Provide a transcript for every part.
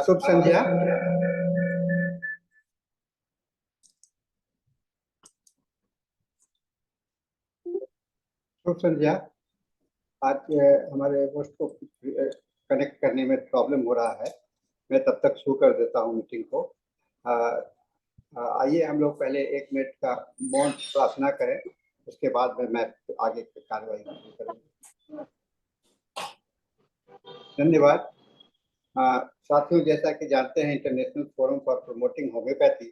शुभ संध्या। शुभ संध्या। आज हमारे होस्ट को कनेक्ट करने में प्रॉब्लम हो रहा है। मैं तब तक शुरू कर देता हूँ मीटिंग को। आइए हम लोग पहले 1 मिनट का मौन प्रार्थना करें, उसके बाद में मैं आगे की कार्रवाई शुरू करूँगा। धन्यवाद। साथियों, जैसा कि जानते हैं, international forum for promoting homeopathy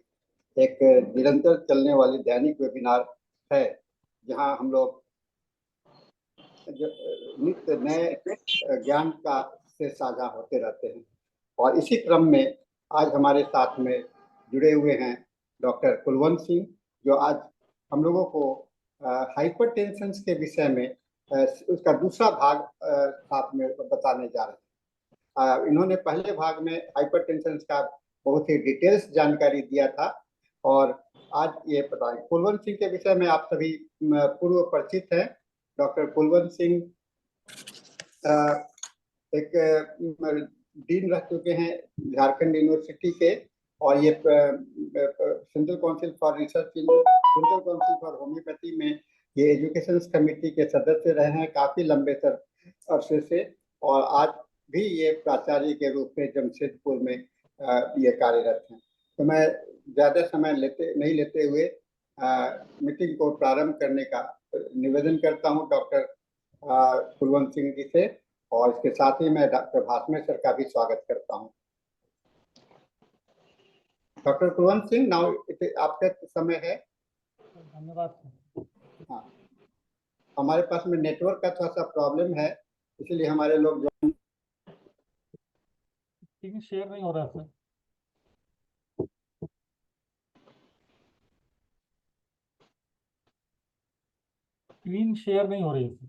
एक निरंतर चलने वाली दैनिक वेबिनार है, जहां हम लोग नित्य नए ज्ञान का से साझा होते रहते हैं। और इसी क्रम में आज हमारे साथ में जुड़े हुए हैं डॉक्टर कुलवंत सिंह, जो आज हम लोगों को हाइपरटेंशन के विषय में उसका दूसरा भाग साथ में बताने जा रहे हैं। इन्होंने पहले भाग में हाइपरटेंशन का बहुत ही डिटेल्स जानकारी दिया था, और आज ये बताएं। कुलवंत सिंह के विषय में आप सभी पूर्व परिचित हैं। डॉक्टर कुलवंत सिंह एक डीन रह चुके हैं झारखंड यूनिवर्सिटी के, और ये central council for research in central council for homeopathy में ये एजुकेशन कमेटी के सदस्य रहे हैं काफी लंबे अरसे से, और आज भी ये प्राचार्य के रूप में जमशेदपुर में ये कार्यरत हैं। तो मैं ज़्यादा समय नहीं लेते हुए मीटिंग को प्रारंभ करने का निवेदन करता हूं डॉक्टर कुलवंत सिंह जी से, और इसके साथ ही मैं डॉक्टर भास्कर सर का भी स्वागत करता हूं। डॉक्टर कुलवंत सिंह, नाउ आपका समय है। धन्यवाद। हाँ, हमारे पास में नेटवर्क का थोड़ा सा प्रॉब्लम है, इसलिए हमारे लोग जो शेयर नहीं हो रहा सर। स्क्रीन शेयर नहीं हो रही है।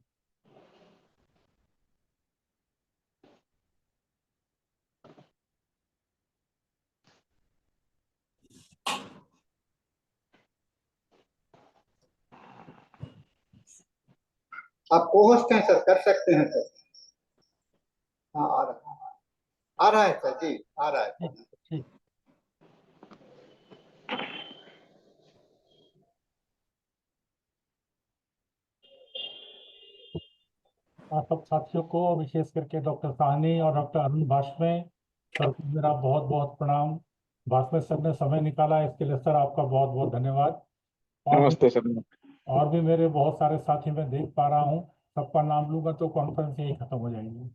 आप को-होस्ट हैं सर, कर सकते हैं सर। हाँ, आ रहा है सर जी, आ रहा है। ठीक। आप सब साथियों को, विशेष करके डॉक्टर साहनी और डॉक्टर अरुण भाष्मे सर को मेरा बहुत बहुत प्रणाम। भाष्मे सर ने समय निकाला, इसके लिए सर आपका बहुत बहुत धन्यवाद। नमस्ते सर। और भी मेरे बहुत सारे साथी मैं देख पा रहा हूँ, सबका नाम लूंगा तो कॉन्फ्रेंस यही खत्म हो जाएगी।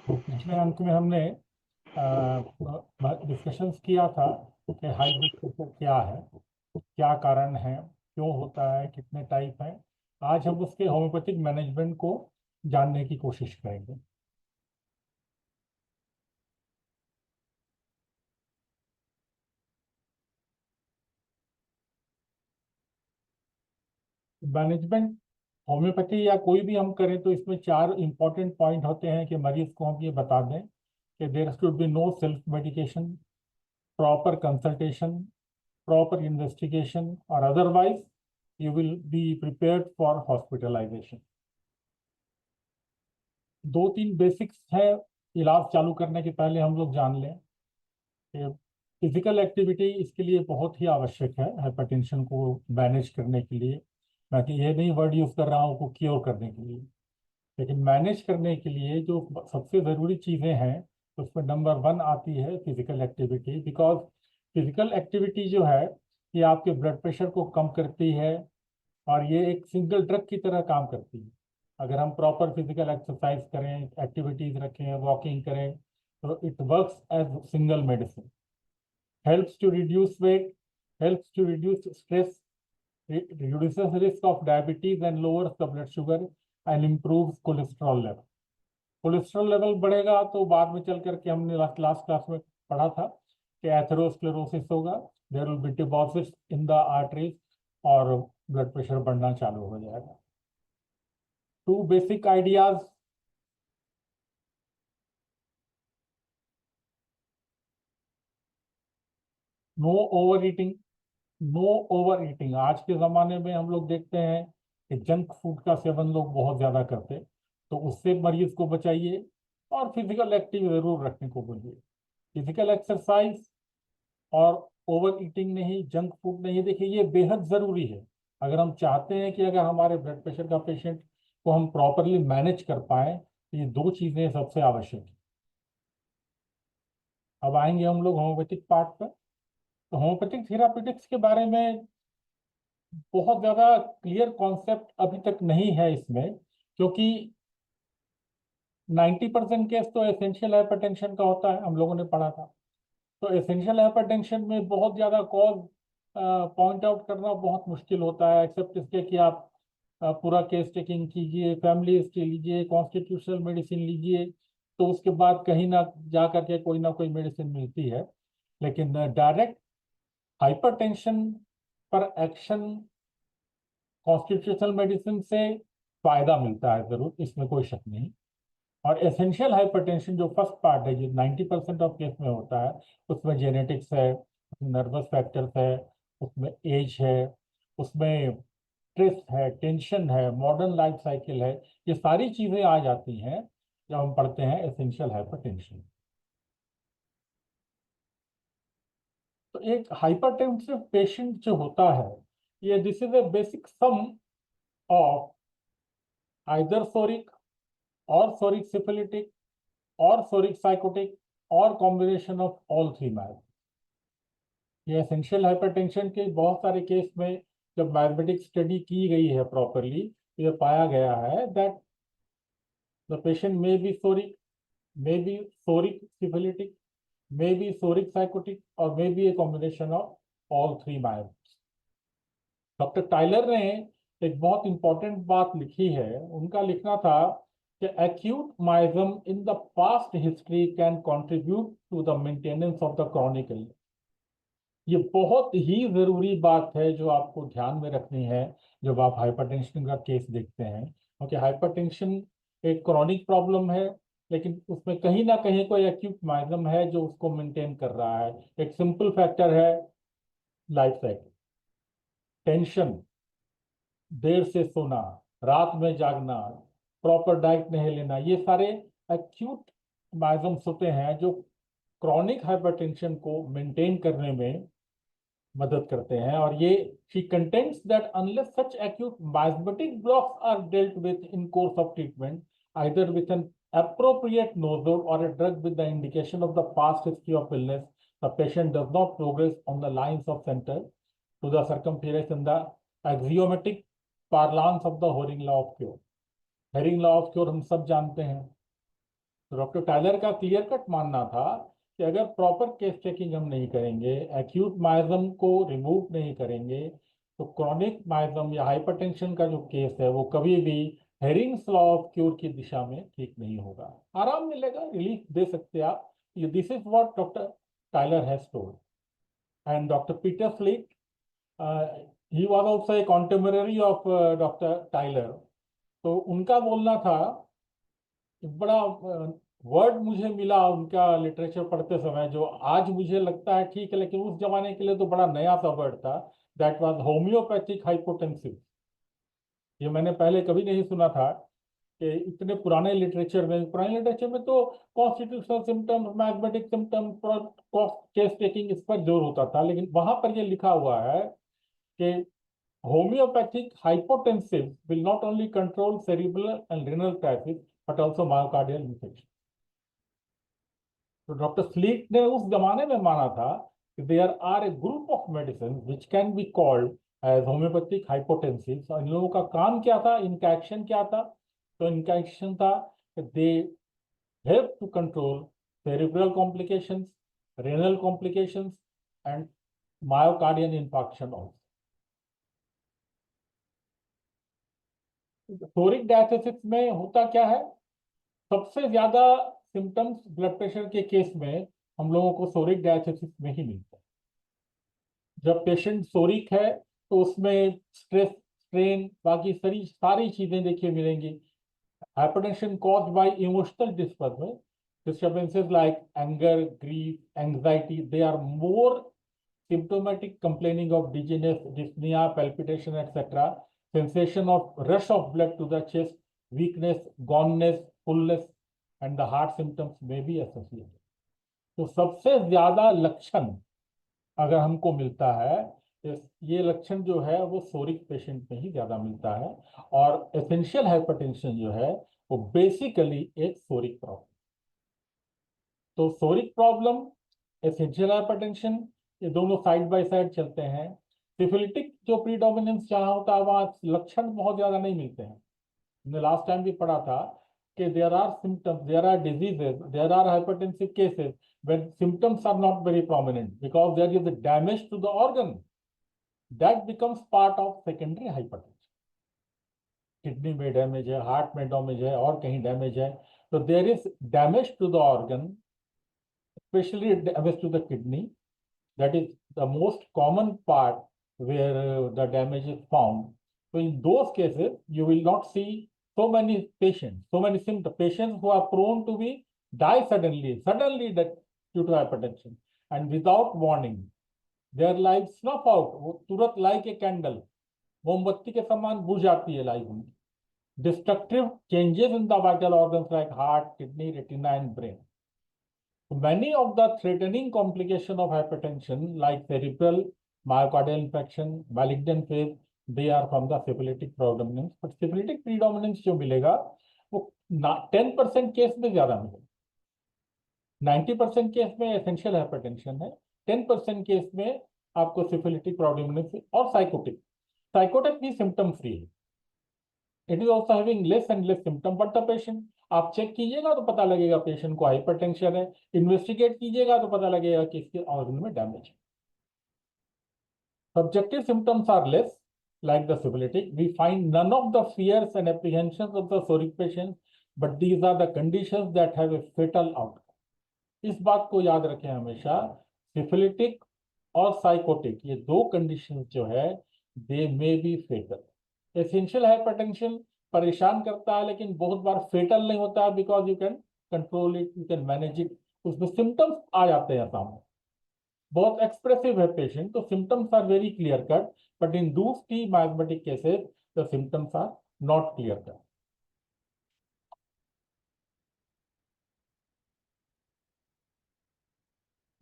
तो पिछले अंक में हमने डिस्कशंस किया था कि हाई ब्लड प्रेशर क्या है, क्या कारण है, क्यों होता है, कितने टाइप हैं। आज हम उसके होम्योपैथिक मैनेजमेंट को जानने की कोशिश करेंगे। मैनेजमेंट होम्योपैथी या कोई भी हम करें तो इसमें 4 इंपॉर्टेंट पॉइंट होते हैं कि मरीज को हम ये बता दें कि there should be no self medication, proper consultation, proper investigation, और otherwise you will be prepared for hospitalization। 2-3 basics है इलाज चालू करने के पहले हम लोग जान लें कि फिजिकल एक्टिविटी इसके लिए बहुत ही आवश्यक है हाइपरटेंशन को मैनेज करने के लिए। मैं ये नहीं वर्ड यूज कर रहा हूँ को क्योर करने के लिए, लेकिन मैनेज करने के लिए जो सबसे ज़रूरी चीज़ें हैं उसमें नंबर 1 आती है physical activity. Because physical activity जो है ये आपके ब्लड प्रेशर को कम करती है, और ये एक सिंगल ड्रग की तरह काम करती है। अगर हम प्रॉपर फिजिकल एक्सरसाइज करें, एक्टिविटीज रखें, वॉकिंग करें, तो it works as single medicine. Helps to reduce weight, helps to reduce stress, reduces risk of diabetes and lowers the blood sugar and improves cholesterol level। Cholesterol level बढ़ेगा तो बाद में चल करके हमने लास्ट क्लास में पढ़ा था कि एथेरोस्क्लेरोसिस होगा, there will be deposits in the arteries और ब्लड प्रेशर बढ़ना चालू हो जाएगा। 2 basic ideas. No over eating. No over eating. आज के ज़माने में हम लोग देखते हैं कि जंक फूड का सेवन लोग बहुत ज़्यादा करते, तो उससे मरीज को बचाइए और फिजिकल एक्टिव ज़रूर रखने को बोलिए। फिजिकल एक्सरसाइज और ओवर ईटिंग नहीं, जंक फूड नहीं। देखिए ये बेहद ज़रूरी है अगर हम चाहते हैं कि अगर हमारे ब्लड प्रेशर का पेशेंट को हम प्रॉपरली मैनेज कर पाए, तो ये दो चीज़ें सबसे आवश्यक है। अब आएंगे हम लोग होम्योपैथिक पार्ट पर। तो होम्योपैथिक थेरापेटिक्स के बारे में बहुत ज़्यादा क्लियर कॉन्सेप्ट अभी तक नहीं है इसमें, क्योंकि 90% केस तो एसेंशियल हाइपरटेंशन का होता है, हम लोगों ने पढ़ा था। तो एसेंशियल हाइपरटेंशन में बहुत ज़्यादा कॉज पॉइंट आउट करना बहुत मुश्किल होता है, एक्सेप्ट इसके कि आप पूरा केस टेकिंग कीजिए, फैमिली हिस्ट्री लीजिए, कॉन्स्टिट्यूशनल मेडिसिन लीजिए, तो उसके बाद कहीं ना जा करके कोई ना कोई मेडिसिन मिलती है। लेकिन डायरेक्ट हाइपरटेंशन पर एक्शन कॉन्स्टिट्यूशनल मेडिसिन से फायदा मिलता है जरूर, इसमें कोई शक नहीं। और एसेंशियल हाइपरटेंशन जो फर्स्ट पार्ट है, जो 90% ऑफ केस में होता है, उसमें जेनेटिक्स है, उसमें नर्वस फैक्टर्स है, उसमें एज है, उसमें स्ट्रेस है, टेंशन है, मॉडर्न लाइफ साइकिल है, ये सारी चीजें आ जाती हैं जब हम पढ़ते हैं एसेंशियल हाइपरटेंशन। तो एक हाइपरटेंसिव पेशेंट जो होता है, ये this is A basic sum of either सोरिक और सोरिक सिफिलिटिक और सोरिक साइकोटिक और combination of all three math. ये एसेंशियल हाइपरटेंशन के बहुत सारे केस में जब मैथमेटिक्स स्टडी की गई है प्रॉपरली, तो ये पाया गया है that the patient may be psoric, may be psoric syphilitic, may be psoric sycotic और may be a combination of all three math. Doctor Tyler ने एक बहुत इंपॉर्टेंट बात लिखी है, उनका लिखना था कि acute miasm in the past history can contribute to the maintenance of the chronic illness। ये बहुत ही जरूरी बात है जो आपको ध्यान में रखनी है जब आप हाइपरटेंशन का केस देखते हैं, क्योंकि हाइपरटेंशन एक क्रॉनिक प्रॉब्लम है, लेकिन उसमें कहीं ना कहीं कोई एक्यूट माइजम है जो उसको मेंटेन कर रहा है। एक सिंपल फैक्टर है लाइफ साइकिल, टेंशन, देर से सोना, रात में जागना, प्रॉपर डाइट नहीं लेना, ये सारे एक्यूट माइजम्स होते हैं जो क्रॉनिक हाइपरटेंशन को मेंटेन करने में मदद करते हैं। और ये she contends that unless such acute miasmatic blocks are dealt with in course of treatment, either with an appropriate nozzle or a drug with the indication of the past history of illness, the patient does not progress on the lines of center to the circumference in the axiomatic parlance of the Horing law of cure। Herring law of cure हम सब जानते हैं। तो doctor Tyler का clear cut मानना था कि अगर प्रॉपर केस चेकिंग हम नहीं करेंगे, एक्यूट माइजम को रिमूव नहीं करेंगे, तो क्रॉनिक माइजम या हाइपरटेंशन का जो केस है वो कभी भी हेरिंग्स लॉ ऑफ क्योर की दिशा में ठीक नहीं होगा। आराम मिलेगा, रिलीफ दे सकते आप। This is what doctor Tyler has told. And doctor Peter Flick, he was also a contemporary of doctor Tyler. तो उनका बोलना था, एक बड़ा वर्ड मुझे मिला उनका लिटरेचर पढ़ते समय जो आज मुझे लगता है ठीक है, लेकिन उस जमाने के लिए तो बड़ा नया सा वर्ड था। That was homeopathic hypotensive. ये मैंने पहले कभी नहीं सुना था कि इतने पुराने लिटरेचर में तो constitutional symptoms, mathematic symptoms, case taking, इस पर जोर होता था, लेकिन वहां पर ये लिखा हुआ है कि homeopathic hypotensive will not only control cerebral and renal crisis but also myocardial infarction। तो डॉक्टर स्लीक ने उस जमाने में माना था कि there are a group of medicine which can be called as homeopathic hypotensive. इन लोगों का काम क्या था, इनका एक्शन क्या था? तो इनका एक्शन था कि they help to control cerebral complications, renal complications and myocardial infarction also। थोरिक डायथेसिस में होता क्या है, सबसे ज्यादा सिम्टम्स ब्लड प्रेशर के केस में हम लोगों को सोरिक डायथेसिस में ही मिलता है। जब पेशेंट सोरिक है तो उसमें स्ट्रेस, स्ट्रेन, बाकी सारी चीजें देखिए मिलेंगी। Hypertension caused by emotional disturbances like anger, grief, anxiety, they are more symptomatic, complaining of dizziness, dyspnea, palpitation, etc. Sensation of rush of blood to the chest, weakness, goneness, fullness, and the heart symptoms may be associated। तो सबसे ज्यादा लक्षण अगर हमको मिलता है, ये लक्षण जो है वो सोरिक पेशेंट में ही ज्यादा मिलता है। और एसेंशियल हाइपरटेंशन जो है वो बेसिकली एक सोरिक प्रॉब्लम। तो सोरिक प्रॉब्लम, एसेंशियल हाइपरटेंशन, ये दोनों साइड बाय साइड चलते हैं। सिफिलिटिक जो प्रीडोमिनेंस जहाँ होता है वहाँ लक्षण बहुत ज्यादा नहीं मिलते हैं। हमने लास्ट टाइम भी पढ़ा था कि there are symptoms, there are diseases, there are hypertensive cases when symptoms are not very prominent because there is a damage to the organ that becomes part of secondary hypertension. Kidney में damage है, heart में damage है, और कहीं damage है, तो there is damage to the organ, especially damage to the kidney. That is the most common part where the damage is found. So in those cases, you will not see so many patients, so many symptoms, patients who are prone to be die suddenly that due to hypertension, and without warning, their lives snuff out. वो तुरंत like a candle, मोमबत्ती के समान बुझ जाती है life उनकी. Destructive changes in the vital organs like heart, kidney, retina, and brain. Many of the threatening complications of hypertension, like cerebral, myocardial infarction, malignant phase, they are from the syphilitic predominance. But syphilitic predominance जो मिलेगा वो 10% case में ज्यादा मिलेगा. 90% case में essential hypertension है, 10% case में आपको सिफिलिटिक प्रेडोमिनेंस और साइकोटिक भी सिम्टम फ्री है. It is also having less and less symptom, but the patient, आप चेक कीजिएगा तो पता लगेगा पेशेंट को हाइपरटेंशन है, इन्वेस्टिगेट कीजिएगा तो पता लगेगा कि इसके ऑर्गन में डैमेज है. Subjective symptoms are less, like the syphilitic. We find none of the fears and apprehensions of the soric patients, but these are the conditions that have a fatal outcome. इस बात को याद रखें हमेशा, syphilitic और psychotic ये दो conditions जो है they may be fatal. Essential hypertension परेशान करता है लेकिन बहुत बार फेटल नहीं होता है, because you can control it, you can manage it. उसमें सिम्टम्स आ जाते हैं सामने, बहुत एक्सप्रेसिव है पेशेंट, तो symptoms are very clear cut, but in those की miasmatic cases the symptoms are not clear cut.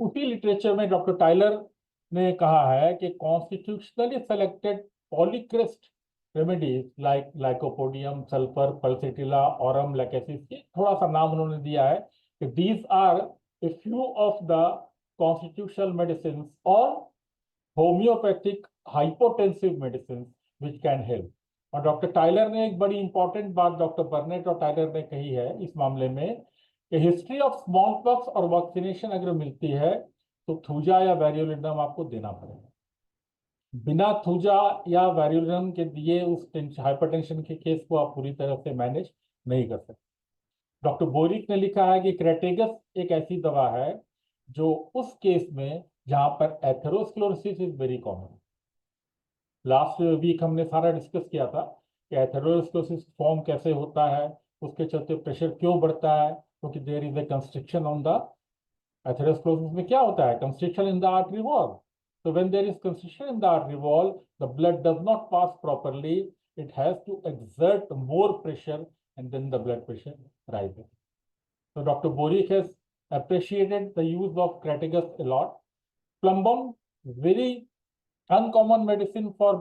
उसी लिटरेचर में डॉक्टर टाइलर ने कहा है कि constitutionally selected polychrest remedies like lycopodium, sulphur, pulsatilla, aurum, lachesis, थोड़ा सा नाम उन्होंने दिया है कि these are a few of the constitutional medicine और homeopathic hypotensive medicine which can help. और डॉक्टर टाइलर ने एक बड़ी इंपॉर्टेंट बात डॉक्टर बर्नेट और टाइलर ने कही है इस मामले में कि हिस्ट्री ऑफ स्मॉल पॉक्स और वैक्सीनेशन अगर मिलती है तो थूजा या वेरियोलिनम आपको देना पड़ेगा. बिना थूजा या वेरियोलिनम के दिए उस हाइपरटेंशन के केस को आप पूरी तरह से मैनेज नहीं कर सकते. डॉक्टर बोरिक ने लिखा है कि क्रेटेगस एक ऐसी दवा है जो उस केस में जहां पर atherosclerosis is very common. Last week हमने सारा डिस्कस किया था कि एथेरोस्क्लेरोसिस फॉर्म कैसे होता है, उसके चलते प्रेशर क्यों बढ़ता है, क्योंकि there is a constriction on the atherosclerosis में क्या होता है, constriction in the artery wall. So when there is constriction in the artery wall, the blood does not pass properly. It has to exert more pressure, and then the blood pressure rises. So Dr. Borik has appreciated the use of Crataegus a lot. Plumbum, very uncommon medicine for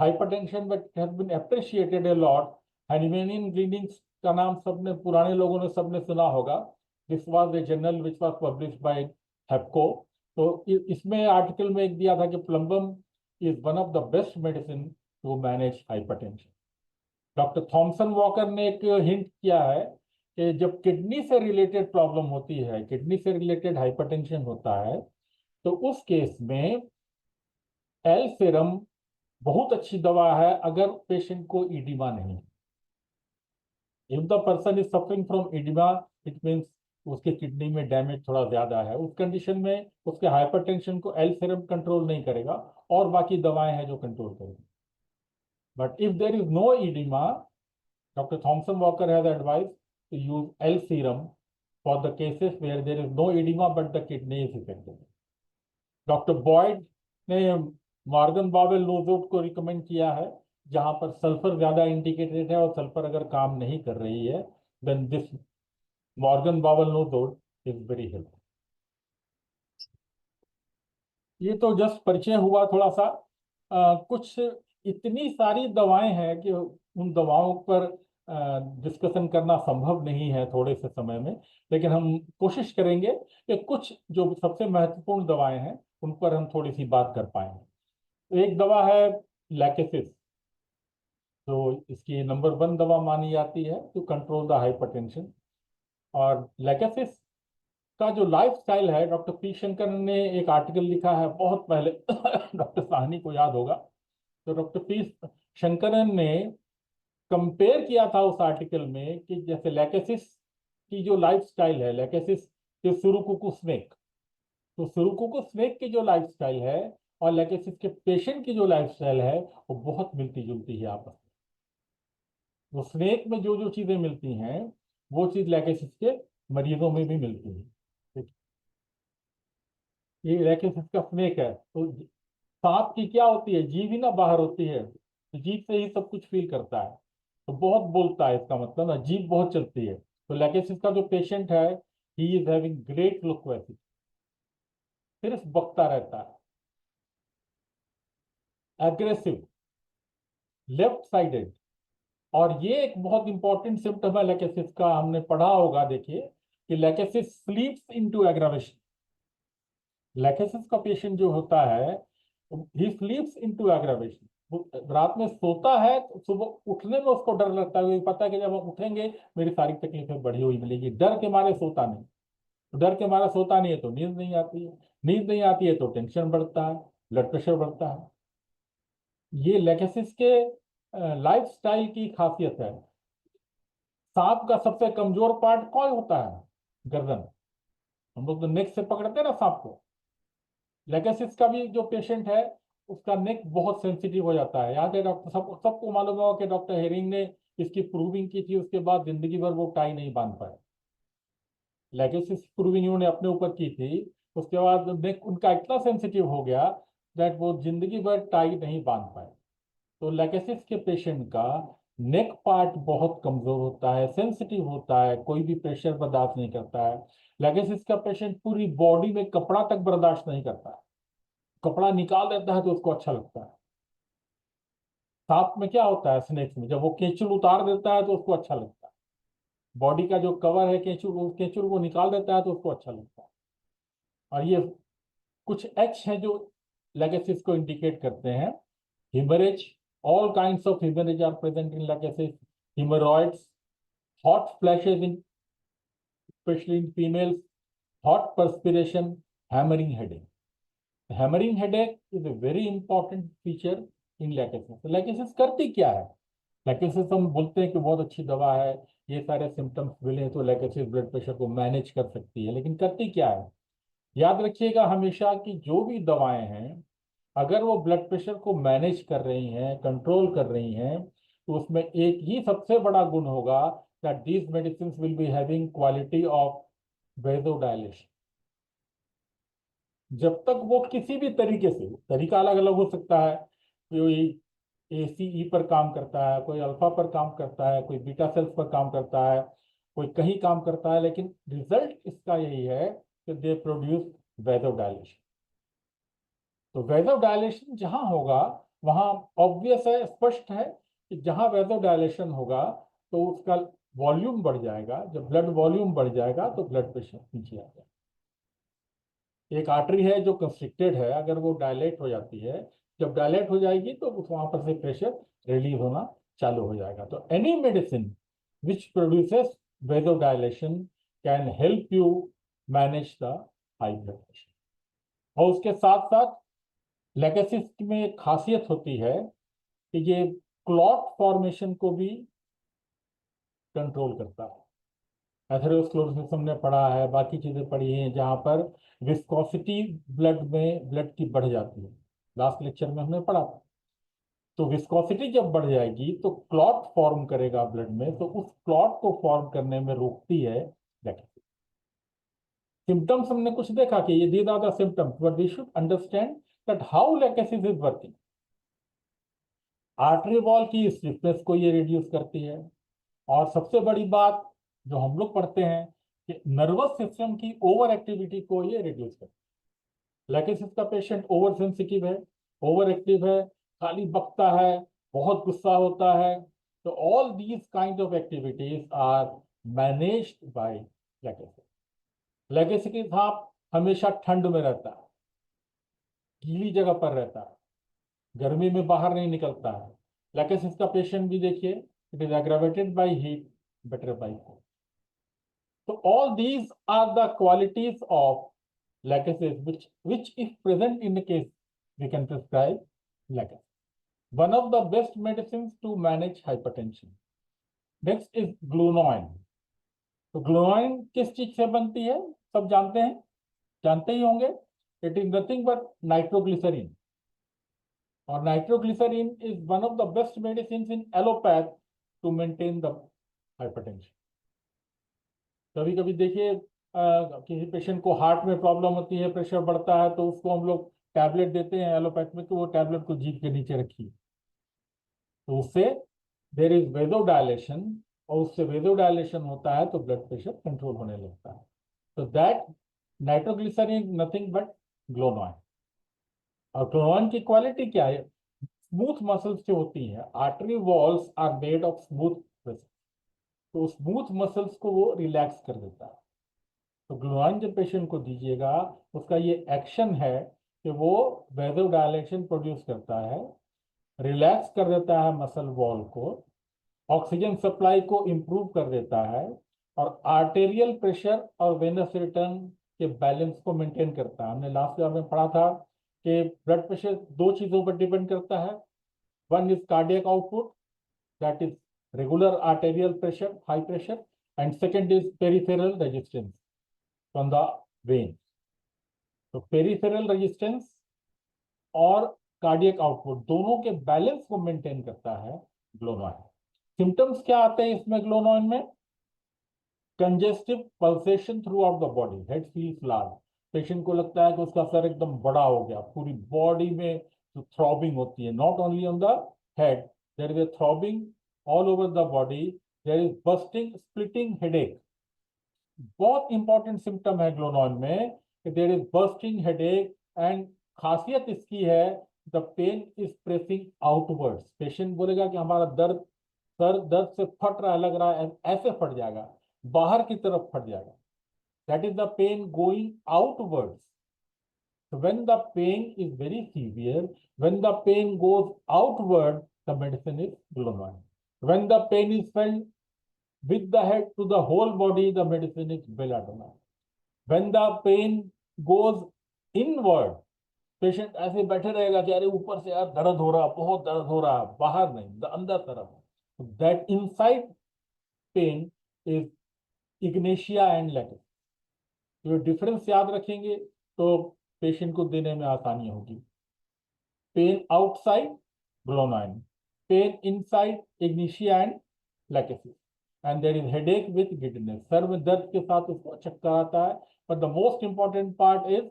hypertension, but it has been appreciated a lot. Hahnemannian bleedings का नाम सबने पुराने लोगों ने सबने सुना होगा. This was a journal which was published by HEPCO. तो इसमें आर्टिकल में एक दिया था कि plumbum is one of the best medicine to manage hypertension. Doctor Thomson Walker ने एक हिंट किया है कि जब किडनी से रिलेटेड प्रॉब्लम होती है, किडनी से रिलेटेड हाइपरटेंशन होता है, तो उस केस में एल सीरम बहुत अच्छी दवा है अगर पेशेंट को इडिमा नहीं. If the person is suffering from oedema, it means उसके किडनी में डैमेज थोड़ा ज्यादा है. उस कंडीशन में उसके हाइपरटेंशन को एल सीरम कंट्रोल नहीं करेगा और बाकी दवाएं हैं जो कंट्रोल करेंगी. But if there is no oedema, doctor Thomson Walker has advise to use L serum for the cases where there is no oedema but the kidney is affected. Doctor Boyd ने Morgan bowel nosode को recommend किया है जहां पर sulphur ज्यादा indicated है और sulphur अगर काम नहीं कर रही है, then this Morgan bowel nodose is very helpful. ये तो जस्ट परिचय हुआ थोड़ा सा। कुछ इतनी सारी दवाएं हैं कि उन दवाओं पर डिस्कशन करना संभव नहीं है थोड़े से समय में, लेकिन हम कोशिश करेंगे कि कुछ जो सबसे महत्वपूर्ण दवाएं हैं उन पर हम थोड़ी सी बात कर पाएंगे। तो एक दवा है लैकेसिस, जो इसकी नंबर 1 दवा मानी जाती है टू कंट्रोल द हाइपरटेंशन। और लैकेसिस का जो लाइफ स्टाइल है, डॉक्टर पी शंकर ने एक आर्टिकल लिखा है बहुत पहले डॉक्टर साहनी को याद होगा। तो डॉक्टर पी शंकरन ने कंपेयर किया था उस आर्टिकल में कि जैसे लैकेसिस की जो लाइफ स्टाइल है, लैकेसिस के सुरुकुकु स्नेक, तो सुरुकुकु स्नेक की जो लाइफ स्टाइल है और लैकेसिस के पेशेंट की जो लाइफ स्टाइल है वो बहुत मिलती जुलती है आपस में। तो स्नेक में जो जो चीजें मिलती हैं वो चीज लैकेसिस के मरीजों में भी मिलती है। ठीक? ये लैकेसिस का स्नेक है। तो सांप की क्या होती है, जीभ ही ना बाहर होती है, तो जीभ से ही सब कुछ फील करता है, तो बहुत बोलता है, इसका मतलब ना जीभ बहुत चलती है। तो लैकेसिस का जो पेशेंट है, ही इज हैविंग ग्रेट लोक्वेसी, सिर्फ बकता रहता है, एग्रेसिव, लेफ्ट साइडेड। और ये एक बहुत इंपॉर्टेंट सिम्टम है लैकेसिस का, हमने पढ़ा होगा, देखिए कि लैकेसिस स्लीप्स इनटू एग्रावेशन। लैकेसिस का पेशेंट जो होता है, ही स्लीप्स इनटू एग्रावेशन, रात में सोता है तो सुबह उठने में उसको डर लगता है, वो पता है कि जब हम उठेंगे मेरी सारी तकलीफें बढ़ी हुई मिलेगी, डर के मारे सोता नहीं। तो डर के मारे सोता नहीं है तो नींद नहीं आती है, नींद नहीं आती है तो टेंशन बढ़ता है, ब्लड प्रेशर बढ़ता है। ये लैकेसिस के लाइफ स्टाइल की खासियत है। सांप का सबसे कमजोर पार्ट कौन होता है, गर्दन। हम लोग तो नेक से पकड़ते हैं ना सांप को। लेगेसिस का भी जो पेशेंट है उसका नेक बहुत सेंसिटिव हो जाता है। यहाँ के डॉक्टर सबको मालूम होगा कि डॉक्टर हेरिंग ने इसकी प्रूविंग की थी, उसके बाद जिंदगी भर वो टाई नहीं बांध पाए। लेगेसिस प्रूविंग उन्होंने अपने ऊपर की थी, उसके बाद नेक उनका इतना सेंसिटिव हो गया दैट वो जिंदगी भर टाई नहीं बांध पाए। तो लेगेसिस के पेशेंट का नेक पार्ट बहुत कमजोर होता है, सेंसिटिव होता है, कोई भी प्रेशर बर्दाश्त नहीं करता है। लेगेसिस का पेशेंट पूरी बॉडी में कपड़ा तक बर्दाश्त नहीं करता है, कपड़ा निकाल देता है तो उसको अच्छा लगता है। सांप में क्या होता है, स्नेक्स में जब वो केचुल उतार देता है तो उसको अच्छा लगता है, बॉडी का जो कवर है केचुल, वो केचुल वो निकाल देता है तो उसको अच्छा लगता है। और ये कुछ एच है जो लेगेसिस को इंडिकेट करते हैं। Haemorrhage, all kinds of haemorrhage are present in lachesis, haemorrhoids, hot flashes in specially in females, hot perspiration, hammering headache. Hammering headache is a very important feature in lachesis. Lachesis करती क्या है, lachesis हम बोलते हैं कि बहुत अच्छी दवा है, ये सारे सिम्टम्स मिले तो लैकेसिस ब्लड प्रेशर को मैनेज कर सकती है, लेकिन करती क्या है। याद रखिएगा हमेशा कि जो भी दवाएं हैं अगर वो ब्लड प्रेशर को मैनेज कर रही हैं, कंट्रोल कर रही हैं, तो उसमें एक ही सबसे बड़ा गुण होगा that these medicine will be having quality of vasodilation. जब तक वो किसी भी तरीके से, तरीका अलग अलग हो सकता है, कोई एसीई पर काम करता है, कोई अल्फा पर काम करता है, कोई बीटा सेल्स पर काम करता है, कोई कहीं काम करता है, लेकिन रिजल्ट इसका यही है कि दे प्रोड्यूस वेजोडाइलेशन। तो वेजोडाइलेशन जहां होगा वहां ऑब्वियस है, स्पष्ट है कि जहां वेजोडाइलेशन होगा तो उसका वॉल्यूम बढ़ जाएगा, जब ब्लड वॉल्यूम बढ़ जाएगा तो ब्लड प्रेशर नीचे आ जाएगा। एक आर्टरी है जो कंस्ट्रिक्टेड है, अगर वो डायलेट हो जाती है, जब डायलेट हो जाएगी तो वहां पर से प्रेशर रिलीज होना चालू हो जाएगा। तो any medicine which produces vasodilation can help you manage the high blood pressure. और उसके साथ साथ लेगेसिस में एक खासियत होती है कि ये क्लॉट फॉर्मेशन को भी कंट्रोल करता है। एथेरोस्क्लेरोसिस हमने पढ़ा है, बाकी चीजें पढ़ी हैं जहां पर विस्कोसिटी ब्लड में ब्लड की बढ़ जाती है, लास्ट लेक्चर में हमने पढ़ा था। तो विस्कोसिटी जब बढ़ जाएगी तो क्लॉट फॉर्म करेगा ब्लड में, तो उस क्लॉट को फॉर्म करने में रोकती है लेगेसिस। सिम्टम्स हमने कुछ देखा कि ये these are the symptoms, but we should understand that how lachesis is working. Artery wall की स्टिफनेस को ये रिड्यूस करती है, और सबसे बड़ी बात जो हम लोग पढ़ते हैं कि नर्वस सिस्टम की ओवर एक्टिविटी को ये रिड्यूस करती लेकिन इसका पेशेंट ओवर सेंसिटिव है, ओवर एक्टिव है, खाली बकता है, बहुत गुस्सा होता है, तो all these kind of activities are managed by Lachesis. Lachesis के सांप हमेशा ठंड में रहता है, गीली जगह पर रहता है, गर्मी में बाहर नहीं निकलता है। लेकिन इसका पेशेंट भी देखिए, it is aggravated by heat, better by cold. So all these are the qualities of lachesis which if present in the case, we can prescribe lachesis. One of the best medicines to manage hypertension. Next is glucosamine. तो glucosamine किस चीज से बनती है, सब जानते हैं, जानते ही होंगे। It is nothing but nitroglycerine, और nitroglycerine is one of the best medicine in allopath to maintain the hypertension. कभी कभी देखिए किसी पेशेंट को हार्ट में प्रॉब्लम होती है, प्रेशर बढ़ता है, तो उसको हम लोग टैबलेट देते हैं एलोपैथ में कि वो टैबलेट को जीभ के नीचे रखिए, तो उससे देयर इज वेजोडायलेशन, और उससे वेजोडायलेशन होता है तो ब्लड प्रेशर कंट्रोल होने लगता है। तो दैट नाइट्रोग्लिसरीन नथिंग बट ग्लोनॉइन। और ग्लोनॉइन की क्वालिटी क्या है, स्मूथ मसल्स से होती है, artery walls are made of smooth vessels, तो स्मूथ मसल्स को वो रिलैक्स कर देता है। तो ग्लूकोसामाइन जब पेशेंट को दीजिएगा, उसका ये एक्शन है कि वो वेजोडायलेशन प्रोड्यूस करता है, रिलैक्स कर देता है मसल वॉल को, ऑक्सीजन सप्लाई को इंप्रूव कर देता है, और आर्टेरियल प्रेशर और वेनस रिटर्न के बैलेंस को मेंटेन करता है। हमने लास्ट ईयर में पढ़ा था कि ब्लड प्रेशर दो चीजों पर डिपेंड करता है, one is cardiac output, that is regular arterial pressure, high pressure, and second is peripheral resistance from the when. तो पेरिफेरल रेजिस्टेंस और कार्डियक आउटपुट दोनों के बैलेंस को मेंटेन करता है ग्लोनॉइन। सिम्टम्स क्या आते हैं इसमें ग्लोनॉइन में, congestive pulsation through out the body, head feels large, patient को लगता है कि उसका सर एकदम बड़ा हो गया, पूरी बॉडी में जो थ्रॉबिंग होती है, not only on the head, there is a throbbing all over the body, there is busting splitting headache. बहुत इंपॉर्टेंट सिम्टम है ग्लोनॉइन में कि there is bursting headache, and खासियत इसकी है the pain is pressing outwards. Patient बोलेगा कि हमारा दर्द, सर दर्द से फट रहा है, लग रहा है ऐसे फट जाएगा, बाहर की तरफ फट जाएगा, that is the pain going outwards. When the pain is very severe, when the pain goes outward, the medicine is glonoine. When the pain is felt with the head to the whole body, the medicine is belladonna. When the pain goes inward, patient ऐसे बैठे रहेगा कि अरे ऊपर से यार दर्द हो रहा, बहुत दर्द हो रहा, बाहर नहीं, द अंदर तरफ, that inside pain is ignatia and latex। तो डिफरेंस याद रखेंगे तो पेशेंट को देने में आसानी होगी। Pain outside glonoine, pain inside ignatia and lachesis, and there is headache with giddiness, सर में दर्द के साथ उसको चक्कर आता है। But the most important part is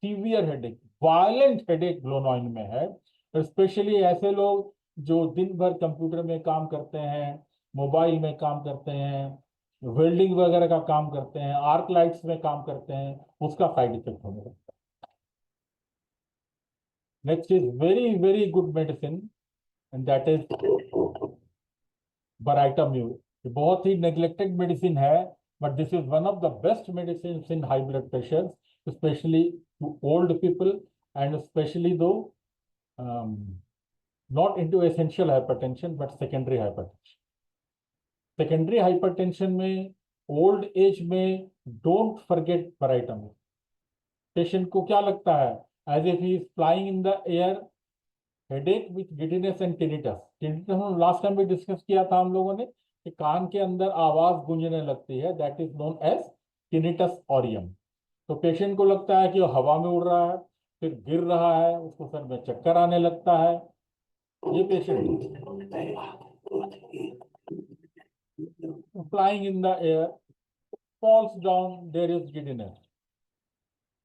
severe headache, violent headache glonoine में है। स्पेशली ऐसे लोग जो दिन भर कंप्यूटर में काम करते हैं, मोबाइल में काम करते हैं, वेल्डिंग वगैरह का काम करते हैं, आर्क लाइट्स में काम करते हैं, उसका साइड इफेक्ट होने लगता है। Next is very, very good medicine, and that is Baratamur. बहुत ही neglected medicine है, but this is one of the best medicines in high blood pressure, especially to old people, and especially though not into essential hypertension but secondary hypertension. Secondary hypertension में old age में don't forget Baratamur. Patient को क्या लगता है, as if he is flying in the air, headache with giddiness and tinnitus। tinnitus हम last time भी discuss किया था हम लोगों ने कि कान के अंदर आवाज गूंजने लगती है, that is known as tinnitus aurium. तो पेशेंट को लगता है कि वो हवा में उड़ रहा है, फिर गिर रहा है, उसको सर में चक्कर आने लगता है। ये patient flying in the air, falls down, there is giddiness।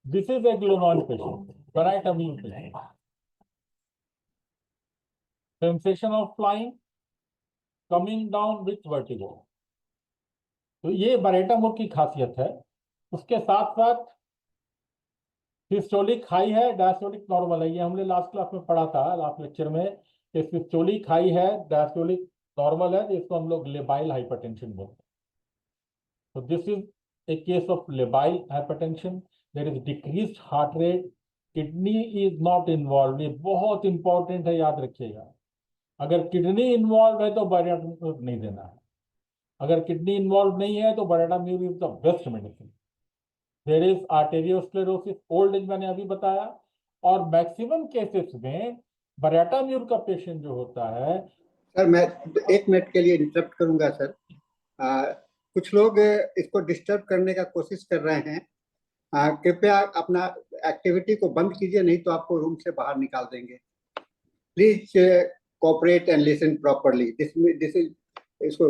This is a Glucosamine patient, Baratamur patient. Sensation of flying, coming down with vertigo। तो ये Baratamur की खासियत है। उसके साथ साथ सिस्टोलिक हाई है, डायस्टोलिक नॉर्मल है। ये हमने लास्ट क्लास में पढ़ा था, लास्ट लेक्चर में, कि सिस्टोलिक हाई है, डायस्टोलिक नॉर्मल है, तो इसको हम लोग लेबाइल हाइपरटेंशन बोलते हैं। तो this is a case of labile hypertension, there is decreased heart rate, kidney is not involve. ये बहुत इंपॉर्टेंट है, याद रखिएगा। अगर किडनी इन्वॉल्व है तो बरेटाम्यूर नहीं देना है। अगर किडनी इन्वॉल्व नहीं है तो baryta mur is the best medicine. There is arteriosclerosis, old age मैंने अभी बताया, और मैक्सिमम केसेस में बरेटाम्यूर का पेशेंट जो होता है। सर मैं 1 मिनट के लिए इंटरप्ट करूंगा सर। कुछ लोग इसको डिस्टर्ब करने का कोशिश कर रहे हैं। कृपया अपना एक्टिविटी को बंद कीजिए, नहीं तो आपको रूम से बाहर निकाल देंगे। Please cooperate and listen properly. This is इसको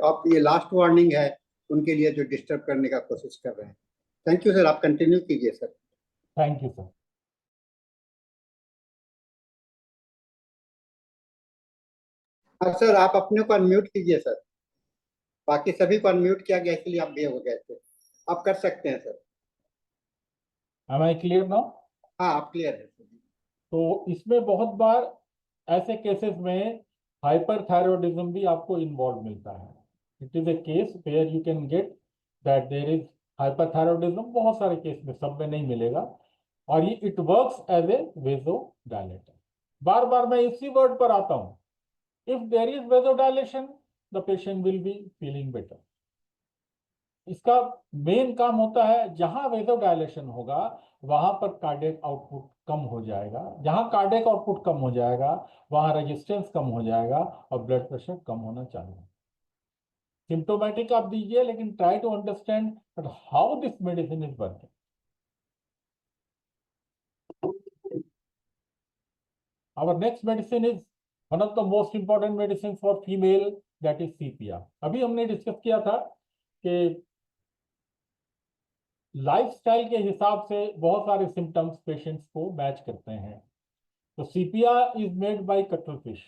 आप, ये लास्ट वार्निंग है उनके लिए जो डिस्टर्ब करने का कोशिश कर रहे हैं। थैंक यू सर, आप कंटिन्यू कीजिए सर। Thank you sir. हाँ सर, आप अपने को अनम्यूट कीजिए सर। बाकी सभी को अनम्यूट किया गया, इसलिए आप भी हो गए थे। आप कर सकते हैं sir. Am I clear now? हाँ, आप क्लियर है सर। तो इसमें बहुत बार ऐसे केसेस में हाइपरथायरॉयडिज्म भी आपको इन्वॉल्व मिलता है। It is a case where you can get that there is hyperthyroidism. बहुत सारे केस में, सब में नहीं मिलेगा, और ये it works as a vasodilator. बार बार मैं इसी वर्ड पर आता हूं, if there is vasodilation the patient will be feeling better. इसका मेन काम होता है, जहां वेजोडायलेशन होगा वहां पर कार्डियक आउटपुट कम हो जाएगा। जहां कार्डियक आउटपुट कम हो जाएगा वहां रेजिस्टेंस कम हो जाएगा और ब्लड प्रेशर कम होना चालू है। सिम्टोमेटिक आप दीजिए, लेकिन try to understand how this medicine is working. Our next medicine is one of the most important medicines for female, that is CPR। अभी हमने डिस्कस किया था कि लाइफस्टाइल के हिसाब से बहुत सारे सिम्टम्स पेशेंट्स को मैच करते हैं। तो CPR is made by cuttle fish,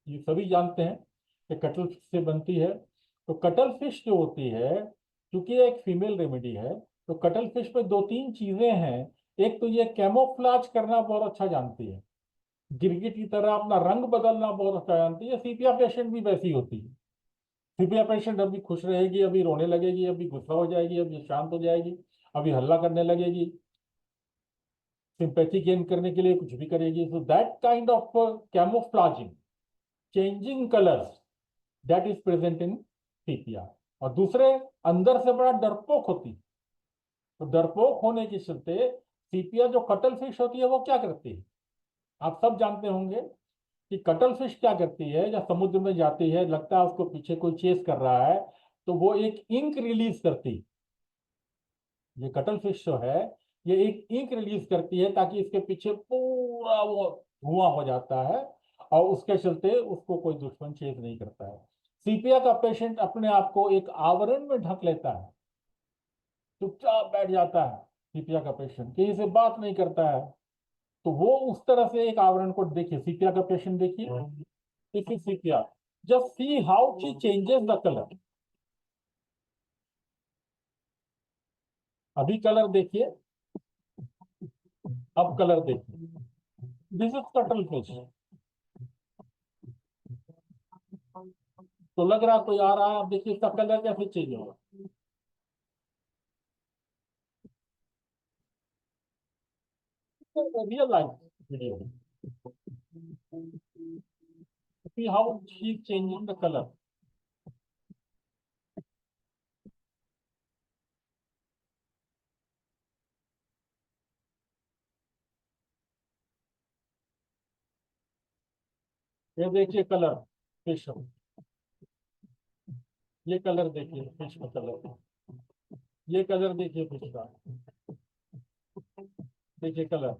ये सभी जानते हैं कि कटल फिश से बनती है। तो कटल फिश जो होती है, क्योंकि एक फीमेल रेमेडी है, तो कटल फिश में दो तीन चीजें हैं। एक तो ये कैमोफ्लाज करना बहुत अच्छा जानती है, गिरगिट की तरह अपना रंग बदलना बहुत अच्छा जानती है। सीपिया पेशेंट भी वैसी होती है। सीपिया पेशेंट अभी खुश रहेगी, अभी रोने लगेगी, अभी गुस्सा हो जाएगी, अभी शांत हो जाएगी, अभी हल्ला करने लगेगी, सिंपैथी गेन करने के लिए कुछ भी करेगी। So that kind of camouflaging, changing colours, that is present in sepia. और दूसरे, अंदर से बड़ा डरपोक होती है। तो डरपोक होने के चलते सीपिया जो कटल फिश होती है वो क्या करती है, आप सब जानते होंगे कि कटल फिश क्या करती है। जब समुद्र में जाती है, लगता है उसको पीछे कोई चेस कर रहा है, तो वो एक इंक रिलीज करती है। ये कटल फिश जो है, ये एक इंक रिलीज करती है ताकि इसके पीछे पूरा वो धुआं हो जाता है, और उसके चलते उसको कोई दुश्मन चेस नहीं करता है। सीपिया का पेशेंट अपने आप को एक आवरण में ढक लेता है, चुपचाप बैठ जाता है। सीपिया का पेशेंट किसी से बात नहीं करता है, तो वो उस तरह से एक आवरण को देखिए। सीपिया का पेशेंट देखिए, this is sepia. Just see how she changes the colour. अभी कलर देखिए, अब कलर देखिए। This is cuttle fish. तो लग रहा कोई आ रहा है, अब देखिए इसका कलर कैसे चेंज होगा। Real life video, see how she changing the colour. ये देखिए कलर फिश, ये कलर देखिए फिश का कलर, ये कलर देखिए फिश का, देखिए कलर।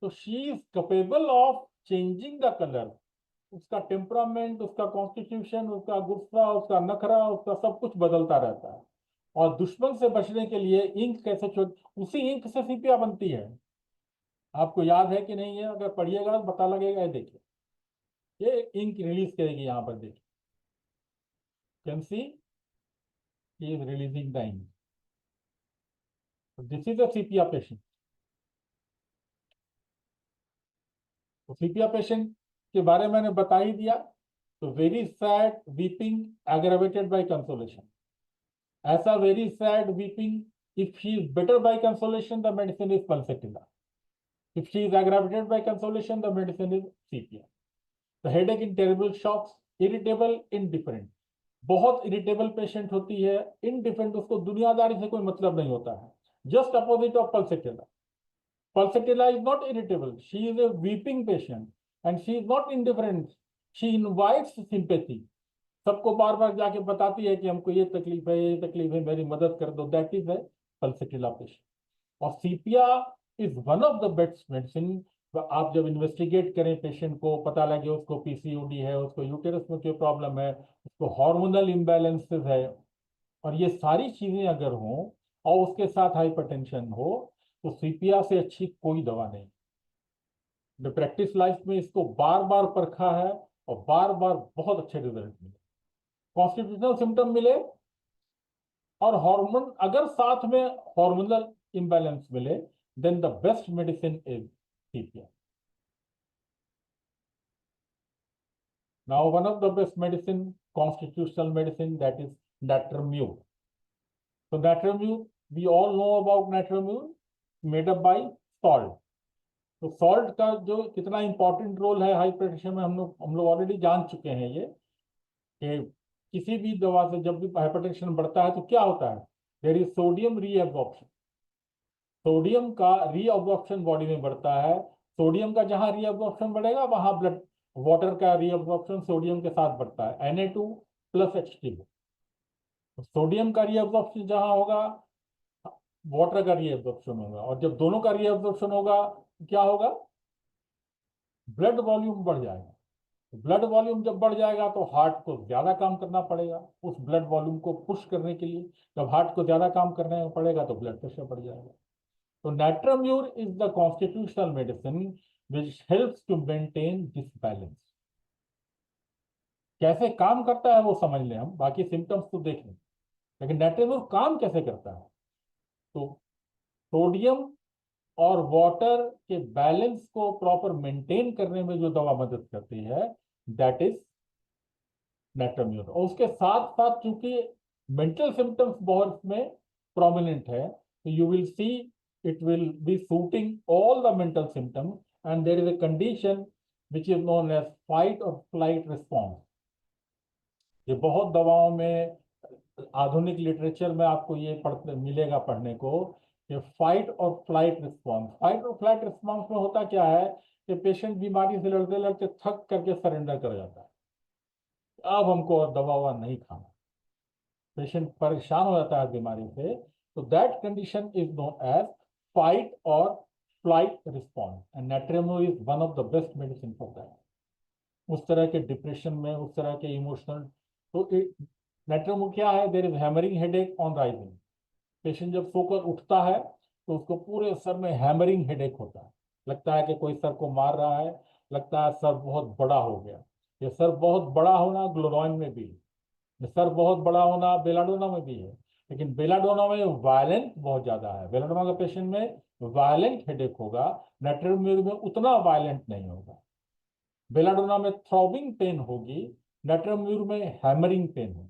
तो she is capable of changing the colour. उसका टेम्परामेंट, उसका कॉन्स्टिट्यूशन, उसका गुस्सा, उसका नखरा, उसका सब कुछ बदलता रहता है। और दुश्मन से बचने के लिए इंक कैसे छोड़, उसी इंक से सीपिया बनती है। आपको याद है कि नहीं है? अगर पढ़िएगा तो पता लगेगा। ये देखिए, ये इंक रिलीज करेगी, यहाँ पर देखिए, can see he is releasing the ink. This is a Sepia patient. तो सीपिया पेशेंट के बारे में मैंने बता ही दिया। तो very sad weeping aggravated by consolation, ऐसा very sad weeping, if she is better by consolation the medicine is pulsatilla, if she is aggravated by consolation the medicine is sepia. The headache in terrible shocks, irritable, indifferent, बहुत irritable patient होती है, indifferent, उसको दुनियादारी से कोई मतलब नहीं होता है, just opposite of pulsatilla. Pulsatilla is not irritable, she is a weeping patient and she is not indifferent, she invites sympathy, सबको बार बार जाके बताती है कि हमको ये तकलीफ है, ये तकलीफ है, मेरी मदद कर दो. दैट इज है पल्सेटिला पेशेंट. और sepia is one of the best medicine. आप जब इन्वेस्टिगेट करें पेशेंट को, पता लगे उसको पीसीओडी है, उसको यूटेरस में कोई प्रॉब्लम है, उसको हार्मोनल इम्बैलेंसेस है, और ये सारी चीजें अगर हों और उसके साथ हाइपरटेंशन हो, तो सीपिया से अच्छी कोई दवा नहीं. जो प्रैक्टिस लाइफ में इसको बार बार परखा है और बार बार बहुत अच्छे रिजल्ट मिले. कॉन्स्टिट्यूशनल सिम्टम मिले और हार्मोन अगर साथ में हार्मोनल इम्बैलेंस मिले, then the best medicine is Sepia. Now one of the best medicine, constitutional medicine, that is natriumur. So natriumur, we all know about natriumur, made up by salt. तो salt का जो कितना important role है hypertension में, हम लोग already जान चुके हैं ये, कि किसी भी दवा से जब भी हाइपरटेंशन बढ़ता है तो क्या होता है, there is sodium reabsorption. Sodium का रीअब्जॉर्प्शन बॉडी में बढ़ता है. सोडियम का जहां रीअब्जॉर्प्शन बढ़ेगा वहां ब्लड वाटर का रीअब्जॉर्प्शन सोडियम के साथ बढ़ता है, Na2 + H2. सोडियम का रीअब्जॉर्प्शन जहां होगा, वाटर का रीअब्जॉर्प्शन होगा, और जब दोनों का रीअब्जॉर्प्शन होगा क्या होगा, ब्लड वॉल्यूम बढ़ जाएगा. ब्लड वॉल्यूम जब बढ़ जाएगा तो हार्ट को ज्यादा काम करना पड़ेगा उस ब्लड वॉल्यूम को पुश करने के लिए. जब हार्ट को ज्यादा काम करने पड़ेगा तो ब्लड प्रेशर बढ़ जाएगा. तो natriumur is the constitutional medicine which helps to maintain this balance. कैसे काम करता है वो समझ लें हम, बाकी सिम्टम्स तो देख लें, लेकिन natriumur काम कैसे करता है. तो सोडियम और वाटर के बैलेंस को प्रॉपर मेंटेन करने में जो दवा मदद करती है, दैट इज natriumur. और उसके साथ साथ चूंकि मेंटल सिम्टम्स बहुत में प्रोमिनेंट है, तो you will see it will be suiting all the mental symptoms, and there is a condition which is known as fight और फ्लाइट रिस्पॉन्स. ये बहुत दवाओं में, आधुनिक लिटरेचर में आपको ये मिलेगा पढ़ने को, कि फाइट और फ्लाइट रिस्पॉन्स. फाइट और फ्लाइट रिस्पॉन्स में होता क्या है कि पेशेंट बीमारी से लड़ते लड़ते थक करके सरेंडर कर जाता है, अब हमको और दवा ववा नहीं खाना. पेशेंट परेशान हो जाता है बीमारी से. तो that condition is known as fight और flight response, and natriumur is one of the best medicine for that. उस तरह के डिप्रेशन में, उस तरह के इमोशनल, तो natriumur क्या है, there is hammering headache on rising. Patient जब सोकर उठता है तो उसको पूरे सर में हैमरिंग हेडेक होता है, लगता है कि कोई सर को मार रहा है, लगता है सर बहुत बड़ा हो गया. ये सर बहुत बड़ा होना ग्लोनॉइन में भी है, ये सर बहुत बड़ा होना बेलाडोना में भी है, लेकिन बेलाडोना में वायलेंट बहुत ज्यादा है. बेलाडोना के पेशेंट में वायलेंट हेडेक होगा, natriumur में उतना वायलेंट नहीं होगा. बेलाडोना में थ्रॉबिंग पेन होगी, natriumur में हैमरिंग पेन होगी.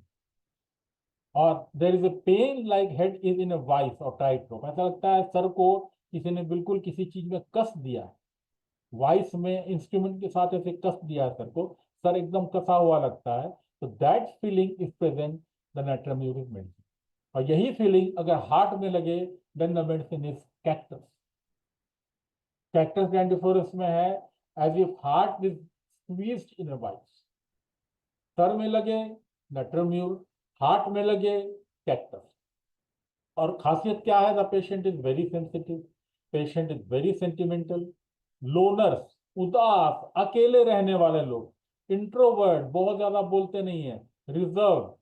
और there is a pain like head is in a vice or tight rope. ऐसा लगता है सर को किसी ने बिल्कुल किसी चीज में कस दिया है, वाइस में इंस्ट्रूमेंट के साथ ऐसे कस दिया है सर को, सर एकदम कसा हुआ लगता है. तो that feeling is present the natriumur medicine. और यही फीलिंग अगर हार्ट में लगे, then the medicine is cactus. Cactus grandiflorus में है, as if heart is squeezed in a vice. सर में लगे natriumur, हार्ट में लगे कैक्टस. और खासियत क्या है, the patient is very sensitive, patient is very sentimental, loners, उदास, अकेले रहने वाले लोग, इंट्रोवर्ट, बहुत ज्यादा बोलते नहीं है, reserve,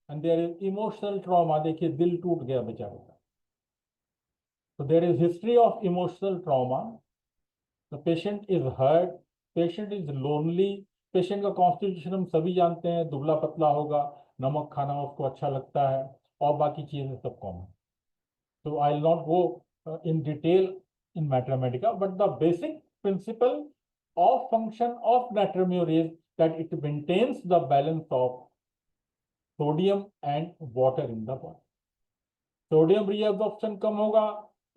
and there is emotional trauma. देखिए दिल टूट गया बेचारे का. तो there is history of emotional trauma. The patient is hurt, patient is lonely. Patient का कॉन्स्टिट्यूशन हम सभी जानते हैं, दुबला पतला होगा, नमक खाना उसको अच्छा लगता है, और बाकी चीजें सब कॉमन. तो I will not go in detail in mathematica, but the basic principle of function of natriuretic is that it maintains the balance of sodium and water in the body. Sodium reabsorption कम होगा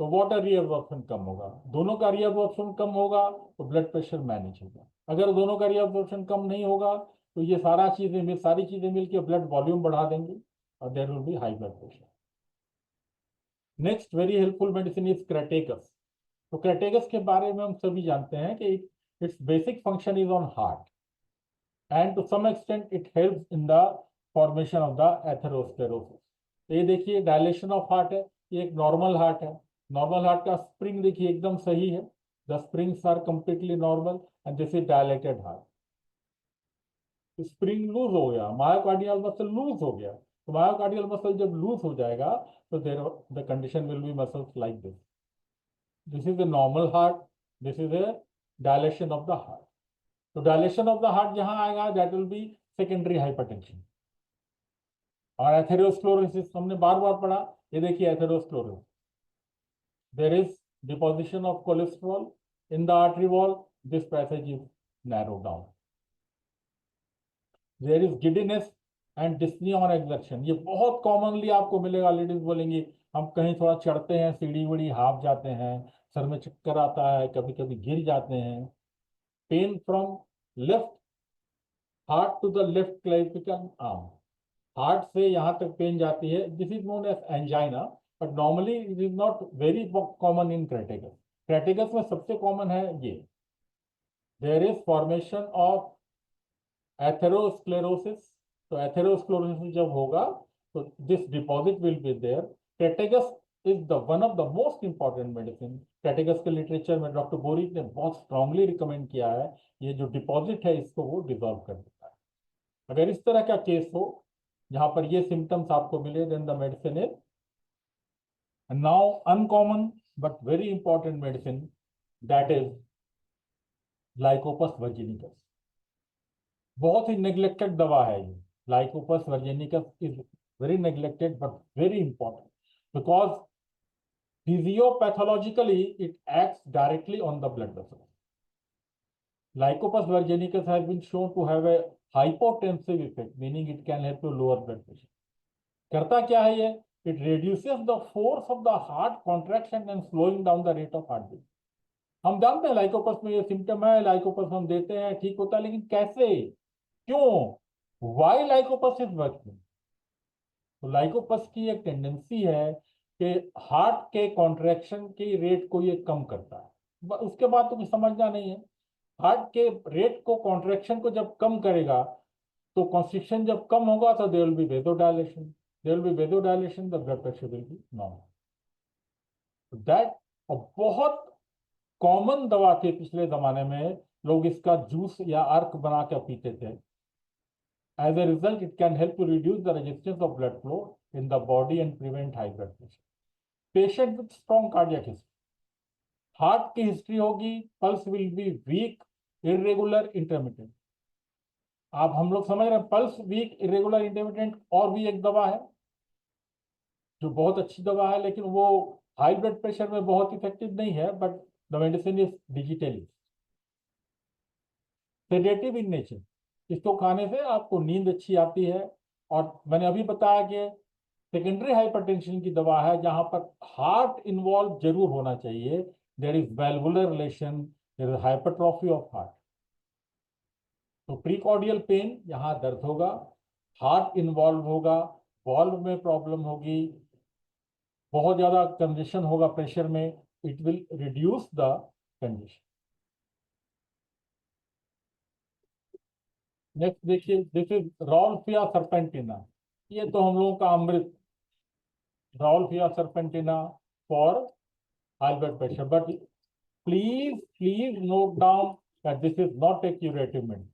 तो water reabsorption कम होगा, दोनों का reabsorption कम होगा तो ब्लड प्रेशर मैनेज होगा। अगर दोनों का रीअब्जॉर्प्शन कम नहीं होगा तो ये सारी चीजें मिलकर ब्लड वॉल्यूम बढ़ा देंगी और there will be high blood pressure. Next very helpful medicine is crataegus. तो क्रेटेकस के बारे में हम सभी जानते हैं कि it's basic function is on heart and to some extent it helps in the formation of the atherosclerosis. ये देखिए डायलेशन ऑफ हार्ट है, ये एक नॉर्मल हार्ट है। नॉर्मल हार्ट का स्प्रिंग देखिए एकदम सही है, the springs are completely normal and this is dilated heart. Spring loose हो गया, मायोकार्डियल मसल लूज हो गया, तो मायोकार्डियल मसल जब लूज हो जाएगा तो the condition will be muscles like this. This is a normal heart, this is a dilation of the heart. तो डायलेशन ऑफ द हार्ट जहां आएगा that will be secondary hypertension. और atherosclerosis हमने बार बार पढ़ा, ये देखिए atherosclerosis, there is deposition of cholesterol in the artery wall, this passage is narrow down. There is giddiness and dyspnoea on exertion, ये बहुत कॉमनली आपको मिलेगा। लेडीज बोलेंगी हम कहीं थोड़ा चढ़ते हैं, सीढ़ी वीढ़ी हाफ जाते हैं, सर में चक्कर आता है, कभी कभी गिर जाते हैं। Pain from left heart to the left clavicle arm, heart से यहाँ तक पेन जाती है, this is known as angina, but normally it is not very common in Crataegus. Crataegus में सबसे कॉमन है ये, there is formation of atherosclerosis. तो एथेरोस्क्लेरोसिस जब होगा तो this deposit will be there. Crataegus is the one of the most important medicine. Crataegus के literature में डॉक्टर बोरिक ने बहुत स्ट्रांगली रिकमेंड किया है, ये जो डिपॉजिट है इसको वो डिजॉल्व कर देता है। अगर इस तरह का केस हो जहां पर ये सिम्टम्स आपको मिले, then the medicine is now uncommon but very important medicine, that is lycopus virginicus. बहुत ही नेग्लेक्टेड दवा है ये, lycopus virginicus is very neglected but very important because physiopathologically it acts directly on the blood vessels. Lycopus virginicus has been shown to have a hypotensive effect, meaning it can help to lower blood pressure. करता क्या है ये? It reduces the force of the heart contraction and slowing down the rate of heartbeat. हम जानते हैं लाइकोपस में ये symptom है, लाइकोपस हम देते हैं ठीक होता है, लेकिन कैसे, क्यों, वाई लाइकोपस इज वर्किंग? तो लाइकोपस की एक टेंडेंसी है कि हार्ट के कॉन्ट्रैक्शन के रेट को ये कम करता है। उसके बाद तो कुछ समझना नहीं है, हार्ट के रेट को, कॉन्ट्रैक्शन को जब कम करेगा तो कॉन्स्ट्रिक्शन जब कम होगा तो there will be vasodilation, there will be vasodilation, the blood pressure will be normal. That बहुत कॉमन दवा थी पिछले जमाने में, लोग इसका जूस या अर्क बना कर पीते थे। As a result, it can help to reduce the resistance of blood flow in the body and prevent high blood pressure. Patient with strong cardiac history, heart की हिस्ट्री होगी, pulse will be weak, irregular, intermittent. आप हम लोग समझ रहे हैं, pulse week, irregular, intermittent और भी एक दवा है जो बहुत अच्छी दवा है, लेकिन वो हाई ब्लड प्रेशर में बहुत इफेक्टिव नहीं है, but the medicine is digitally sedative in nature. इसको खाने से आपको नींद अच्छी आती है। और मैंने अभी बताया कि सेकेंडरी हाइपरटेंशन की दवा है जहां पर हार्ट इन्वॉल्व जरूर होना चाहिए, there is valvular relation, there is hypertrophy of heart. तो प्रीकॉर्डियल पेन, यहाँ दर्द होगा, हार्ट इन्वॉल्व होगा, वॉल्व में प्रॉब्लम होगी, बहुत ज्यादा कंजेशन होगा प्रेशर में, it will reduce the congestion. Next देखिए, दिस इज रॉल्फिया सर्पेंटिना, ये तो हम लोगों का अमृत, rauwolfia serpentina for high blood pressure. But please note down that this is not a curative medicine.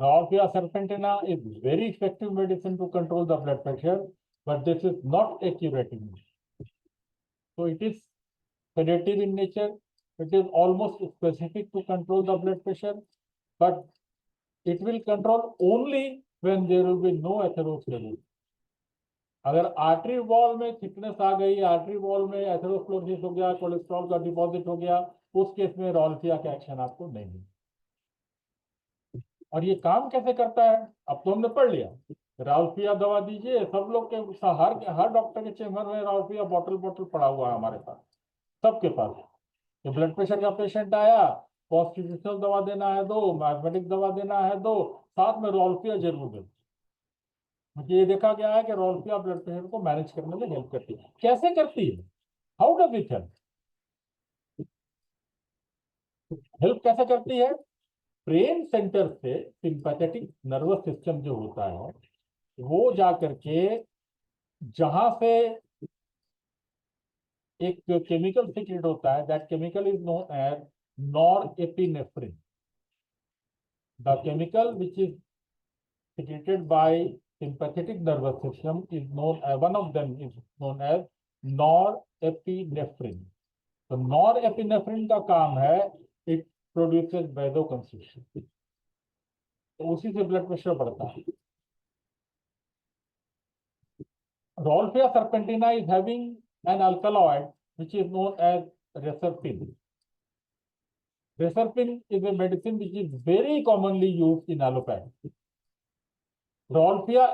Homoeopathy serpentina is very effective medicine to control the blood pressure, but this is not a curative medicine. So it is sedative in nature. It is almost specific to control the blood pressure, but it will control only when there will be no atherosclerosis. अगर artery wall में thickness आ गई, artery wall में atherosclerosis हो गया, cholesterol का deposit हो गया, उस केस में रॉल्फिया का एक्शन आपको नहीं मिलेगा। और ये काम कैसे करता है अब तो हमने पढ़ लिया। रॉल्फिया दवा दीजिए, सब लोग के हर डॉक्टर के चेम्बर में रॉल्फिया बॉटल बॉटल पड़ा हुआ है हमारे पास, सबके पास। तो ब्लड प्रेशर का पेशेंट आया, कॉन्स्टिट्यूशनल दवा देना है दो, मैथमेटिक दवा देना है दो, साथ में रॉल्फिया जरूर दो। मुझे ये देखा गया है कि रॉल्फिया ब्लड प्रेशर को मैनेज करने में हेल्प करती है। कैसे करती है? How does it help? Help कैसे करती है? ब्रेन सेंटर से सिंपैथेटिक नर्वस सिस्टम जो होता है वो जा करके जहां से एक केमिकल सीक्रेट होता है, that chemical is known as norepinephrine. The chemical which is secreted by sympathetic nervous system is known as, one of them is known as norepinephrine. तो नॉरएपिनेफ्रिन का काम है, इट प्रोड्यूसेस वैसोकंस्ट्रिक्शन, तो उसी से ब्लड प्रेशर बढ़ता है। Rolfia serpentina is having an alkaloid which is known as reserpine. Reserpine is a medicine which is very commonly used in allopathy. Rolfia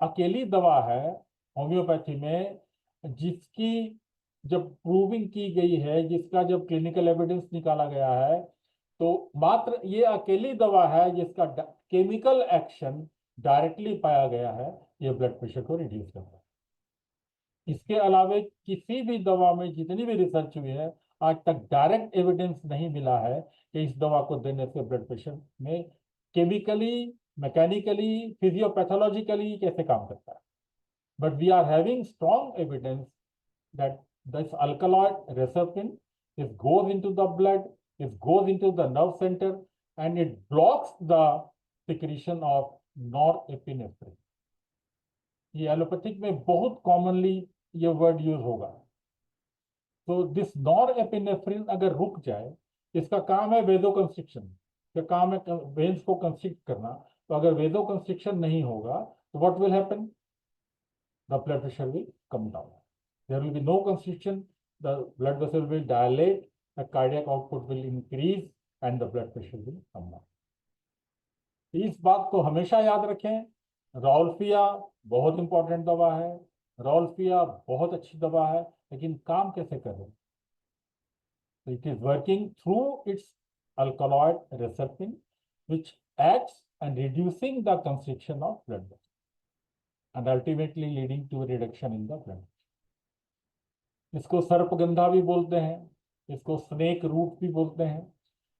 अकेली दवा है होम्योपैथी में जिसकी जब प्रूविंग की गई है, जिसका जब क्लिनिकल एविडेंस निकाला गया है, तो मात्र ये अकेली दवा है जिसका केमिकल एक्शन डायरेक्टली पाया गया है, ये ब्लड प्रेशर को रिड्यूस करता है। इसके अलावा किसी भी दवा में जितनी भी रिसर्च हुई है आज तक डायरेक्ट एविडेंस नहीं मिला है कि इस दवा को देने से ब्लड प्रेशर में केमिकली, मैकेनिकली, फिजियोपैथोलॉजिकली कैसे काम करता है। But we are having strong evidence that this alkaloid reserpine is goes into the blood, it goes into the nerve center and it blocks the secretion of norepinephrine. ये allopathic में बहुत commonly ये word use होगा। तो this norepinephrine अगर रुक जाए, इसका काम है वेसोकंस्ट्रिक्शन, इसका काम है वेन्स को कंस्ट्रिक्ट करना। तो अगर वेसोकंस्ट्रिक्शन नहीं होगा तो what will happen? The blood pressure will come down, there will be no constriction, the blood vessel will dilate, the cardiac output will increase and the blood pressure will come down. इस बात को हमेशा याद रखें। Rauwolfia बहुत important दवा है, Rauwolfia बहुत अच्छी दवा है, लेकिन काम कैसे करे? It is working through its alkaloid reserpine which acts and reducing the constriction of blood vessels and ultimately leading to a reduction in the blood. इसको सर्पगंधा भी बोलते हैं, इसको स्नेक रूट भी बोलते हैं,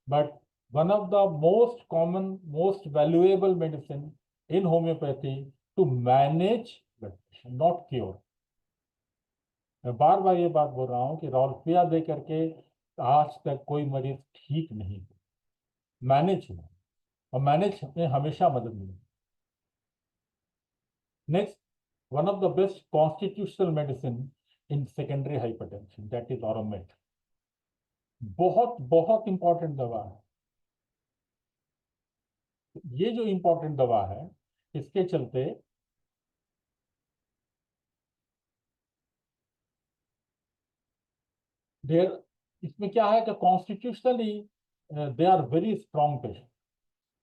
but one of the most common, most valuable medicine in homoeopathy to manage blood pressure, not cure. मैं बार बार ये बात बोल रहा हूं कि रॉल्फिया दे करके आज तक कोई मरीज ठीक नहीं हुआ, मैनेज हुआ, और मैनेज में हमेशा मदद मिली। Next, one of the best constitutional medicine in secondary hypertension, that is aurum met. बहुत बहुत इंपॉर्टेंट दवा है। ये जो इंपॉर्टेंट दवा है, इसके चलते देर, इसमें क्या है कि constitutionally they are very strong patient.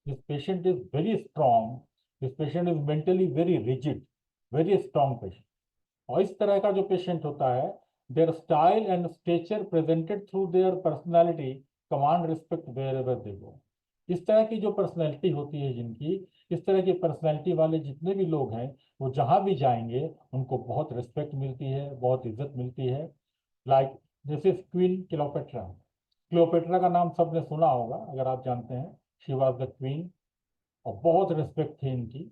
This patient is very strong, this patient is mentally very rigid, very strong patient. और इस तरह का जो पेशेंट होता है, their style and stature presented through their personality command respect wherever they go. इस तरह की जो पर्सनैलिटी होती है जिनकी, इस तरह की पर्सनैलिटी वाले जितने भी लोग हैं, वो जहां भी जाएंगे उनको बहुत रिस्पेक्ट मिलती है, बहुत इज्जत मिलती है। Like this is queen Cleopatra. Cleopatra का नाम सबने सुना होगा, अगर आप जानते हैं, शी वॉज द क्वीन, और बहुत रिस्पेक्ट थी इनकी।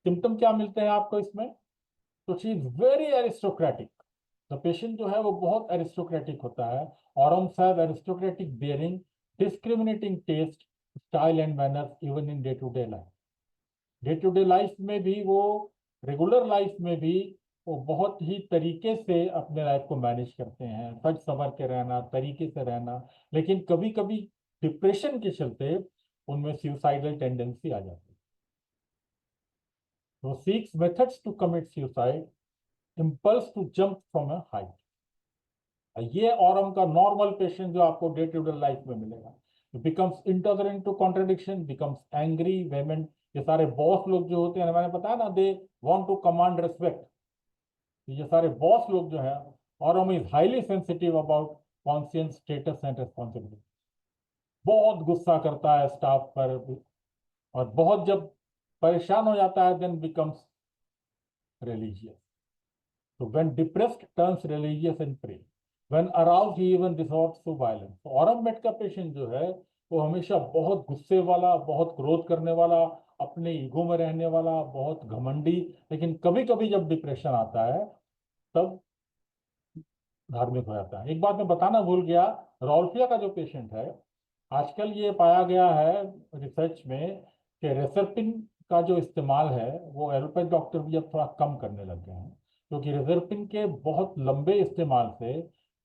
सिम्टम क्या मिलते हैं आपको इसमें? तो शी इज वेरी एरिस्टोक्रेटिक। तो पेशेंट जो है वो बहुत एरिस्टोक्रेटिक होता है, aurums have aristocratic bearing, discriminating taste, style and manners even in day to day life. Day to day life में भी वो, रेगुलर लाइफ में भी वो बहुत ही तरीके से अपने लाइफ को मैनेज करते हैं, सच संवर के रहना, तरीके से रहना। लेकिन कभी कभी डिप्रेशन के चलते उनमें सुसाइडल टेंडेंसी आ जाती है। So seeks methods to commit suicide, impulse to jump from a height. ये औरम का नॉर्मल पेशेंट जो आपको डे टू डे लाइफ में मिलेगा. Becomes intolerant to contradiction, becomes angry, vehement. ये सारे बॉस लोग जो होते हैं, मैंने बताया ना, they want to command respect. ये सारे बॉस लोग जो है, Aurum is highly sensitive about conscience, status and responsibility. बहुत गुस्सा करता है स्टाफ पर, और बहुत जब परेशान हो जाता है देन बिकम्स रिलीजियस. तो when depressed turns religious and pray. When aroused, he even resorts to violence. तो ऑरम का पेशेंट जो है वो हमेशा बहुत गुस्से वाला, बहुत क्रोध करने वाला, अपने ईगो में रहने वाला, बहुत घमंडी, लेकिन कभी कभी जब डिप्रेशन आता है तब धार्मिक हो जाता है. एक बात मैं बताना भूल गया, रॉल्फिया का जो पेशेंट है, आजकल ये पाया गया है रिसर्च में कि रेसरपिन का जो इस्तेमाल है वो एलोपैथ डॉक्टर भी अब थोड़ा कम करने लग गए हैं, क्योंकि रेसरपिन के बहुत लंबे इस्तेमाल से,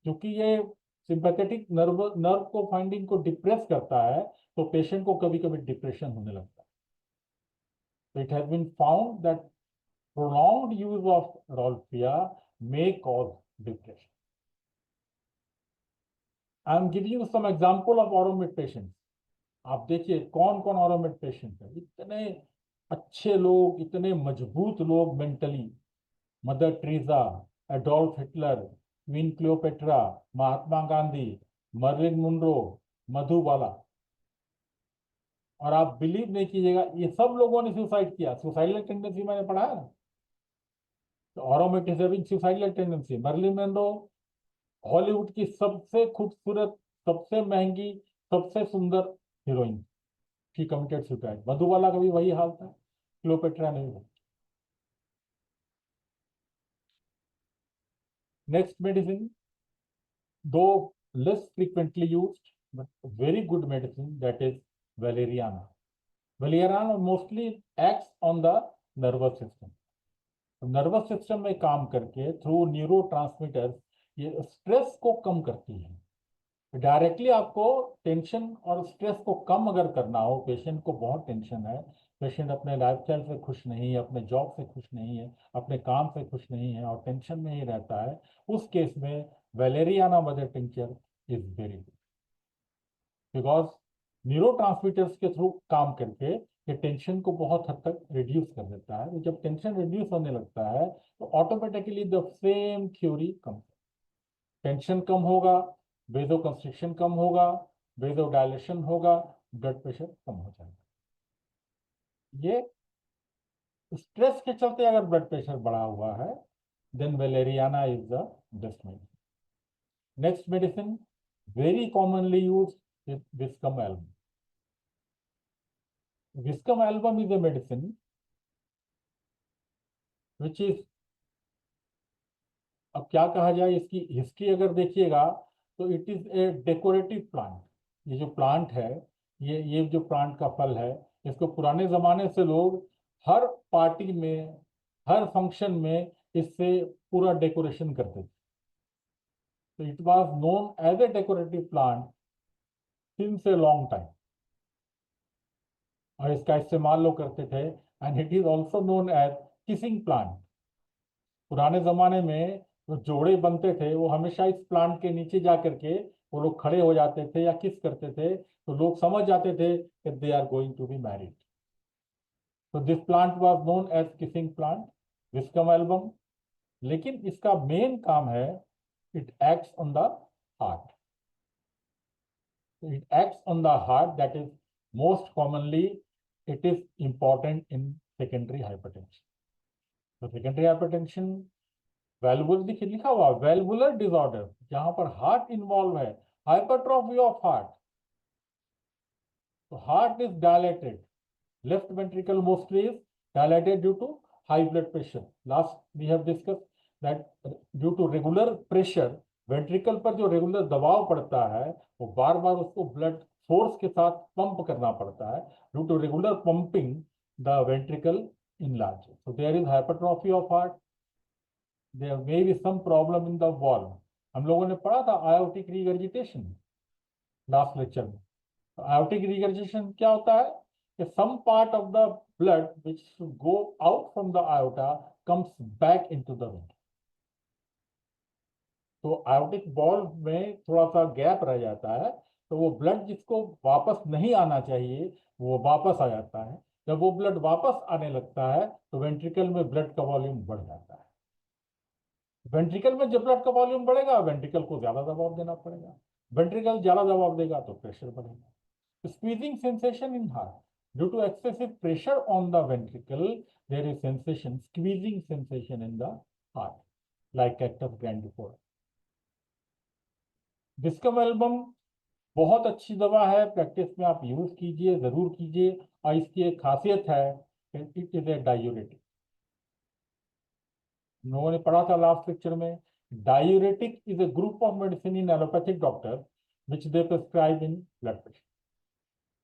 क्योंकि ये सिंपैथेटिक नर्व को फाइंडिंग को डिप्रेस करता है, तो पेशेंट को कभी कभी डिप्रेशन होने लगता है. तो it has been found that prolonged use of rauwolfia may cause depression. I am giving you some example of aurum met patients. आप देखिए कौन कौन ऑरोमेट पेशेंट है. इतने अच्छे लोग, इतने मजबूत लोग mentally. Mother Teresa, Adolf Hitler, Queen Cleopatra, Mahatma Gandhi, Marilyn Monroe, Madhubala. और आप बिलीव नहीं कीजिएगा, ये सब लोगों ने सुसाइड किया. सुसाइडल टेंडेंसी मैंने पढ़ा है ना, तो aurum met is having suicidal tendency. Marilyn Monroe Hollywood की सबसे खूबसूरत, सबसे महंगी, सबसे सुंदर heroine, she committed suicide. Madhubala का भी वही हाल था, क्लियोपेट्रा ने भी. Next medicine, though less frequently used but very good medicine, that is valeriana. Valeriana mostly acts on the nervous system. Nervous system में काम करके थ्रू न्यूरोट्रांसमीटर्स ये स्ट्रेस को कम करती है. डायरेक्टली आपको टेंशन और स्ट्रेस को कम अगर करना हो, पेशेंट को बहुत टेंशन है, पेशेंट अपने लाइफस्टाइल से खुश नहीं है, अपने जॉब से खुश नहीं है, अपने काम से खुश नहीं है और टेंशन में ही रहता है, उस केस में valeriana mother tincture is very good, because neurotransmitters के थ्रू काम करके ये टेंशन को बहुत हद तक रिड्यूस कर देता है. जब टेंशन रिड्यूस होने लगता है तो automatically the same theory come. Tension कम होगा, वेजो कंस्ट्रिक्शन कम होगा, वेजो डायलेशन होगा, ब्लड प्रेशर कम हो जाएगा. ये स्ट्रेस के चलते अगर ब्लड प्रेशर बढ़ा हुआ है then valeriana is the best medicine. Next medicine very commonly used is viscum album. Viscum album is a medicine which is, अब क्या कहा जाए, इसकी हिस्ट्री अगर देखिएगा तो it is A decorative plant. ये जो प्लांट है, ये जो प्लांट का फल है, इसको पुराने जमाने से लोग हर पार्टी में, हर फंक्शन में इससे पूरा डेकोरेशन करते थे. तो it was known as a decorative plant since a long time, और इसका इस्तेमाल लोग करते थे. And it is also known as kissing plant. पुराने जमाने में जो जोड़े बनते थे वो हमेशा इस प्लांट के नीचे जा करके वो लोग खड़े हो जाते थे या किस करते थे, तो लोग समझ जाते थे कि they are going to be married. तो this plant was known as kissing plant, viscum album. लेकिन इसका मेन काम है, it acts on the heart. It acts on the heart, that is most commonly it is important in secondary hypertension. तो secondary hypertension valvular लिखा हुआ valvular disorder, जहां पर heart involve है, hypertrophy of heart. तो heart is dilated, left ventricle mostly is dilated due to high blood pressure. Last we have discussed that due to regular pressure, ventricle पर जो regular दबाव पड़ता है वो बार बार उसको ब्लड फोर्स के साथ पंप करना पड़ता है. Due to regular pumping the ventricle enlarges. So there is hypertrophy of heart. There may be some problem in the valve. हम लोगों ने पढ़ा था aortic regurgitation लास्ट लेक्चर में. aortic regurgitation क्या होता है? some part of the blood which should go out from the aorta comes back into the vein. तो aortic valve में थोड़ा सा गैप रह जाता है, तो वो ब्लड जिसको वापस नहीं आना चाहिए वो वापस आ जाता है। जब वो ब्लड वापस आने लगता है तो वेंट्रिकल में ब्लड का वॉल्यूम बढ़ जाता है। वेंट्रिकल में जब ब्लड का वॉल्यूम बढ़ेगा, वेंट्रिकल को ज्यादा दबाव देना पड़ेगा, वेंट्रिकल ज्यादा दबाव देगा तो प्रेशर बढ़ेगा। Squeezing sensation in heart due to excessive pressure on the ventricle, there is sensation, squeezing sensation in the heart like cactus grandiflora. Viscum album बहुत अच्छी दवा है, प्रैक्टिस में आप यूज कीजिए, जरूर कीजिए। और इसकी एक खासियत है, इट इज ए डायूरेटिक। लोगों ने पढ़ा था लास्ट लेक्चर में, diuretic is a group of medicine in allopathic doctor which they prescribe in blood pressure.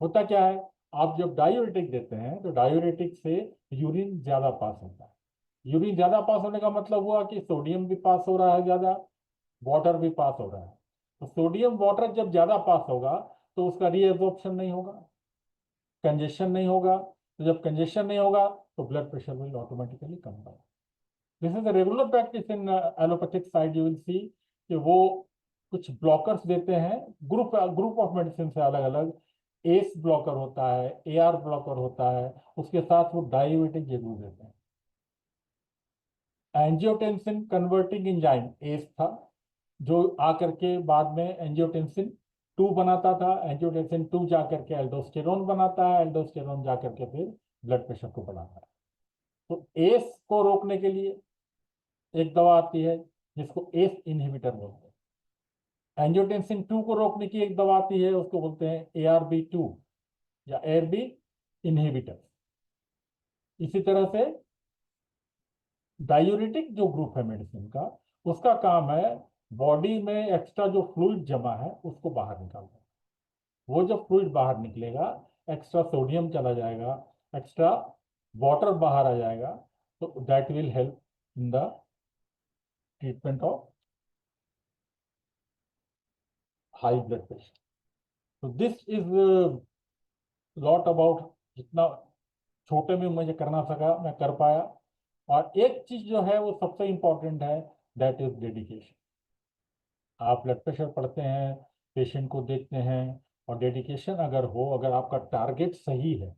होता क्या है, आप जब डायूरेटिक देते हैं तो डायूरेटिक से यूरिन ज्यादा पास होता है। यूरिन ज्यादा पास होने का मतलब हुआ कि सोडियम भी पास हो रहा है ज्यादा, वाटर भी पास हो रहा है। तो सोडियम वाटर जब ज्यादा पास होगा तो उसका रीएब्जॉर्प्शन नहीं होगा, कंजेशन नहीं होगा। तो जब कंजेशन नहीं होगा तो blood pressure will automatically come down. This is a regular practice in allopathic side. You will सी कि वो कुछ ब्लॉकर्स देते हैं, ग्रुप ऑफ मेडिसिन से अलग अलग। एस ब्लॉकर होता है, एआर ब्लॉकर होता है, उसके साथ वो डायूरेटिक जरूर देते हैं। एंजियोटेंसिन कन्वर्टिंग एंजाइम एस था, जो आकर के बाद में एंजियोटेंसिन 2 बनाता था। एंजियोटेंसिन 2 जाकर के एल्डोस्टेरोन बनाता है, एल्डोस्टेरोन जाकर के फिर ब्लड प्रेशर को बढ़ाता है। तो एस को रोकने के लिए एक दवा आती है जिसको एस इनहिबिटर बोलते हैं। एंजियोटेंसिन 2 को रोकने की एक दवा आती है, उसको बोलते हैं ARB2 या ARB इनहिबिटर। इसी तरह से डायूरेटिक जो ग्रुप है मेडिसिन का, उसका काम है बॉडी में एक्स्ट्रा जो फ्लूइड जमा है उसको बाहर निकालना। वो जब फ्लूइड बाहर निकलेगा, एक्स्ट्रा सोडियम चला जाएगा, एक्स्ट्रा वाटर बाहर आ जाएगा, तो that will help in the treatment of high blood pressure. तो दिस इज लॉट अबाउट, जितना छोटे में मुझे करना सका मैं कर पाया। और एक चीज जो है वो सबसे इंपॉर्टेंट है, दैट इज डेडिकेशन। आप ब्लड प्रेशर पढ़ते हैं, पेशेंट को देखते हैं, और डेडिकेशन अगर हो, अगर आपका टारगेट सही है,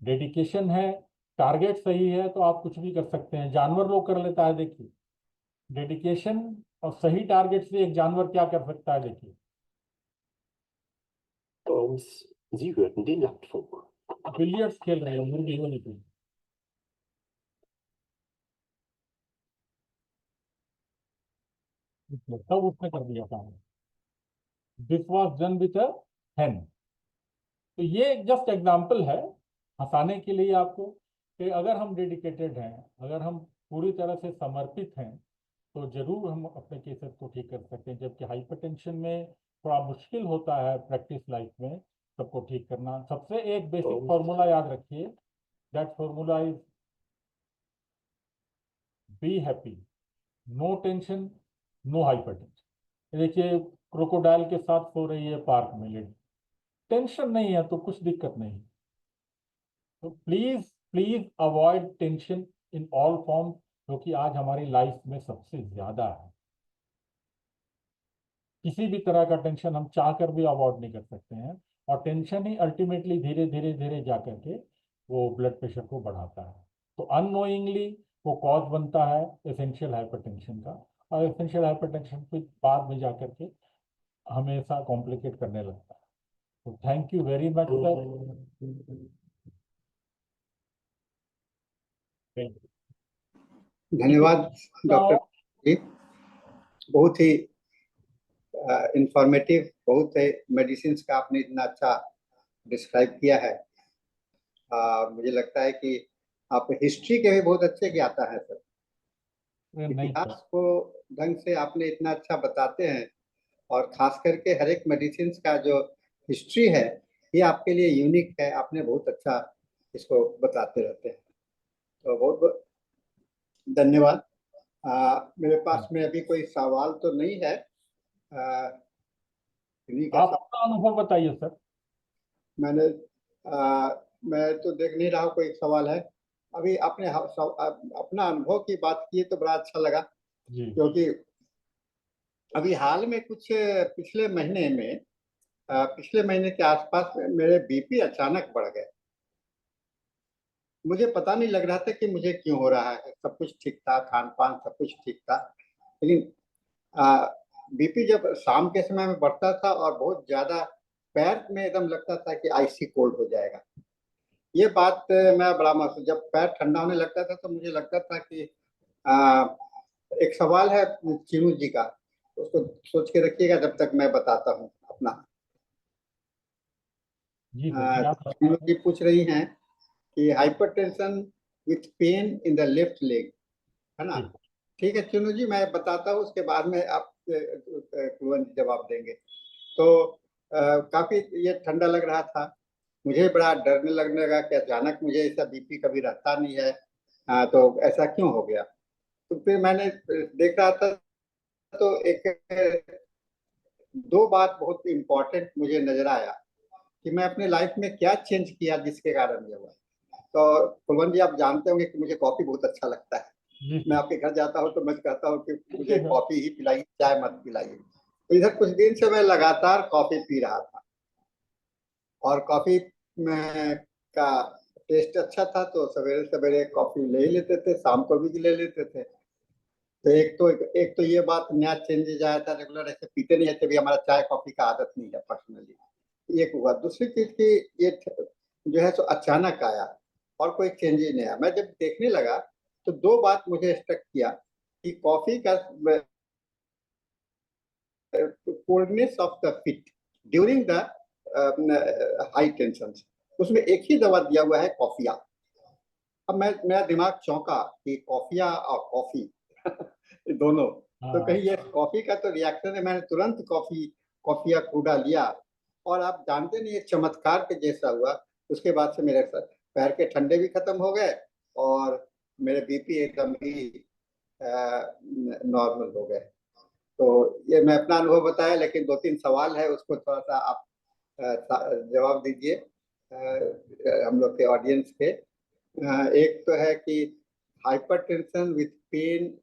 डेडिकेशन है, टारगेट सही है, तो आप कुछ भी कर सकते हैं। जानवर लोग कर लेता है, देखिए डेडिकेशन और सही टारगेट से एक जानवर क्या कर सकता है, देखिए। Sie hörten den Landfunk. Billiards खेल रहे हैं मुर्गी होने पे। तब उसने कर दिया काम। This was done with a hen। तो ये जस्ट एग्जाम्पल है हंसाने के लिए आपको, कि अगर हम डेडिकेटेड हैं, अगर हम पूरी तरह से समर्पित हैं, तो जरूर हम अपने केसेस को ठीक कर सकते हैं। जबकि हाइपरटेंशन में थोड़ा मुश्किल होता है प्रैक्टिस लाइफ में सबको ठीक करना। सबसे एक बेसिक फॉर्मूला याद रखिए, that formula is be happy, no tension, no hypertension. देखिए क्रोकोडाइल के साथ सो रही है पार्क में लेडी, टेंशन नहीं है तो कुछ दिक्कत नहीं। तो please please avoid tension in all form, जो कि आज हमारी लाइफ में सबसे ज्यादा है। किसी भी तरह का टेंशन हम चाह कर भी अवॉइड नहीं कर सकते हैं, और टेंशन ही अल्टीमेटली धीरे धीरे धीरे जा करके वो ब्लड प्रेशर को बढ़ाता है। तो अननोइंगली वो कॉज बनता है एसेंशियल हाइपरटेंशन का, और एसेंशियल हाइपरटेंशन फिर बाद में जा करके हमेशा कॉम्प्लिकेट करने लगता है। तो thank you very much sir. धन्यवाद डॉक्टर जी, बहुत ही इंफॉर्मेटिव, बहुत है मेडिसिन का आपने इतना अच्छा डिस्क्राइब किया है। मुझे लगता है कि आप हिस्ट्री के भी बहुत अच्छे ज्ञाता है सर। इतिहास को ढंग से आपने इतना अच्छा बताते हैं, और खास करके हर एक मेडिसिन का जो हिस्ट्री है ये आपके लिए यूनिक है। आपने बहुत अच्छा इसको बताते रहते हैं, तो बहुत बहुत धन्यवाद। मेरे पास में अभी कोई सवाल तो नहीं है। आप अपना अनुभव बताइए सर। मैंने मैं तो देख नहीं रहा हूँ कोई सवाल है। अभी आपने अपना अनुभव की बात की तो बड़ा अच्छा लगा, क्योंकि अभी हाल में कुछ पिछले महीने के आसपास मेरे बीपी अचानक बढ़ गए। मुझे पता नहीं लग रहा था कि मुझे क्यों हो रहा है। सब कुछ ठीक था, खान पान सब कुछ ठीक था, लेकिन बीपी जब शाम के समय में बढ़ता था और बहुत ज्यादा पैर में एकदम लगता था कि आइसी कोल्ड हो जाएगा। ये बात मैं बड़ा महसूस, जब पैर ठंडा होने लगता था तो मुझे लगता था कि एक सवाल है चीनू जी का, उसको सोच के रखिएगा जब तक मैं बताता हूँ अपना। चीनू जी पूछ रही हैं कि hypertension with pen in the left leg, है ना? ठीक है चीनू जी, मैं बताता हूँ, उसके बाद में आप कुलवंत जवाब देंगे। तो काफी ये ठंडा लग रहा था, मुझे बड़ा डरने लगने लगा कि अचानक मुझे ऐसा बीपी कभी रहता नहीं है, तो ऐसा क्यों हो गया। तो फिर मैंने देख रहा था तो एक दो बात बहुत इम्पोर्टेंट मुझे नजर आया कि मैं अपने लाइफ में क्या चेंज किया जिसके कारण ये हुआ। तो कुलवंत जी, आप जानते होंगे कि मुझे कॉफी बहुत अच्छा लगता है। मैं आपके घर जाता हूँ तो मैं कहता हूँ कि मुझे कॉफी ही पिलाइए, चाय मत पिलाइए। तो इधर कुछ दिन से मैं लगातार कॉफी पी रहा था और कॉफी में का टेस्ट अच्छा था, तो सवेरे सवेरे कॉफी ले ही लेते थे, शाम को भी ले लेते थे। तो एक तो ये बात नया चेंजेज आया था, रेगुलर ऐसे पीते नहीं है, भी हमारा चाय कॉफी का आदत नहीं है पर्सनली। एक हुआ, दूसरी चीज की ये जो है सो अचानक आया और कोई चेंज ही नहीं आया। मैं जब देखने लगा तो दो बात मुझे स्टक किया कि कॉफी का coldness of the feet during the high tension, उसमें एक ही दवा दिया हुआ है, कॉफिया। अब मेरा दिमाग चौंका कि कॉफिया और कॉफी दोनों, तो कहीं ये कॉफी का तो रिएक्शन है। मैंने तुरंत कॉफिया कूड़ा लिया और आप जानते नहीं, एक चमत्कार के जैसा हुआ। उसके बाद से मेरे पैर के ठंडे भी खत्म हो गए और मेरे बीपी एकदम ही नॉर्मल हो गए। तो ये मैं अपना अनुभव बताया, लेकिन दो तीन सवाल है, उसको थोड़ा सा आप जवाब दीजिए हम लोग के ऑडियंस के। एक तो है कि hypertension with pain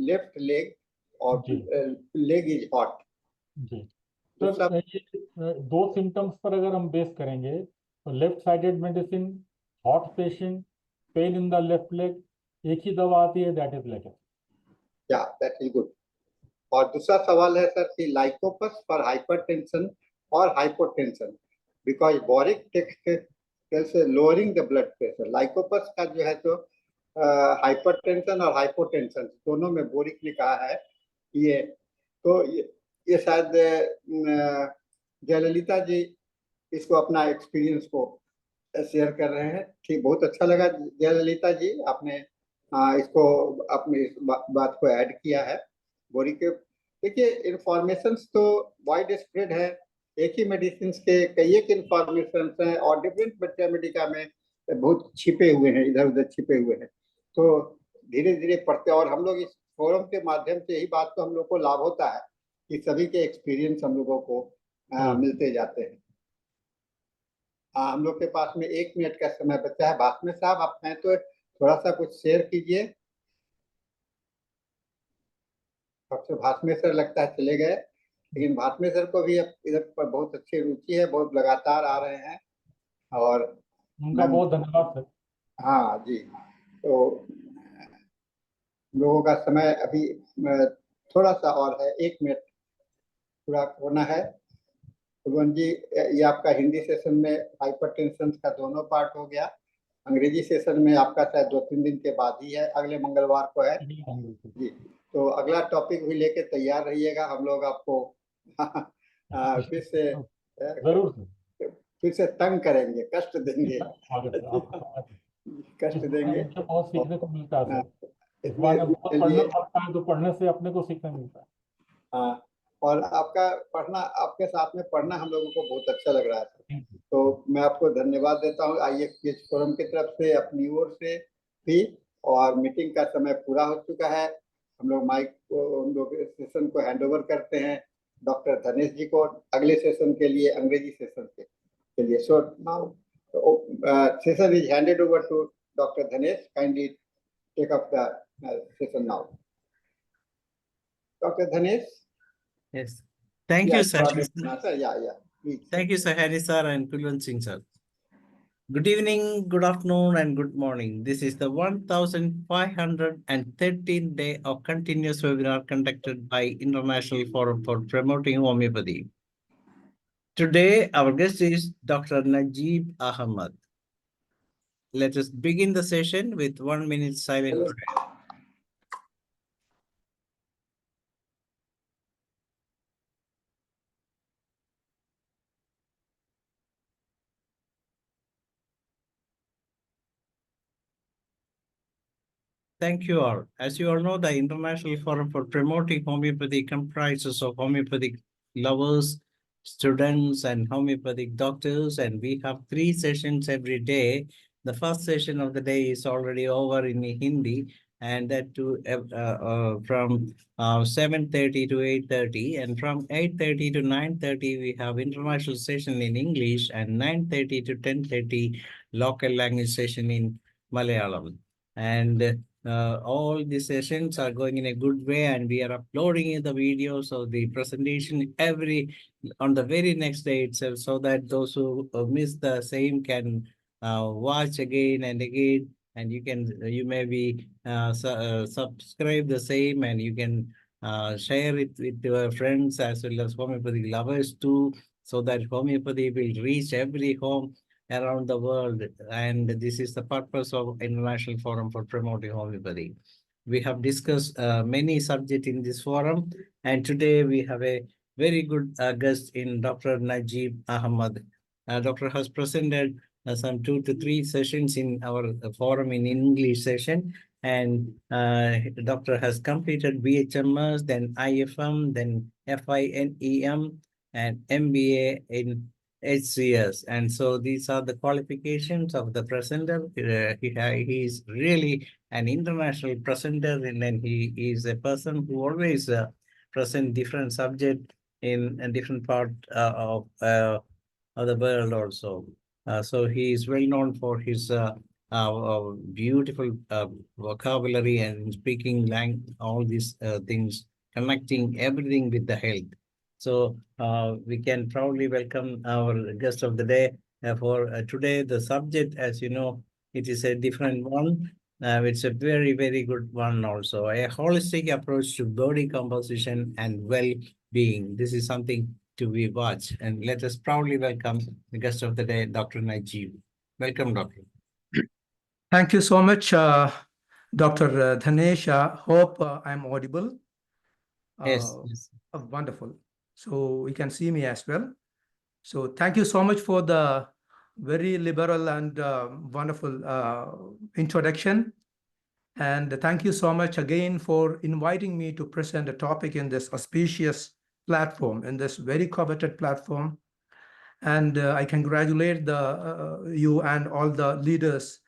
left leg और लेग इज हॉट। सर ये दो सिम्टम्स पर अगर हम बेस करेंगे तो left sided medicine, hot patient, pain in the left leg, एक ही दवा आती है, दैट इज लेटर। या दैट इज गुड। और दूसरा सवाल है सर कि लाइकोपस फॉर हाइपरटेंशन और hypotension, because boric text lowering the blood pressure. Lycopus का जो है तो हाइपरटेंशन और हाइपोटेंशन दोनों में बोरिक ने कहा है ये। तो ये शायद जयललिता जी इसको अपना एक्सपीरियंस को शेयर कर रहे हैं। ठीक, बहुत अच्छा लगा जयललिता जी, आपने इसको अपनी इस बात को ऐड किया है। बोरिक के देखिए इंफॉर्मेशन तो वाइड स्प्रेड है, एक ही मेडिसिन के कई एक इंफॉर्मेशन हैं और डिफरेंट मैथमेटिका में बहुत छिपे हुए हैं, इधर उधर छिपे हुए हैं। तो धीरे धीरे पढ़ते, और हम लोग इस फोरम के माध्यम से यही बात तो हम लोग को लाभ होता है कि सभी के एक्सपीरियंस हम लोगों को मिलते जाते हैं। हम लोग के पास में 1 मिनट का समय बचा है। भास्कर साहब, आप हैं तो थोड़ा सा कुछ शेयर कीजिए। डॉक्टर भास्कर सर लगता है चले गए, लेकिन भास्कर सर को भी इधर पर बहुत अच्छी रुचि है, बहुत लगातार आ रहे हैं और उनका बहुत धन्यवाद सर। हाँ जी। तो लोगों का समय अभी थोड़ा सा और है, 1 मिनट पूरा होना है। कुलवंत जी, ये आपका हिंदी सेशन में हाइपरटेंशन का दोनों पार्ट हो गया। अंग्रेजी सेशन में आपका शायद 2-3 दिन के बाद ही है, अगले मंगलवार को है जी। तो अगला टॉपिक भी लेके तैयार रहिएगा, हम लोग आपको फिर से तंग करेंगे, कष्ट देंगे कष्ट देंगे। बहुत सीखने को मिलता है सर, बहुत पढ़ना पड़ता है तो पढ़ने से अपने को सीखने मिलता है। हाँ, और आपका पढ़ना, आपके साथ में पढ़ना हम लोगों को बहुत अच्छा लग रहा है। तो मैं आपको धन्यवाद देता हूँ IFPH फोरम की तरफ से, अपनी ओर से भी। और मीटिंग का समय पूरा हो चुका है, हम लोग माइक को, हम लोग सेशन को हैंड ओवर करते हैं डॉक्टर धनेश जी को अगले सेशन के लिए, अंग्रेजी सेशन के लिए। So now So, session is handed over to Dr. Dhanesh. Kindly take up the session now. Dr. Dhanesh? Yes. Thank you, sir. Please. Thank you, sir, Hari sir, and Kulwant Singh sir. Good evening, good afternoon, and good morning. This is the 1513th day of continuous webinar conducted by International Forum for Promoting Homeopathy. Today, our guest is Dr. NAJEEB AHAMMED. Let us begin the session with 1 minute silent prayer. Thank you all. As you all know, the International Forum for Promoting Homeopathy comprises of homeopathic lovers, students, and homeopathic doctors, and we have 3 sessions every day. The first session of the day is already over in Hindi, and that too from 7:30 to 8:30, and from 8:30 to 9:30 we have international session in English, and 9:30 to 10:30 local language session in Malayalam. And all the sessions are going in a good way, and we are uploading the videos of the presentation on the very next day itself, so that those who miss the same can watch again and again, and you may be subscribe the same, and you can share it with your friends as well as homeopathic lovers too, so that homeopathy will reach every home around the world. And this is the purpose of International Forum for Promoting Homeopathy. We have discussed many subjects in this forum, and today we have a very good guest in Dr. NAJEEB AHAMMED. Doctor has presented some 2 to 3 sessions in our forum in English session, and Doctor has completed BHMS, then IFM, then FINEM, and MBA in HCS. And so these are the qualifications of the presenter. He is really an international presenter, and then he is a person who always present different subject in a different part of the world also. So he is well known for his beautiful vocabulary and speaking all these things, connecting everything with the health. So we can proudly welcome our guest of the day. For today, the subject, as you know, it is a different one. It's a very, very good one also. A holistic approach to body composition and well-being. This is something to be watched. And let us proudly welcome the guest of the day, Dr. NAJEEB. Welcome, Doctor. Thank you so much, Dr. Dhanesh. Hope I'm audible. Yes. Wonderful. So you can see me as well. So thank you so much for the very liberal and wonderful introduction. And thank you so much again for inviting me to present a topic in this auspicious platform, in this very coveted platform. And I congratulate you and all the leaders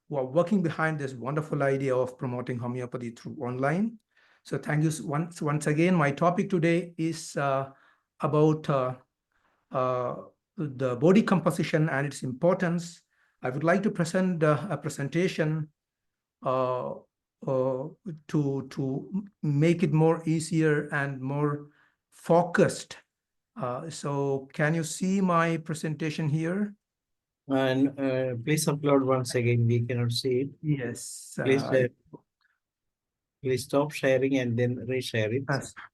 who are working behind this wonderful idea of promoting homeopathy through online. So thank you once again. My topic today is about the body composition and its importance. I would like to present a presentation to make it more easier and more focused. So can you see my presentation here? And please upload once again. We cannot see it. Yes. Please stop sharing and then reshare it.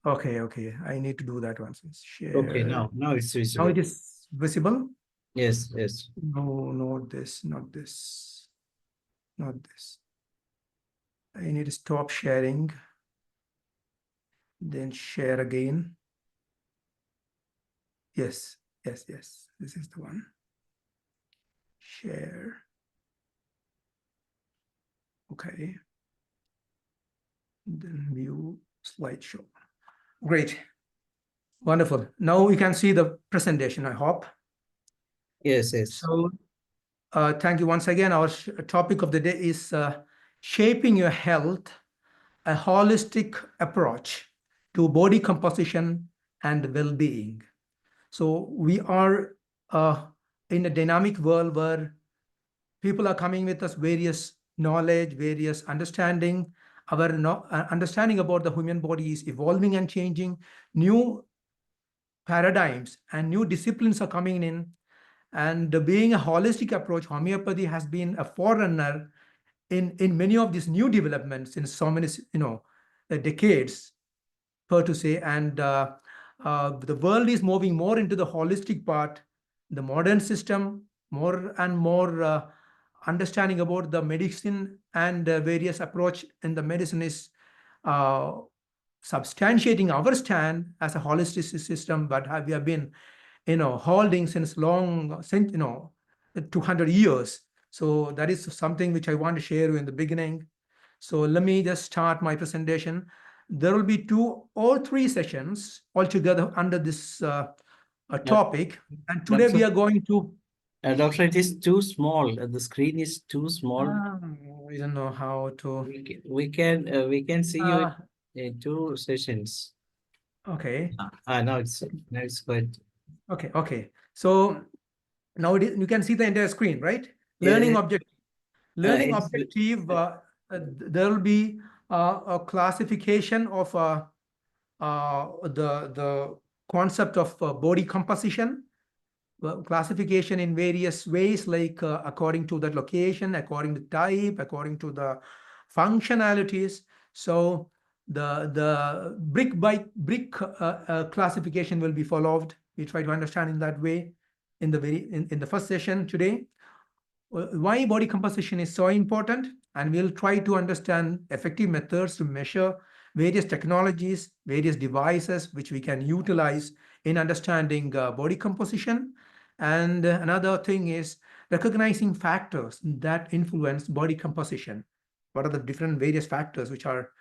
Okay. I need to do that once. Share. Okay, now it's visible. Now it is visible? Yes. No, not this. I need to stop sharing. Then share again. Yes. This is the one. Share. Okay. Then view slideshow. Great. Wonderful. Now we can see the presentation, I hope. Yes. So thank you once again. Our topic of the day is shaping your health, a holistic approach to body composition and well-being. So we are in a dynamic world where people are coming with us various knowledge, various understanding. Our understanding about the human body is evolving and changing. New paradigms and new disciplines are coming in. And being a holistic approach, homeopathy has been a forerunner in many of these new developments in so many, decades, per to say. And the world is moving more into the holistic part, the modern system, more and more understanding about the medicine and various approach in the medicine is substantiating our stand as a holistic system, but we have been, holding since long, since 200 years. So that is something which I want to share in the beginning. So let me just start my presentation. There will be 2 or 3 sessions altogether under this topic. And today we are going to. Doctor, it is too small. The screen is too small. I don't know how to. We can see you in 2 sessions. Okay. Now it's quite. Okay. So now you can see the entire screen, right? Learning objective. Learning objective. There will be a classification of the concept of body composition. Classification in various ways, like according to the location, according to type, according to the functionalities. So the brick by brick classification will be followed. We try to understand in that way in the first session today. Why body composition is so important, and we'll try to understand effective methods to measure various technologies, various devices which we can utilize in understanding body composition. And another thing is recognizing factors that influence body composition. What are the different various factors which are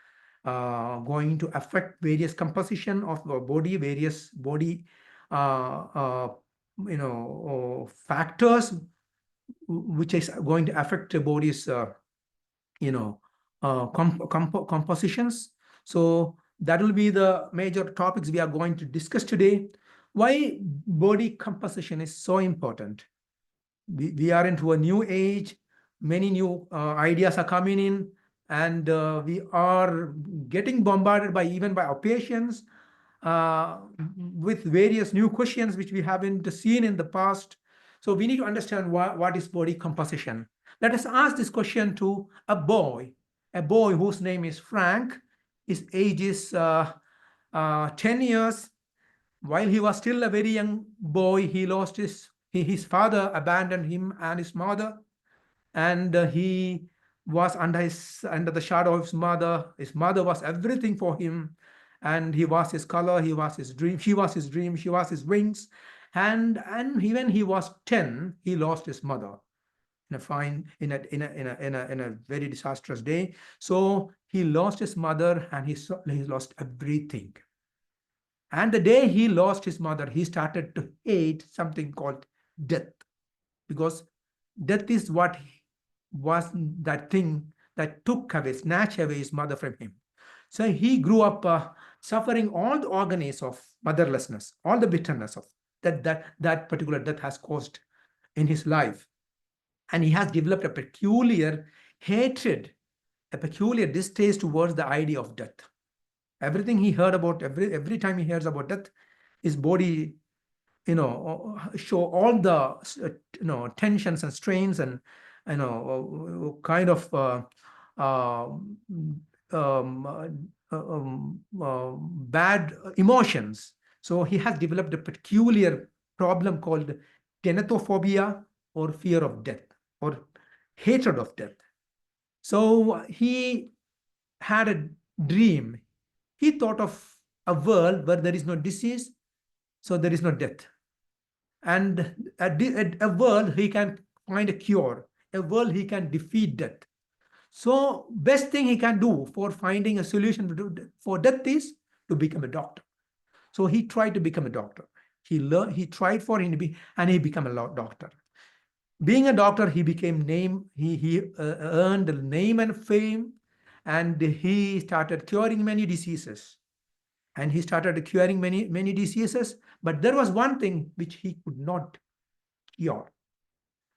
going to affect various composition of the body, various body factors which is going to affect the body's compositions. So that will be the major topics we are going to discuss today. Why body composition is so important. We are into a new age. Many new ideas are coming in, and we are getting bombarded even by our patients with various new questions which we haven't seen in the past. So we need to understand what is body composition. Let us ask this question to a boy whose name is Frank. His age is 10 years. While he was still a very young boy, he lost his father abandoned him and his mother, and he was under the shadow of his mother. His mother was everything for him, and he was his color, he was his dream, she was his dream, she was his wings. And when he was 10, he lost his mother in a very disastrous day. So he lost his mother, and he lost everything. And the day he lost his mother, he started to hate something called death, because death is what was that thing that snatched away his mother from him. So he grew up suffering all the agonies of motherlessness, all the bitterness of that particular death has caused in his life. And he has developed a peculiar hatred, a peculiar distaste towards the idea of death. Everything he heard about, every time he hears about death, his body, show all the, tensions and strains and, kind of bad emotions. So he has developed a peculiar problem called thanatophobia, or fear of death, or hatred of death. So he had a dream. He thought of a world where there is no disease, so there is no death. And a world he can find a cure, a world he can defeat death. So best thing he can do for finding a solution for death is to become a doctor. So he tried to become a doctor. He tried for him to be, and he became a doctor. Being a doctor, he became he earned a name and fame, and he started curing many diseases. And he started curing many diseases, but there was one thing which he could not cure.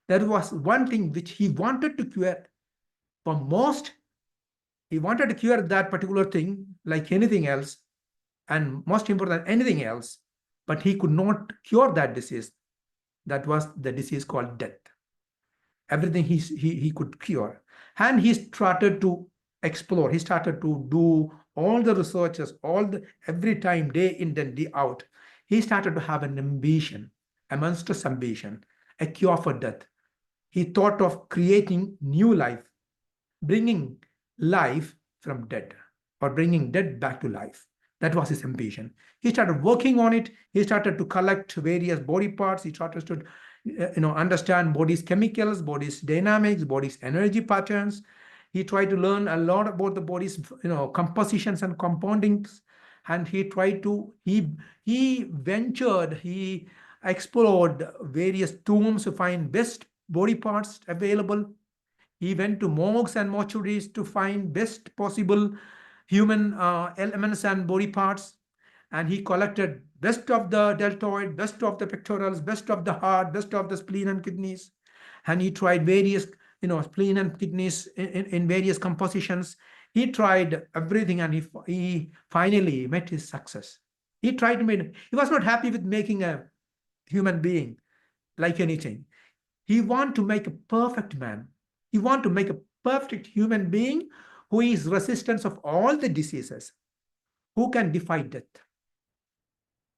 There was one thing which he wanted to cure. For most, he wanted to cure that particular thing like anything else, and most important than anything else, but he could not cure that disease. That was the disease called death. Everything he could cure. And he started to explore. He started to do all the researches, every time, day in and day out. He started to have an ambition, a monstrous ambition, a cure for death. He thought of creating new life, bringing life from dead, or bringing dead back to life. That was his ambition. He started working on it. He started to collect various body parts. He started to understand body's chemicals, body's dynamics, body's energy patterns. He tried to learn a lot about the body's compositions and compoundings. And he tried to, he ventured, he explored various tombs to find best body parts available. He went to morgues and mortuaries to find best possible human elements and body parts. And he collected best of the deltoid, best of the pectorals, best of the heart, best of the spleen and kidneys. And he tried various, spleen and kidneys in various compositions. He tried everything, and he finally met his success. He tried to make, he was not happy with making a human being like anything. He wanted to make a perfect man. He wanted to make a perfect human being who is resistant of all the diseases, who can defy death.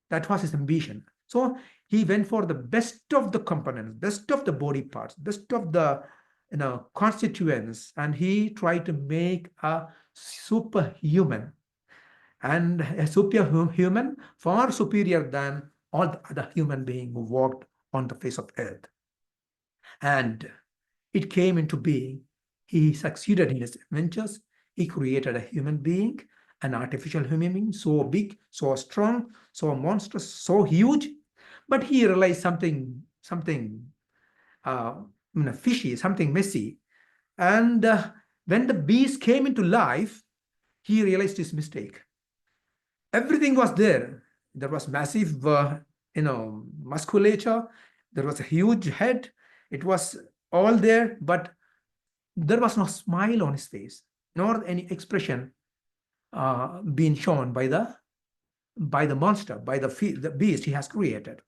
That was his ambition. So he went for the best of the components, best of the body parts, best of the constituents, and he tried to make a superhuman, and a superhuman far superior than all the other human beings who walked on the face of earth. And it came into being. He succeeded in his adventures. He created a human being, an artificial human being, so big, so strong, so monstrous, so huge. But he realized something fishy, something messy. And when the beast came into life, he realized his mistake. Everything was there. There was massive, musculature. There was a huge head. It was all there, but there was no smile on his face, nor any expression being shown by the monster, by the beast he has created.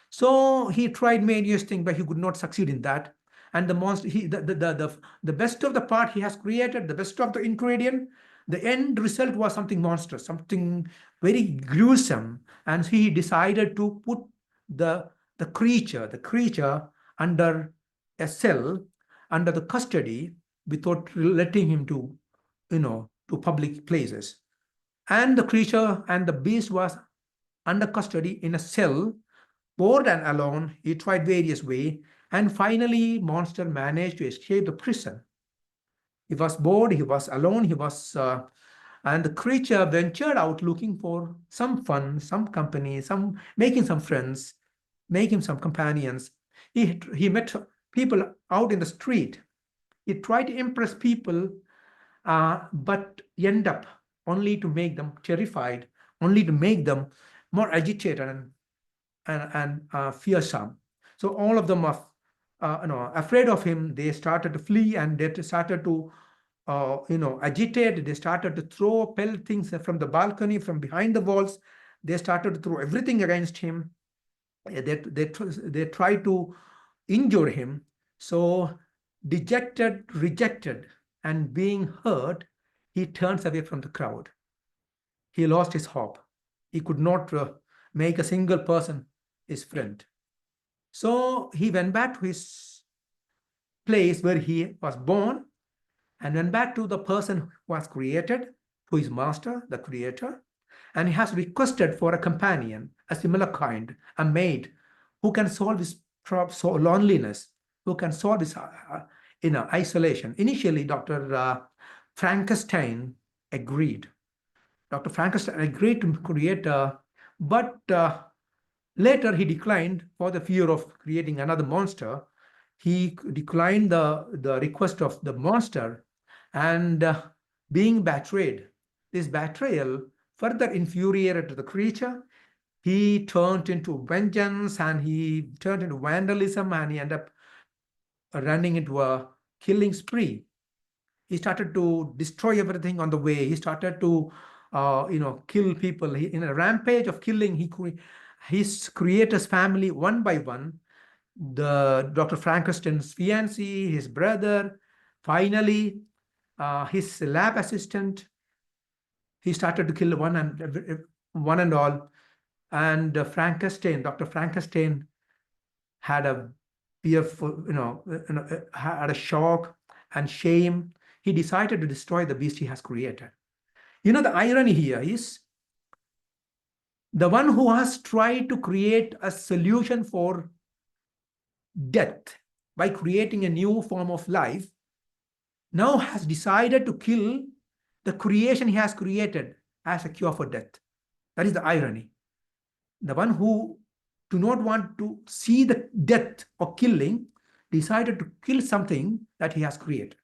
So he tried various things, but he could not succeed in that. And the monster, the best of the part he has created, the best of the ingredient, the end result was something monstrous, something very gruesome. And he decided to put the creature under a cell, under the custody, without letting him to public places. And the creature and the beast was under custody in a cell, bored and alone. He tried various ways, and finally monster managed to escape the prison. He was bored, he was alone, and the creature ventured out looking for some fun, some company, making some friends, making some companions. He met people out in the street. He tried to impress people, but end up only to make them terrified, only to make them more agitated and fearsome. So all of them are afraid of him. They started to flee, and they started to agitate. They started to pelt things from the balcony, from behind the walls. They started to throw everything against him. They tried to injure him. So dejected, rejected, and being hurt, he turns away from the crowd. He lost his hope. He could not make a single person his friend. So he went back to his place where he was born, and went back to the person who was created, to his master, the creator, and he has requested for a companion, a similar kind, a maid, who can solve his loneliness, who can solve his isolation. Initially, Dr. Frankenstein agreed. Dr. Frankenstein agreed to create but later he declined for the fear of creating another monster. He declined the request of the monster, and being betrayed. This betrayal further infuriated the creature. He turned into vengeance, and he turned into vandalism, and he ended up running into a killing spree. He started to destroy everything on the way. He started to, kill people. In a rampage of killing, he created his family one by one. The Dr. Frankenstein's fiancée, his brother, finally, his lab assistant. He started to kill one and all. And Dr. Frankenstein had a fearful, had a shock and shame. He decided to destroy the beast he has created. The irony here is the one who has tried to create a solution for death by creating a new form of life now has decided to kill the creation he has created as a cure for death. That is the irony. The one who do not want to see the death or killing decided to kill something that he has created.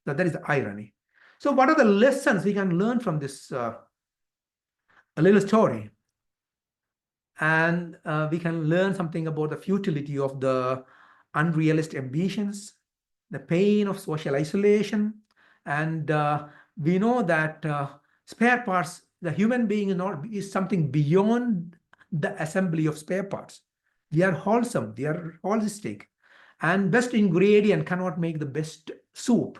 That is the irony. So what are the lessons we can learn from this a little story? And we can learn something about the futility of the unrealistic ambitions, the pain of social isolation, and we know that spare parts, the human being is something beyond the assembly of spare parts. We are wholesome, we are holistic, and best ingredient cannot make the best soup.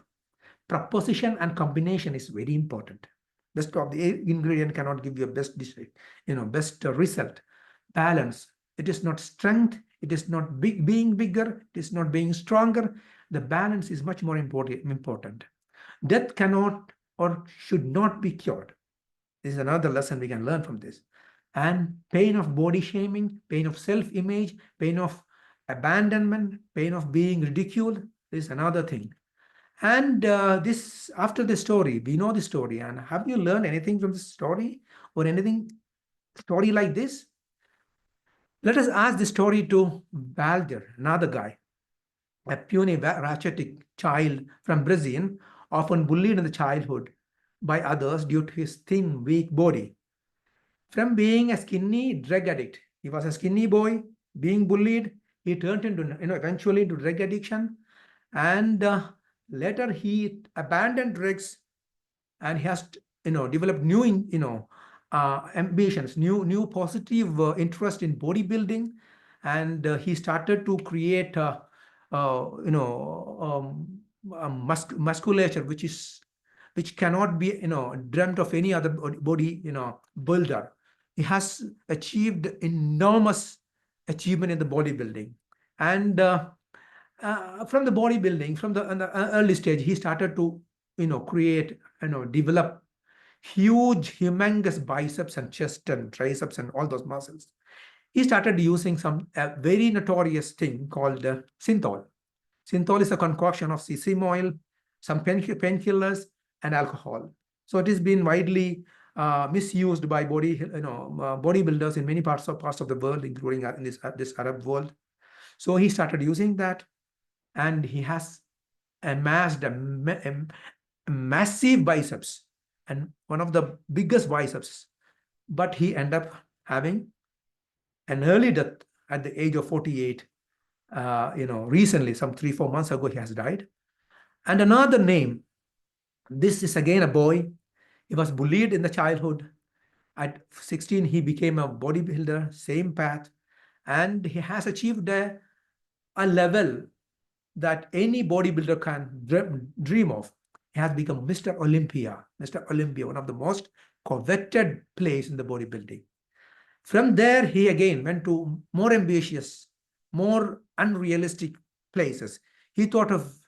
Proposition and combination is very important. Best of the ingredient cannot give you a best dish, best result. Balance. It is not strength. It is not being bigger. It is not being stronger. The balance is much more important. Death cannot or should not be cured. This is another lesson we can learn from this. And pain of body shaming, pain of self-image, pain of abandonment, pain of being ridiculed is another thing. And this, after the story, we know the story. And have you learned anything from this story or anything story like this? Let us ask the story to Valdir, another guy, a puny, rachitic child from Brazil, often bullied in the childhood by others due to his thin, weak body. From being a skinny drug addict, he was a skinny boy, being bullied, he turned into, eventually into drug addiction, and later he abandoned drugs, and he has, developed new, ambitions, new positive interest in bodybuilding, and he started to create, musculature which cannot be, dreamt of any other body, builder. He has achieved enormous achievement in the bodybuilding, and from the bodybuilding, from the early stage, he started to, create, develop huge, humongous biceps and chest and triceps and all those muscles. He started using a very notorious thing called synthol. Synthol is a concoction of sesame oil, some painkillers, and alcohol. So it has been widely misused by bodybuilders in many parts of the world, including in this Arab world. So he started using that, and he has amassed a massive biceps, and one of the biggest biceps. But he ended up having an early death at the age of 48. Recently, some 3-4 months ago, he has died. And another name, this is again a boy. He was bullied in the childhood. At 16, he became a bodybuilder, same path. And he has achieved a level that any bodybuilder can dream of. He has become Mr. Olympia, one of the most coveted place in the bodybuilding. From there, he again went to more ambitious, more unrealistic places. He thought of,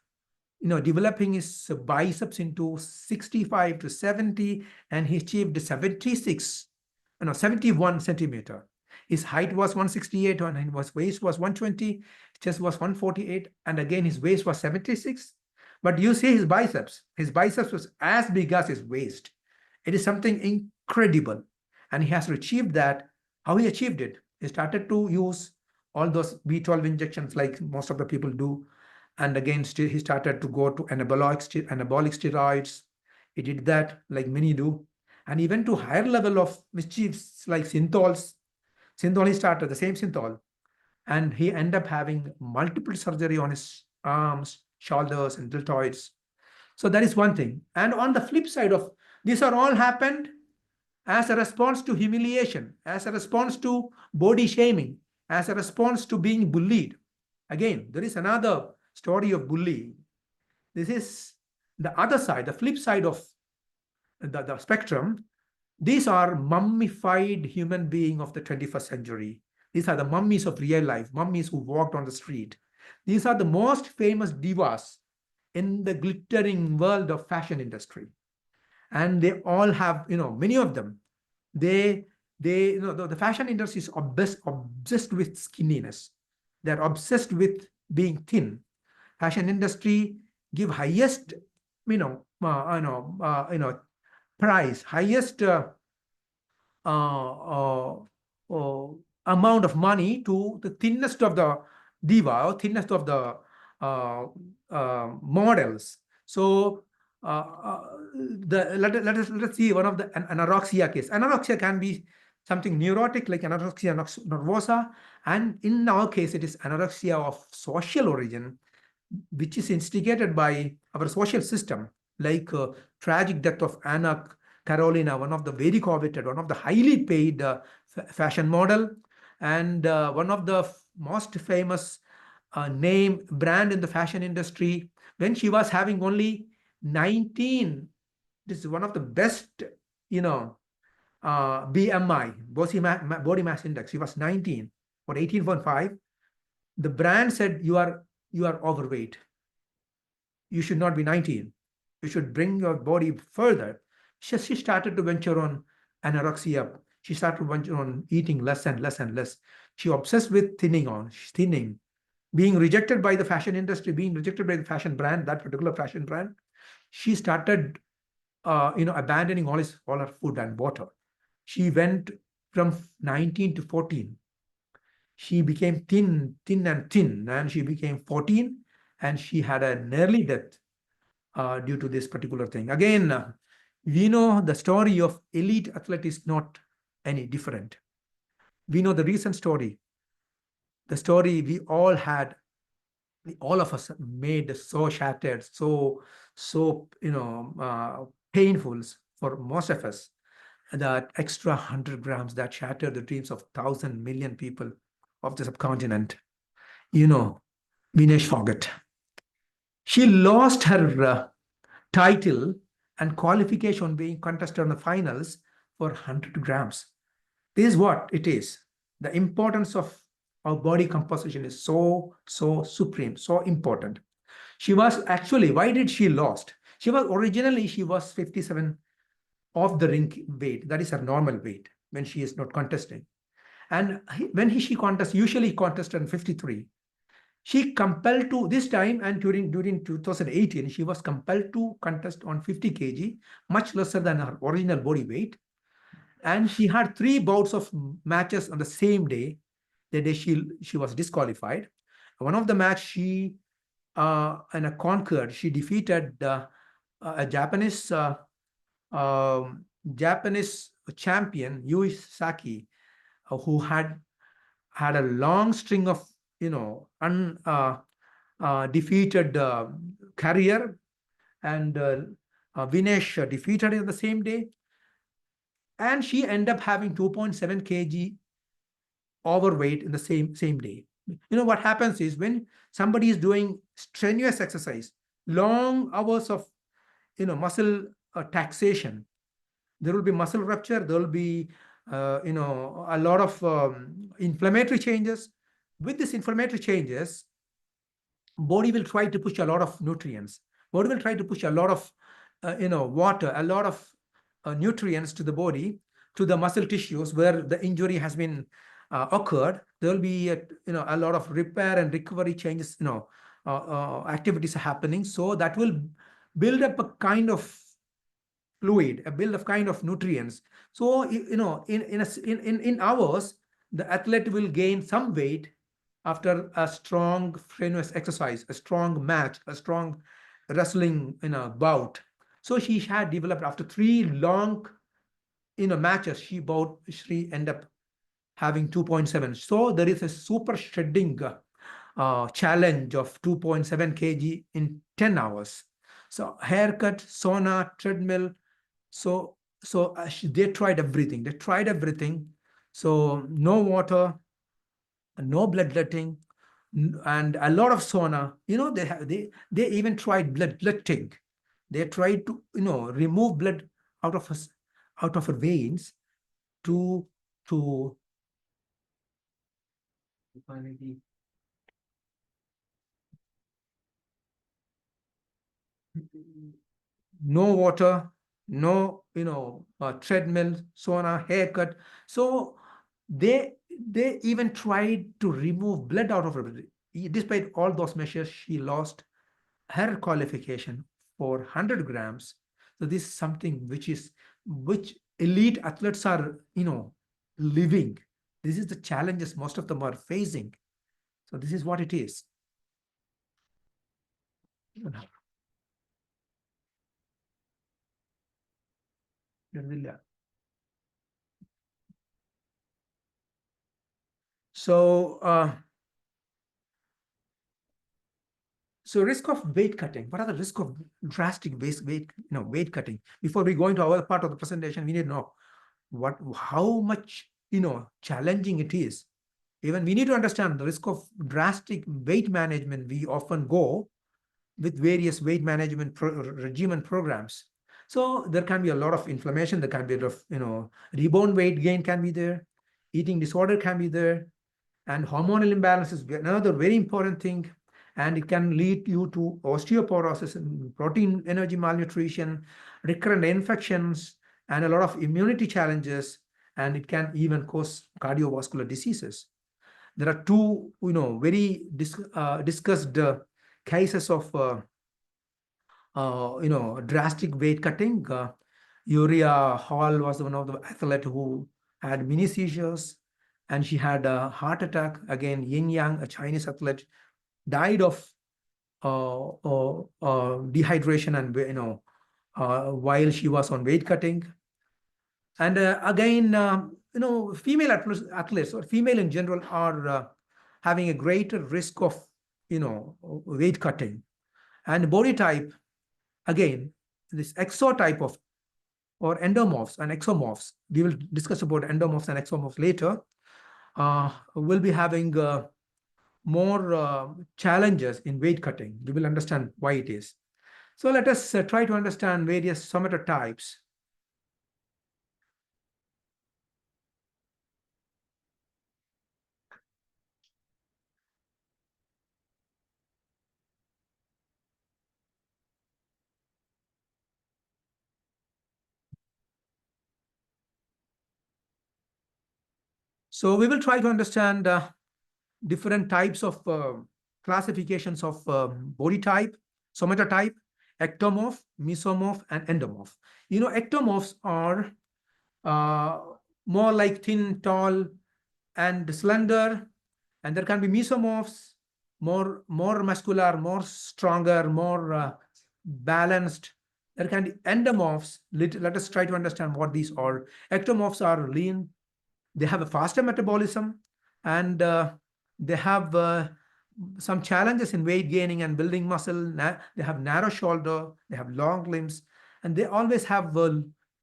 developing his biceps into 65 to 70, and he achieved 71 centimeter. His height was 168, and his waist was 120, chest was 148, and again his waist was 76. But you see his biceps was as big as his waist. It is something incredible. And he has achieved that. How he achieved it? He started to use all those B12 injections like most of the people do. And again, he started to go to anabolic steroids. He did that like many do. And he went to higher level of mischiefs like synthols. Synthol, he started the same synthol. And he ended up having multiple surgery on arms, shoulders, and deltoids. So that is one thing. And on the flip side of these are all happened as a response to humiliation, as a response to body shaming, as a response to being bullied. Again, there is another story of bullying. This is the other side, the flip side of the spectrum. These are mummified human beings of the 21st century. These are the mummies of real life, mummies who walked on the street. These are the most famous divas in the glittering world of fashion industry. And they all have, many of them, the fashion industry is obsessed with skinniness. They're obsessed with being thin. Fashion industry give highest, price, highest amount of money to the thinnest of the diva or thinnest of the models. So let's see one of the anorexia case. Anorexia can be something neurotic like anorexia nervosa, and in our case it is anorexia of social origin, which is instigated by our social system, like tragic death of Anna Carolina, one of the very coveted, one of the highly paid fashion model, and one of the most famous name brand in the fashion industry. When she was having only 19, this is one of the best, BMI, body mass index. She was 19 or 18.5. The brand said, you are overweight. You should not be 19. You should bring your body further. She started to venture on anorexia. She started to venture on eating less and less and less. She obsessed with thinning, being rejected by the fashion industry, being rejected by the fashion brand, that particular fashion brand. She started, abandoning all her food and water. She went from 19 to 14. She became thin, and she became 14, and she had an early death due to this particular thing. Again, we know the story of elite athlete is not any different. We know the recent story. The story we all had, all of us made so shattered, so painful for most of us. That extra 100 grams that shattered the dreams of 1,000 million people of the subcontinent. Vinesh Phogat. She lost her title and qualification being contested in the finals for 100 grams. This is what it is. The importance of our body composition is so supreme, so important. She was actually, why did she lost? She was 57 of the ring weight. That is her normal weight when she is not contesting. And she contests, usually contested on 53. She compelled to this time, and during 2018, she was compelled to contest on 50 kg, much lesser than her original body weight. And she had 3 bouts of matches on the same day. The day she was disqualified. One of the match she conquered. She defeated a Japanese champion, Yui Saki, who had a long string of defeated career, and Vinesh defeated her the same day, and she ended up having 2.7 kg overweight in the same day. What happens is when somebody is doing strenuous exercise, long hours of muscle taxation, there will be muscle rupture, there will be a lot of inflammatory changes. With these inflammatory changes, body will try to push a lot of nutrients. Body will try to push a lot of water, a lot of nutrients to the body, to the muscle tissues where the injury has been occurred. There will be a lot of repair and recovery changes, activities are happening. So that will build up a kind of fluid, a build of kind of nutrients. So in hours, the athlete will gain some weight after a strong strenuous exercise, a strong match, a strong wrestling bout. So she had developed, after 3 long matches, she ended up having 2.7. So there is a super shedding challenge of 2.7 kg in 10 hours. So haircut, sauna, treadmill. So they tried everything. They tried everything. So no water, no bloodletting, and a lot of sauna. They even tried bloodletting. They tried to remove blood out of her veins to no water, no treadmill, sauna, haircut. So they even tried to remove blood out of her body. Despite all those measures, she lost her qualification for 100 grams. So this is something which elite athletes are living. This is the challenges most of them are facing. So this is what it is. So so risk of weight cutting. What are the risk of drastic weight cutting? Before we go into our part of the presentation, we need to know how much challenging it is. Even we need to understand the risk of drastic weight management. We often go with various weight management regime and programs. So there can be a lot of inflammation. There can be a lot of rebound weight gain can be there. Eating disorder can be there, and hormonal imbalance is another very important thing. And it can lead you to osteoporosis and protein energy malnutrition, recurrent infections, and a lot of immunity challenges. And it can even cause cardiovascular diseases. There are two, very discussed cases of, drastic weight cutting. Uriah Hall was one of the athletes who had mini seizures, and she had a heart attack. Again, Yin Yang, a Chinese athlete, died of dehydration and while she was on weight cutting. And again, female athletes or female in general are having a greater risk of weight cutting. And body type, again, this exotype of or endomorphs and exomorphs. We will discuss about endomorphs and exomorphs later. Will be having more challenges in weight cutting. We will understand why it is. So let us try to understand various somatotypes. So we will try to understand different types of classifications of body type, somatotype, ectomorph, mesomorph, and endomorph. Ectomorphs are more like thin, tall, and slender, and there can be mesomorphs, more muscular, more stronger, more balanced. There can be endomorphs. Let us try to understand what these are. Ectomorphs are lean. They have a faster metabolism, and they have some challenges in weight gaining and building muscle. They have narrow shoulder, they have long limbs, and they always have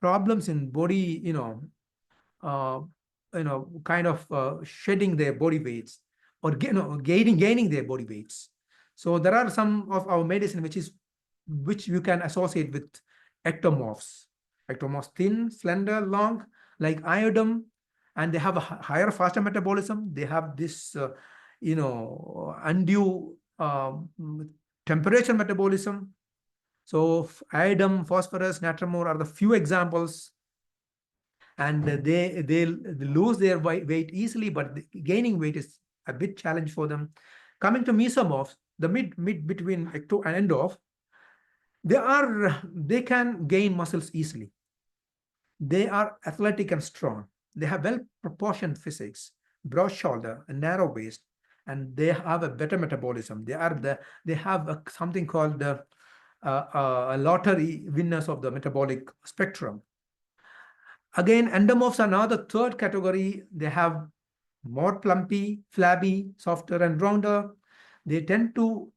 problems in body, kind of shedding their body weights or gaining their body weights. So there are some of our medicine which you can associate with ectomorphs. Ectomorphs thin, slender, long, like iodine, and they have a higher, faster metabolism. They have this, undue temperature metabolism. So iodine, phosphorus, natramine are the few examples. And they lose their weight easily, but gaining weight is a bit challenge for them. Coming to mesomorphs, the mid between ecto and endorph, they can gain muscles easily. They are athletic and strong. They have well-proportioned physiques, broad shoulder, a narrow waist, and they have a better metabolism. They have something called a lottery winners of the metabolic spectrum. Again, endomorphs are now the third category. They have more plumpy, flabby, softer, and rounder. they tend to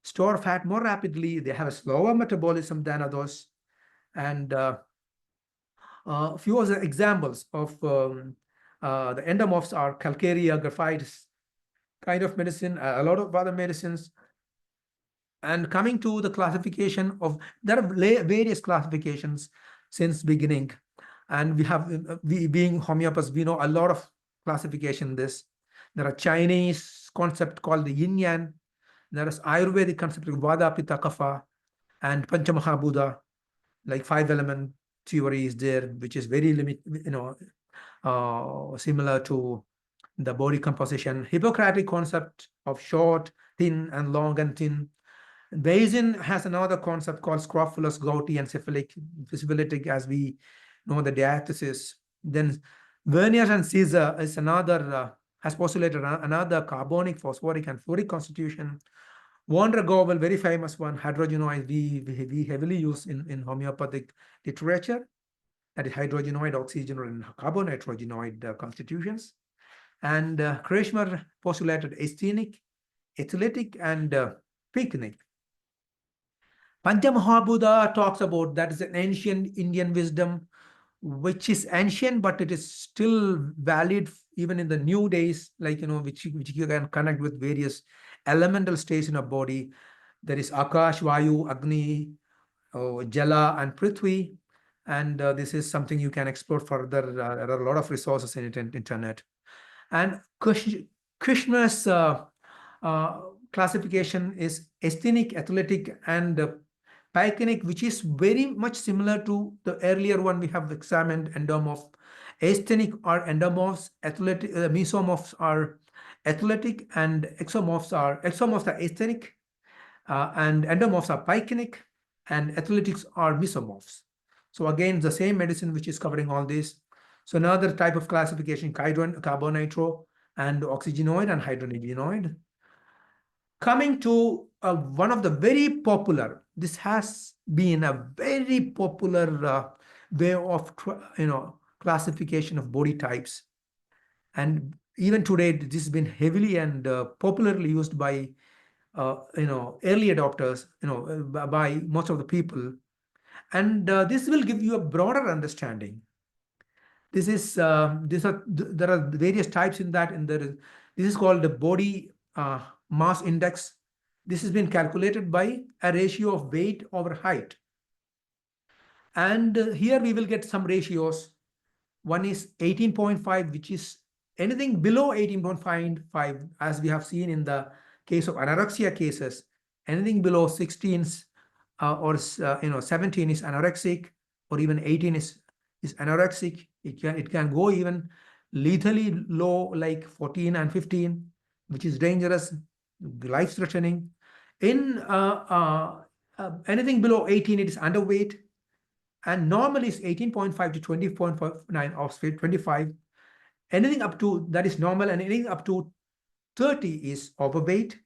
store fat more rapidly. They have a slower metabolism than others. And few of the examples of the endomorphs are calcarea, graphites kind of medicine, a lot of other medicines. And coming to the classification of, there are various classifications since beginning. And we have, we being homeopaths, we know a lot of classification in this. There are Chinese concept called the yin yang. There is Ayurvedic concept like Vada, Pitta, Kapha, and Panchamahabhuta, like 5-element theory is there, which is very similar to the body composition. Hippocratic concept of short, thin, and long and thin. Bayesian has another concept called scrofulous, gouty, and syphilitic, as we know the diathesis. Then Vernier and Caesar is another, has postulated another carbonic, phosphoric, and fluoric constitution. Von der Gobel, very famous one, hydrogenoid, we heavily use in homeopathic literature, that is hydrogenoid, oxygenoid, and carbon nitrogenoid constitutions. And Kretschmer postulated asthenic, athletic, and picnic. Panchamahabhuta talks about that is an ancient Indian wisdom, which is ancient, but it is still valid even in the new days, like, which you can connect with various elemental states in a body. There is Akash, Vayu, Agni, Jala, and Prithvi. And this is something you can explore further. There are a lot of resources in internet. And Krishna's classification is asthenic, athletic, and pycnic, which is very much similar to the earlier one we have examined, endomorph. Asthenic are endomorphs, athletic, mesomorphs are athletic, and exomorphs are asthenic, and endomorphs are pycnic, and athletics are mesomorphs. So again, the same medicine which is covering all this. So another type of classification, carbonitro, and oxygenoid, and hydrogenenoid. Coming to one of the very popular, this has been a very popular way of classification of body types, and even today this has been heavily and popularly used by early adopters, by most of the people, and this will give you a broader understanding. This is there are various types in that, and this is called the body mass index. This has been calculated by a ratio of weight over height. And here we will get some ratios. One is 18.5, which is anything below 18.5, as we have seen in the case of anorexia cases. Anything below 16 or 17 is anorexic, or even 18 is anorexic. It can go even lethally low, like 14 and 15, which is dangerous, life-threatening. In anything below 18, it is underweight, and normally is 18.5 to 20.9 of 25. Anything up to that is normal, and anything up to 30 is overweight.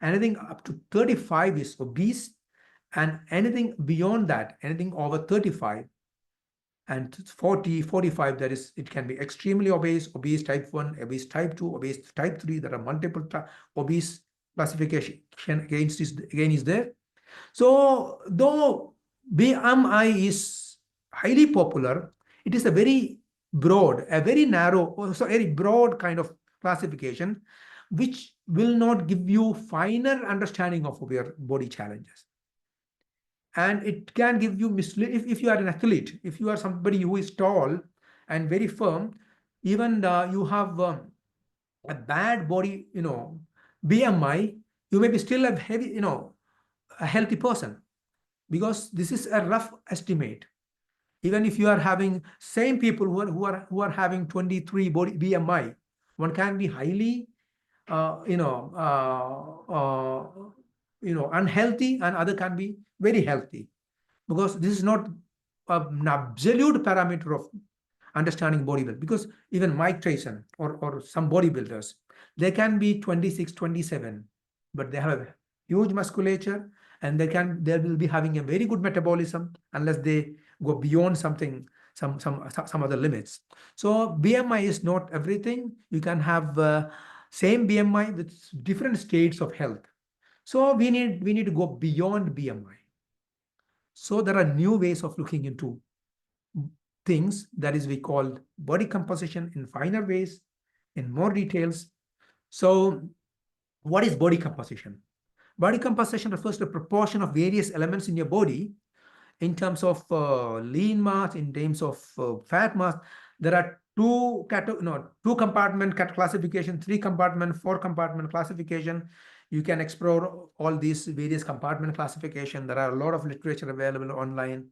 Anything up to 35 is obese, and anything beyond that, anything over 35 and 40, 45, that is, it can be extremely obese, obese type 1, obese type 2, obese type 3. There are multiple obese classification against this, again, is there. So though BMI is highly popular, it is a very broad, a very narrow, so very broad kind of classification, which will not give you finer understanding of your body challenges. And it can give you if you are an athlete, if you are somebody who is tall and very firm, even you have a bad body, BMI, you may be still a heavy, a healthy person, because this is a rough estimate. Even if you are having same people who are having 23 body BMI, one can be highly unhealthy, and other can be very healthy, because this is not an absolute parameter of understanding bodybuilding. Because even Mike Tyson or some bodybuilders, they can be 26, 27, but they have a huge musculature, and they will be having a very good metabolism unless they go beyond something, some other limits. So BMI is not everything. You can have same BMI with different states of health. So we need to go beyond BMI. So there are new ways of looking into things that is we call body composition in finer ways, in more details. So what is body composition? Body composition refers to the proportion of various elements in your body in terms of lean mass, in terms of fat mass. There are two compartment classification, 3 compartment, 4 compartment classification. You can explore all these various compartment classification. There are a lot of literature available online.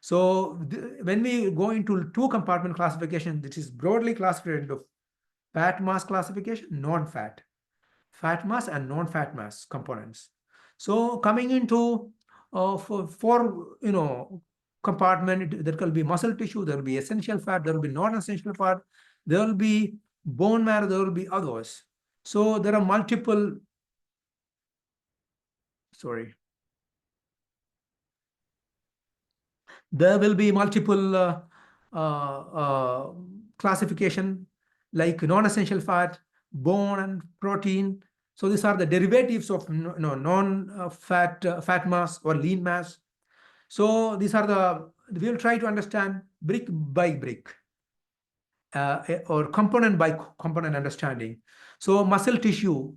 So when we go into 2 compartment classification, this is broadly classified into fat mass classification, non-fat, fat mass and non-fat mass components. So coming into for compartment, there will be muscle tissue, there will be essential fat, there will be non-essential fat, there will be bone marrow, there will be others. So there are multiple, there will be multiple classification like non-essential fat, bone and protein. So these are the derivatives of non-fat fat mass or lean mass. So these are we'll try to understand brick by brick or component by component understanding. So muscle tissue,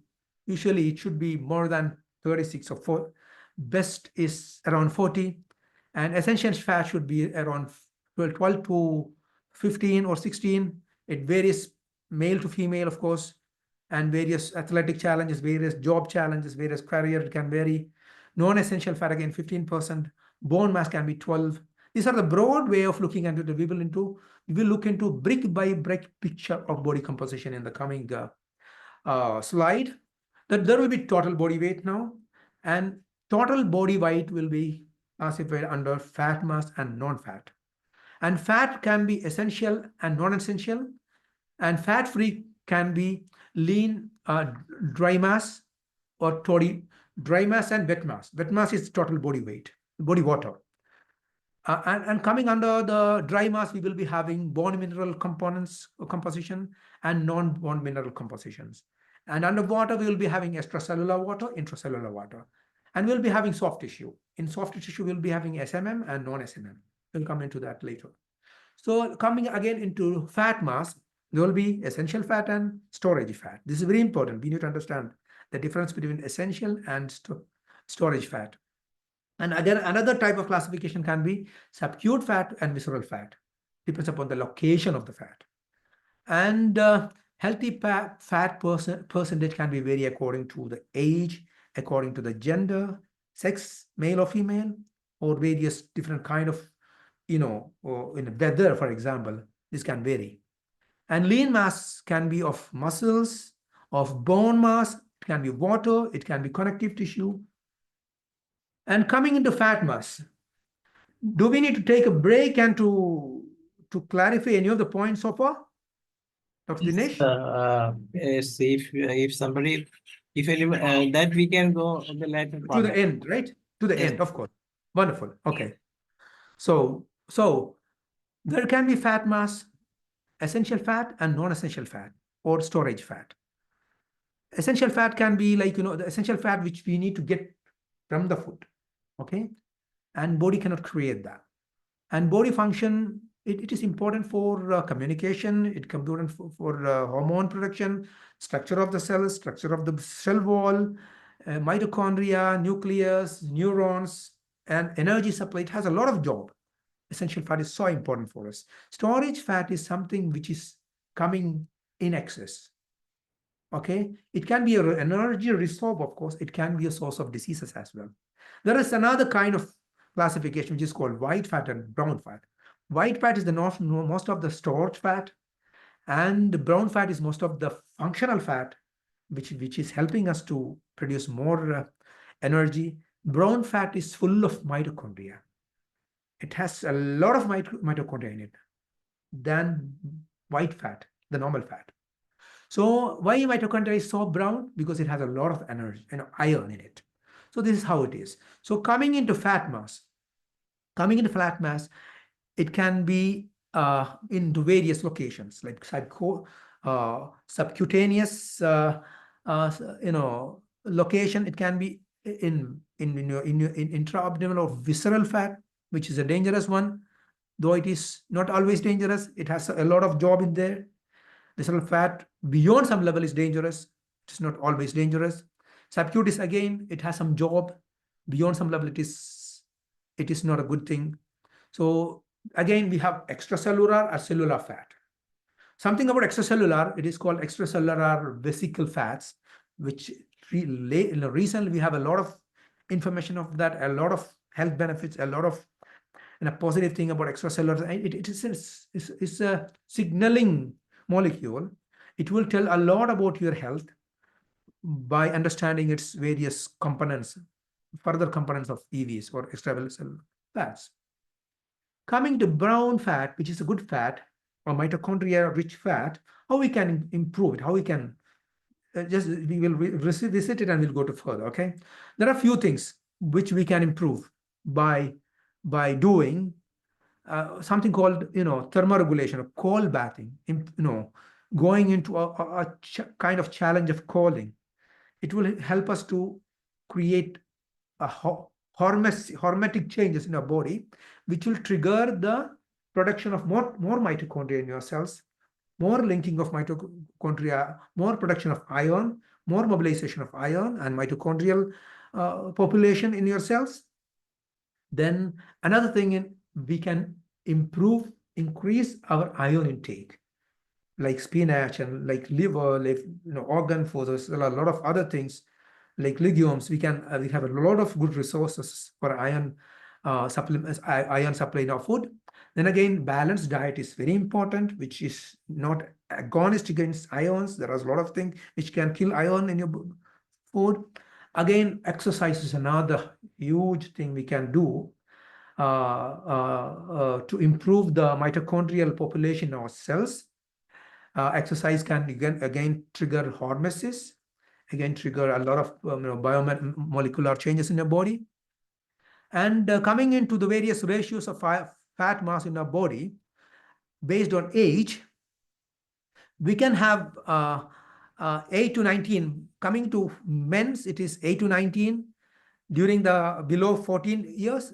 usually it should be more than 36 or 4. Best is around 40. And essential fat should be around 12 to 15 or 16. It varies male to female, of course, and various athletic challenges, various job challenges, various career, it can vary. Non-essential fat, again, 15%. Bone mass can be 12. These are the broad way of looking at it. We will look into brick by brick picture of body composition in the coming slide. That there will be total body weight now, and total body weight will be classified under fat mass and non-fat. And fat can be essential and non-essential, and fat-free can be lean, dry mass, or dry mass and wet mass. Wet mass is total body weight, body water. And coming under the dry mass, we will be having bone mineral components composition and non-bone mineral compositions. And under water, we will be having extracellular water, intracellular water. And we'll be having soft tissue. In soft tissue, we'll be having SMM and non-SMM. We'll come into that later. So coming again into fat mass, there will be essential fat and storage fat. This is very important. We need to understand the difference between essential and storage fat. And again, another type of classification can be subacute fat and visceral fat. Depends upon the location of the fat. And healthy fat percentage can be vary according to the age, according to the gender, sex, male or female, or various different kind of, or in weather, for example, this can vary. And lean mass can be of muscles, of bone mass, it can be water, it can be connective tissue. And coming into fat mass, do we need to take a break and to clarify any of the points so far? Dr. Dinesh? Yes, if somebody, if anyone, that we can go on the later part. To the end, right? To the end, of course. Wonderful. Okay. So there can be fat mass, essential fat and non-essential fat, or storage fat. Essential fat can be like, the essential fat which we need to get from the food. Okay. And body cannot create that. And body function, it is important for communication, it is important for hormone production, structure of the cells, structure of the cell wall, mitochondria, nucleus, neurons, and energy supply. It has a lot of job. Essential fat is so important for us. Storage fat is something which is coming in excess. Okay, it can be an energy reserve, of course. It can be a source of diseases as well. There is another kind of classification which is called white fat and brown fat. White fat is the most of the stored fat, and brown fat is most of the functional fat, which is helping us to produce more energy. Brown fat is full of mitochondria. It has a lot of mitochondria in it than white fat, the normal fat. So why mitochondria is so brown? Because it has a lot of energy, iron in it. So this is how it is. So coming into fat mass, it can be into various locations like subcutaneous, location. It can be in intra-abdominal or visceral fat, which is a dangerous one. Though it is not always dangerous, it has a lot of job in there. Visceral fat beyond some level is dangerous. It's not always dangerous. Subcutaneous, again, it has some job. Beyond some level, it is not a good thing. So again, we have extracellular or cellular fat. Something about extracellular, it is called extracellular vesicle fats, which recently we have a lot of information of that, a lot of health benefits, a lot of a positive thing about extracellular. It is a signaling molecule. It will tell a lot about your health by understanding its various components, further components of EVs or extracellular fats. Coming to brown fat, which is a good fat or mitochondria-rich fat, how we can improve it, how we can we will visit it and we'll go to further. Okay, there are a few things which we can improve by doing something called thermoregulation or cold bathing. Going into a kind of challenge of cooling. It will help us to create a hormetic changes in our body, which will trigger the production of more mitochondria in your cells, more linking of mitochondria, more production of iron, more mobilization of iron and mitochondrial population in your cells. Then another thing, we can increase our iron intake, like spinach and like liver, like organ foods. There are a lot of other things like legumes. We have a lot of good resources for iron supplements, iron supply in our food. Then again, balanced diet is very important, which is not agonist against ions. There are a lot of things which can kill iron in your food. Again, exercise is another huge thing we can do to improve the mitochondrial population in our cells. Exercise can again trigger hormesis, again trigger a lot of biomolecular changes in your body. And coming into the various ratios of fat mass in our body based on age, we can have 8 to 19. Coming to men's, it is 8 to 19. During the below 14 years,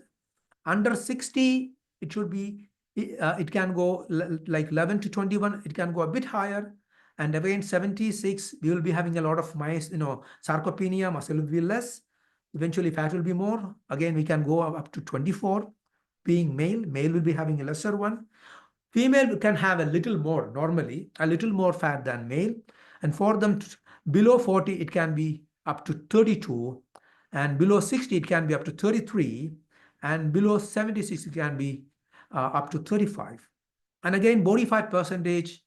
under 60, it should be, it can go like 11 to 21. It can go a bit higher. And again, 76, we will be having a lot of sarcopenia, muscle will be less. Eventually, fat will be more. Again, we can go up to 24. Being male will be having a lesser one. Female can have a little more, normally, a little more fat than male. And for them, below 40, it can be up to 32. And below 60, it can be up to 33. And below 76, it can be up to 35. And again, body fat percentage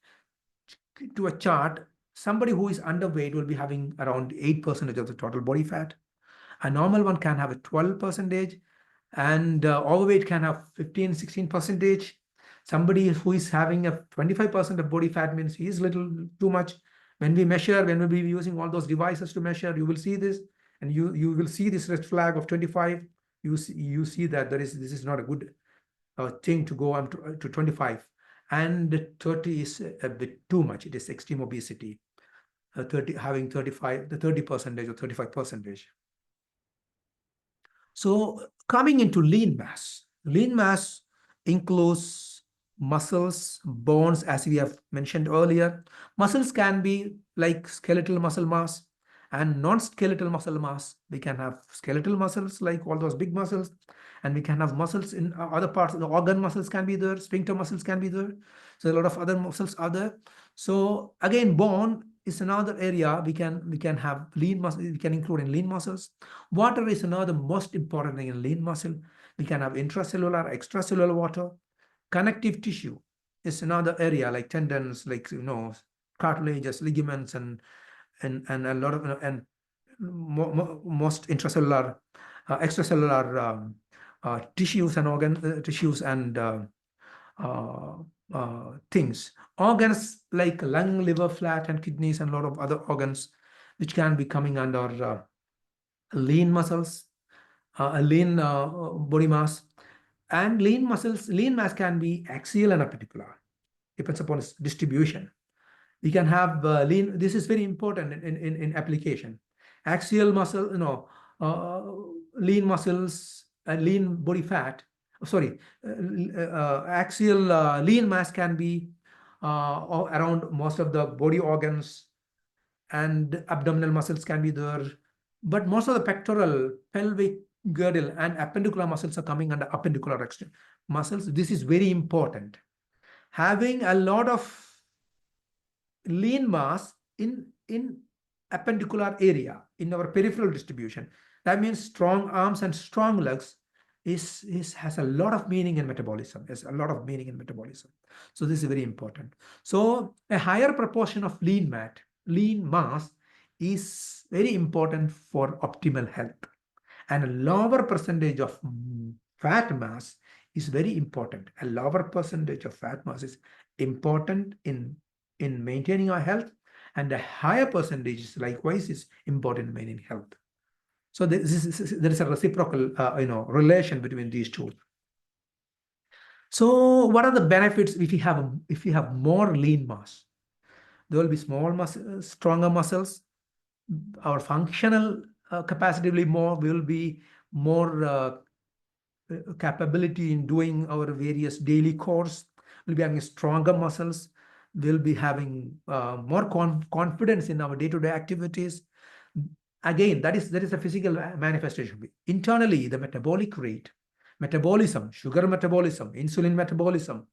to a chart, somebody who is underweight will be having around 8% of the total body fat. A normal one can have a 12%, and overweight can have 15-16%. Somebody who is having a 25% of body fat means he is little too much. When we measure, when we be using all those devices to measure, you will see this, and you will see this red flag of 25. You see that this is not a good thing to go on to 25, and 30 is a bit too much. It is extreme obesity. 30 having 35, the 30% or 35%. So coming into lean mass includes muscles, bones, as we have mentioned earlier. Muscles can be like skeletal muscle mass and non-skeletal muscle mass. We can have skeletal muscles like all those big muscles, and we can have muscles in other parts. The organ muscles can be there, sphincter muscles can be there. So a lot of other muscles are there. So again, bone is another area we can have lean muscle. We can include in lean muscles. Water is another most important thing in lean muscle. We can have intracellular, extracellular water. Connective tissue is another area like tendons, like cartilages, ligaments, and a lot of most intracellular, extracellular tissues and organ tissues and things. Organs like lung, liver, fat, and kidneys, and a lot of other organs which can be coming under lean muscles, lean body mass. And lean mass can be axial and appendicular, depends upon its distribution. We can have lean. This is very important in application. Axial muscle, lean muscles and lean body fat. Axial lean mass can be around most of the body organs, and abdominal muscles can be there. But most of the pectoral, pelvic girdle, and appendicular muscles are coming under appendicular extension muscles. This is very important. Having a lot of lean mass in appendicular area in our peripheral distribution, that means strong arms and strong legs, has a lot of meaning in metabolism. Has a lot of meaning in metabolism. So this is very important. So a higher proportion of lean mass is very important for optimal health, and a lower percentage of fat mass is very important. A lower percentage of fat mass is important in maintaining our health, and a higher percentage likewise is important in maintaining health. So there is a reciprocal relation between these two. So what are the benefits if you have more lean mass? There will be stronger muscles. Our functional capacity will be more. We will be more capability in doing our various daily chores. We'll be having stronger muscles. We'll be having more confidence in our day-to-day activities. Again, that is a physical manifestation. Internally, the metabolic rate, metabolism, sugar metabolism, insulin metabolism,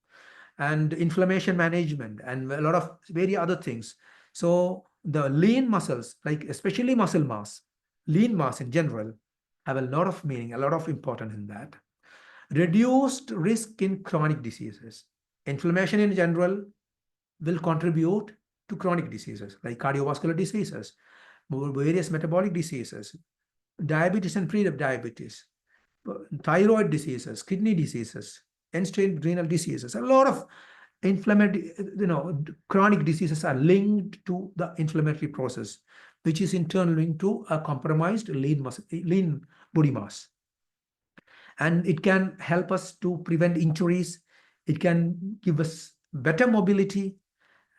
and inflammation management, and a lot of very other things. So the lean muscles, like especially muscle mass, lean mass in general, have a lot of meaning, a lot of importance in that. Reduced risk in chronic diseases. Inflammation in general will contribute to chronic diseases like cardiovascular diseases, various metabolic diseases, diabetes and pre-diabetes, thyroid diseases, kidney diseases, end-stage renal diseases. A lot of inflammatory, chronic diseases are linked to the inflammatory process, which is in turn linked to a compromised lean body mass. And it can help us to prevent injuries. It can give us better mobility.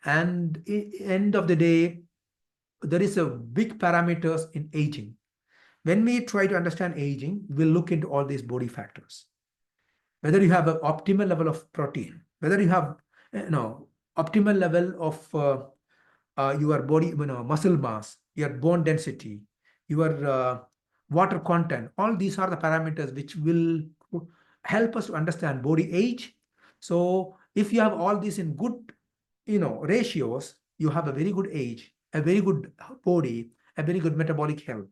And at the end of the day, there is a big parameters in aging. When we try to understand aging, we'll look into all these body factors. Whether you have an optimal level of protein, whether you have optimal level of your body, muscle mass, your bone density, your water content, all these are the parameters which will help us to understand body age. So if you have all these in good ratios, you have a very good age, a very good body, a very good metabolic health.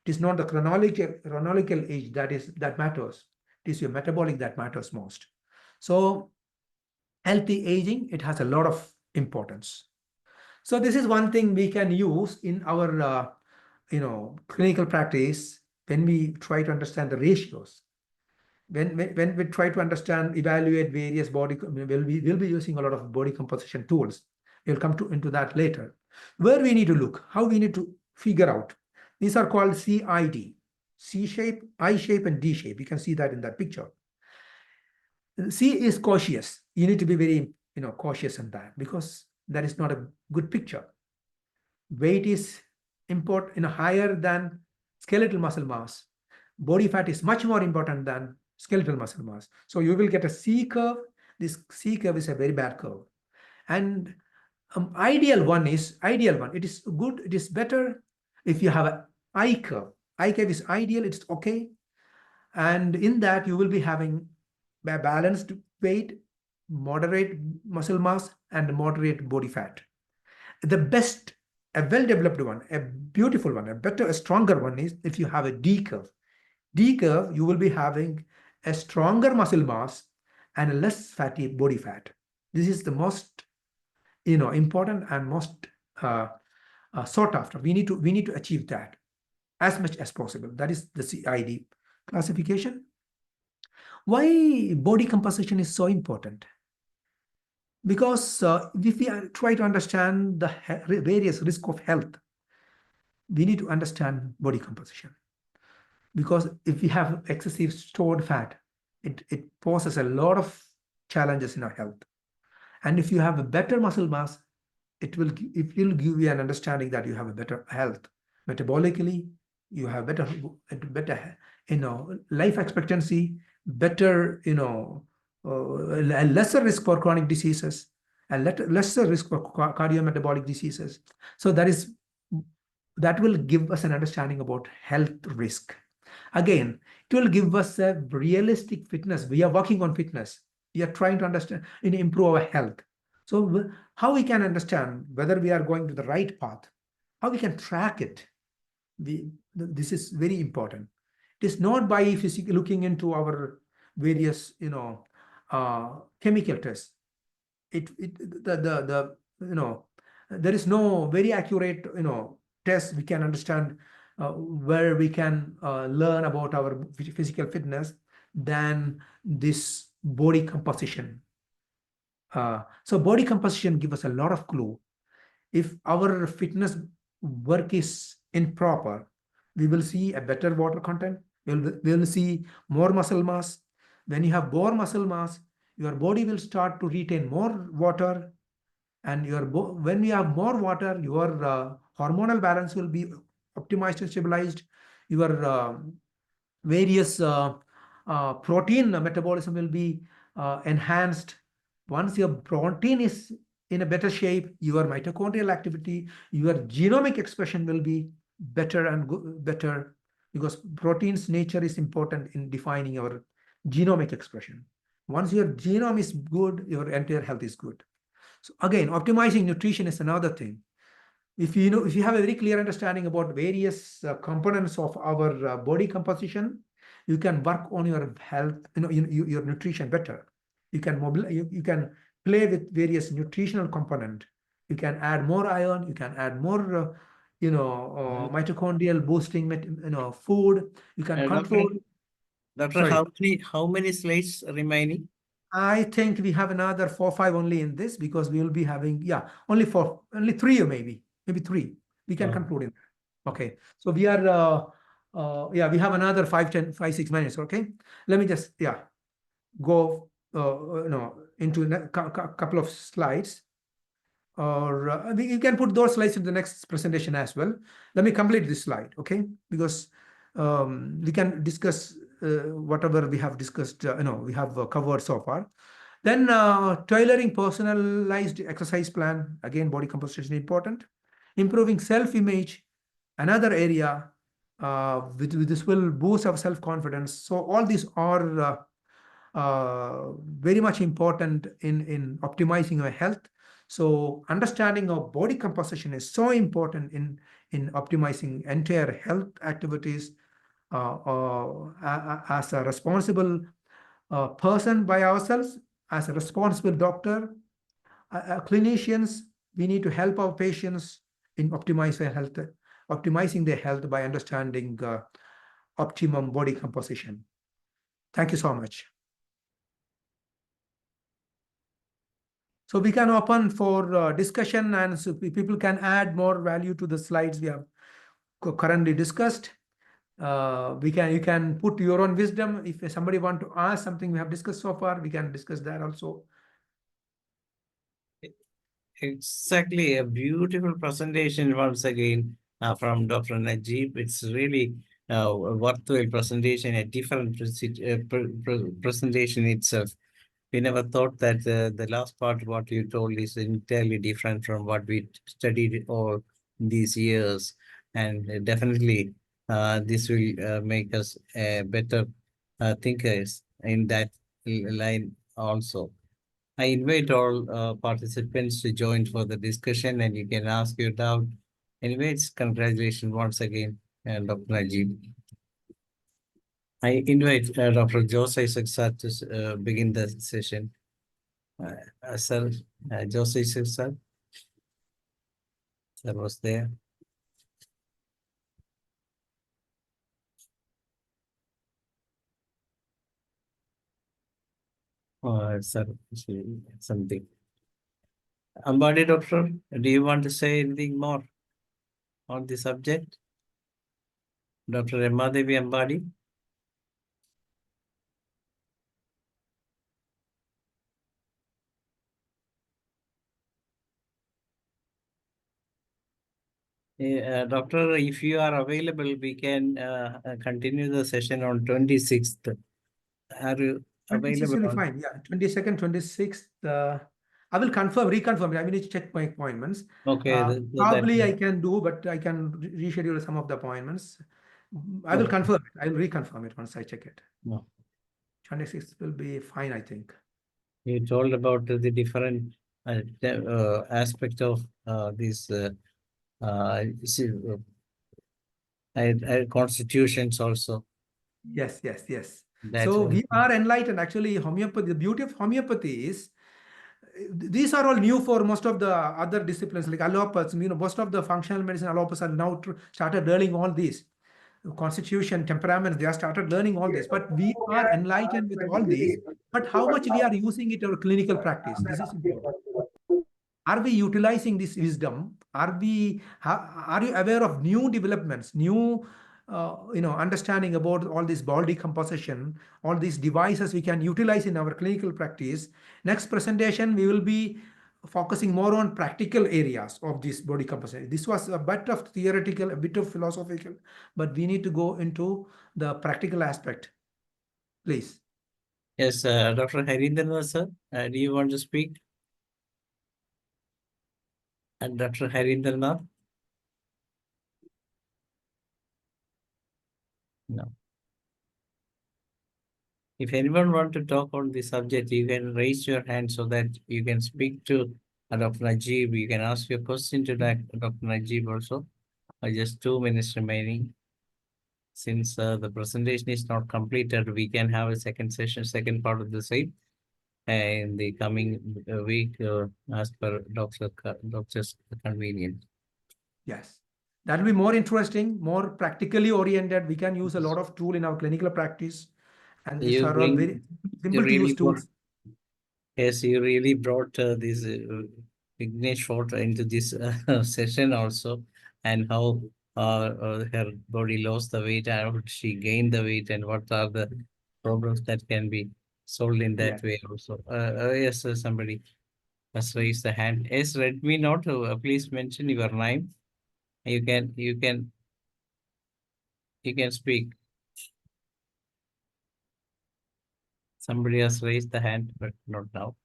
It is not the chronological age that matters. It is your metabolic that matters most. So healthy aging, it has a lot of importance. So this is one thing we can use in our clinical practice when we try to understand the ratios. When we try to evaluate various body, we'll be using a lot of body composition tools. We'll come into that later. Where we need to look, how we need to figure out. These are called CID, C shape, I shape, and D shape. You can see that in that picture. C is cautious. You need to be very cautious in that, because that is not a good picture. Weight is important, higher than skeletal muscle mass. Body fat is much more important than skeletal muscle mass. So you will get a C curve. This C curve is a very bad curve. And ideal one. It is good. It is better if you have an I curve. I curve is ideal. It's okay. And in that, you will be having a balanced weight, moderate muscle mass, and moderate body fat. The best, a well-developed one, a beautiful one, a better, a stronger one is if you have a D curve. D curve, you will be having a stronger muscle mass and a less fatty body fat. This is the most, important and most sought after. We need to achieve that as much as possible. That is the CID classification. Why body composition is so important? Because if we try to understand the various risks of health, we need to understand body composition. Because if we have excessive stored fat, it poses a lot of challenges in our health. And if you have a better muscle mass, it will give you an understanding that you have a better health. Metabolically, you have better life expectancy, better, a lesser risk for chronic diseases, and lesser risk for cardiometabolic diseases. So that will give us an understanding about health risk. Again, it will give us a realistic fitness. We are working on fitness. We are trying to understand and improve our health. So how we can understand whether we are going to the right path, how we can track it. This is very important. It is not by looking into our various, chemical tests. There is no very accurate, test we can understand where we can learn about our physical fitness than this body composition. So body composition gives us a lot of clue. If our fitness work is improper, we will see a better water content. We will see more muscle mass. When you have more muscle mass, your body will start to retain more water. And when you have more water, your hormonal balance will be optimized and stabilized. Your various protein metabolism will be enhanced. Once your protein is in a better shape, your mitochondrial activity, your genomic expression will be better and better, because protein's nature is important in defining your genomic expression. Once your genome is good, your entire health is good. So again, optimizing nutrition is another thing. If you have a very clear understanding about various components of our body composition, you can work on your health, your nutrition better. You can play with various nutritional component. You can add more iron. You can add more, mitochondrial boosting, food. You can control. Doctor, how many slides remaining? I think we have another 4 or 5 only in this, because we will be having, only 3 or maybe 3. We can conclude in that. Okay. So we are, we have another 5, 6 minutes. Okay. Let me just, go, into a couple of slides, or you can put those slides in the next presentation as well. Let me complete this slide. Okay. Because we can discuss whatever we have discussed, we have covered so far. Then tailoring personalized exercise plan. Again, body composition is important. Improving self-image, another area. This will boost our self-confidence. So all these are very much important in optimizing our health. So understanding of body composition is so important in optimizing entire health activities. As a responsible person by ourselves, as a responsible doctor, clinicians, we need to help our patients in optimizing their health by understanding optimum body composition. Thank you so much. So we can open for discussion, and so people can add more value to the slides we have currently discussed. You can put your own wisdom. If somebody want to ask something we have discussed so far, we can discuss that also. Exactly, a beautiful presentation once again from Dr. NAJEEB. It's really a worthwhile presentation, a different presentation itself. We never thought that the last part, what you told, is entirely different from what we studied all these years. And definitely, this will make us better thinkers in that line also. I invite all participants to join for the discussion, and you can ask your doubt. Anyways, congratulations once again, Dr. NAJEEB. I invite Dr. Jose Isaac sir to begin the session. Sir, Jose Isaac sir was there. Sir, something. Ambadi doctor, do you want to say anything more on the subject? Dr. Emmadevi Ambadi? Doctor, if you are available, we can continue the session on 26th. Are you 26 will available? be on- fine. Yeah, 22nd, 26th. I will reconfirm. I will need to check my appointments. Okay. Probably I can do, but I can reschedule some of the appointments. I will Okay. confirm it. I will reconfirm it once I check it. No. 26th will be fine, I think. You told about the different aspect of these constitutions also. Yes. That So will- we are enlightened. Actually, homeopathy, the beauty of homeopathy is these are all new for most of the other disciplines like allopathy. Most of the functional medicine allopaths are now started learning all these. Constitution, temperaments, they have started learning all this. But we are enlightened with all these. But how much we are using it in our clinical practice? This is important. Are we utilizing this wisdom? Are you aware of new developments, new understanding about all this body decomposition, all these devices we can utilize in our clinical practice? Next presentation, we will be focusing more on practical areas of this body composition. This was a bit of theoretical, a bit of philosophical, but we need to go into the practical aspect. Please. Yes, Dr. Harindran, sir, do you want to speak? And Dr. Harindran? No. If anyone want to talk on the subject, you can raise your hand so that you can speak to Dr. NAJEEB. You can ask your question to Dr. NAJEEB also. Just 2 minutes remaining. Since the presentation is not completed, we can have a second session, second part of the same in the coming week as per doctor's convenience. Yes. That will be more interesting, more practically oriented. We can use a lot of tool in our clinical practice. And these You are all bring- very simple to use tools. Yes, you really brought this Vignesh photo into this session also, and how her body lost the weight, how she gained the weight, and what are the problems that can be solved in that way also. Yes, somebody has raised the hand. Yes, let me know to please mention your name. You can speak. Somebody has raised the hand, but not now.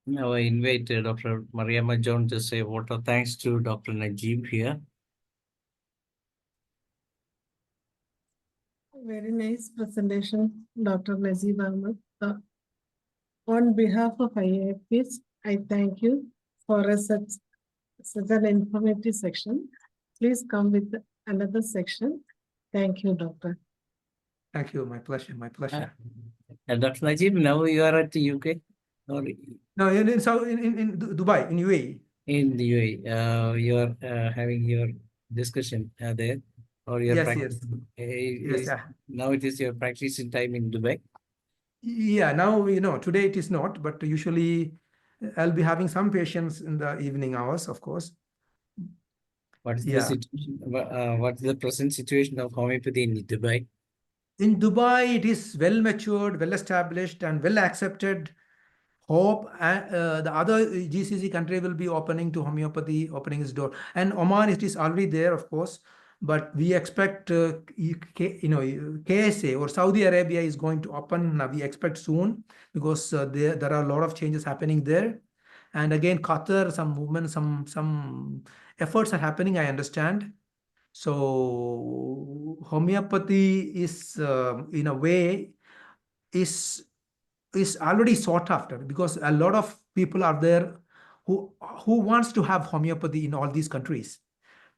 Now I invite Dr. Mariama John to say what are thanks to Dr. NAJEEB here. Very nice presentation, Dr. NAJEEB Ahmed. On behalf of IAFPs, I thank you for such an informative section. Please come with another section. Thank you, Doctor. Thank you. My pleasure. My pleasure. And Dr. NAJEEB, now you are at the UK? Or No, in Dubai, in UAE. in the UAE, you are having your discussion there, or your Yes, practice. Yes, yeah. Now it is your practicing time in Dubai. Yeah, now, today it is not, but usually I'll be having some patients in the evening hours, of course. What is the situation? What is the present situation of homeopathy in Dubai? In Dubai, it is well matured, well established, and well accepted. Hope the other GCC country will be opening to homeopathy, opening its door. And Oman, it is already there, of course. But we expect, KSA or Saudi Arabia is going to open. We expect soon because there are a lot of changes happening there. And again, Qatar, some movement, some efforts are happening, I understand. So homeopathy is, in a way, is already sought after because a lot of people are there who wants to have homeopathy in all these countries.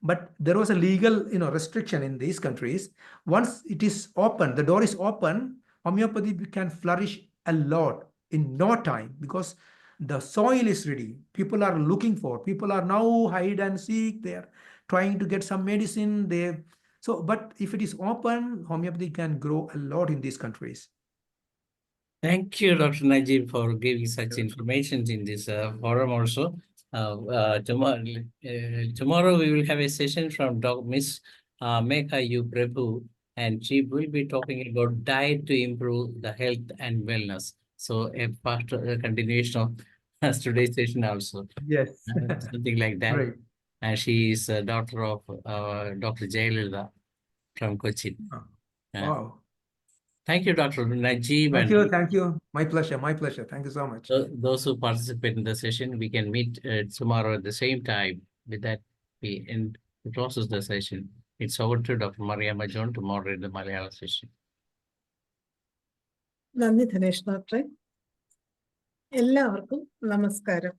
But there was a legal restriction in these countries. Once it is open, the door is open, homeopathy can flourish a lot in no time because the soil is ready. People are looking for. People are now hide and seek. They are trying to get some medicine. But if it is open, homeopathy can grow a lot in these countries. Thank you, Dr. NAJEEB, for giving such information in this forum also. Tomorrow we will have a session from Miss Megha U. Prabhu, and she will be talking about diet to improve the health and wellness. So a part of the continuation of today's session also. Yes. Something like that. Great. and she is a daughter of Dr. Jayalalitha from Cochin. Wow. Thank you, Dr. NAJEEB. Thank you. My pleasure. Thank you so much. Those who participate in the session, we can meet tomorrow at the same time. With that, we end the closes the session. It's over to Dr. Mariamma John to moderate the Malayalam session. നന്ദി ധനേഷ് ഡോക്ടറെ. എല്ലാവർക്കും നമസ്കാരം.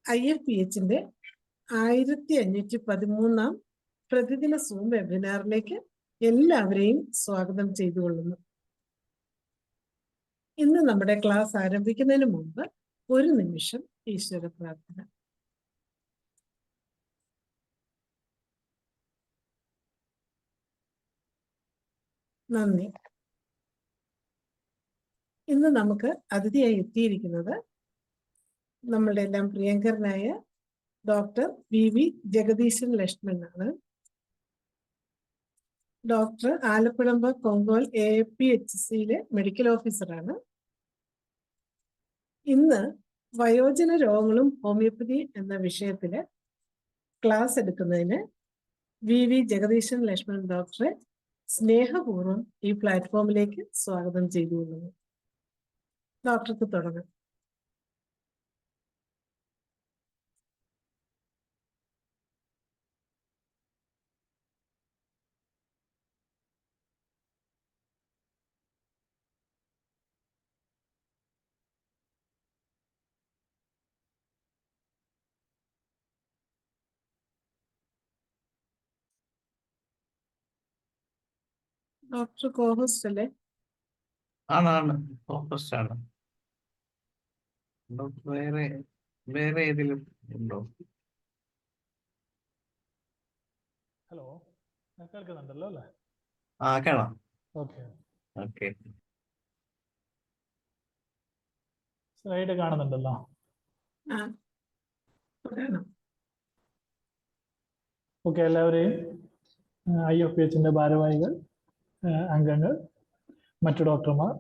IFPHന്റെ 1513 പ്രതിദിന zoom വെബിനാറിലേക്ക് എല്ലാവരെയും സ്വാഗതം ചെയ്തുകൊള്ളുന്നു. ഇന്ന് നമ്മുടെ class ആരംഭിക്കുന്നതിന് മുമ്പ് ഒരു നിമിഷം ഈശ്വര പ്രാർത്ഥന. നന്ദി. ഇന്ന് നമുക്ക് അതിഥിയായി എത്തിയിരിക്കുന്നത് നമ്മളുടെ എല്ലാം പ്രിയങ്കരനായ ഡോക്ടർ VV ജഗദീശൻ ലക്ഷ്മണനാണ്. ഡോക്ടർ ആലപ്പുഴമ്പ കൊങ്കോൽ APHCയിലെ മെഡിക്കൽ ഓഫീസറാണ്. ഇന്ന് വയോജന രോഗങ്ങളും ഹോമിയോപ്പതി എന്ന വിഷയത്തില് ക്ലാസ് എടുക്കുന്നതിന് VV ജഗദീശൻ ലക്ഷ്മണൻ ഡോക്ടറെ സ്നേഹപൂർവ്വം ഈ പ്ലാറ്റ്ഫോമിലേക്ക് സ്വാഗതം ചെയ്തുകൊള്ളുന്നു. ഡോക്ടർക്ക് തുടങ്ങാം. ഡോക്ടർ കോഹോസ്റ്റ് അല്ലേ? ആണ് ഫോക്കസ്ഡ് ആണ്. വേറെ ഏതെങ്കിലും ഉണ്ടോ? ഹലോ, കേൾക്കുന്നുണ്ടല്ലോ അല്ലേ? കാണാം. ഓക്കെ. സ്ലൈഡ് കാണുന്നുണ്ടല്ലോ. ഓക്കെ, എല്ലാവരെയും IFPHന്റെ ഭാരവാഹികൾ, അംഗങ്ങൾ, മറ്റു ഡോക്ടർമാർ,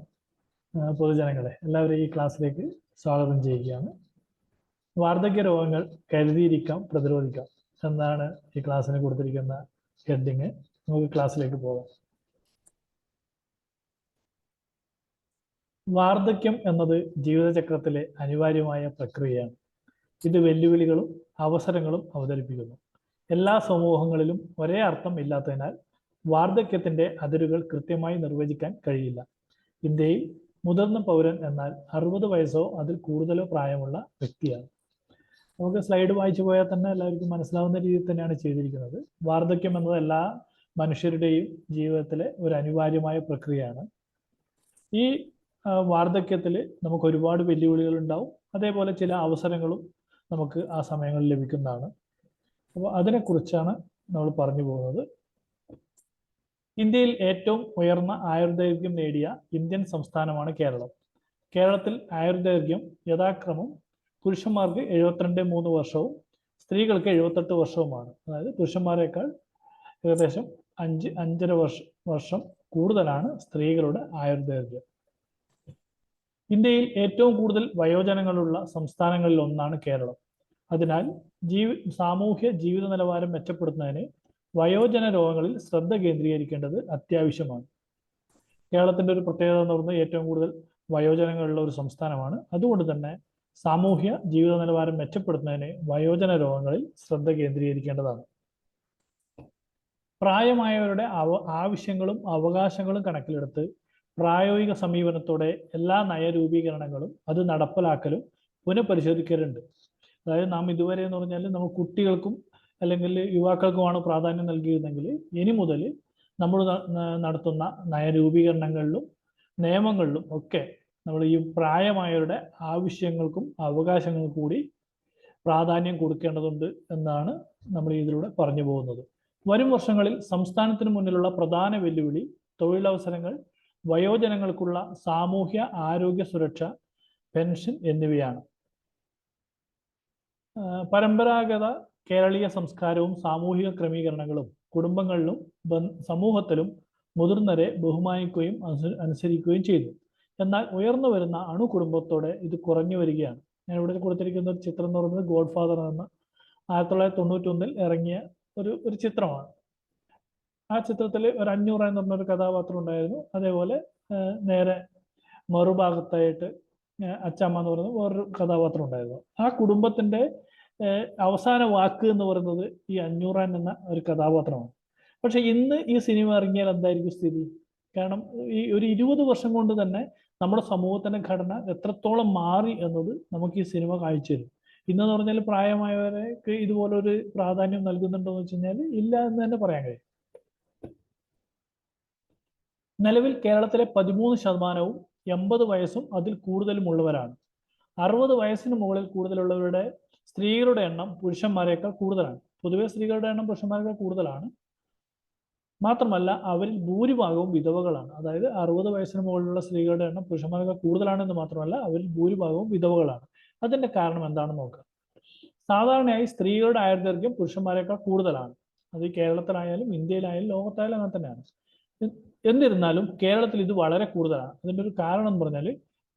പൊതുജനങ്ങളെ എല്ലാവരെയും ഈ ക്ലാസ്സിലേക്ക് സ്വാഗതം ചെയ്യുകയാണ്. വാർദ്ധക്യ രോഗങ്ങൾ കരുതിയിരിക്കാം, പ്രതിരോധിക്കാം എന്നാണ് ഈ ക്ലാസ്സിന് കൊടുത്തിരിക്കുന്ന ഹെഡിങ്. നമുക്ക് ക്ലാസ്സിലേക്ക് പോകാം. വാർദ്ധക്യം എന്നത് ജീവിതചക്രത്തിലെ അനിവാര്യമായ പ്രക്രിയയാണ്. ഇത് വെല്ലുവിളികളും അവസരങ്ങളും അവതരിപ്പിക്കുന്നു. എല്ലാ സമൂഹങ്ങളിലും ഒരേ അർത്ഥം ഇല്ലാത്തതിനാൽ വാർദ്ധക്യത്തിന്റെ അതിരുകൾ കൃത്യമായി നിർവചിക്കാൻ കഴിയില്ല. ഇന്ത്യയിൽ മുതിർന്ന പൗരൻ എന്നാൽ 60 വയസ്സോ അതിൽ കൂടുതലോ പ്രായമുള്ള വ്യക്തിയാണ്. നമുക്ക് സ്ലൈഡ് വായിച്ചു പോയാൽ തന്നെ എല്ലാവർക്കും മനസ്സിലാവുന്ന രീതിയിൽ തന്നെയാണ് ചെയ്തിരിക്കുന്നത്. വാർദ്ധക്യം എന്നത് എല്ലാ മനുഷ്യരുടെയും ജീവിതത്തിലെ ഒരു അനിവാര്യമായ പ്രക്രിയയാണ്. ഈ വാർദ്ധക്യത്തിൽ നമുക്ക് ഒരുപാട് വെല്ലുവിളികൾ ഉണ്ടാവും, അതേപോലെ ചില അവസരങ്ങളും നമുക്ക് ആ സമയങ്ങളിൽ ലഭിക്കുന്നതാണ്. അപ്പോൾ അതിനെക്കുറിച്ചാണ് നമ്മൾ പറഞ്ഞു പോകുന്നത്. ഇന്ത്യയിൽ ഏറ്റവും ഉയർന്ന ആയുർദൈർഘ്യം നേടിയ ഇന്ത്യൻ സംസ്ഥാനമാണ് കേരളം. കേരളത്തിൽ ആയുർദൈർഘ്യം യഥാക്രമം പുരുഷന്മാർക്ക് 72.3 വർഷവും സ്ത്രീകൾക്ക് 78 വർഷവുമാണ്. അതായത് പുരുഷന്മാരെക്കാൾ ഏകദേശം 5.5 വർഷം കൂടുതലാണ് സ്ത്രീകളുടെ ആയുർദൈർഘ്യം. ഇന്ത്യയിൽ ഏറ്റവും കൂടുതൽ വയോജനങ്ങളുള്ള സംസ്ഥാനങ്ങളിൽ ഒന്നാണ് കേരളം. അതിനാൽ സാമൂഹ്യ ജീവിത നിലവാരം മെച്ചപ്പെടുത്തുന്നതിന് വയോജന രോഗങ്ങളിൽ ശ്രദ്ധ കേന്ദ്രീകരിക്കേണ്ടത് അത്യാവശ്യമാണ്. കേരളത്തിന്റെ ഒരു പ്രത്യേകത എന്ന് പറയുന്നത് ഏറ്റവും കൂടുതൽ വയോജനങ്ങളുള്ള ഒരു സംസ്ഥാനമാണ്. അതുകൊണ്ട് തന്നെ സാമൂഹ്യ ജീവിത നിലവാരം മെച്ചപ്പെടുത്തുന്നതിന് വയോജന രോഗങ്ങളിൽ ശ്രദ്ധ കേന്ദ്രീകരിക്കേണ്ടതാണ്. പ്രായമായവരുടെ ആവശ്യങ്ങളും അവകാശങ്ങളും കണക്കിലെടുത്ത് പ്രായോഗിക സമീപനത്തോടെ എല്ലാ നയരൂപീകരണങ്ങളും അത് നടപ്പിലാക്കലും പുനഃപരിശോധിക്കലുണ്ട്. അതായത് നാം ഇതുവരെ എന്ന് പറഞ്ഞാൽ നമ്മൾ കുട്ടികൾക്കും അല്ലെങ്കിൽ യുവാക്കൾക്കുമാണ് പ്രാധാന്യം നൽകിയിരുന്നെങ്കിൽ ഇനി മുതൽ നമ്മൾ നടത്തുന്ന നയരൂപീകരണങ്ങളിലും നിയമങ്ങളിലും ഒക്കെ നമ്മൾ ഈ പ്രായമായവരുടെ ആവശ്യങ്ങൾക്കും അവകാശങ്ങൾക്കും കൂടി പ്രാധാന്യം കൊടുക്കേണ്ടതുണ്ട് എന്നാണ് നമ്മൾ ഇതിലൂടെ പറഞ്ഞു പോകുന്നത്. വരും വർഷങ്ങളിൽ സംസ്ഥാനത്തിന് മുന്നിലുള്ള പ്രധാന വെല്ലുവിളി തൊഴിലവസരങ്ങൾ, വയോജനങ്ങൾക്കുള്ള സാമൂഹ്യ ആരോഗ്യ സുരക്ഷ, പെൻഷൻ എന്നിവയാണ്. പരമ്പരാഗത കേരളീയ സംസ്കാരവും സാമൂഹിക ക്രമീകരണങ്ങളും കുടുംബങ്ങളിലും സമൂഹത്തിലും മുതിർന്നവരെ ബഹുമാനിക്കുകയും അനുസരിക്കുകയും ചെയ്തു. എന്നാൽ ഉയർന്നു വരുന്ന അണുകുടുംബത്തോടെ ഇത് കുറഞ്ഞു വരികയാണ്. ഞാൻ ഇവിടെ കൊടുത്തിരിക്കുന്ന ഒരു ചിത്രം എന്ന് പറയുന്നത് ഗോഡ് ഫാദർ എന്ന 1991 ഇറങ്ങിയ ഒരു ചിത്രമാണ്. ആ ചിത്രത്തിൽ ഒരു 500 എന്ന് പറഞ്ഞൊരു കഥാപാത്രം ഉണ്ടായിരുന്നു. അതേപോലെ നേരെ മറുഭാഗത്തായിട്ട് അച്ചമ്മ എന്ന് പറയുന്നത് വേറൊരു കഥാപാത്രം ഉണ്ടായിരുന്നു. ആ കുടുംബത്തിന്റെ അവസാന വാക്ക് എന്ന് പറയുന്നത് ഈ 500 എന്ന ഒരു കഥാപാത്രമാണ്. പക്ഷെ ഇന്ന് ഈ സിനിമ ഇറങ്ങിയാൽ എന്തായിരിക്കും സ്ഥിതി? കാരണം ഈ ഒരു 20 വർഷം കൊണ്ട് തന്നെ നമ്മുടെ സമൂഹത്തിന്റെ ഘടന എത്രത്തോളം മാറി എന്നത് നമുക്ക് ഈ സിനിമ കാണിച്ചു തരും. ഇന്നെന്ന് പറഞ്ഞാൽ പ്രായമായവർക്ക് ഇതുപോലൊരു പ്രാധാന്യം നൽകുന്നുണ്ടോ എന്ന് വെച്ച് കഴിഞ്ഞാൽ ഇല്ല എന്ന് തന്നെ പറയാൻ കഴിയും. നിലവിൽ കേരളത്തിലെ 13% 80 വയസ്സും അതിൽ കൂടുതലും ഉള്ളവരാണ്. 60 വയസ്സിന് മുകളിൽ കൂടുതലുള്ളവരുടെ സ്ത്രീകളുടെ എണ്ണം പുരുഷന്മാരെക്കാൾ കൂടുതലാണ്. പൊതുവെ സ്ത്രീകളുടെ എണ്ണം പുരുഷന്മാരെക്കാൾ കൂടുതലാണ്. മാത്രമല്ല അവരിൽ ഭൂരിഭാഗവും വിധവകളാണ്. അതായത് 60 വയസ്സിന് മുകളിലുള്ള സ്ത്രീകളുടെ എണ്ണം പുരുഷന്മാരെക്കാൾ കൂടുതലാണെന്ന് മാത്രമല്ല അവരിൽ ഭൂരിഭാഗവും വിധവകളാണ്. അതിന്റെ കാരണം എന്താണെന്ന് നോക്കാം. സാധാരണയായി സ്ത്രീകളുടെ ആയുർദൈർഘ്യം പുരുഷന്മാരെക്കാൾ കൂടുതലാണ്. അത് കേരളത്തിലായാലും ഇന്ത്യയിലായാലും ലോകത്തായാലും അങ്ങനെ തന്നെയാണ്. എന്നിരുന്നാലും കേരളത്തിൽ ഇത് വളരെ കൂടുതലാണ്. അതിൻ്റെ ഒരു കാരണം എന്ന് പറഞ്ഞാൽ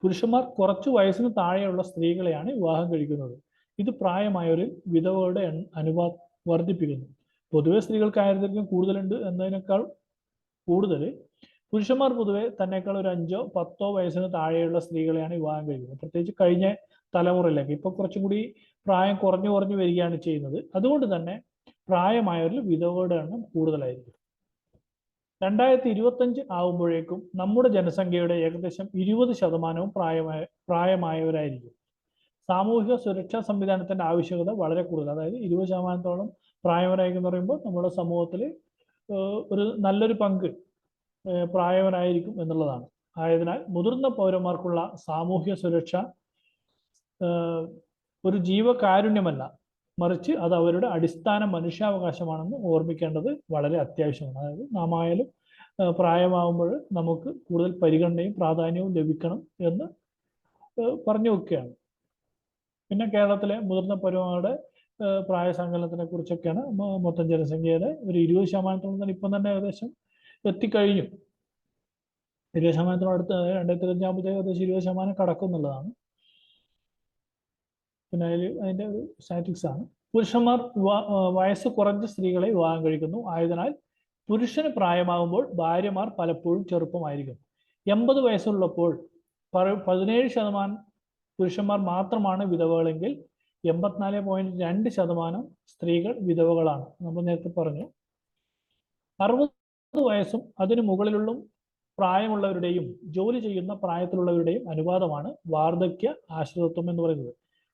പുരുഷന്മാർ കുറച്ചു വയസ്സിന് താഴെയുള്ള സ്ത്രീകളെയാണ് വിവാഹം കഴിക്കുന്നത്. ഇത് പ്രായമായവരിൽ വിധവകളുടെ അനുപാതം വർദ്ധിപ്പിക്കുന്നു. പൊതുവെ സ്ത്രീകൾക്ക് ആയുർദൈർഘ്യം കൂടുതലുണ്ട് എന്നതിനേക്കാൾ കൂടുതൽ പുരുഷന്മാർ പൊതുവെ തന്നെക്കാൾ ഒരു 5-10 വയസ്സിന് താഴെയുള്ള സ്ത്രീകളെയാണ് വിവാഹം കഴിക്കുന്നത്. പ്രത്യേകിച്ച് കഴിഞ്ഞ തലമുറയിലേക്ക് ഇപ്പൊ കുറച്ചും കൂടി പ്രായം കുറഞ്ഞു വരികയാണ് ചെയ്യുന്നത്. അതുകൊണ്ട് തന്നെ പ്രായമായവരിൽ വിധവകളുടെ എണ്ണം കൂടുതലായിരിക്കും. 2025 ആകുമ്പോഴേക്കും നമ്മുടെ ജനസംഖ്യയുടെ ഏകദേശം 20% പ്രായമായവരായിരിക്കും. സാമൂഹിക സുരക്ഷാ സംവിധാനത്തിന്റെ ആവശ്യകത വളരെ കൂടുതൽ. അതായത് 20% പ്രായവരായെന്ന് പറയുമ്പോൾ നമ്മുടെ സമൂഹത്തിൽ ഒരു നല്ലൊരു പങ്ക് പ്രായവരായിരിക്കും എന്നുള്ളതാണ്. ആയതിനാൽ മുതിർന്ന പൗരന്മാർക്കുള്ള സാമൂഹ്യ സുരക്ഷ ഒരു ജീവകാരുണ്യമല്ല, മറിച്ച് അത് അവരുടെ അടിസ്ഥാന മനുഷ്യാവകാശമാണെന്ന് ഓർമ്മിക്കേണ്ടത് വളരെ അത്യാവശ്യമാണ്. അതായത് നാം ആയാലും പ്രായമാകുമ്പോൾ നമുക്ക് കൂടുതൽ പരിഗണനയും പ്രാധാന്യവും ലഭിക്കണം എന്ന് പറഞ്ഞു വെക്കുകയാണ്. പിന്നെ കേരളത്തിലെ മുതിർന്ന പൗരന്മാരുടെ പ്രായസങ്കലനത്തിനെ കുറിച്ചൊക്കെയാണ് മൊത്തം ജനസംഖ്യയുടെ ഒരു 20% ഇപ്പം തന്നെ ഏകദേശം എത്തിക്കഴിഞ്ഞു. 20% അടുത്ത് 2025 ആകുമ്പോഴത്തേക്ക് ഏകദേശം 20% കടക്കും എന്നുള്ളതാണ്. പിന്നെ അതിൻ്റെ ഒരു സ്റ്റാറ്റിക്സ് ആണ്. പുരുഷന്മാർ വയസ്സ് കുറഞ്ഞ സ്ത്രീകളെ വിവാഹം കഴിക്കുന്നു. ആയതിനാൽ പുരുഷന് പ്രായമാകുമ്പോൾ ഭാര്യമാർ പലപ്പോഴും ചെറുപ്പമായിരിക്കും. 80 വയസ്സുള്ളപ്പോൾ 17% പുരുഷന്മാർ മാത്രമാണ് വിധവകളെങ്കിൽ 84.2% സ്ത്രീകൾ വിധവകളാണ്. നമ്മൾ നേരത്തെ പറഞ്ഞു. 60 വയസ്സും അതിനു മുകളിലുള്ള പ്രായമുള്ളവരുടെയും ജോലി ചെയ്യുന്ന പ്രായത്തിലുള്ളവരുടെയും അനുപാതമാണ് വാർദ്ധക്യ ആശ്രിതത്വം എന്ന് പറയുന്നത്.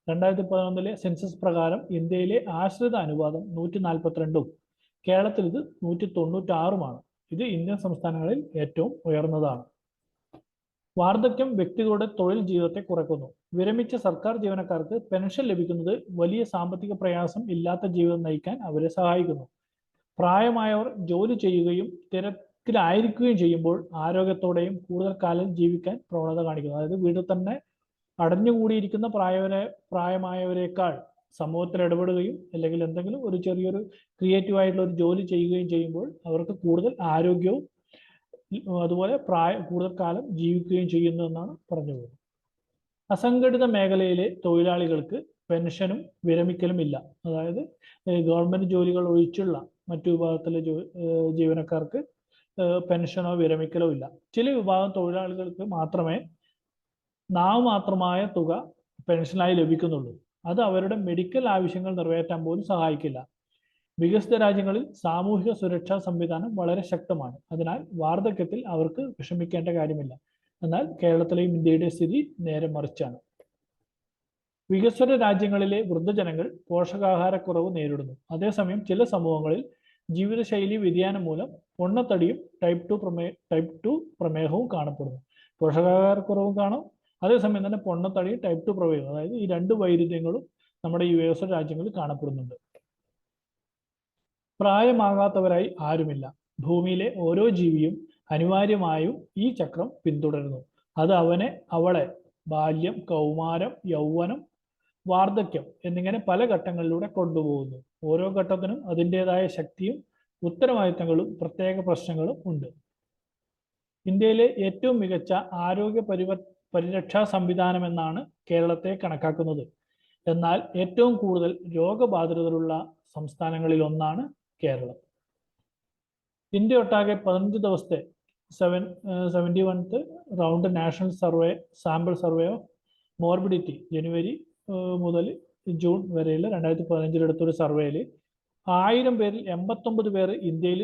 2011 സെൻസസ് പ്രകാരം ഇന്ത്യയിലെ ആശ്രിത അനുപാതം 142ഉം കേരളത്തിൽ ഇത് 196ഉമാണ്. ഇത് ഇന്ത്യൻ സംസ്ഥാനങ്ങളിൽ ഏറ്റവും ഉയർന്നതാണ്. വാർദ്ധക്യം വ്യക്തികളുടെ തൊഴിൽ ജീവിതത്തെ കുറയ്ക്കുന്നു. വിരമിച്ച സർക്കാർ ജീവനക്കാർക്ക് പെൻഷൻ ലഭിക്കുന്നത് വലിയ സാമ്പത്തിക പ്രയാസം ഇല്ലാത്ത ജീവിതം നയിക്കാൻ അവരെ സഹായിക്കുന്നു. പ്രായമായവർ ജോലി ചെയ്യുകയും തിരക്കിലായിരിക്കുകയും ചെയ്യുമ്പോൾ ആരോഗ്യത്തോടെയും കൂടുതൽ കാലം ജീവിക്കാൻ പ്രവണത കാണിക്കുന്നു. അതായത് വീട്ടിൽ തന്നെ അടഞ്ഞുകൂടിയിരിക്കുന്ന പ്രായമായവരെക്കാൾ സമൂഹത്തിൽ ഇടപെടുകയും അല്ലെങ്കിൽ എന്തെങ്കിലും ഒരു ചെറിയൊരു ക്രിയേറ്റീവായിട്ടുള്ള ഒരു ജോലി ചെയ്യുകയും ചെയ്യുമ്പോൾ അവർക്ക് കൂടുതൽ ആരോഗ്യവും അതുപോലെ കൂടുതൽ കാലം ജീവിക്കുകയും ചെയ്യുന്നു എന്നാണ് പറഞ്ഞു പോകുന്നത്. അസംഘടിത മേഖലയിലെ തൊഴിലാളികൾക്ക് പെൻഷനും വിരമിക്കലും ഇല്ല. അതായത് ഗവൺമെന്റ് ജോലികൾ ഒഴിച്ചുള്ള മറ്റു വിഭാഗത്തിലെ ജീവനക്കാർക്ക് പെൻഷനോ വിരമിക്കലോ ഇല്ല. ചില വിഭാഗം തൊഴിലാളികൾക്ക് മാത്രമേ നാമമാത്രമായ തുക പെൻഷനായി ലഭിക്കുന്നുള്ളൂ. അത് അവരുടെ മെഡിക്കൽ ആവശ്യങ്ങൾ നിറവേറ്റാൻ പോലും സഹായിക്കില്ല. വികസിത രാജ്യങ്ങളിൽ സാമൂഹിക സുരക്ഷാ സംവിധാനം വളരെ ശക്തമാണ്. അതിനാൽ വാർദ്ധക്യത്തിൽ അവർക്ക് വിഷമിക്കേണ്ട കാര്യമില്ല. എന്നാൽ കേരളത്തിലെയും ഇന്ത്യയുടെ സ്ഥിതി നേരെ മറിച്ചാണ്. വികസ്വര രാജ്യങ്ങളിലെ വൃദ്ധജനങ്ങൾ പോഷകാഹാരക്കുറവ് നേരിടുന്നു. അതേസമയം ചില സമൂഹങ്ങളിൽ ജീവിതശൈലി വ്യതിയാനം മൂലം പൊണ്ണത്തടിയും ടൈപ്പ് 2 പ്രമേഹവും കാണപ്പെടുന്നു. പോഷകാഹാരക്കുറവും കാണും, അതേസമയം തന്നെ പൊണ്ണത്തടിയും ടൈപ്പ് 2 പ്രമേഹവും, അതായത് ഈ രണ്ട് വൈരുദ്ധ്യങ്ങളും നമ്മുടെ ഈ വികസ്വര രാജ്യങ്ങളിൽ കാണപ്പെടുന്നുണ്ട്. പ്രായമാകാത്തവരായി ആരുമില്ല. ഭൂമിയിലെ ഓരോ ജീവിയും അനിവാര്യമായും ഈ ചക്രം പിന്തുടരുന്നു. അത് അവളെ ബാല്യം, കൗമാരം, യൗവനം, വാർദ്ധക്യം എന്നിങ്ങനെ പല ഘട്ടങ്ങളിലൂടെ കൊണ്ടുപോകുന്നു. ഓരോ ഘട്ടത്തിനും അതിൻ്റെതായ ശക്തിയും ഉത്തരവാദിത്തങ്ങളും പ്രത്യേക പ്രശ്നങ്ങളും ഉണ്ട്. ഇന്ത്യയിലെ ഏറ്റവും മികച്ച ആരോഗ്യ പരിരക്ഷാ സംവിധാനം എന്നാണ് കേരളത്തെ കണക്കാക്കുന്നത്. എന്നാൽ ഏറ്റവും കൂടുതൽ രോഗബാധിതരുള്ള സംസ്ഥാനങ്ങളിൽ ഒന്നാണ് കേരളം. ഇന്ത്യ ഒട്ടാകെ 15 ദിവസത്തെ 71th round national survey sample survey of morbidity ജനുവരി മുതൽ ജൂൺ വരെയുള്ള 2015 എടുത്തൊരു സർവേയിൽ 1000 പേരിൽ 89 പേർ ഇന്ത്യയിൽ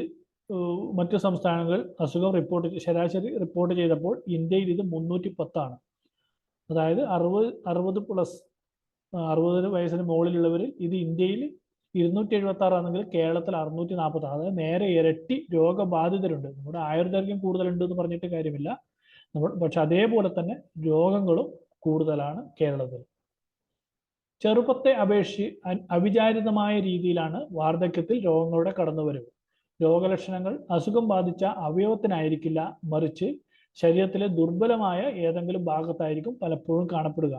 മറ്റു സംസ്ഥാനങ്ങൾ അസുഖം ശരാശരി റിപ്പോർട്ട് ചെയ്തപ്പോൾ ഇന്ത്യയിൽ ഇത് 310 ആണ്. അതായത് 60 വയസ്സിന് മുകളിലുള്ളവരിൽ ഇത് ഇന്ത്യയിൽ 276 ആണെങ്കിൽ കേരളത്തിൽ 640. അതായത് നേരെ ഇരട്ടി രോഗബാധിതരുണ്ട്. നമ്മുടെ ആയുർദൈർഘ്യം കൂടുതലുണ്ട് എന്ന് പറഞ്ഞിട്ട് കാര്യമില്ല, പക്ഷെ അതേപോലെ തന്നെ രോഗങ്ങളും കൂടുതലാണ് കേരളത്തിൽ. ചെറുപ്പത്തെ അപേക്ഷിച്ച് അവിചാരിതമായ രീതിയിലാണ് വാർദ്ധക്യത്തിൽ രോഗങ്ങളുടെ കടന്നുവരവ്. രോഗലക്ഷണങ്ങൾ അസുഖം ബാധിച്ച അവയവത്തിനായിരിക്കില്ല, മറിച്ച് ശരീരത്തിലെ ദുർബലമായ ഏതെങ്കിലും ഭാഗത്തായിരിക്കും പലപ്പോഴും കാണപ്പെടുക.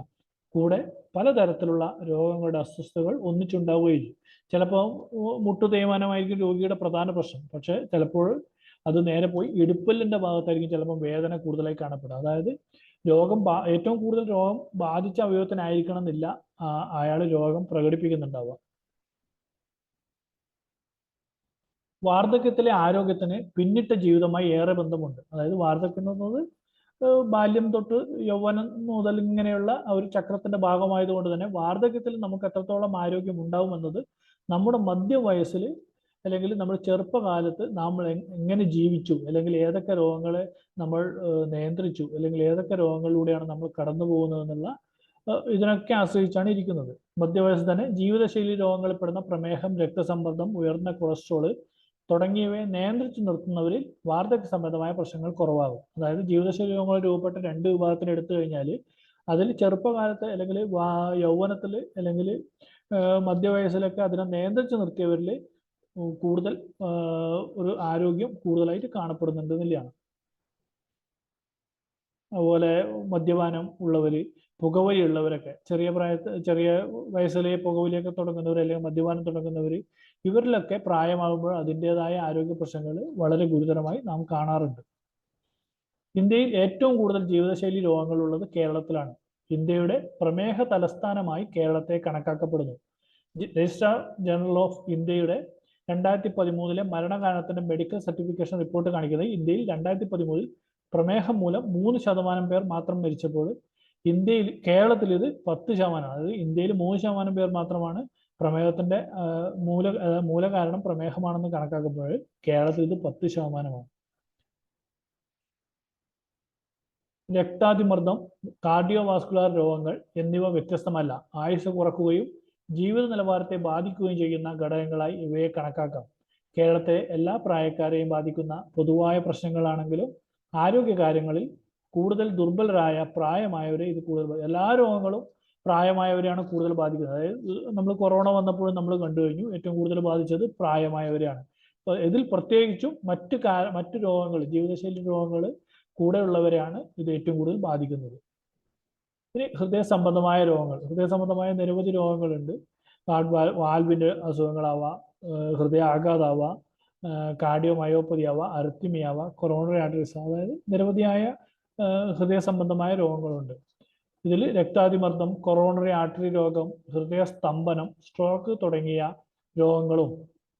കൂടെ പലതരത്തിലുള്ള രോഗങ്ങളുടെ അസ്വസ്ഥതകൾ ഒന്നിച്ചുണ്ടാവുകയും ചെയ്യും. ചിലപ്പോൾ മുട്ടു തേയ്മാനമായിരിക്കും രോഗിയുടെ പ്രധാന പ്രശ്നം, പക്ഷെ ചിലപ്പോൾ അത് നേരെ പോയി ഇടുപ്പല്ലിന്റെ ഭാഗത്തായിരിക്കും ചിലപ്പോൾ വേദന കൂടുതലായി കാണപ്പെടുക. അതായത് ഏറ്റവും കൂടുതൽ രോഗം ബാധിച്ച അവയവത്തിനായിരിക്കണം എന്നില്ല അയാൾ രോഗം പ്രകടിപ്പിക്കുന്നുണ്ടാവുക. വാർദ്ധക്യത്തിലെ ആരോഗ്യത്തിന് പിന്നിട്ട ജീവിതമായി ഏറെ ബന്ധമുണ്ട്. അതായത് വാർദ്ധക്യം എന്നത് ബാല്യം തൊട്ട് യൗവനം മുതൽ ഇങ്ങനെയുള്ള ഒരു ചക്രത്തിന്റെ ഭാഗമായതുകൊണ്ട് തന്നെ വാർദ്ധക്യത്തിൽ നമുക്ക് എത്രത്തോളം ആരോഗ്യം ഉണ്ടാവുമെന്നത് നമ്മുടെ മധ്യവയസ്സിൽ അല്ലെങ്കിൽ നമ്മൾ ചെറുപ്പകാലത്ത് നമ്മൾ എങ്ങനെ ജീവിച്ചു, അല്ലെങ്കിൽ ഏതൊക്കെ രോഗങ്ങളെ നമ്മൾ നിയന്ത്രിച്ചു, അല്ലെങ്കിൽ ഏതൊക്കെ രോഗങ്ങളിലൂടെയാണ് നമ്മൾ കടന്നു പോകുന്നതെന്നുള്ള ഇതിനൊക്കെ ആശ്രയിച്ചാണ് ഇരിക്കുന്നത്. മധ്യവയസ്സിൽ തന്നെ ജീവിതശൈലി രോഗങ്ങളിൽ പെടുന്ന പ്രമേഹം, രക്തസമ്മർദ്ദം, ഉയർന്ന കൊളസ്ട്രോള് തുടങ്ങിയവയെ നിയന്ത്രിച്ചു നിർത്തുന്നവരിൽ വാർദ്ധക്യ സംബന്ധമായ പ്രശ്നങ്ങൾ കുറവാകും. അതായത് ജീവിതശൈലി രോഗങ്ങൾ രൂപപ്പെട്ട 2 വിഭാഗത്തിന് എടുത്തു കഴിഞ്ഞാൽ അതിൽ ചെറുപ്പകാലത്ത് അല്ലെങ്കിൽ യൗവനത്തിൽ അല്ലെങ്കിൽ മധ്യവയസ്സിലൊക്കെ അതിനെ നിയന്ത്രിച്ചു നിർത്തിയവരിൽ കൂടുതൽ ഒരു ആരോഗ്യം കൂടുതലായിട്ട് കാണപ്പെടുന്നുണ്ട് എന്നുള്ളതാണ്. അതുപോലെ മദ്യപാനം ഉള്ളവർ, പുകവലി ഉള്ളവരൊക്കെ, ചെറിയ വയസ്സിലെ പുകവലിയൊക്കെ തുടങ്ങുന്നവർ അല്ലെങ്കിൽ മദ്യപാനം തുടങ്ങുന്നവർ, ഇവരിലൊക്കെ പ്രായമാകുമ്പോൾ അതിൻ്റെതായ ആരോഗ്യ പ്രശ്നങ്ങൾ വളരെ ഗുരുതരമായി നാം കാണാറുണ്ട്. ഇന്ത്യയിൽ ഏറ്റവും കൂടുതൽ ജീവിതശൈലി രോഗങ്ങളുള്ളത് കേരളത്തിലാണ്. ഇന്ത്യയുടെ പ്രമേഹ തലസ്ഥാനമായി കേരളത്തെ കണക്കാക്കപ്പെടുന്നു. രജിസ്ട്രാർ ജനറൽ ഓഫ് ഇന്ത്യയുടെ 2013 മരണകാരണത്തിന്റെ മെഡിക്കൽ സർട്ടിഫിക്കേഷൻ റിപ്പോർട്ട് കാണിക്കുന്നത് ഇന്ത്യയിൽ 2013 പ്രമേഹം മൂലം 3% പേർ മാത്രം മരിച്ചപ്പോൾ കേരളത്തിൽ ഇത് 10%. അതായത് ഇന്ത്യയിൽ 3% പേർ മാത്രമാണ് പ്രമേഹത്തിന്റെ മൂലകാരണം പ്രമേഹമാണെന്ന് കണക്കാക്കുമ്പോൾ കേരളത്തിൽ ഇത് 10%. രക്താതിമർദ്ദം, കാർഡിയോവാസ്കുലർ രോഗങ്ങൾ എന്നിവ വ്യത്യസ്തമല്ല. ആയുസ് കുറക്കുകയും ജീവിത നിലവാരത്തെ ബാധിക്കുകയും ചെയ്യുന്ന ഘടകങ്ങളായി ഇവയെ കണക്കാക്കാം. കേരളത്തെ എല്ലാ പ്രായക്കാരെയും ബാധിക്കുന്ന പൊതുവായ പ്രശ്നങ്ങളാണെങ്കിലും ആരോഗ്യകാര്യങ്ങളിൽ കൂടുതൽ ദുർബലരായ പ്രായമായവരെ ഇത് കൂടുതൽ, എല്ലാ രോഗങ്ങളും പ്രായമായവരെയാണ് കൂടുതൽ ബാധിക്കുന്നത്. അതായത് നമ്മൾ കൊറോണ വന്നപ്പോഴും നമ്മൾ കണ്ടു കഴിഞ്ഞു ഏറ്റവും കൂടുതൽ ബാധിച്ചത് പ്രായമായവരെയാണ്. ഇതിൽ പ്രത്യേകിച്ചും മറ്റു രോഗങ്ങൾ, ജീവിതശൈലി രോഗങ്ങൾ കൂടെയുള്ളവരെയാണ് ഇത് ഏറ്റവും കൂടുതൽ ബാധിക്കുന്നത്. ഇനി ഹൃദയ സംബന്ധമായ രോഗങ്ങൾ. ഹൃദയ സംബന്ധമായ നിരവധി രോഗങ്ങളുണ്ട്. വാൽവിന്റെ അസുഖങ്ങളാവാം, ഹൃദയാഘാതമാവാം, കാർഡിയോമയോപ്പതി ആവാം, അരിത്മിയ ആവാം, കൊറോണറി ആർട്ടറീസ്, അതായത് നിരവധിയായ ഹൃദയ സംബന്ധമായ രോഗങ്ങളുണ്ട്. ഇതിൽ രക്താതിമർദ്ദം, കൊറോണറി ആർട്ടറി രോഗം, ഹൃദയസ്തംഭനം, സ്ട്രോക്ക് തുടങ്ങിയ രോഗങ്ങളും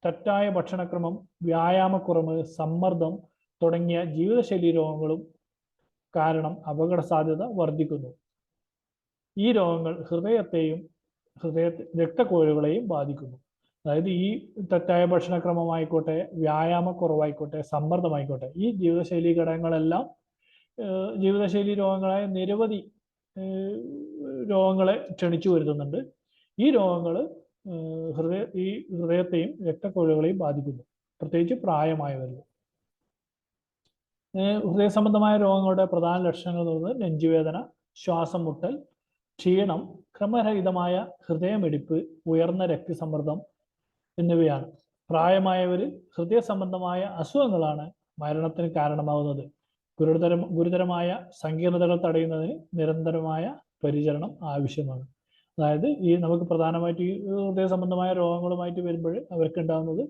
തെറ്റായ ഭക്ഷണക്രമം, വ്യായാമക്കുറവ്, സമ്മർദ്ദം തുടങ്ങിയ ജീവിതശൈലി രോഗങ്ങളും കാരണം അപകട സാധ്യത വർദ്ധിക്കുന്നു. ഈ രോഗങ്ങൾ ഹൃദയത്തെയും രക്തക്കുഴലുകളെയും ബാധിക്കുന്നു. അതായത് ഈ തെറ്റായ ഭക്ഷണക്രമമായിക്കോട്ടെ, വ്യായാമക്കുറവായിക്കോട്ടെ, സമ്മർദ്ദമായിക്കോട്ടെ, ഈ ജീവിതശൈലി ഘടകങ്ങളെല്ലാം ജീവിതശൈലി രോഗങ്ങളായ നിരവധി രോഗങ്ങളെ ക്ഷണിച്ചു വരുത്തുന്നുണ്ട്. ഈ രോഗങ്ങൾ ഹൃദയത്തെയും രക്തക്കുഴലുകളെയും ബാധിക്കുന്നു, പ്രത്യേകിച്ച് പ്രായമായവരിൽ. ഹൃദയ സംബന്ധമായ രോഗങ്ങളുടെ പ്രധാന ലക്ഷണങ്ങൾ എന്ന് പറയുന്നത് നെഞ്ചുവേദന, ശ്വാസം മുട്ടൽ, ക്ഷീണം, ക്രമരഹിതമായ ഹൃദയമിടിപ്പ്, ഉയർന്ന രക്തസമ്മർദ്ദം എന്നിവയാണ്. പ്രായമായവരിൽ ഹൃദയ സംബന്ധമായ അസുഖങ്ങളാണ് മരണത്തിന് കാരണമാകുന്നത്. ഗുരുതരമായ സങ്കീർണതകൾ തടയുന്നതിന് നിരന്തരമായ പരിചരണം ആവശ്യമാണ്. അതായത് നമുക്ക് പ്രധാനമായിട്ട് ഈ ഹൃദയ സംബന്ധമായ രോഗങ്ങളുമായിട്ട് വരുമ്പോൾ അവർക്ക് ഉണ്ടാകുന്നത്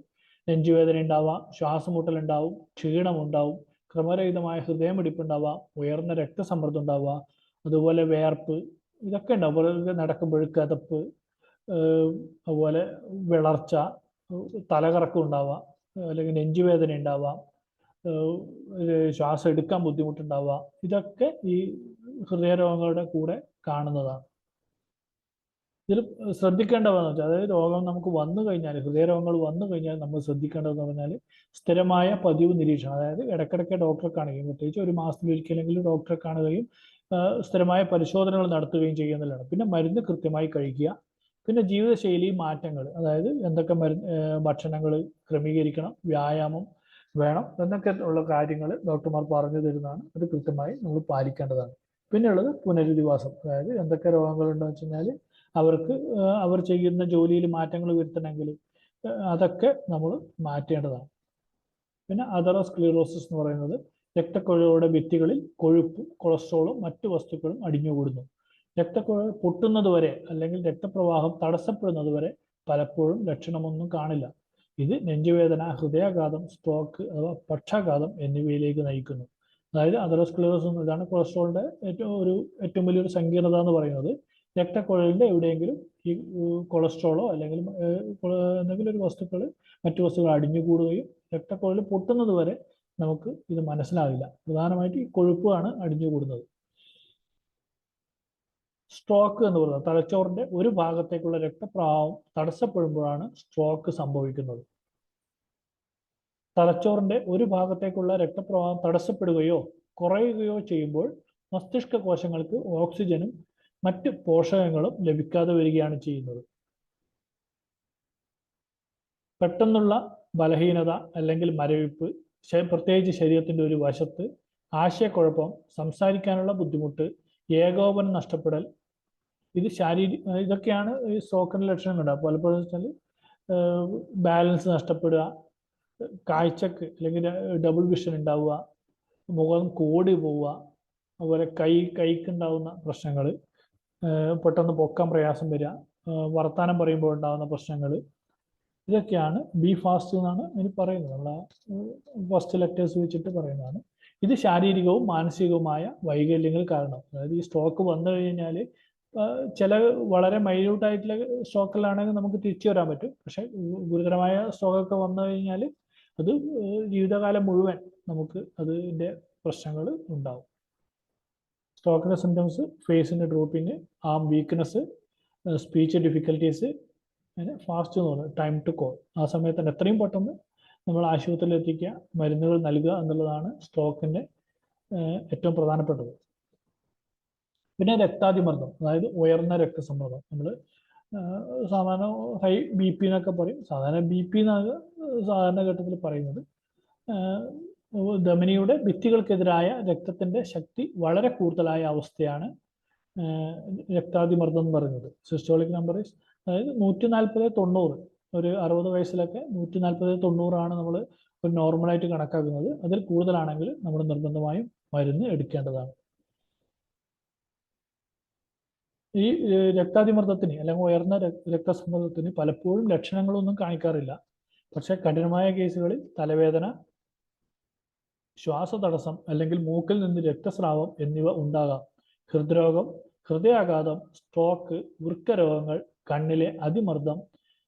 നെഞ്ചുവേദന ഉണ്ടാവാം, ശ്വാസമുട്ടൽ ഉണ്ടാവും, ക്ഷീണം ഉണ്ടാവും, ക്രമരഹിതമായ ഹൃദയമിടിപ്പ് ഉണ്ടാവാം, ഉയർന്ന രക്തസമ്മർദ്ദം ഉണ്ടാവുക, അതുപോലെ വേർപ്പ്, ഇതൊക്കെ ഉണ്ടാവും. നടക്കുമ്പോൾ കിതപ്പ്, അതുപോലെ വളർച്ച, തലകറക്കം ഉണ്ടാവാം, അല്ലെങ്കിൽ നെഞ്ചുവേദന ഉണ്ടാവാം, ശ്വാസം എടുക്കാൻ ബുദ്ധിമുട്ടുണ്ടാവുക, ഇതൊക്കെ ഈ ഹൃദയരോഗങ്ങളുടെ കൂടെ കാണുന്നതാണ്. ഇതിൽ ശ്രദ്ധിക്കേണ്ടതെന്ന് വെച്ചാൽ, അതായത് രോഗം നമുക്ക് വന്നു കഴിഞ്ഞാൽ, ഹൃദയരോഗങ്ങൾ വന്നു കഴിഞ്ഞാൽ നമ്മൾ ശ്രദ്ധിക്കേണ്ടതെന്ന് പറഞ്ഞാൽ സ്ഥിരമായ പതിവ് നിരീക്ഷണം, അതായത് ഇടയ്ക്കിടയ്ക്ക് ഡോക്ടറെ കാണുകയും, പ്രത്യേകിച്ച് ഒരു മാസത്തിലൊരിക്കലെങ്കിലും ഡോക്ടറെ കാണുകയും സ്ഥിരമായ പരിശോധനകൾ നടത്തുകയും ചെയ്യുന്നതാണ്. പിന്നെ മരുന്ന് കൃത്യമായി കഴിക്കുക. പിന്നെ ജീവിതശൈലി മാറ്റങ്ങൾ, അതായത് എന്തൊക്കെ ഭക്ഷണങ്ങൾ ക്രമീകരിക്കണം, വ്യായാമം വേണം എന്നൊക്കെ ഉള്ള കാര്യങ്ങൾ ഡോക്ടർമാർ പറഞ്ഞു തരുന്നതാണ്. അത് കൃത്യമായി നമ്മൾ പാലിക്കേണ്ടതാണ്. പിന്നെയുള്ളത് പുനരധിവാസം, അതായത് എന്തൊക്കെ രോഗങ്ങളുണ്ടെന്ന് വെച്ച് കഴിഞ്ഞാൽ അവർക്ക് അവർ ചെയ്യുന്ന ജോലിയിൽ മാറ്റങ്ങൾ വരുത്തണമെങ്കിൽ അതൊക്കെ നമ്മൾ മാറ്റേണ്ടതാണ്. പിന്നെ അതറോസ്ക്ലീറോസിസ് എന്ന് പറയുന്നത് രക്തക്കുഴലുകളുടെ ഭിത്തികളിൽ കൊഴുപ്പും കൊളസ്ട്രോളും മറ്റു വസ്തുക്കളും അടിഞ്ഞുകൂടുന്നു. രക്തക്കുഴൽ പൊട്ടുന്നത് വരെ അല്ലെങ്കിൽ രക്തപ്രവാഹം തടസ്സപ്പെടുന്നത് വരെ പലപ്പോഴും ലക്ഷണമൊന്നും കാണില്ല. ഇത് നെഞ്ചുവേദന, ഹൃദയാഘാതം, സ്ട്രോക്ക് അഥവാ പക്ഷാഘാതം എന്നിവയിലേക്ക് നയിക്കുന്നു. അതായത് അതറോസ്ക്ലീറോസിസ്, ഇതാണ് കൊളസ്ട്രോളിന്റെ ഏറ്റവും വലിയൊരു സങ്കീർണത എന്ന് പറയുന്നത്. രക്തക്കുഴലിന്റെ എവിടെയെങ്കിലും ഈ കൊളസ്ട്രോളോ അല്ലെങ്കിൽ എന്തെങ്കിലും ഒരു വസ്തുക്കൾ മറ്റു വസ്തുക്കൾ അടിഞ്ഞുകൂടുകയും രക്തക്കുഴൽ പൊട്ടുന്നത് വരെ നമുക്ക് ഇത് മനസ്സിലാവില്ല. പ്രധാനമായിട്ട് ഈ കൊഴുപ്പാണ് അടിഞ്ഞുകൂടുന്നത്. സ്ട്രോക്ക് എന്ന് പറയുന്നത് തലച്ചോറിന്റെ ഒരു ഭാഗത്തേക്കുള്ള രക്തപ്രവാഹം തടസ്സപ്പെടുമ്പോഴാണ് സ്ട്രോക്ക് സംഭവിക്കുന്നത്. തലച്ചോറിന്റെ ഒരു ഭാഗത്തേക്കുള്ള രക്തപ്രവാഹം തടസ്സപ്പെടുകയോ കുറയുകയോ ചെയ്യുമ്പോൾ മസ്തിഷ്ക കോശങ്ങൾക്ക് ഓക്സിജനും മറ്റ് പോഷകങ്ങളും ലഭിക്കാതെ വരികയാണ് ചെയ്യുന്നത്. പെട്ടെന്നുള്ള ബലഹീനത അല്ലെങ്കിൽ മരവിപ്പ്, പ്രത്യേകിച്ച് ശരീരത്തിന്റെ ഒരു വശത്ത്, ആശയക്കുഴപ്പം, സംസാരിക്കാനുള്ള ബുദ്ധിമുട്ട്, ഏകോപനം നഷ്ടപ്പെടൽ, ഇത് ഇതൊക്കെയാണ് ഈ സ്ട്രോക്കിന്റെ ലക്ഷണങ്ങൾ. പലപ്പോഴും വെച്ചാൽ ബാലൻസ് നഷ്ടപ്പെടുക, കാഴ്ചക്ക് അല്ലെങ്കിൽ ഡബിൾ വിഷൻ ഉണ്ടാവുക, മുഖം കോടി പോവുക, അതുപോലെ കൈക്കുണ്ടാവുന്ന പ്രശ്നങ്ങൾ, പെട്ടെന്ന് പൊക്കാൻ പ്രയാസം വരിക, വർത്താനം പറയുമ്പോൾ ഉണ്ടാകുന്ന പ്രശ്നങ്ങൾ, ഇതൊക്കെയാണ് ബി ഫാസ്റ്റ് എന്നാണ് ഇതിന് പറയുന്നത്. നമ്മളെ ഫസ്റ്റ് ലെറ്റേഴ്സ് വെച്ചിട്ട് പറയുന്നതാണ്. ഇത് ശാരീരികവും മാനസികവുമായ വൈകല്യങ്ങൾ കാരണം, അതായത് ഈ സ്ട്രോക്ക് വന്നു കഴിഞ്ഞാൽ ചില വളരെ മൈന്യൂട്ടായിട്ടുള്ള സ്ട്രോക്കിലാണെങ്കിൽ നമുക്ക് തിരിച്ചു വരാൻ പറ്റും. പക്ഷെ ഗുരുതരമായ സ്ട്രോക്കൊക്കെ വന്നു കഴിഞ്ഞാൽ അത് ജീവിതകാലം മുഴുവൻ നമുക്ക് അതിൻ്റെ പ്രശ്നങ്ങൾ ഉണ്ടാവും. സ്ട്രോക്കിന്റെ സിംറ്റംസ് ഫേസിന്റെ ഡ്രോപ്പിങ്, ആം വീക്ക്നെസ്, സ്പീച്ച് ഡിഫിക്കൽട്ടീസ്, അങ്ങനെ ഫാസ്റ്റ് എന്ന് പറയുന്നത് ടൈം ടു കോൾ. ആ സമയത്ത് തന്നെ എത്രയും പെട്ടെന്ന് നമ്മൾ ആശുപത്രിയിൽ എത്തിക്കുക, മരുന്നുകൾ നൽകുക എന്നുള്ളതാണ് സ്ട്രോക്കിന്റെ ഏറ്റവും പ്രധാനപ്പെട്ടത്. പിന്നെ രക്താതിമർദ്ദം, അതായത് ഉയർന്ന രക്തസമ്മർദ്ദം. നമ്മൾ സാധാരണ ഹൈ ബി പി എന്നൊക്കെ പറയും. സാധാരണ ബി പി എന്നാണ് സാധാരണഘട്ടത്തിൽ പറയുന്നത്. ധമനിയുടെ ഭിത്തികൾക്കെതിരായ രക്തത്തിന്റെ ശക്തി വളരെ കൂടുതലായ അവസ്ഥയാണ് രക്താതിമർദ്ദം എന്ന് പറയുന്നത്. സിസ്റ്റോളിക് നമ്പർ അതായത് 140/90. ഒരു 60 വയസ്സിലൊക്കെ 140/90 നമ്മൾ ഒരു നോർമലായിട്ട് കണക്കാക്കുന്നത്. അതിൽ കൂടുതലാണെങ്കിൽ നമ്മൾ നിർബന്ധമായും മരുന്ന് എടുക്കേണ്ടതാണ്. ഈ രക്താതിമർദ്ദത്തിന് അല്ലെങ്കിൽ ഉയർന്ന രക്തസമ്മർദ്ദത്തിന് പലപ്പോഴും ലക്ഷണങ്ങളൊന്നും കാണിക്കാറില്ല. പക്ഷെ കഠിനമായ കേസുകളിൽ തലവേദന, ശ്വാസതടസ്സം അല്ലെങ്കിൽ മൂക്കിൽ നിന്ന് രക്തസ്രാവം എന്നിവ ഉണ്ടാകാം. ഹൃദ്രോഗം, ഹൃദയാഘാതം, സ്ട്രോക്ക്, വൃക്കരോഗങ്ങൾ, കണ്ണിലെ അതിമർദ്ദം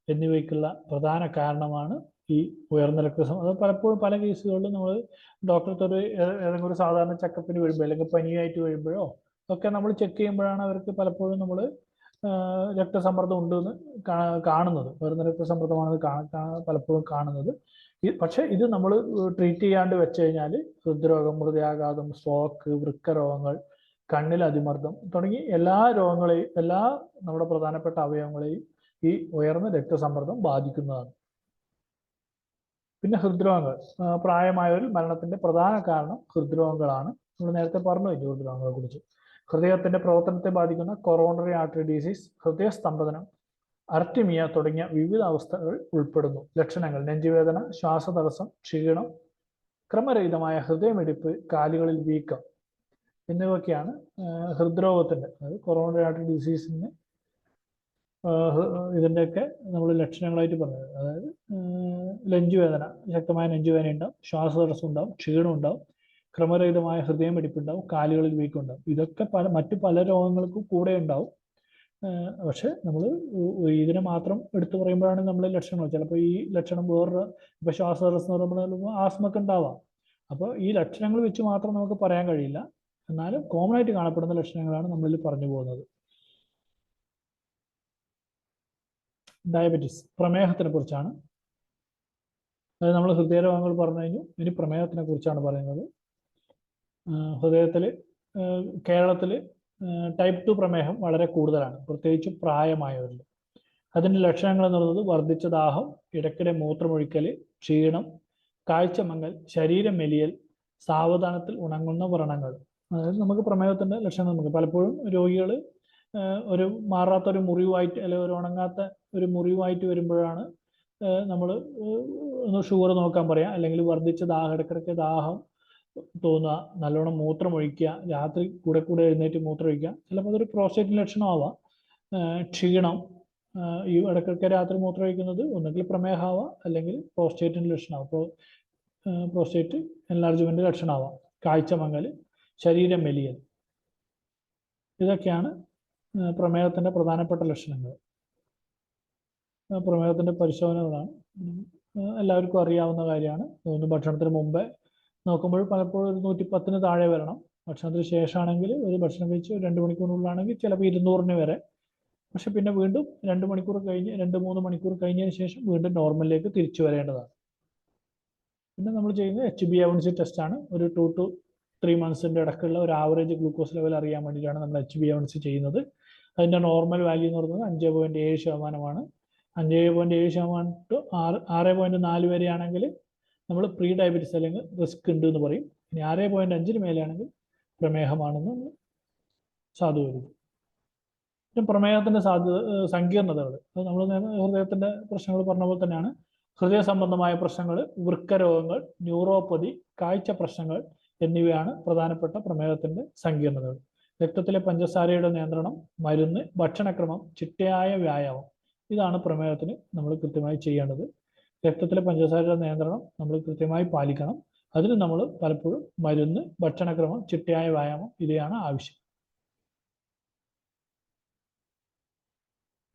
എന്നിവയ്ക്കുള്ള പ്രധാന കാരണമാണ് ഈ ഉയർന്ന രക്തസമ്മർദ്ദം. അത് പലപ്പോഴും പല കേസുകളിലും നമ്മൾ ഡോക്ടർക്ക് ഏതെങ്കിലും ഒരു സാധാരണ ചെക്കപ്പിന് വരുമ്പോൾ അല്ലെങ്കിൽ പനിയായിട്ട് വരുമ്പോഴോ ഒക്കെ നമ്മൾ ചെക്ക് ചെയ്യുമ്പോഴാണ് അവർക്ക് പലപ്പോഴും നമ്മൾ രക്തസമ്മർദ്ദം ഉണ്ടെന്ന് കാണുന്നത്, ഉയർന്ന രക്തസമ്മർദ്ദമാണ് പലപ്പോഴും കാണുന്നത്. പക്ഷെ ഇത് നമ്മൾ ട്രീറ്റ് ചെയ്യാണ്ട് വെച്ച് കഴിഞ്ഞാൽ ഹൃദ്രോഗം, ഹൃദയാഘാതം, സ്ട്രോക്ക്, വൃക്കരോഗങ്ങൾ, കണ്ണിൽ അതിമർദ്ദം തുടങ്ങി എല്ലാ രോഗങ്ങളെയും, എല്ലാ നമ്മുടെ പ്രധാനപ്പെട്ട അവയവങ്ങളെയും ഈ ഉയർന്ന രക്തസമ്മർദ്ദം ബാധിക്കുന്നതാണ്. പിന്നെ ഹൃദ്രോഗങ്ങൾ, പ്രായമായവരിൽ മരണത്തിന്റെ പ്രധാന കാരണം ഹൃദ്രോഗങ്ങളാണ്. നമ്മൾ നേരത്തെ പറഞ്ഞു കഴിഞ്ഞു ഹൃദ്രോഗങ്ങളെ കുറിച്ച്. ഹൃദയത്തിന്റെ പ്രവർത്തനത്തെ ബാധിക്കുന്ന കൊറോണറി ആർട്ടറി ഡിസീസ്, ഹൃദയസ്തംഭനം, അർട്ടിമിയ തുടങ്ങിയ വിവിധ അവസ്ഥകൾ ഉൾപ്പെടുന്നു. ലക്ഷണങ്ങൾ: നെഞ്ചുവേദന, ശ്വാസതടസ്സം, ക്ഷീണം, ക്രമരഹിതമായ ഹൃദയമിടിപ്പ്, കാലുകളിൽ വീക്കം എന്നിവയൊക്കെയാണ് ഹൃദ്രോഗത്തിന്റെ, അതായത് കൊറോണറി ആർട്ടറി ഡിസീസിന് ഇതിൻ്റെയൊക്കെ നമ്മൾ ലക്ഷണങ്ങളായിട്ട് പറഞ്ഞത്. അതായത് നെഞ്ചുവേദന, ശക്തമായ നെഞ്ചുവേദന ഉണ്ടാവും, ശ്വാസതടസ്സം ഉണ്ടാവും, ക്ഷീണം ഉണ്ടാവും, ക്രമരഹിതമായ ഹൃദയമിടിപ്പ് ഉണ്ടാവും, കാലുകളിൽ വീക്കം ഉണ്ടാവും. ഇതൊക്കെ മറ്റു പല രോഗങ്ങൾക്കും കൂടെ ഉണ്ടാവും. പക്ഷെ നമ്മൾ ഇതിനെ മാത്രം എടുത്തു പറയുമ്പോഴാണ് നമ്മൾ ലക്ഷണങ്ങൾ ചിലപ്പോൾ ഈ ലക്ഷണം വേറൊരു ഇപ്പോൾ ശ്വാസതടസ്സം എന്ന് പറയുമ്പോൾ ആസ്മക്ക് ഉണ്ടാവാം. അപ്പോൾ ഈ ലക്ഷണങ്ങൾ വെച്ച് മാത്രം നമുക്ക് പറയാൻ കഴിയില്ല. എന്നാലും കോമൺ ആയിട്ട് കാണപ്പെടുന്ന ലക്ഷണങ്ങളാണ് നമ്മളിൽ പറഞ്ഞു പോകുന്നത്. ഡയബറ്റീസ് പ്രമേഹത്തിനെ കുറിച്ചാണ്. അതായത് നമ്മൾ ഹൃദയരോഗങ്ങൾ പറഞ്ഞു കഴിഞ്ഞു. ഇനി പ്രമേഹത്തിനെ കുറിച്ചാണ് പറയുന്നത്. ഹൃദയത്തിൽ കേരളത്തിൽ ടൈപ്പ് 2 പ്രമേഹം വളരെ കൂടുതലാണ്, പ്രത്യേകിച്ച് പ്രായമായവരിൽ. അതിൻ്റെ ലക്ഷണങ്ങൾ എന്ന് പറയുന്നത് വർദ്ധിച്ച ദാഹം, ഇടയ്ക്കിടെ മൂത്രമൊഴിക്കൽ, ക്ഷീണം, കാഴ്ച മങ്ങൽ, ശരീരം മെലിയൽ, സാവധാനത്തിൽ ഉണങ്ങുന്ന വ്രണങ്ങൾ. അതായത് നമുക്ക് പ്രമേഹത്തിൻ്റെ ലക്ഷണം നമുക്ക് പലപ്പോഴും രോഗികൾ ഒരു മാറാത്തൊരു മുറിവായിട്ട് അല്ലെങ്കിൽ ഒരു ഉണങ്ങാത്ത ഒരു മുറിവായിട്ട് വരുമ്പോഴാണ് നമ്മൾ ഷുഗർ നോക്കാൻ പറയാം. അല്ലെങ്കിൽ വർദ്ധിച്ച ദാഹം, ഇടയ്ക്കിടയ്ക്ക് ദാഹം തോന്നുക, നല്ലോണം മൂത്രമൊഴിക്കുക, രാത്രി കൂടെ എഴുന്നേറ്റ് മൂത്രമൊഴിക്കുക, ചിലപ്പോൾ അതൊരു പ്രോസ്റ്റേറ്റിൻ്റെ ലക്ഷണമാവാം. ക്ഷീണം, ഈ ഇടയ്ക്കൊക്കെ രാത്രി മൂത്രമൊഴിക്കുന്നത് ഒന്നുകിൽ പ്രമേഹമാവാം അല്ലെങ്കിൽ പ്രോസ്റ്റേറ്റിൻ്റെ ലക്ഷണമാവും. അപ്പോൾ പ്രോസ്റ്റേറ്റ് എൻലാർജ്മെൻ്റ് ലക്ഷണമാവാം. കാഴ്ച മങ്ങൽ, ശരീരം മെലിയൽ, ഇതൊക്കെയാണ് പ്രമേഹത്തിൻ്റെ പ്രധാനപ്പെട്ട ലക്ഷണങ്ങൾ. പ്രമേഹത്തിൻ്റെ പരിശോധനകളാണ് എല്ലാവർക്കും അറിയാവുന്ന കാര്യമാണ്. ഒന്ന് ഭക്ഷണത്തിന് മുമ്പേ നോക്കുമ്പോൾ പലപ്പോഴും ഒരു 110 താഴെ വരണം. ഭക്ഷണത്തിന് ശേഷമാണെങ്കിൽ ഒരു ഭക്ഷണം കഴിച്ച് 2 മണിക്കൂറിനുള്ളിലാണെങ്കിൽ ചിലപ്പോൾ 200 വരെ. പക്ഷെ പിന്നെ വീണ്ടും 2 മണിക്കൂർ കഴിഞ്ഞ് 2-3 മണിക്കൂർ കഴിഞ്ഞതിന് ശേഷം വീണ്ടും നോർമലിലേക്ക് തിരിച്ചു വരേണ്ടതാണ്. പിന്നെ നമ്മൾ ചെയ്യുന്നത് HbA1c ടെസ്റ്റാണ്. ഒരു 2 to 3 മന്ത്സിൻ്റെ ഇടയ്ക്കുള്ള ഒരു ആവറേജ് ഗ്ലൂക്കോസ് ലെവൽ അറിയാൻ വേണ്ടിയിട്ടാണ് നമ്മൾ HbA1c ചെയ്യുന്നത്. അതിൻ്റെ നോർമൽ വാല്യൂ എന്ന് പറയുന്നത് 5.7%. 5.7% to 6.4 വരെയാണെങ്കിൽ നമ്മൾ പ്രീ ഡയബറ്റീസ് അല്ലെങ്കിൽ റിസ്ക് ഉണ്ട് എന്ന് പറയും. ഇനി 6.5 മേലെയാണെങ്കിൽ പ്രമേഹമാണെന്ന് സാധൂകരിക്കും. പ്രമേഹത്തിൻ്റെ സങ്കീർണതകൾ അത് നമ്മൾ ഹൃദയത്തിൻ്റെ പ്രശ്നങ്ങൾ പറഞ്ഞ പോലെ തന്നെയാണ്. ഹൃദയ സംബന്ധമായ പ്രശ്നങ്ങൾ, വൃക്കരോഗങ്ങൾ, ന്യൂറോപ്പതി, കാഴ്ച പ്രശ്നങ്ങൾ എന്നിവയാണ് പ്രധാനപ്പെട്ട പ്രമേഹത്തിൻ്റെ സങ്കീർണതകൾ. രക്തത്തിലെ പഞ്ചസാരയുടെ നിയന്ത്രണം, മരുന്ന്, ഭക്ഷണക്രമം, ചിട്ടയായ വ്യായാമം, ഇതാണ് പ്രമേഹത്തിന് നമ്മൾ കൃത്യമായി ചെയ്യേണ്ടത്. രക്തത്തിലെ പഞ്ചസാരയുടെ നിയന്ത്രണം നമ്മൾ കൃത്യമായി പാലിക്കണം. അതിന് നമ്മൾ പലപ്പോഴും മരുന്ന്, ഭക്ഷണക്രമം, ചിട്ടയായ വ്യായാമം ഇവയാണ് ആവശ്യം.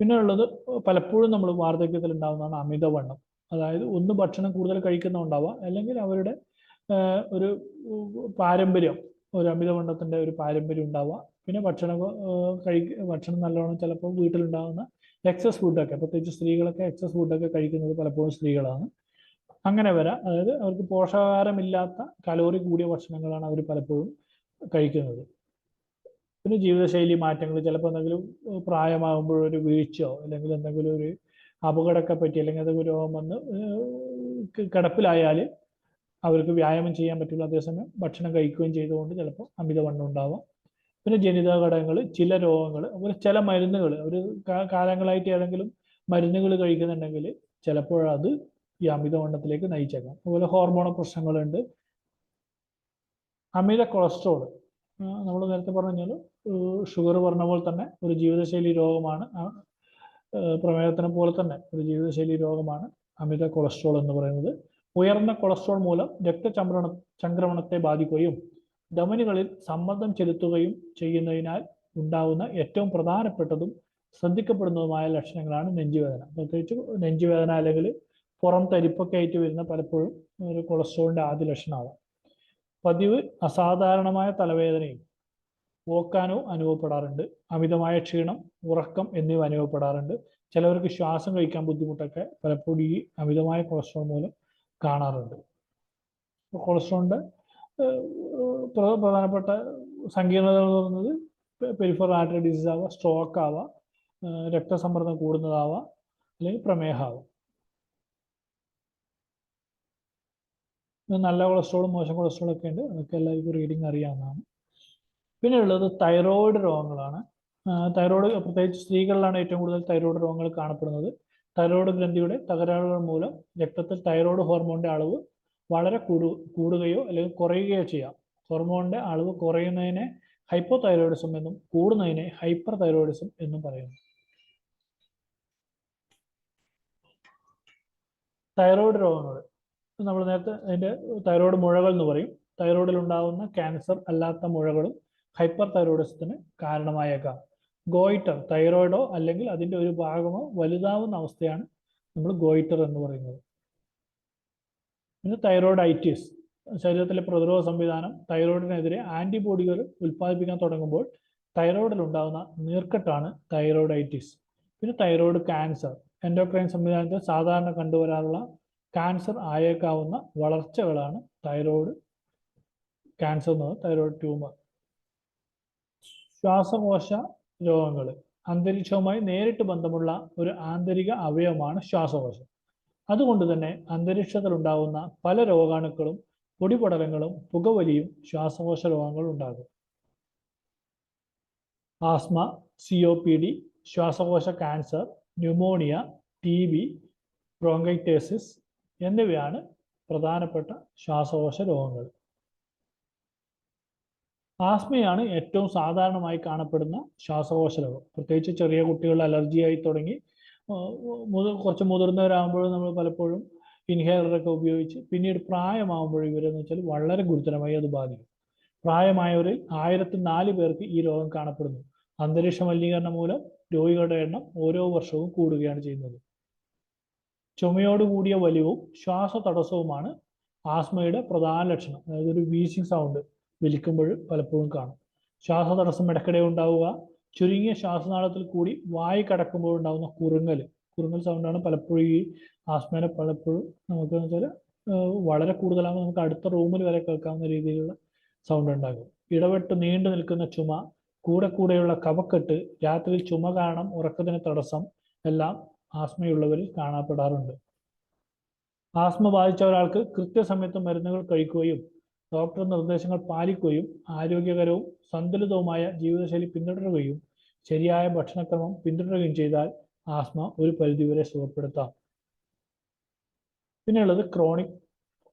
പിന്നെ ഉള്ളത് പലപ്പോഴും നമ്മൾ വാർദ്ധക്യത്തിൽ ഉണ്ടാകുന്നതാണ് അമിതവണ്ണം. അതായത് ഒന്ന് ഭക്ഷണം കൂടുതൽ കഴിക്കുന്നുണ്ടാവാം, അല്ലെങ്കിൽ അവരുടെ ഒരു പാരമ്പര്യം, ഒരു അമിതവണ്ണത്തിൻ്റെ ഒരു പാരമ്പര്യം ഉണ്ടാവുക. പിന്നെ ഭക്ഷണം നല്ലോണം ചിലപ്പോൾ വീട്ടിലുണ്ടാകുന്ന എക്സസ് ഫുഡൊക്കെ, പ്രത്യേകിച്ച് സ്ത്രീകളൊക്കെ എക്സസ് ഫുഡൊക്കെ കഴിക്കുന്നത് പലപ്പോഴും സ്ത്രീകളാണ്. അങ്ങനെ വരാം. അതായത് അവർക്ക് പോഷകാഹാരമില്ലാത്ത കലോറി കൂടിയ ഭക്ഷണങ്ങളാണ് അവർ പലപ്പോഴും കഴിക്കുന്നത്. പിന്നെ ജീവിതശൈലി മാറ്റങ്ങൾ, ചിലപ്പോൾ എന്തെങ്കിലും പ്രായമാകുമ്പോഴൊരു വീഴ്ചയോ അല്ലെങ്കിൽ എന്തെങ്കിലും ഒരു അപകടമൊക്കെ പറ്റി അല്ലെങ്കിൽ എന്തെങ്കിലും രോഗം വന്ന് കിടപ്പിലായാൽ അവർക്ക് വ്യായാമം ചെയ്യാൻ പറ്റില്ല. അതേസമയം ഭക്ഷണം കഴിക്കുകയും ചെയ്തുകൊണ്ട് ചിലപ്പോൾ അമിതവണ്ണം ഉണ്ടാവാം. പിന്നെ ജനിതക ഘടകങ്ങൾ, ചില രോഗങ്ങൾ, അതുപോലെ ചില മരുന്നുകൾ, ഒരു കാലങ്ങളായിട്ട് ഏതെങ്കിലും മരുന്നുകൾ കഴിക്കുന്നുണ്ടെങ്കിൽ ചിലപ്പോൾ അത് ഈ അമിതവണ്ണത്തിലേക്ക് നയിച്ചേക്കാം. അതുപോലെ ഹോർമോൺ പ്രശ്നങ്ങളുണ്ട്. അമിത കൊളസ്ട്രോൾ നമ്മൾ നേരത്തെ പറഞ്ഞു കഴിഞ്ഞാൽ ഷുഗർ പറഞ്ഞ പോലെ തന്നെ ഒരു ജീവിതശൈലി രോഗമാണ്. പ്രമേഹത്തിനെ പോലെ തന്നെ ഒരു ജീവിതശൈലി രോഗമാണ് അമിത കൊളസ്ട്രോൾ എന്ന് പറയുന്നത്. ഉയർന്ന കൊളസ്ട്രോൾ മൂലം രക്തചംക്രമണത്തെ ബാധിക്കുകയും ധമനികളിൽ സമ്മർദ്ദം ചെലുത്തുകയും ചെയ്യുന്നതിനാൽ ഉണ്ടാകുന്ന ഏറ്റവും പ്രധാനപ്പെട്ടതും ശ്രദ്ധിക്കപ്പെടുന്നതുമായ ലക്ഷണങ്ങളാണ് നെഞ്ചുവേദന. പ്രത്യേകിച്ച് നെഞ്ചുവേദന അല്ലെങ്കിൽ പുറം തരിപ്പൊക്കെ ആയിട്ട് വരുന്ന പലപ്പോഴും ഒരു കൊളസ്ട്രോളിൻ്റെ ആദ്യ ലക്ഷണമാകാം. പതിവ് അസാധാരണമായ തലവേദനയും ഓക്കാനവും അനുഭവപ്പെടാറുണ്ട്. അമിതമായ ക്ഷീണം, ഉറക്കം എന്നിവ അനുഭവപ്പെടാറുണ്ട്. ചിലവർക്ക് ശ്വാസം കഴിക്കാൻ ബുദ്ധിമുട്ടൊക്കെ പലപ്പോഴും ഈ അമിതമായ കൊളസ്ട്രോൾ മൂലം കാണാറുണ്ട്. കൊളസ്ട്രോളിൻ്റെ പ്രധാനപ്പെട്ട സങ്കീർണതകൾ എന്ന് പറയുന്നത് പെരിഫറൽ ആർട്ടറി ഡിസീസ് ആവാം, സ്ട്രോക്ക് ആവാം, രക്തസമ്മർദ്ദം കൂടുന്നതാവാം, അല്ലെങ്കിൽ പ്രമേഹമാവാം. നല്ല കൊളസ്ട്രോളും മോശം കൊളസ്ട്രോളും ഒക്കെ ഉണ്ട്. അതൊക്കെ എല്ലാവർക്കും റീഡിങ് അറിയാവുന്നതാണ്. പിന്നെ ഉള്ളത് തൈറോയിഡ് രോഗങ്ങളാണ്. തൈറോയിഡ് പ്രത്യേകിച്ച് സ്ത്രീകളിലാണ് ഏറ്റവും കൂടുതൽ തൈറോയിഡ് രോഗങ്ങൾ കാണപ്പെടുന്നത്. തൈറോയിഡ് ഗ്രന്ഥിയുടെ തകരാറുകൾ മൂലം രക്തത്തിൽ തൈറോയിഡ് ഹോർമോണിൻ്റെ അളവ് വളരെ കൂടുകയോ അല്ലെങ്കിൽ കുറയുകയോ ചെയ്യാം. ഹോർമോണിൻ്റെ അളവ് കുറയുന്നതിനെ ഹൈപ്പോ തൈറോയിഡിസം എന്നും കൂടുന്നതിനെ ഹൈപ്പർ തൈറോയിഡിസം എന്നും പറയുന്നു. തൈറോയിഡ് രോഗങ്ങൾ നമ്മൾ നേരത്തെ അതിൻ്റെ തൈറോയിഡ് മുഴകൾ എന്ന് പറയും. തൈറോയിഡിൽ ഉണ്ടാകുന്ന ക്യാൻസർ അല്ലാത്ത മുഴകളും ഹൈപ്പർ തൈറോയിഡിസത്തിന് കാരണമായേക്കാം. ഗോയിറ്റർ തൈറോയിഡോ അല്ലെങ്കിൽ അതിൻ്റെ ഒരു ഭാഗമോ വലുതാവുന്ന അവസ്ഥയാണ് നമ്മൾ ഗോയിറ്റർ എന്ന് പറയുന്നത്. പിന്നെ തൈറോയിഡൈറ്റിസ്, ശരീരത്തിലെ പ്രതിരോധ സംവിധാനം തൈറോയിഡിനെതിരെ ആന്റിബോഡികൾ ഉൽപ്പാദിപ്പിക്കാൻ തുടങ്ങുമ്പോൾ തൈറോയിഡിൽ ഉണ്ടാകുന്ന നീർക്കെട്ടാണ് തൈറോയിഡൈറ്റിസ്. പിന്നെ തൈറോയിഡ് ക്യാൻസർ, എൻഡോക്രൈൻ സംവിധാനത്തിൽ സാധാരണ കണ്ടുവരാറുള്ള ക്യാൻസർ ആയേക്കാവുന്ന വളർച്ചകളാണ് തൈറോയിഡ് ക്യാൻസർ എന്ന് പറയുന്നത്, തൈറോയിഡ് ട്യൂമർ. ശ്വാസകോശ രോഗങ്ങൾ, അന്തരീക്ഷവുമായി നേരിട്ട് ബന്ധമുള്ള ഒരു ആന്തരിക അവയവമാണ് ശ്വാസകോശം. അതുകൊണ്ട് തന്നെ അന്തരീക്ഷത്തിൽ ഉണ്ടാകുന്ന പല രോഗാണുക്കളും പൊടിപടലങ്ങളും പുകവലിയും ശ്വാസകോശ രോഗങ്ങൾ ഉണ്ടാകും. ആസ്മ, COPD, ശ്വാസകോശ ക്യാൻസർ, ന്യൂമോണിയ, TB, ബ്രോങ്കൈറ്റിസ് എന്നിവയാണ് പ്രധാനപ്പെട്ട ശ്വാസകോശ രോഗങ്ങൾ. ആസ്മയാണ് ഏറ്റവും സാധാരണമായി കാണപ്പെടുന്ന ശ്വാസകോശ രോഗം. പ്രത്യേകിച്ച് ചെറിയ കുട്ടികളുടെ അലർജിയായി തുടങ്ങി കുറച്ച് മുതിർന്നവരാകുമ്പോഴും നമ്മൾ പലപ്പോഴും ഇൻഹേലറൊക്കെ ഉപയോഗിച്ച് പിന്നീട് പ്രായമാകുമ്പോൾ ഇവരെന്ന് വെച്ചാൽ വളരെ ഗുരുതരമായി അത് ബാധിക്കും. പ്രായമായവരിൽ 1004 പേർക്ക് ഈ രോഗം കാണപ്പെടുന്നു. അന്തരീക്ഷ മലിനീകരണം മൂലം രോഗികളുടെ എണ്ണം ഓരോ വർഷവും കൂടുകയാണ് ചെയ്യുന്നത്. ചുമയോടുകൂടിയ വലിവും ശ്വാസതടസ്സവുമാണ് ആസ്മയുടെ പ്രധാന ലക്ഷണം. അതായത് ഒരു വീസിങ് സൗണ്ട് വലിക്കുമ്പോൾ പലപ്പോഴും കാണും. ശ്വാസതടസ്സം ഇടയ്ക്കിടെ ഉണ്ടാവുക, ചുരുങ്ങിയ ശ്വാസനാളത്തിൽ കൂടി വായു കടക്കുമ്പോൾ ഉണ്ടാകുന്ന കുറുങ്ങൽ സൗണ്ടാണ് പലപ്പോഴും ഈ ആസ്മേനെ പലപ്പോഴും നമുക്ക് വെച്ചാൽ വളരെ കൂടുതലാകുമ്പോൾ നമുക്ക് അടുത്ത റൂമിൽ വരെ കേൾക്കാവുന്ന രീതിയിലുള്ള സൗണ്ട് ഉണ്ടാകും. ഇടവിട്ട് നീണ്ടു നിൽക്കുന്ന ചുമ, കൂടെയുള്ള കഫക്കെട്ട്, രാത്രിയിൽ ചുമ കാരണം ഉറക്കത്തിന് തടസ്സം എല്ലാം ആസ്മയുള്ളവരിൽ കാണപ്പെടാറുണ്ട്. ആസ്മ ബാധിച്ച ഒരാൾക്ക് കൃത്യസമയത്ത് മരുന്നുകൾ കഴിക്കുകയും ഡോക്ടർ നിർദ്ദേശങ്ങൾ പാലിക്കുകയും ആരോഗ്യകരവും സന്തുലിതവുമായ ജീവിതശൈലി പിന്തുടരുകയും ശരിയായ ഭക്ഷണക്രമം പിന്തുടരുകയും ചെയ്താൽ ആസ്മ ഒരു പരിധിവരെ സുഖപ്പെടുത്താം. പിന്നെയുള്ളത് chronic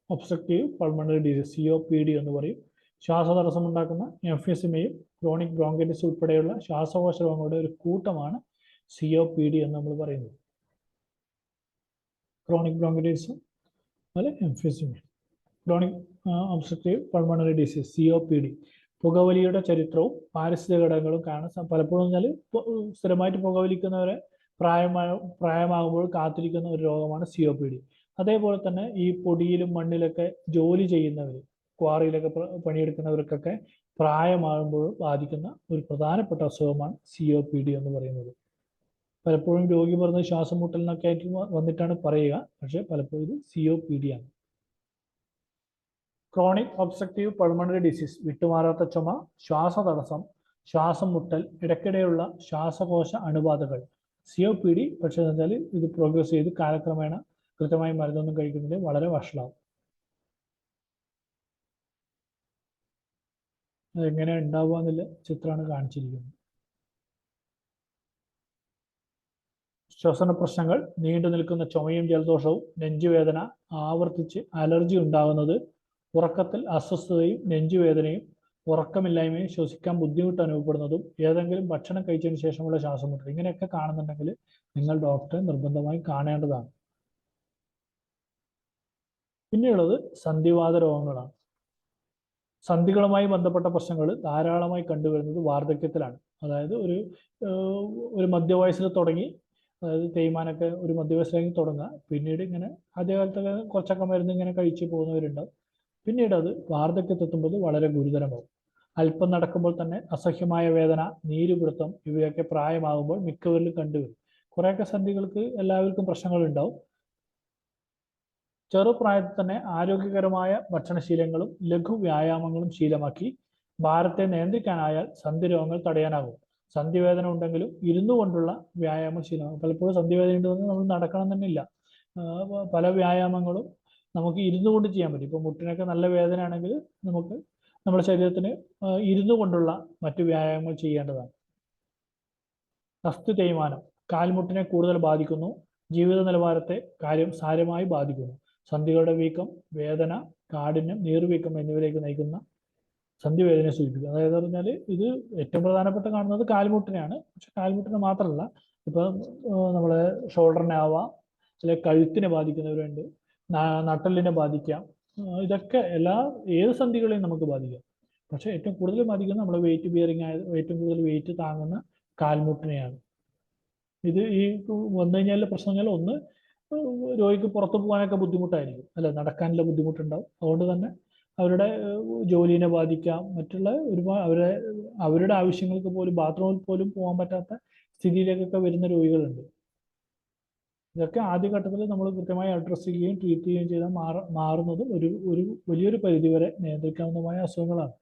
obstructive pulmonary disease, COPD എന്ന് പറയും. ശ്വാസതടസ്സം ഉണ്ടാക്കുന്ന എംഫിസിമയും ക്രോണിക് ബ്രോങ്കൈറ്റിസ് ഉൾപ്പെടെയുള്ള ശ്വാസകോശ രോഗങ്ങളുടെ ഒരു കൂട്ടമാണ് COPD എന്ന് നമ്മൾ പറയുന്നത്. ക്രോണിക് ബ്രോങ്കൈറ്റിസ് അതുപോലെ എംഫിസിമയും. Chronic obstructive pulmonary disease, COPD, പുകവലിയുടെ ചരിത്രവും പാരിസ്ഥിതിക ഘടകങ്ങളും കാണാൻ പലപ്പോഴും വെച്ചാൽ സ്ഥിരമായിട്ട് പുകവലിക്കുന്നവരെ പ്രായമാകുമ്പോൾ കാത്തിരിക്കുന്ന ഒരു രോഗമാണ് COPD. അതേപോലെ തന്നെ ഈ പൊടിയിലും മണ്ണിലൊക്കെ ജോലി ചെയ്യുന്നവർ, ക്വാറിയിലൊക്കെ പണിയെടുക്കുന്നവർക്കൊക്കെ പ്രായമാകുമ്പോൾ ബാധിക്കുന്ന ഒരു പ്രധാനപ്പെട്ട അസുഖമാണ് COPD എന്ന് പറയുന്നത്. പലപ്പോഴും രോഗി പറഞ്ഞത് ശ്വാസം മുട്ടൽ എന്നൊക്കെ ആയിട്ട് വന്നിട്ടാണ് പറയുക, പക്ഷെ പലപ്പോഴും ഇത് COPD ആണ്. ക്രോണിക് ഒബ്സ്ട്രക്റ്റീവ് പൾമണറി ഡിസീസ്, വിട്ടുമാറാത്ത ചുമ, ശ്വാസതടസ്സം, ശ്വാസം മുട്ടൽ, ഇടയ്ക്കിടെയുള്ള ശ്വാസകോശ അണുബാധകൾ. COPD പക്ഷേ വെച്ചാൽ ഇത് പ്രോഗ്രസ് ചെയ്ത് കാലക്രമേണ കൃത്യമായി മരുന്നൊന്നും കഴിക്കുന്നില്ല, വളരെ വഷളാവും. അതെങ്ങനെ ഉണ്ടാവുക എന്നുള്ള ചിത്രമാണ് കാണിച്ചിരിക്കുന്നത്. ശ്വസന പ്രശ്നങ്ങൾ, നീണ്ടു നിൽക്കുന്ന ചുമയും ജലദോഷവും, നെഞ്ചുവേദന, ആവർത്തിച്ച് അലർജി ഉണ്ടാകുന്നത്, ഉറക്കത്തിൽ അസ്വസ്ഥതയും നെഞ്ചുവേദനയും, ഉറക്കമില്ലായ്മയും, ശ്വസിക്കാൻ ബുദ്ധിമുട്ട് അനുഭവപ്പെടുന്നതും, ഏതെങ്കിലും ഭക്ഷണം കഴിച്ചതിന് ശേഷമുള്ള ശ്വാസം മുട്ടൽ, ഇങ്ങനെയൊക്കെ കാണുന്നുണ്ടെങ്കിൽ നിങ്ങൾ ഡോക്ടറെ നിർബന്ധമായി കാണേണ്ടതാണ്. പിന്നെയുള്ളത് സന്ധിവാത രോഗങ്ങളാണ്. സന്ധികളുമായി ബന്ധപ്പെട്ട പ്രശ്നങ്ങൾ ധാരാളമായി കണ്ടുവരുന്നത് വാർദ്ധക്യത്തിലാണ്. അതായത് ഒരു മധ്യവയസ്സിൽ തുടങ്ങി, അതായത് തേയ്മാനൊക്കെ ഒരു മധ്യവയസ്സിലേക്ക് തുടങ്ങുക, പിന്നീട് ഇങ്ങനെ ആദ്യകാലത്തൊക്കെ കുറച്ചൊക്കെ മരുന്ന് ഇങ്ങനെ കഴിച്ചു പോകുന്നവരുണ്ടാവും. പിന്നീട് അത് വാർദ്ധക്യത്തെത്തുമ്പോൾ വളരെ ഗുരുതരമാവും. അല്പം നടക്കുമ്പോൾ തന്നെ അസഹ്യമായ വേദന, നീരുപിടുത്തം ഇവയൊക്കെ പ്രായമാകുമ്പോൾ മിക്കവരിലും കണ്ടുവരും. കുറേയൊക്കെ സന്ധികൾക്ക് എല്ലാവർക്കും പ്രശ്നങ്ങളുണ്ടാവും. ചെറുപ്രായത്തിൽ തന്നെ ആരോഗ്യകരമായ ഭക്ഷണശീലങ്ങളും ലഘു വ്യായാമങ്ങളും ശീലമാക്കി ഭാരത്തെ നിയന്ത്രിക്കാനായാൽ സന്ധി രോഗങ്ങൾ തടയാനാകും. സന്ധിവേദന ഉണ്ടെങ്കിലും ഇരുന്നു കൊണ്ടുള്ള വ്യായാമം ശീലമാകും. പലപ്പോഴും സന്ധിവേദന ഉണ്ടെന്ന് നമ്മൾ നടക്കണം തന്നെയില്ല, പല വ്യായാമങ്ങളും നമുക്ക് ഇരുന്നു കൊണ്ട് ചെയ്യാൻ പറ്റും. ഇപ്പോൾ മുട്ടിനൊക്കെ നല്ല വേദന ആണെങ്കിൽ നമുക്ക് നമ്മുടെ ശരീരത്തിന് ഇരുന്നു കൊണ്ടുള്ള മറ്റു വ്യായാമങ്ങൾ ചെയ്യേണ്ടതാണ്. അസ്ഥി തേയ്മാനം കാൽമുട്ടിനെ കൂടുതൽ ബാധിക്കുന്നു, ജീവിത നിലവാരത്തെ സാരമായി ബാധിക്കുന്നു. സന്ധികളുടെ വീക്കം, വേദന, കാഠിന്യം, നീർവീക്കം എന്നിവയിലേക്ക് നയിക്കുന്ന സന്ധിവേദനയെ സൂചിപ്പിക്കും. അതായത് പറഞ്ഞാൽ ഇത് ഏറ്റവും പ്രധാനപ്പെട്ട കാണുന്നത് കാൽമുട്ടിനെയാണ്. പക്ഷെ കാൽമുട്ടിനെ മാത്രമല്ല, ഇപ്പം നമ്മളെ ഷോൾഡറിനെ ആവാം, അല്ലെങ്കിൽ കഴുത്തിനെ ബാധിക്കുന്നവരുണ്ട്, നട്ടലിനെ ബാധിക്കാം. ഇതൊക്കെ ഏത് സന്ധികളെയും നമുക്ക് ബാധിക്കാം. പക്ഷെ ഏറ്റവും കൂടുതൽ ബാധിക്കുന്നത് നമ്മൾ വെയിറ്റ് ബിയറിംഗ് ഏറ്റവും കൂടുതൽ വെയിറ്റ് താങ്ങുന്ന കാൽമുട്ടിനെയാണ്. ഇത് ഈ വന്നു കഴിഞ്ഞാൽ പ്രശ്നം കഴിഞ്ഞാൽ ഒന്ന് രോഗിക്ക് പുറത്തു പോകാനൊക്കെ ബുദ്ധിമുട്ടായിരിക്കും, അല്ലെ, നടക്കാനുള്ള ബുദ്ധിമുട്ടുണ്ടാവും. അതുകൊണ്ട് തന്നെ അവരുടെ ജോലിനെ ബാധിക്കാം, മറ്റുള്ള ഒരുപാട് അവരുടെ ആവശ്യങ്ങൾക്ക് പോലും ബാത്റൂമിൽ പോലും പോകാൻ പറ്റാത്ത സ്ഥിതിയിലേക്കൊക്കെ വരുന്ന രോഗികളുണ്ട്. ഇതൊക്കെ ആദ്യഘട്ടത്തിൽ നമ്മൾ കൃത്യമായി അഡ്രസ്സ് ചെയ്യുകയും ട്രീറ്റ് ചെയ്യുകയും ചെയ്താൽ മാറുന്നത് ഒരു വലിയൊരു പരിധിവരെ നിയന്ത്രിക്കാവുന്നതുമായ അസുഖങ്ങളാണ്.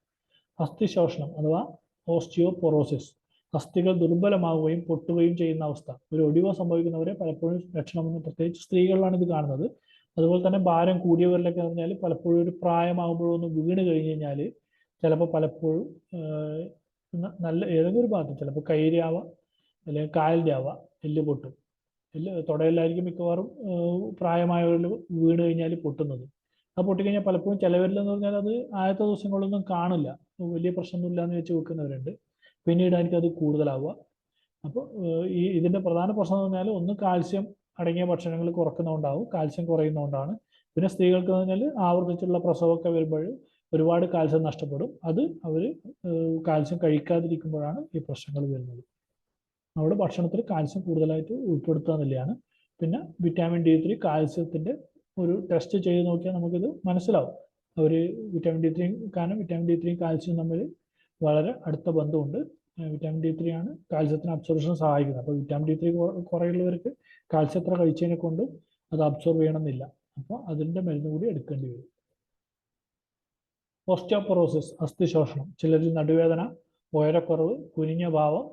അസ്ഥിശോഷണം അഥവാ ഓസ്റ്റിയോപൊറോസിസ്, അസ്ഥികൾ ദുർബലമാവുകയും പൊട്ടുകയും ചെയ്യുന്ന അവസ്ഥ. ഒരു ഒടിവ് സംഭവിക്കുന്നവരെ പലപ്പോഴും ലക്ഷണമെന്ന്, പ്രത്യേകിച്ച് സ്ത്രീകളിലാണ് ഇത് കാണുന്നത്. അതുപോലെ തന്നെ ഭാരം കൂടിയവരിലൊക്കെ പറഞ്ഞാൽ പലപ്പോഴും ഒരു പ്രായമാകുമ്പോഴൊന്ന് വീണ് കഴിഞ്ഞ് കഴിഞ്ഞാൽ ചിലപ്പോൾ പലപ്പോഴും നല്ല ഏതെങ്കിലും ഒരു ഭാഗത്ത്, ചിലപ്പോൾ കൈയുടെ ആവാം, അല്ലെങ്കിൽ കാലിൻ്റെ ആവാം, എല്ല് പൊട്ടും. തുടയിലായിരിക്കും മിക്കവാറും പ്രായമായവരിൽ വീണ് കഴിഞ്ഞാൽ പൊട്ടുന്നത്. അത് പൊട്ടിക്കഴിഞ്ഞാൽ പലപ്പോഴും ചിലവരിലെന്ന് പറഞ്ഞാൽ അത് ആദ്യത്തെ ദിവസങ്ങളൊന്നും കാണില്ല, വലിയ പ്രശ്നമൊന്നുമില്ല എന്ന് വെച്ച് വെക്കുന്നവരുണ്ട്. പിന്നീടായിരിക്കും അത് കൂടുതലാവുക. അപ്പോൾ ഇതിൻ്റെ പ്രധാന പ്രശ്നം എന്ന് പറഞ്ഞാൽ ഒന്ന് കാൽസ്യം അടങ്ങിയ ഭക്ഷണങ്ങൾ കുറയ്ക്കുന്നതുകൊണ്ടാവും, കാൽസ്യം കുറയുന്നതുകൊണ്ടാണ്. പിന്നെ സ്ത്രീകൾക്ക് എന്ന് പറഞ്ഞാൽ ആവർത്തിച്ചുള്ള പ്രസവമൊക്കെ വരുമ്പോൾ ഒരുപാട് കാൽസ്യം നഷ്ടപ്പെടും. അത് അവർ കാൽസ്യം കഴിക്കാതിരിക്കുമ്പോഴാണ് ഈ പ്രശ്നങ്ങൾ വരുന്നത്. നമ്മുടെ ഭക്ഷണത്തിൽ കാൽസ്യം കൂടുതലായിട്ട് ഉൾപ്പെടുത്തുക എന്നുള്ളതാണ്. പിന്നെ വിറ്റാമിൻ D3 കാൽസ്യത്തിൻ്റെ ഒരു ടെസ്റ്റ് ചെയ്ത് നോക്കിയാൽ നമുക്കിത് മനസ്സിലാവും. വിറ്റാമിൻ D3, കാരണം വിറ്റാമിൻ D3 കാൽസ്യം തമ്മിൽ വളരെ അടുത്ത ബന്ധമുണ്ട്. വിറ്റാമിൻ D3 ആണ് കാൽസ്യത്തിന് അബ്സോർപ്ഷൻ സഹായിക്കുന്നത്. അപ്പോൾ വിറ്റാമിൻ D3 കുറയുള്ളവർക്ക് കാൽസ്യം എത്ര കഴിച്ചതിനെ കൊണ്ടും അത് അബ്സോർബ് ചെയ്യണമെന്നില്ല. അപ്പോൾ അതിൻ്റെ മരുന്ന് കൂടി എടുക്കേണ്ടി വരും. ഓസ്റ്റിയോപൊറോസിസ്, അസ്ഥിശോഷണം. ചിലരിൽ നടുവേദന, ഉയരക്കുറവ്, കുനിഞ്ഞ ഭാവം,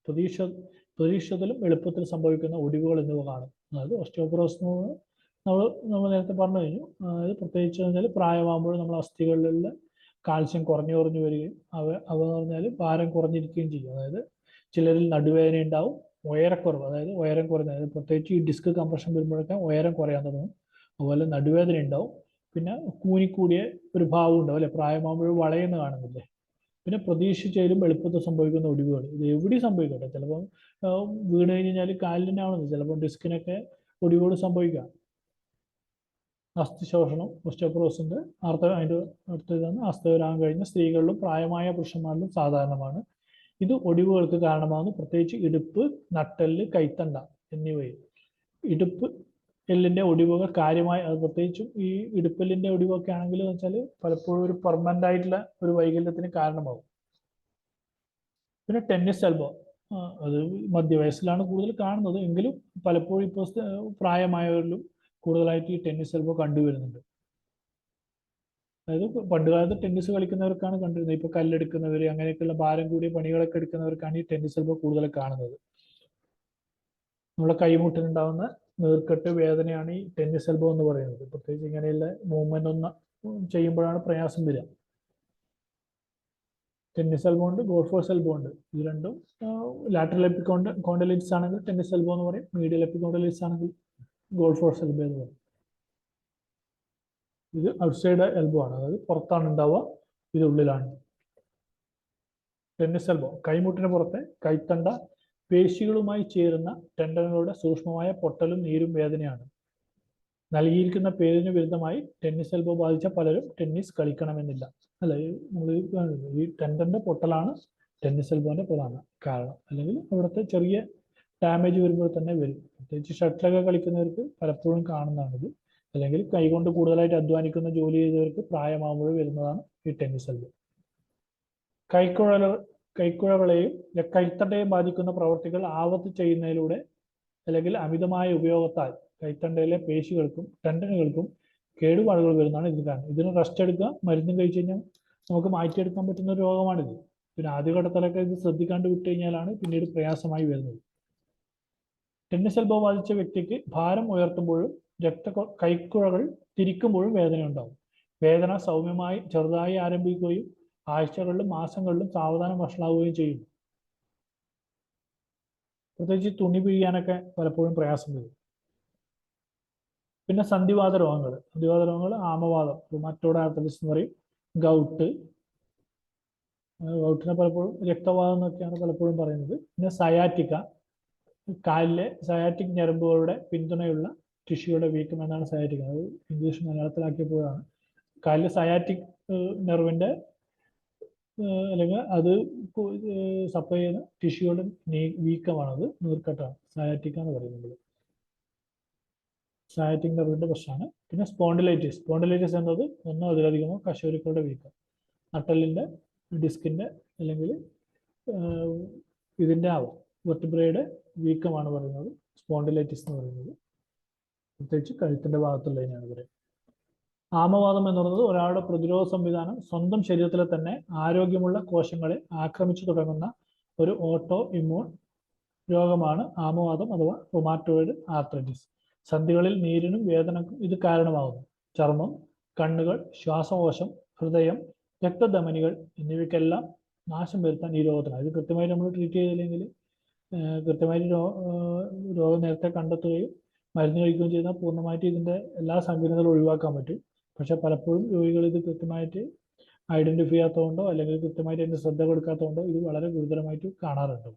പ്രതീക്ഷിച്ചതിലും എളുപ്പത്തിൽ സംഭവിക്കുന്ന ഒടിവുകൾ എന്നിവ കാണും. അതായത് ഓസ്റ്റിയോപൊറോസിസ് നമ്മൾ നേരത്തെ പറഞ്ഞു കഴിഞ്ഞു. അതായത് പ്രത്യേകിച്ച് പറഞ്ഞാൽ പ്രായമാകുമ്പോൾ നമ്മൾ അസ്ഥികളിലുള്ള കാൽസ്യം കുറഞ്ഞു വരികയും അവ പറഞ്ഞാൽ ഭാരം കുറഞ്ഞിരിക്കുകയും ചെയ്യും. അതായത് ചിലരിൽ നടുവേദന ഉണ്ടാവും, ഉയരക്കുറവ്, അതായത് ഉയരം കുറഞ്ഞ, അതായത് പ്രത്യേകിച്ച് ഈ ഡിസ്ക് കംപ്രഷൻ വരുമ്പോഴൊക്കെ ഉയരം കുറയാൻ തുടങ്ങും. അതുപോലെ നടുവേദന ഉണ്ടാവും. പിന്നെ കൂനിക്കൂടിയ ഒരു ഭാവം ഉണ്ടാവും, അല്ലെ, പ്രായമാകുമ്പോൾ വളയെന്ന് കാണുന്നില്ലേ. പിന്നെ പ്രതീക്ഷിച്ചതിലും എളുപ്പത്തിൽ സംഭവിക്കുന്ന ഒടിവുകൾ, ഇത് എവിടെ സംഭവിക്കട്ടെ, ചിലപ്പോൾ വീണ് കഴിഞ്ഞാൽ കാലിനാവുന്നത്, ചിലപ്പോൾ ഡിസ്കിനൊക്കെ ഒടിവുകൾ സംഭവിക്കാം. അസ്ഥിശോഷണം, ഓസ്റ്റിയോപൊറോസിന്റെ അതിൻ്റെ അടുത്തതാണ് അസ്ഥിവരാൻ കഴിഞ്ഞ സ്ത്രീകളിലും പ്രായമായ പുരുഷന്മാരിലും സാധാരണമാണ്. ഇത് ഒടിവുകൾക്ക് കാരണമാകുന്നു, പ്രത്യേകിച്ച് ഇടുപ്പ്, നട്ടെല്ല്, കൈത്തണ്ട എന്നിവയിൽ. ഇടുപ്പ് എല്ലിന്റെ ഒടിവുകൾ കാര്യമായി, അത് പ്രത്യേകിച്ചും ഈ ഇടുപ്പെല്ലിന്റെ ഒടിവൊക്കെ ആണെങ്കിൽ എന്ന് വെച്ചാൽ പലപ്പോഴും ഒരു പെർമനന്റ് ആയിട്ടുള്ള ഒരു വൈകല്യത്തിന് കാരണമാകും. പിന്നെ ടെന്നീസ് എൽബോ, അത് മധ്യവയസ്സിലാണ് കൂടുതൽ കാണുന്നത്, എങ്കിലും പലപ്പോഴും ഇപ്പോൾ പ്രായമായവരിലും കൂടുതലായിട്ട് ഈ ടെന്നീസ് എൽബോ കണ്ടുവരുന്നുണ്ട്. അതായത് പണ്ടുകാലത്ത് ടെന്നീസ് കളിക്കുന്നവർക്കാണ് കണ്ടിരുന്നത്. ഇപ്പോൾ കല്ലെടുക്കുന്നവർ, അങ്ങനെയൊക്കെയുള്ള ഭാരം കൂടിയ പണികളൊക്കെ എടുക്കുന്നവർക്കാണ് ഈ ടെന്നീസ് എൽബോ കൂടുതൽ കാണുന്നത്. നമ്മുടെ കൈമുട്ടിനുണ്ടാകുന്ന നീർക്കെട്ട് വേദനയാണ് ഈ ടെന്നീസ് എൽബോ എന്ന് പറയുന്നത്. പ്രത്യേകിച്ച് ഇങ്ങനെയുള്ള മൂവ്മെന്റ് ഒന്ന് ചെയ്യുമ്പോഴാണ് പ്രയാസം വരിക. ടെന്നീസ് എൽബോ ഉണ്ട്, ഗോൾഫേഴ്സ് എൽബോ ഉണ്ട്. ഇത് രണ്ടും ലാറ്ററൽ എപ്പിക്കോണ്ടൈലിറ്റ്സ് ആണെങ്കിൽ ടെന്നീസ് എൽബോ എന്ന് പറയും, മീഡിയൽ എപ്പിക്കോണ്ടൈലിറ്റ്സ് ആണെങ്കിൽ ഗോൾഫേഴ്സ് എൽബോ എന്ന് പറയും. ഇത് ഔട്ട്സൈഡ് എൽബോ ആണ്, അതായത് പുറത്താണ് ഉണ്ടാവുക, ഇത് ഉള്ളിലാണ്. ടെന്നീസ് എൽബോ കൈമുട്ടിന് പുറത്തെ കൈത്തണ്ട പേശികളുമായി ചേരുന്ന ടെൻഡനുകളുടെ സൂക്ഷ്മമായ പൊട്ടലും നീരും വേദനയാണ്. നൽകിയിരിക്കുന്ന പേരിന് വിരുദ്ധമായി ടെന്നീസ് എൽബോ ബാധിച്ച പലരും ടെന്നീസ് കളിക്കണമെന്നില്ല. അല്ല, നമ്മൾ ഈ ടെൻഡന്റെ പൊട്ടലാണ് ടെന്നീസ് എൽബോന്റെ പ്രധാന കാരണം. അല്ലെങ്കിൽ അവിടുത്തെ ചെറിയ ഡാമേജ് വരുമ്പോൾ തന്നെ വരും. പ്രത്യേകിച്ച് ഷട്ടിലൊക്കെ കളിക്കുന്നവർക്ക് പലപ്പോഴും കാണുന്നതാണിത്. അല്ലെങ്കിൽ കൈകൊണ്ട് കൂടുതലായിട്ട് അധ്വാനിക്കുന്ന ജോലി ചെയ്തവർക്ക് പ്രായമാകുമ്പോൾ വരുന്നതാണ് ഈ ടെന്നീസ് എൽബോ. കൈക്കുഴകളെയും കൈത്തണ്ടയെയും ബാധിക്കുന്ന പ്രവർത്തികൾ ആവർത്തി ചെയ്യുന്നതിലൂടെ അല്ലെങ്കിൽ അമിതമായ ഉപയോഗത്താൽ കൈത്തണ്ടയിലെ പേശികൾക്കും ടെൻഡനുകൾക്കും കേടുപാടുകൾ വരുന്നതാണ് ഇതിന് കാരണം. ഇതിന് റെസ്റ്റ് എടുക്കുക, മരുന്നും കഴിച്ചു കഴിഞ്ഞാൽ നമുക്ക് മാറ്റിയെടുക്കാൻ പറ്റുന്ന ഒരു രോഗമാണിത്. പിന്നെ ആദ്യഘട്ടത്തിലൊക്കെ ഇത് ശ്രദ്ധിക്കാണ്ട് വിട്ടു കഴിഞ്ഞാലാണ് പിന്നീട് പ്രയാസമായി വരുന്നത്. ടെന്നീസ് എൽബോ ബാധിച്ച വ്യക്തിക്ക് ഭാരം ഉയർത്തുമ്പോഴും കൈക്കുഴകൾ തിരിക്കുമ്പോഴും വേദന ഉണ്ടാവും. വേദന സൗമ്യമായി ചെറുതായി ആരംഭിക്കുകയും ആഴ്ചകളിലും മാസങ്ങളിലും സാവധാനം വഷളാവുകയും ചെയ്യും. പ്രത്യേകിച്ച് തുണി പിഴിയാനൊക്കെ പലപ്പോഴും പ്രയാസം വരും. പിന്നെ സന്ധിവാത രോഗങ്ങൾ ആമവാദം, റുമറ്റോയ്ഡ് ആർത്രൈറ്റിസ് എന്ന് പറയും, ഗൗട്ടിനെ പലപ്പോഴും രക്തവാദം എന്നൊക്കെയാണ് പലപ്പോഴും പറയുന്നത്. പിന്നെ സയാറ്റിക്ക, കാലിലെ സയാറ്റിക് ഞരമ്പുകളുടെ പിന്തുണയുള്ള ടിഷ്യൂയുടെ വീക്കം എന്നാണ് സയാറ്റിക്ക. അത് ഇംഗ്ലീഷ് മലയാളത്തിലാക്കിയപ്പോഴാണ്. കാലിലെ സയാറ്റിക് നെർവിന്റെ അല്ലെങ്കിൽ അത് സപ്ലൈ ചെയ്യുന്ന ടിഷ്യൂകളുടെ വീക്കമാണത്, നീർക്കെട്ടാണ്, സയാറ്റിക്ക എന്ന് പറയുന്നത്. സയാറ്റിക് നെർവിന്റെ പ്രശ്നമാണ്. പിന്നെ സ്പോണ്ടിലൈറ്റിസ്. സ്പോണ്ടിലൈറ്റിസ് എന്നത് ഒന്നോ അതിലധികമോ കശേരുക്കളുടെ വീക്കം, നട്ടലിന്റെ ഡിസ്കിന്റെ അല്ലെങ്കിൽ ഇതിന്റെ ആവും വെർട്ടിബ്രയുടെ വീക്കമാണ് പറയുന്നത് സ്പോണ്ടിലൈറ്റിസ് എന്ന് പറയുന്നത്. പ്രത്യേകിച്ച് കഴുത്തിന്റെ ഭാഗത്തുള്ളതിനാണ് പറയുന്നത്. ആമവാദം എന്ന് പറയുന്നത് ഒരാളുടെ പ്രതിരോധ സംവിധാനം സ്വന്തം ശരീരത്തിലെ തന്നെ ആരോഗ്യമുള്ള കോശങ്ങളെ ആക്രമിച്ചു തുടങ്ങുന്ന ഒരു ഓട്ടോ ഇമ്മ്യൂൺ രോഗമാണ് ആമവാദം അഥവാ റുമാറ്റോയിഡ് ആർത്രൈറ്റിസ്. സന്ധികളിൽ നീരിനും വേദനക്കും ഇത് കാരണമാകുന്നു. ചർമ്മം, കണ്ണുകൾ, ശ്വാസകോശം, ഹൃദയം, രക്തധമനികൾ എന്നിവയ്ക്കെല്ലാം നാശം വരുത്താൻ ഈ രോഗത്തിനാണ്. ഇത് കൃത്യമായിട്ട് നമ്മൾ ട്രീറ്റ് ചെയ്തില്ലെങ്കിൽ, കൃത്യമായിട്ട് രോഗം നേരത്തെ കണ്ടെത്തുകയും മരുന്ന് കഴിക്കുകയും ചെയ്താൽ പൂർണ്ണമായിട്ട് ഇതിൻ്റെ എല്ലാ സങ്കീർണതകളും ഒഴിവാക്കാൻ പറ്റും. പക്ഷെ പലപ്പോഴും രോഗികൾ ഇത് കൃത്യമായിട്ട് ഐഡന്റിഫൈ ചെയ്യാത്തതുകൊണ്ടോ അല്ലെങ്കിൽ കൃത്യമായിട്ട് അതിൻ്റെ ശ്രദ്ധ കൊടുക്കാത്തതുകൊണ്ടോ ഇത് വളരെ ഗുരുതരമായിട്ട് കാണാറുണ്ട്.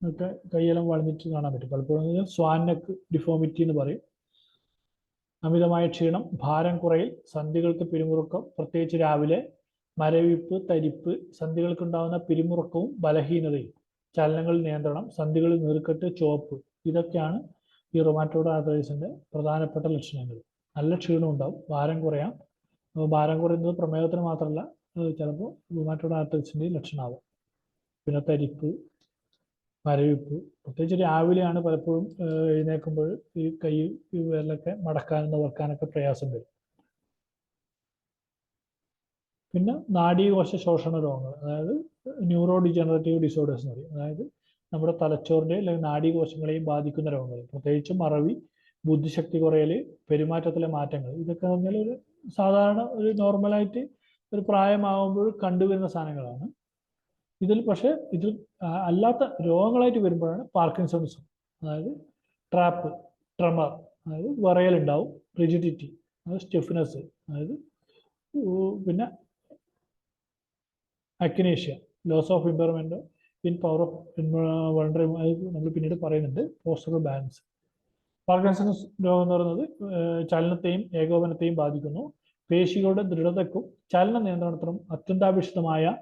ഒക്കെ കൈയെല്ലാം വളഞ്ഞിട്ട് കാണാൻ പറ്റും. പലപ്പോഴും സ്വാൻ നെക്ക് ഡിഫോമിറ്റി എന്ന് പറയും. അമിതമായ ക്ഷീണം, ഭാരം കുറയിൽ, സന്ധികൾക്ക് പിരിമുറുക്കം, പ്രത്യേകിച്ച് രാവിലെ, മരവിപ്പ്, തരിപ്പ്, സന്ധികൾക്കുണ്ടാകുന്ന പിരിമുറുക്കവും ബലഹീനതയും, ചലനങ്ങളിൽ നിയന്ത്രണം, സന്ധികളിൽ നീർക്കെട്ട്, ചുവപ്പ്, ഇതൊക്കെയാണ് ഈ റുമാറ്റോയിഡ് ആർത്രൈറ്റിസിന്റെ പ്രധാനപ്പെട്ട ലക്ഷണങ്ങൾ. നല്ല ക്ഷീണം ഉണ്ടാവും, ഭാരം കുറയാം. ഭാരം കുറയുന്നത് പ്രമേഹത്തിന് മാത്രമല്ല, ചിലപ്പോൾ റുമാറ്റോയിഡ് ആർത്രൈറ്റിസിന്റെ ലക്ഷണമാവും. പിന്നെ തരിപ്പ്, മരവിപ്പ്, പ്രത്യേകിച്ച് രാവിലെയാണ് പലപ്പോഴും എഴുന്നേൽക്കുമ്പോൾ ഈ കൈ വിരലൊക്കെ മടക്കാനും നിവർക്കാനൊക്കെ പ്രയാസം വരും. പിന്നെ നാഡീകോശ ശോഷണ രോഗങ്ങൾ, അതായത് ന്യൂറോ ഡിജനറേറ്റീവ് ഡിസോർഡേഴ്സ് എന്ന് പറയും. അതായത് നമ്മുടെ തലച്ചോറിൻ്റെയും അല്ലെങ്കിൽ നാഡീകോശങ്ങളെയും ബാധിക്കുന്ന രോഗങ്ങൾ, പ്രത്യേകിച്ച് മറവി, ബുദ്ധിശക്തി കുറയൽ, പെരുമാറ്റത്തിലെ മാറ്റങ്ങൾ, ഇതൊക്കെ പറഞ്ഞാൽ ഒരു സാധാരണ ഒരു നോർമലായിട്ട് ഒരു പ്രായമാകുമ്പോൾ കണ്ടുവരുന്ന സാധനങ്ങളാണ്. ഇതിൽ പക്ഷേ ഇതിൽ അല്ലാത്ത രോഗങ്ങളായിട്ട് വരുമ്പോഴാണ് പാർക്കിൻസൺസ്, അതായത് ട്രാപ്പ്, ട്രമർ, അതായത് വിറയലുണ്ടാവും, റിജിഡിറ്റി, അതായത് സ്റ്റിഫ്നെസ്, അതായത് പിന്നെ akinesia, loss of impairment in power of നമ്മൾ പിന്നീട് പറയുന്നുണ്ട്, പോസ്റ്ററൽ ബാലൻസ്. പാർക്കിൻസൺസ് രോഗം എന്ന് പറയുന്നത് ചലനത്തെയും ഏകോപനത്തെയും ബാധിക്കുന്നു. പേശികളുടെ ദൃഢതയ്ക്കും ചലന നിയന്ത്രണത്തിനും അത്യന്താപേക്ഷിതമായ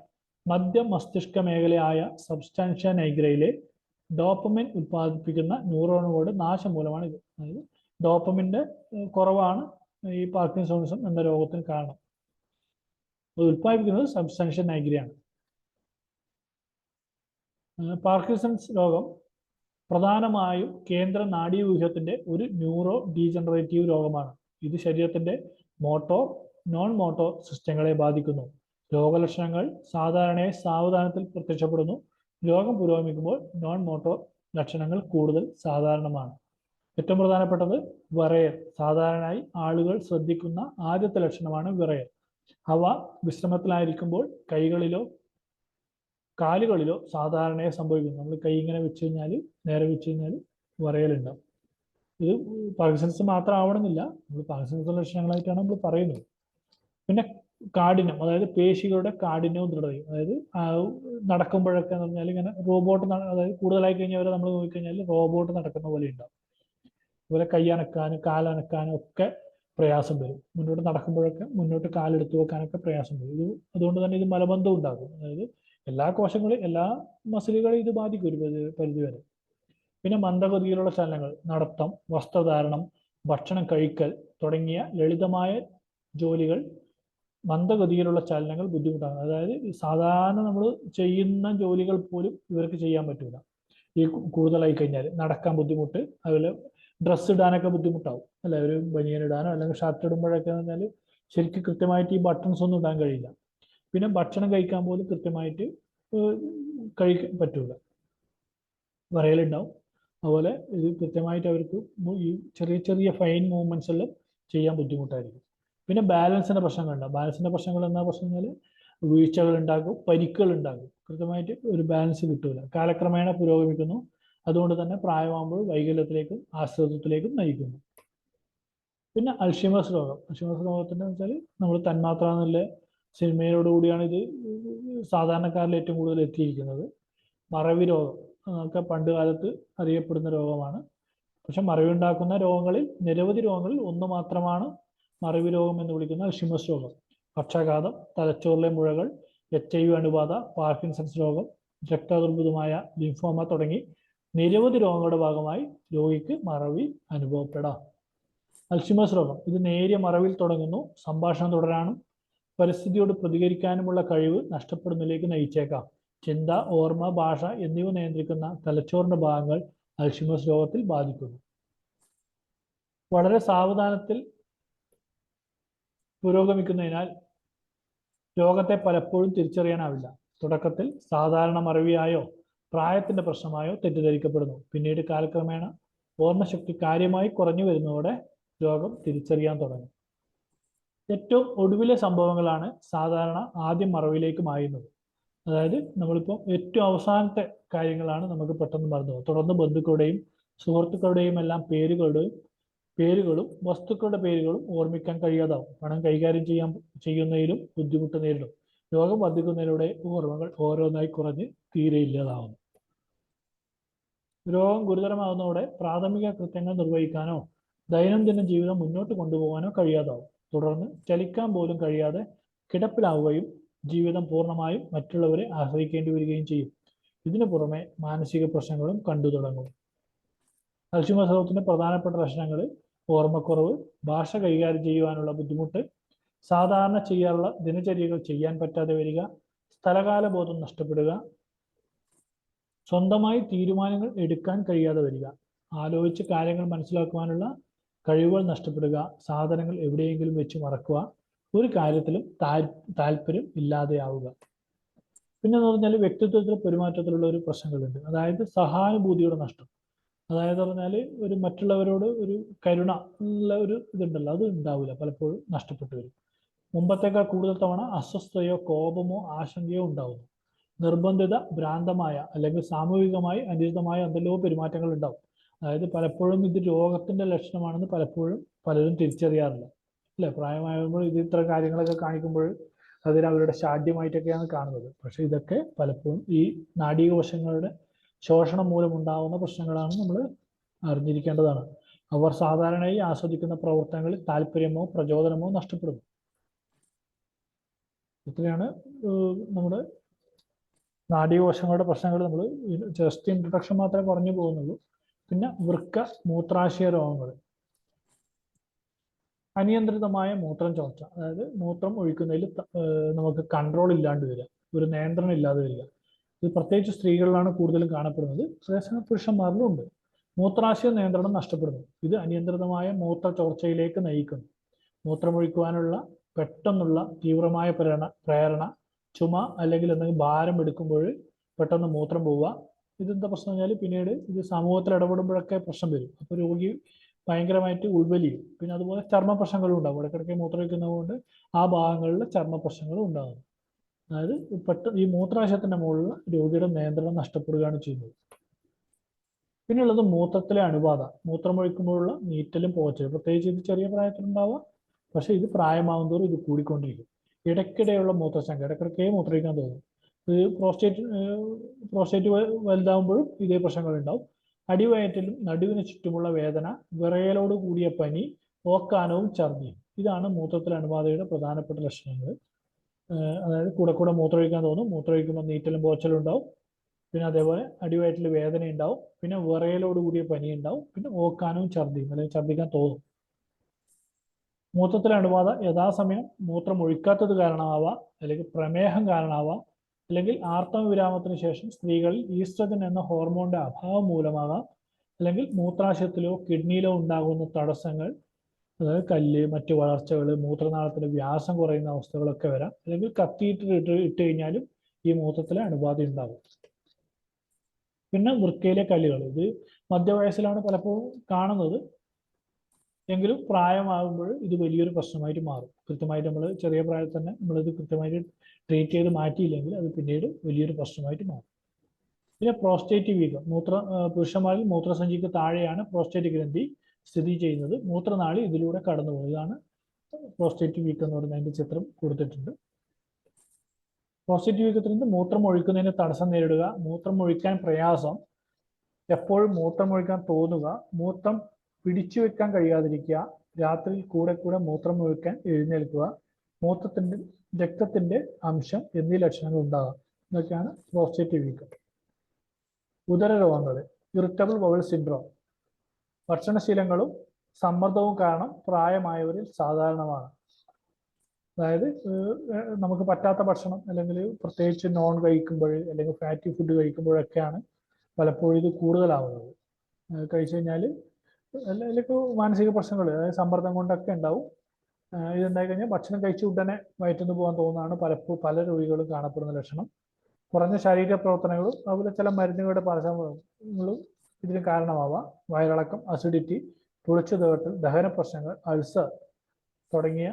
മധ്യ മസ്തിഷ്ക മേഖലയായ സബ്സ്റ്റാൻഷ്യ നൈഗ്രയിലെ ഡോപ്പമിൻ ഉത്പാദിപ്പിക്കുന്ന ന്യൂറോണുകളുടെ നാശം മൂലമാണ് ഇത്. അതായത് ഡോപ്പമിന്റെ കുറവാണ് ഈ പാർക്കിൻസോണിസം എന്ന രോഗത്തിന് കാരണം. അത് ഉത്പാദിപ്പിക്കുന്നത് സബ്സ്റ്റാൻഷ്യ നൈഗ്രയാണ്. പാർക്കിൻസൺസ് രോഗം പ്രധാനമായും കേന്ദ്ര നാഡീവ്യൂഹത്തിന്റെ ഒരു ന്യൂറോ ഡീജനറേറ്റീവ് രോഗമാണ്. ഇത് ശരീരത്തിന്റെ മോട്ടോർ, നോൺ മോട്ടോർ സിസ്റ്റങ്ങളെ ബാധിക്കുന്നു. രോഗലക്ഷണങ്ങൾ സാധാരണയായി സാവധാനത്തിൽ പ്രത്യക്ഷപ്പെടുന്നു. രോഗം പുരോഗമിക്കുമ്പോൾ നോൺ മോട്ടോർ ലക്ഷണങ്ങൾ കൂടുതൽ സാധാരണമാണ്. ഏറ്റവും പ്രധാനപ്പെട്ടത് വിറയൽ. സാധാരണയായി ആളുകൾ ശ്രദ്ധിക്കുന്ന ആദ്യത്തെ ലക്ഷണമാണ് വിറയൽ. അവ വിശ്രമത്തിലായിരിക്കുമ്പോൾ കൈകളിലോ കാലുകളിലോ സാധാരണയായി സംഭവിക്കുന്നു. നമ്മൾ കൈ ഇങ്ങനെ വെച്ച് കഴിഞ്ഞാൽ, നേരെ വെച്ച് കഴിഞ്ഞാൽ വിറയലുണ്ടാവും. ഇത് പാർക്കിൻസൺസ് മാത്രം ആവണമെന്നില്ല, നമ്മൾ പാർക്കിൻസൺസ് ലക്ഷണങ്ങളായിട്ടാണ് നമ്മൾ പറയുന്നത്. പിന്നെ കാഠിന്യം, അതായത് പേശികളുടെ കാഠിന്യവും ദൃഢതയും, അതായത് നടക്കുമ്പോഴൊക്കെ എന്ന് പറഞ്ഞാൽ ഇങ്ങനെ റോബോട്ട്, അതായത് കൂടുതലായി കഴിഞ്ഞവരെ നമ്മൾ നോക്കിക്കഴിഞ്ഞാൽ റോബോട്ട് നടക്കുന്ന പോലെ ഉണ്ടാവും. അതുപോലെ കൈ അനക്കാനും കാലനക്കാനും ഒക്കെ പ്രയാസം വരും. മുന്നോട്ട് നടക്കുമ്പോഴൊക്കെ മുന്നോട്ട് കാലെടുത്ത് വെക്കാനൊക്കെ പ്രയാസം വരും. ഇത് അതുകൊണ്ട് തന്നെ ഇത് മലബന്ധം ഉണ്ടാകും. അതായത് എല്ലാ കോശങ്ങളും എല്ലാ മസിലുകളെയും ഇത് ബാധിക്കും ഒരു പരിധി വരെ. പിന്നെ മന്ദഗതിയിലുള്ള ചലനങ്ങൾ, നടത്തം, വസ്ത്രധാരണം, ഭക്ഷണം കഴിക്കൽ തുടങ്ങിയ ലളിതമായ ജോലികൾ, മന്ദഗതിയിലുള്ള ചലനങ്ങൾ ബുദ്ധിമുട്ടാണ്. അതായത് സാധാരണ നമ്മൾ ചെയ്യുന്ന ജോലികൾ പോലും ഇവർക്ക് ചെയ്യാൻ പറ്റില്ല. ഈ കൂടുതലായി കഴിഞ്ഞാൽ നടക്കാൻ ബുദ്ധിമുട്ട്, അതുപോലെ ഡ്രസ്സ് ഇടാനൊക്കെ ബുദ്ധിമുട്ടാവും അല്ലെ, ഒരു ബനിയൻ ഇടാനോ അല്ലെങ്കിൽ ഷർട്ട് ഇടുമ്പോഴൊക്കെ എന്ന് പറഞ്ഞാൽ ശരിക്കും കൃത്യമായിട്ട് ഈ ബട്ടൺസ് ഒന്നും ഇടാൻ കഴിയില്ല. പിന്നെ ഭക്ഷണം കഴിക്കാൻ പോലും കൃത്യമായിട്ട് കഴിക്കാൻ പറ്റൂല, വിറയലുണ്ടാവും. അതുപോലെ ഇത് കൃത്യമായിട്ട് അവർക്ക് ഈ ചെറിയ ചെറിയ ഫൈൻ മൂവ്മെന്റ്സ് എല്ലാം ചെയ്യാൻ ബുദ്ധിമുട്ടായിരിക്കും. പിന്നെ ബാലൻസിന്റെ പ്രശ്നങ്ങളുണ്ടാകും. ബാലൻസിന്റെ പ്രശ്നങ്ങൾ എന്താ പ്രശ്നം കഴിഞ്ഞാൽ വീഴ്ചകൾ ഉണ്ടാകും, പരിക്കുകൾ ഉണ്ടാകും, കൃത്യമായിട്ട് ഒരു ബാലൻസ് കിട്ടൂല. കാലക്രമേണ പുരോഗമിക്കുന്നു. അതുകൊണ്ട് തന്നെ പ്രായമാകുമ്പോൾ വൈകല്യത്തിലേക്കും ആശ്രിതത്വത്തിലേക്കും നയിക്കുന്നു. പിന്നെ അൽഷിമേഴ്സ് രോഗം. അൽഷിമേഴ്സ് രോഗത്തിന്റെ വെച്ചാൽ നമ്മൾ തന്മാത്ര എന്നുള്ള സിനിമയോടുകൂടിയാണ് ഇത് സാധാരണക്കാരിൽ ഏറ്റവും കൂടുതൽ എത്തിയിരിക്കുന്നത്. മറവി രോഗം ഒക്കെ പണ്ട് കാലത്ത് അറിയപ്പെടുന്ന രോഗമാണ്. പക്ഷെ മറവിയുണ്ടാക്കുന്ന രോഗങ്ങളിൽ നിരവധി രോഗങ്ങളിൽ ഒന്ന് മാത്രമാണ് മറവി രോഗം എന്ന് വിളിക്കുന്ന അൽഷിമേഴ്സ് രോഗം. പക്ഷാഘാതം, തലച്ചോറിലെ മുഴകൾ, HIV അണുബാധ, പാർക്കിൻസൺസ് രോഗം, രക്തദുർബലമായ ലിംഫോമ തുടങ്ങി നിരവധി രോഗങ്ങളുടെ ഭാഗമായി രോഗിക്ക് മറവി അനുഭവപ്പെടാം. അൽഷിമേഴ്സ് രോഗം ഇത് നേരിയ മറവിൽ തുടങ്ങുന്നു. സംഭാഷണം തുടരാനും പരിസ്ഥിതിയോട് പ്രതികരിക്കാനുമുള്ള കഴിവ് നഷ്ടപ്പെടുന്നതിലേക്ക് നയിച്ചേക്കാം. ചിന്ത, ഓർമ്മ, ഭാഷ എന്നിവ നിയന്ത്രിക്കുന്ന തലച്ചോറിന്റെ ഭാഗങ്ങൾ അൽഷിമേഴ്സ് രോഗത്തിൽ ബാധിക്കുന്നു. വളരെ സാവധാനത്തിൽ പുരോഗമിക്കുന്നതിനാൽ രോഗത്തെ പലപ്പോഴും തിരിച്ചറിയാനാവില്ല. തുടക്കത്തിൽ സാധാരണ മറവിയായോ പ്രായത്തിന്റെ പ്രശ്നമായോ തെറ്റിദ്ധരിക്കപ്പെടുന്നു. പിന്നീട് കാലക്രമേണ ഓർമ്മശക്തി കാര്യമായി കുറഞ്ഞു വരുന്നതോടെ രോഗം തിരിച്ചറിയാൻ തുടങ്ങും. ഏറ്റവും ഒടുവിലെ സംഭവങ്ങളാണ് സാധാരണ ആദ്യം മറവിലേക്ക് മായുന്നത്. അതായത് നമ്മളിപ്പോൾ ഏറ്റവും അവസാനത്തെ കാര്യങ്ങളാണ് നമുക്ക് പെട്ടെന്ന് മറന്നു പോകും. തുടർന്ന് ബന്ധുക്കളുടെയും സുഹൃത്തുക്കളുടെയും എല്ലാം പേരുകളും വസ്തുക്കളുടെ പേരുകളും ഓർമ്മിക്കാൻ കഴിയാതാവും. പണം കൈകാര്യം ചെയ്യുന്നതിലും ബുദ്ധിമുട്ട് നേരിടും. രോഗം വർദ്ധിക്കുന്നതിലൂടെ ഓർമ്മകൾ ഓരോന്നായി കുറഞ്ഞ് തീരെ ഇല്ലാതാവുന്നു. രോഗം ഗുരുതരമാകുന്നതോടെ പ്രാഥമിക കൃത്യങ്ങൾ നിർവഹിക്കാനോ ദൈനംദിന ജീവിതം മുന്നോട്ട് കൊണ്ടുപോകാനോ കഴിയാതാവും. തുടർന്ന് ചലിക്കാൻ പോലും കഴിയാതെ കിടപ്പിലാവുകയും ജീവിതം പൂർണ്ണമായും മറ്റുള്ളവരെ ആശ്രയിക്കേണ്ടി വരികയും ചെയ്യും. ഇതിനു പുറമെ മാനസിക പ്രശ്നങ്ങളും കണ്ടു തുടങ്ങും. അൽഷിമേഴ്സ് രോഗത്തിന്റെ പ്രധാനപ്പെട്ട ലക്ഷണങ്ങൾ ഓർമ്മക്കുറവ്, ഭാഷ കൈകാര്യം ചെയ്യുവാനുള്ള ബുദ്ധിമുട്ട്, സാധാരണ ചെയ്യാറുള്ള ദിനചര്യകൾ ചെയ്യാൻ പറ്റാതെ വരിക, സ്ഥലകാല ബോധം നഷ്ടപ്പെടുക, സ്വന്തമായി തീരുമാനങ്ങൾ എടുക്കാൻ കഴിയാതെ വരിക, ആലോചിച്ച് കാര്യങ്ങൾ മനസ്സിലാക്കുവാനുള്ള കഴിവുകൾ നഷ്ടപ്പെടുക, സാധനങ്ങൾ എവിടെയെങ്കിലും വെച്ച് മറക്കുക, ഒരു കാര്യത്തിലും താല്പര്യം ഇല്ലാതെയാവുക. പിന്നെ എന്ന് പറഞ്ഞാൽ വ്യക്തിത്വത്തിലെ പെരുമാറ്റത്തിലുള്ള ഒരു പ്രശ്നങ്ങളുണ്ട്. അതായത് സഹാനുഭൂതിയുടെ നഷ്ടം. അതായത് പറഞ്ഞാൽ ഒരു മറ്റുള്ളവരോട് ഒരു കരുണ ഉള്ള ഒരു ഇതുണ്ടല്ലോ, അത് ഉണ്ടാവില്ല, പലപ്പോഴും നഷ്ടപ്പെട്ടു വരും. മുമ്പത്തേക്കാൾ കൂടുതൽ തവണ അസ്വസ്ഥതയോ കോപമോ ആശങ്കയോ ഉണ്ടാവുന്നു. നിർബന്ധിത, ഭ്രാന്തമായ അല്ലെങ്കിൽ സാമൂഹികമായി അനുചിതമായ എന്തെല്ലോ പെരുമാറ്റങ്ങൾ ഉണ്ടാവും. അതായത് പലപ്പോഴും ഇത് രോഗത്തിന്റെ ലക്ഷണമാണെന്ന് പലപ്പോഴും പലരും തിരിച്ചറിയാറില്ല, അല്ലെ? പ്രായമാകുമ്പോൾ ഇത് ഇത്ര കാര്യങ്ങളൊക്കെ കാണിക്കുമ്പോൾ അതിന് അവരുടെ ഷാഠ്യമായിട്ടൊക്കെയാണ് കാണുന്നത്. പക്ഷെ ഇതൊക്കെ പലപ്പോഴും ഈ നാഡീകോശങ്ങളുടെ ശോഷണം മൂലമുണ്ടാകുന്ന പ്രശ്നങ്ങളാണ് നമ്മൾ അറിഞ്ഞിരിക്കേണ്ടതാണ്. അവർ സാധാരണയായി ആസ്വദിക്കുന്ന പ്രവർത്തനങ്ങളിൽ താല്പര്യമോ പ്രചോദനമോ നഷ്ടപ്പെടുന്നു. ഇത്രയാണ് നമ്മുടെ നാഡീകോശങ്ങളുടെ പ്രശ്നങ്ങൾ. നമ്മൾ ജസ്റ്റ് ഇൻട്രൊഡക്ഷൻ മാത്രമേ പറഞ്ഞു പോകുന്നുള്ളൂ. പിന്നെ വൃക്ക, മൂത്രാശയ രോഗങ്ങൾ, അനിയന്ത്രിതമായ മൂത്രം ചോർച്ച, അതായത് മൂത്രം ഒഴിക്കുന്നതിൽ നമുക്ക് കൺട്രോൾ ഇല്ലാണ്ട് വരിക, ഒരു നിയന്ത്രണം ഇല്ലാതെ വരിക. ഇത് പ്രത്യേകിച്ച് സ്ത്രീകളിലാണ് കൂടുതലും കാണപ്പെടുന്നത്. പുരുഷന്മാരിലും ഉണ്ട്. മൂത്രാശയ നിയന്ത്രണം നഷ്ടപ്പെടുന്നു. ഇത് അനിയന്ത്രിതമായ മൂത്ര ചോർച്ചയിലേക്ക് നയിക്കുന്നു. മൂത്രമൊഴിക്കുവാനുള്ള പെട്ടെന്നുള്ള തീവ്രമായ പ്രേരണ, ചുമ അല്ലെങ്കിൽ എന്തെങ്കിലും ഭാരം എടുക്കുമ്പോൾ പെട്ടെന്ന് മൂത്രം പോവുക. ഇതെന്താ പ്രശ്നം പറഞ്ഞാൽ പിന്നീട് ഇത് സമൂഹത്തിൽ ഇടപെടുമ്പോഴൊക്കെ പ്രശ്നം വരും. അപ്പോൾ രോഗി ഭയങ്കരമായിട്ട് ഉൾവലിയും. പിന്നെ അതുപോലെ ചർമ്മ പ്രശ്നങ്ങളും ഉണ്ടാകും. ഇടയ്ക്കിടയ്ക്ക് മൂത്രമൊഴിക്കുന്നത് കൊണ്ട് ആ ഭാഗങ്ങളിൽ ചർമ്മ പ്രശ്നങ്ങളും ഉണ്ടാകുന്നു. അതായത് പെട്ടെന്ന് ഈ മൂത്രാശയത്തിന്റെ മുകളിൽ രോഗിയുടെ നിയന്ത്രണം നഷ്ടപ്പെടുകയാണ് ചെയ്യുന്നത്. പിന്നെയുള്ളത് മൂത്രത്തിലെ അണുബാധ. മൂത്രമൊഴിക്കുമ്പോഴുള്ള നീറ്റലും പോച്ചലും. പ്രത്യേകിച്ച് ഇത് ചെറിയ പ്രായത്തിലുണ്ടാവുക, പക്ഷെ ഇത് പ്രായമാകും തോറും ഇത് കൂടിക്കൊണ്ടിരിക്കും. ഇടയ്ക്കിടെയുള്ള മൂത്രശങ്ക, ഇടയ്ക്കിടയ്ക്കേ മൂത്രമൊഴിക്കാൻ തോന്നും. ഇത് പ്രോസ്റ്റേറ്റ് വലുതാകുമ്പോഴും ഇതേ പ്രശ്നങ്ങൾ ഉണ്ടാവും. അടിവയറ്റിലും നടുവിന് ചുറ്റുമുള്ള വേദന, വിറയലോട് കൂടിയ പനി, ഓക്കാനവും ഛർദിയും. ഇതാണ് മൂത്രത്തിലെ അണുബാധയുടെ പ്രധാനപ്പെട്ട ലക്ഷണങ്ങൾ. അതായത് കൂടെ മൂത്രമൊഴിക്കാൻ തോന്നും, മൂത്രമൊഴിക്കുമ്പോൾ നീറ്റലും പോച്ചലും ഉണ്ടാവും. പിന്നെ അതേപോലെ അടിവയറ്റിൽ വേദന ഉണ്ടാവും. പിന്നെ വിറയലോട് കൂടിയ പനി ഉണ്ടാവും. പിന്നെ ഓക്കാനവും ഛർദിയും, അല്ലെങ്കിൽ ഛർദിക്കാൻ തോന്നും. മൂത്രത്തിലെ അണുബാധ യഥാസമയം മൂത്രം ഒഴിക്കാത്തത് കാരണമാവാം, അല്ലെങ്കിൽ പ്രമേഹം കാരണമാവാം, അല്ലെങ്കിൽ ആർത്തവ വിരാമത്തിന് ശേഷം സ്ത്രീകളിൽ ഈസ്ട്രജൻ എന്ന ഹോർമോണിന്റെ അഭാവം മൂലമാകാം, അല്ലെങ്കിൽ മൂത്രാശയത്തിലോ കിഡ്നിയിലോ ഉണ്ടാകുന്ന തടസ്സങ്ങൾ, അതായത് കല്ല്, മറ്റു വളർച്ചകൾ, മൂത്രനാളത്തിന്റെ വ്യാസം കുറയുന്ന അവസ്ഥകളൊക്കെ വരാം. അല്ലെങ്കിൽ ഇട്ട് കഴിഞ്ഞാലും ഈ മൂത്രത്തിലെ അണുബാധ ഉണ്ടാകും. പിന്നെ വൃക്കയിലെ കല്ലുകൾ, ഇത് മധ്യവയസ്സിലാണ് പലപ്പോഴും കാണുന്നത്. എങ്കിലും പ്രായമാകുമ്പോൾ ഇത് വലിയൊരു പ്രശ്നമായിട്ട് മാറും. കൃത്യമായിട്ട് നമ്മൾ ചെറിയ പ്രായത്തിൽ തന്നെ നമ്മളിത് കൃത്യമായിട്ട് ട്രീറ്റ് ചെയ്ത് മാറ്റിയില്ലെങ്കിൽ അത് പിന്നീട് വലിയൊരു പ്രശ്നമായിട്ട് മാറും. പിന്നെ പ്രോസ്റ്റേറ്റ് വീക്കം. പുരുഷന്മാരിൽ മൂത്രസഞ്ചിക്ക് താഴെയാണ് പ്രോസ്റ്റേറ്റ് ഗ്രന്ഥി സ്ഥിതി ചെയ്യുന്നത്. മൂത്രനാളി ഇതിലൂടെ കടന്നു പോകും. ഇതാണ് പ്രോസ്റ്റേറ്റ് വീക്കം എന്ന് പറയുന്ന അതിന്റെ ചിത്രം കൊടുത്തിട്ടുണ്ട്. പ്രോസ്റ്റേറ്റ് വീക്കത്തിൽ നിന്ന് മൂത്രം ഒഴിക്കുന്നതിന് തടസ്സം നേരിടുക, മൂത്രം ഒഴിക്കാൻ പ്രയാസം, എപ്പോഴും മൂത്രം ഒഴിക്കാൻ തോന്നുക, മൂത്രം പിടിച്ചു വെക്കാൻ കഴിയാതിരിക്കുക, രാത്രിയിൽ കൂടെ മൂത്രം ഒഴിക്കാൻ എഴുന്നേൽക്കുക, മൂത്രത്തിന്റെ രക്തത്തിന്റെ അംശം എന്നീ ലക്ഷണങ്ങൾ ഉണ്ടാകാം. ഇതൊക്കെയാണ് പ്രോസ്റ്റേറ്റ് വീക്കം. ഉദര രോഗങ്ങൾ, ഇറിറ്റബിൾ ബവൽ സിൻഡ്രോം. ഭക്ഷണശീലങ്ങളും സമ്മർദ്ദവും കാരണം പ്രായമായവരിൽ സാധാരണമാണ്. അതായത് നമുക്ക് പറ്റാത്ത ഭക്ഷണം അല്ലെങ്കിൽ പ്രത്യേകിച്ച് നോൺ കഴിക്കുമ്പോൾ അല്ലെങ്കിൽ ഫാറ്റി ഫുഡ് കഴിക്കുമ്പോഴൊക്കെയാണ് പലപ്പോഴും ഇത് കൂടുതലാവുന്നത്. കഴിച്ചു കഴിഞ്ഞാൽ അല്ലെങ്കിൽ മാനസിക പ്രശ്നങ്ങൾ, അതായത് സമ്മർദ്ദം കൊണ്ടൊക്കെ ഉണ്ടാവും. ഇതുണ്ടായി കഴിഞ്ഞാൽ ഭക്ഷണം കഴിച്ച് ഉടനെ വയറ്റുന്നു പോകാൻ തോന്നുന്നതാണ് പല രോഗികളും കാണപ്പെടുന്ന ലക്ഷണം. കുറഞ്ഞ ശാരീരിക പ്രവർത്തനങ്ങളും അതുപോലെ ചില മരുന്നുകളുടെ പാർശ്വഫലങ്ങളും ഇതിന് കാരണമാവാം. വയറിളക്കം, അസിഡിറ്റി, തുളച്ചുതേട്ടൽ, ദഹന പ്രശ്നങ്ങൾ, അൾസർ തുടങ്ങിയ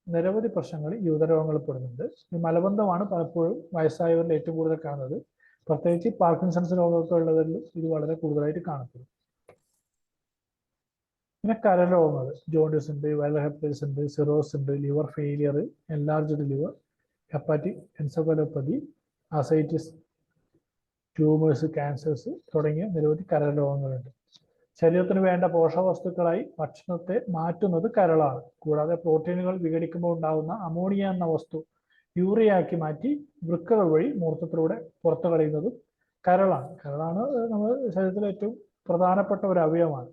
നിരവധി പ്രശ്നങ്ങൾ ഈ ഉദരരോഗങ്ങളിൽ പെടുന്നുണ്ട്. ഈ മലബന്ധമാണ് പലപ്പോഴും വയസ്സായവരിൽ ഏറ്റവും കൂടുതൽ കാണുന്നത്. പ്രത്യേകിച്ച് പാർക്കിൻസൺസ് രോഗമൊക്കെ ഉള്ളവരിൽ ഇത് വളരെ കൂടുതലായിട്ട് കാണപ്പെടും. പിന്നെ കരൾ രോഗങ്ങൾ, ജോണ്ടിസ് ഉണ്ട്, വൈറൽ ഹെപ്പറ്റൈറ്റിസ് ഉണ്ട്, സിറോസ് ഉണ്ട്, liver failure, enlarged liver, hepatic encephalopathy, ascites, tumours, cancers തുടങ്ങിയ നിരവധി കരൾ രോഗങ്ങളുണ്ട്. ശരീരത്തിന് വേണ്ട പോഷകവസ്തുക്കളായി ഭക്ഷണത്തെ മാറ്റുന്നത് കരളാണ്. കൂടാതെ പ്രോട്ടീനുകൾ വിഘടിക്കുമ്പോൾ ഉണ്ടാകുന്ന അമോണിയ എന്ന വസ്തു യൂറിയാക്കി മാറ്റി വൃക്കകൾ വഴി മൂത്രത്തിലൂടെ പുറത്തു കളയുന്നതും കരളാണ്. കരളാണ് നമ്മുടെ ശരീരത്തിലെ ഏറ്റവും പ്രധാനപ്പെട്ട ഒരു അവയവമാണ്.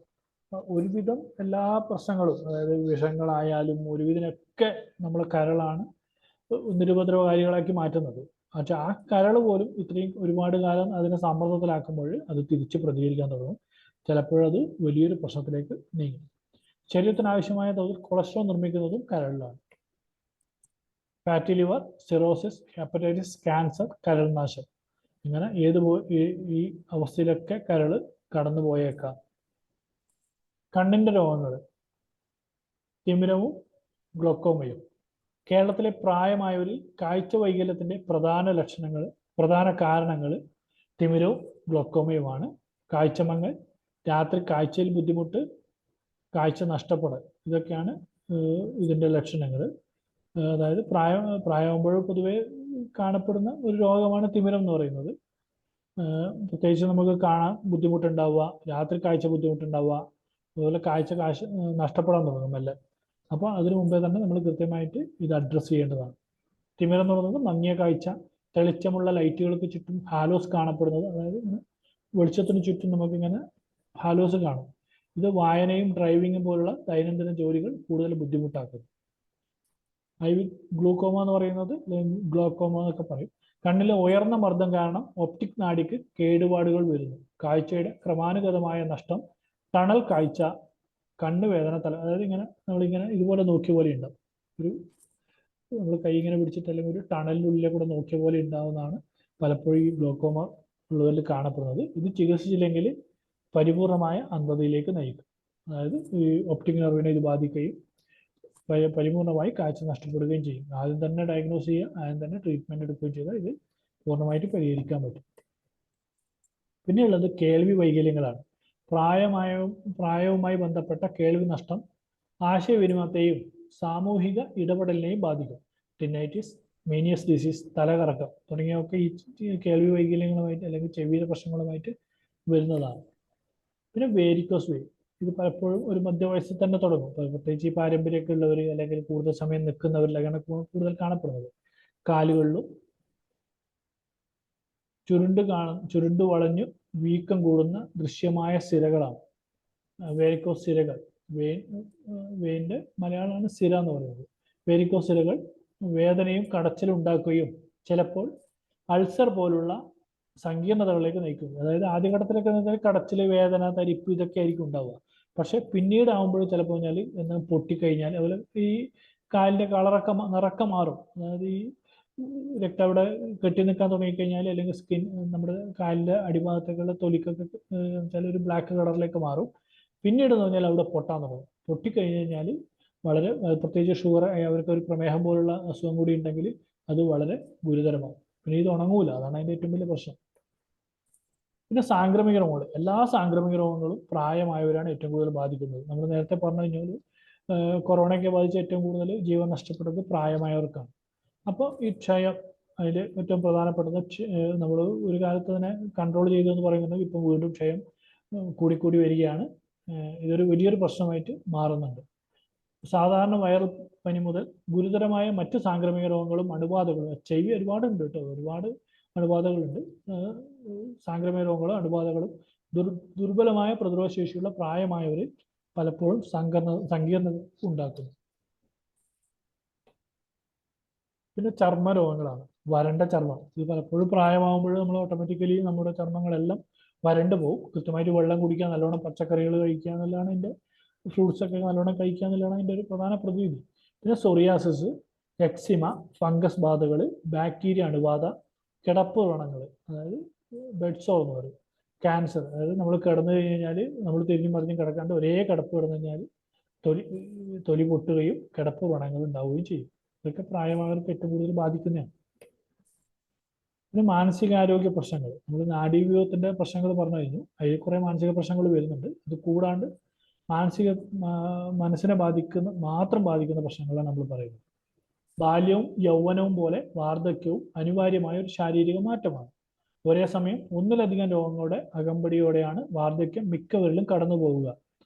ഒരുവിധം എല്ലാ പ്രശ്നങ്ങളും, അതായത് വിഷങ്ങളായാലും ഒരുവിധനൊക്കെ നമ്മൾ കരളാണ് നിരുപദ്രവകാരികളാക്കി മാറ്റുന്നത്. പക്ഷെ ആ കരൾ പോലും ഇത്രയും ഒരുപാട് കാലം അതിനെ സമ്മർദ്ദത്തിലാക്കുമ്പോൾ അത് തിരിച്ച് പ്രതികരിക്കാൻ തുടങ്ങും. ചിലപ്പോഴത് വലിയൊരു പ്രശ്നത്തിലേക്ക് നീങ്ങും. ശരീരത്തിന് ആവശ്യമായ തോതിൽ കൊളസ്ട്രോൾ നിർമ്മിക്കുന്നതും കരളിലാണ്. Fatty liver, cirrhosis, hepatitis, cancer, കരൾ നാശം, ഇങ്ങനെ ഈ അവസ്ഥയിലൊക്കെ കരൾ കടന്നു പോയേക്കാം. കണ്ണിന്റെ രോഗങ്ങൾ, തിമിരവും ഗ്ലോക്കോമയും. കേരളത്തിലെ പ്രായമായവരിൽ കാഴ്ച വൈകല്യത്തിന്റെ പ്രധാന കാരണങ്ങൾ തിമിരവും ഗ്ലോക്കോമയുമാണ്. കാഴ്ചമങ്ങൽ, രാത്രി കാഴ്ചയിൽ ബുദ്ധിമുട്ട്, കാഴ്ച നഷ്ടപ്പെടൽ, ഇതൊക്കെയാണ് ഇതിന്റെ ലക്ഷണങ്ങൾ. അതായത് പ്രായമാകുമ്പോൾ പൊതുവെ കാണപ്പെടുന്ന ഒരു രോഗമാണ് തിമിരം എന്ന് പറയുന്നത്. പ്രത്യേകിച്ച് നമുക്ക് കാണാൻ ബുദ്ധിമുട്ടുണ്ടാവുക, രാത്രി കാഴ്ച ബുദ്ധിമുട്ടുണ്ടാവുക, അതുപോലെ കാഴ്ച നഷ്ടപ്പെടാൻ തുടങ്ങും അല്ലേ. അപ്പോൾ അതിനു മുമ്പേ തന്നെ നമ്മൾ കൃത്യമായിട്ട് ഇത് അഡ്രസ്സ് ചെയ്യേണ്ടതാണ്. തിമിരം എന്ന് പറയുന്നത് മങ്ങിയ കാഴ്ച, തെളിച്ചമുള്ള ലൈറ്റുകൾക്ക് ചുറ്റും ഹാലോസ് കാണപ്പെടുന്നത്, അതായത് വെളിച്ചത്തിന് ചുറ്റും നമുക്കിങ്ങനെ ഹാലോസ് കാണും. ഇത് വായനയും ഡ്രൈവിങ്ങും പോലുള്ള ദൈനംദിന ജോലികൾ കൂടുതൽ ബുദ്ധിമുട്ടാക്കുന്നു. ഗ്ലൂക്കോമ എന്ന് പറയുന്നത് ഗ്ലോക്കോമ എന്നൊക്കെ പറയും. കണ്ണിലെ ഉയർന്ന മർദ്ദം കാരണം ഒപ്റ്റിക് നാഡിക്ക് കേടുപാടുകൾ വരുന്നു. കാഴ്ചയുടെ ക്രമാനുഗതമായ നഷ്ടം, ടണൽ കാഴ്ച, കണ്ണുവേദന, അതായത് ഇങ്ങനെ നമ്മളിങ്ങനെ ഇതുപോലെ നോക്കിയ പോലെ ഉണ്ടാവും. നമ്മൾ കൈ ഇങ്ങനെ പിടിച്ചിട്ട് അല്ലെങ്കിൽ ഒരു ടണലിനുള്ളിലെ കൂടെ നോക്കിയ പോലെ ഉണ്ടാവുന്നതാണ് പലപ്പോഴും ഈ ഗ്ലോക്കോമ ഉള്ളവരിൽ കാണപ്പെടുന്നത്. ഇത് ചികിത്സിച്ചില്ലെങ്കിൽ പരിപൂർണമായ അന്ധതയിലേക്ക് നയിക്കും. അതായത് ഈ ഒപ്റ്റിക് നെർവിനെ ഇത് ബാധിക്കുകയും പരിപൂർണമായി കാഴ്ച നഷ്ടപ്പെടുകയും ചെയ്യും. ആദ്യം തന്നെ ഡയഗ്നോസ് ചെയ്യുക, ആദ്യം തന്നെ ട്രീറ്റ്മെന്റ് എടുക്കുകയും ചെയ്താൽ ഇത് പൂർണ്ണമായിട്ട് പരിഹരിക്കാൻ പറ്റും. പിന്നെയുള്ളത് കേൾവി വൈകല്യങ്ങളാണ്. പ്രായവുമായി ബന്ധപ്പെട്ട കേൾവി നഷ്ടം ആശയവിനിമയത്തെയും സാമൂഹിക ഇടപെടലിനെയും ബാധിക്കും. ടിനൈറ്റിസ്, മേനിയസ് ഡിസീസ്, തലകറക്കം തുടങ്ങിയവയൊക്കെ ഈ കേൾവി വൈകല്യങ്ങളുമായിട്ട് അല്ലെങ്കിൽ ചെവിയുടെ പ്രശ്നങ്ങളുമായിട്ട് വരുന്നതാണ്. പിന്നെ വേരിക്കോസ് വെയിൻ, ഇത് പലപ്പോഴും ഒരു മധ്യവയസ്സിൽ തന്നെ തുടങ്ങും. പ്രത്യേകിച്ച് ഈ പാരമ്പര്യമൊക്കെ ഉള്ളവർ അല്ലെങ്കിൽ കൂടുതൽ സമയം നിൽക്കുന്നവരിലാണ് കൂടുതൽ കാണപ്പെടുന്നത്. കാലുകളിലും ചുരുണ്ടു വളഞ്ഞു വീക്കം കൂടുന്ന ദൃശ്യമായ സിരകളാണ് വേരിക്കോസ് സിരകൾ. വെയിൻ്റെ മലയാളമാണ് സിര എന്ന് പറയുന്നത്. വേരിക്കോസ് സിരകൾ വേദനയും കടച്ചിലും ഉണ്ടാക്കുകയും ചിലപ്പോൾ അൾസർ പോലുള്ള സങ്കീർണതകളിലേക്ക് നയിക്കുന്നു. അതായത് ആദ്യഘട്ടത്തിലൊക്കെ കടച്ചിൽ, വേദന, തരിപ്പ് ഇതൊക്കെ ആയിരിക്കും ഉണ്ടാവുക. പക്ഷെ പിന്നീട് ആകുമ്പോൾ ചിലപ്പോൾ കഴിഞ്ഞാൽ എന്തെങ്കിലും പൊട്ടിക്കഴിഞ്ഞാൽ അതുപോലെ ഈ കാലിൻ്റെ നിറക്കം മാറും. അതായത് ഈ രക്തം അവിടെ കെട്ടി നിൽക്കാൻ തുടങ്ങിക്കഴിഞ്ഞാൽ അല്ലെങ്കിൽ സ്കിൻ നമ്മുടെ കാലിൻ്റെ അടിഭാഗത്തേക്കുള്ള തൊലിക്കൊക്കെ ചില ഒരു ബ്ലാക്ക് കളറിലേക്ക് മാറും. പിന്നീട് എന്ന് പറഞ്ഞാൽ അവിടെ പൊട്ടാൻ തുടങ്ങും. പൊട്ടിക്കഴിഞ്ഞ് കഴിഞ്ഞാൽ വളരെ, പ്രത്യേകിച്ച് ഷുഗർ, അവർക്ക് ഒരു പ്രമേഹം പോലുള്ള അസുഖം കൂടി ഉണ്ടെങ്കിൽ അത് വളരെ ഗുരുതരമാകും. പിന്നെ ഇത് ഉണങ്ങൂല, അതാണ് അതിൻ്റെ ഏറ്റവും വലിയ പ്രശ്നം. പിന്നെ സാംക്രമിക രോഗങ്ങൾ, എല്ലാ സാംക്രമിക രോഗങ്ങളും പ്രായമായവരാണ് ഏറ്റവും കൂടുതൽ ബാധിക്കുന്നത്. നമ്മൾ നേരത്തെ പറഞ്ഞു കഴിഞ്ഞാൽ കൊറോണയൊക്കെ ബാധിച്ച് ഏറ്റവും കൂടുതൽ ജീവൻ നഷ്ടപ്പെട്ടത് പ്രായമായവർക്കാണ്. അപ്പോൾ ഈ ക്ഷയം അതിൽ ഏറ്റവും പ്രധാനപ്പെട്ടത്. നമ്മൾ ഒരു കാലത്ത് തന്നെ കൺട്രോൾ ചെയ്തതെന്ന് പറയുന്നുണ്ടെങ്കിൽ ഇപ്പം വീണ്ടും ക്ഷയം കൂടിക്കൂടി വരികയാണ്. ഇതൊരു വലിയൊരു പ്രശ്നമായിട്ട് മാറുന്നുണ്ട്. സാധാരണ വയറു പനി മുതൽ ഗുരുതരമായ മറ്റ് സാംക്രമിക രോഗങ്ങളും അണുബാധകളും HIV ഒരുപാടുണ്ട് കേട്ടോ, ഒരുപാട് അണുബാധകളുണ്ട്. സാംക്രമിക രോഗങ്ങളും അണുബാധകളും ദുർബലമായ പ്രതിരോധ ശേഷിയുള്ള പ്രായമായവരിൽ പലപ്പോഴും സങ്കീർണത ഉണ്ടാക്കുന്നു. പിന്നെ ചർമ്മരോഗങ്ങളാണ്. വരണ്ട ചർമ്മം. ഇത് പലപ്പോഴും പ്രായമാകുമ്പോൾ നമ്മൾ ഓട്ടോമാറ്റിക്കലി നമ്മുടെ ചർമ്മങ്ങളെല്ലാം വരണ്ട് പോകും. കൃത്യമായിട്ട് വെള്ളം കുടിക്കുക, നല്ലോണം പച്ചക്കറികൾ കഴിക്കുക എന്നുള്ളതാണ് ഇതിൻ്റെ, ഫ്രൂട്ട്സ് ഒക്കെ നല്ലോണം കഴിക്കുക എന്നുള്ളതാണ് അതിൻ്റെ ഒരു പ്രധാന പ്രതിവിധി. പിന്നെ സൊറിയാസിസ്, എക്സിമ, ഫംഗസ് ബാധകൾ, ബാക്ടീരിയ അണുബാധ, കിടപ്പ് വ്രണങ്ങൾ, അതായത് ബെഡ് സോർ എന്ന് പറയും, ക്യാൻസർ, അതായത് നമ്മൾ കിടന്നു കഴിഞ്ഞാൽ നമ്മൾ തിരിഞ്ഞും മറിഞ്ഞും കിടക്കാണ്ട് ഒരേ കിടപ്പ് കിടന്നു കഴിഞ്ഞാൽ തൊലി പൊട്ടുകയും കിടപ്പ് വ്രണങ്ങൾ ഉണ്ടാവുകയും ചെയ്യും. ഇതൊക്കെ പ്രായമായവർക്ക് ഏറ്റവും കൂടുതൽ ബാധിക്കുന്നതാണ്. പിന്നെ മാനസികാരോഗ്യ പ്രശ്നങ്ങൾ, നമ്മൾ നാഡീവ്യൂഹത്തിന്റെ പ്രശ്നങ്ങൾ പറഞ്ഞു കഴിഞ്ഞു, അതിൽ കുറെ മാനസിക പ്രശ്നങ്ങൾ വരുന്നുണ്ട്. ഇത് കൂടാണ്ട് മനസ്സിനെ മാത്രം ബാധിക്കുന്ന പ്രശ്നങ്ങളാണ് നമ്മൾ പറയുന്നത്. ബാല്യവും യൗവനവും പോലെ വാർദ്ധക്യവും അനിവാര്യമായ ഒരു ശാരീരിക മാറ്റമാണ്. ഒരേ സമയം ഒന്നിലധികം രോഗങ്ങളുടെ അകമ്പടിയോടെയാണ് വാർദ്ധക്യം മിക്കവരിലും കടന്നു പോവുക.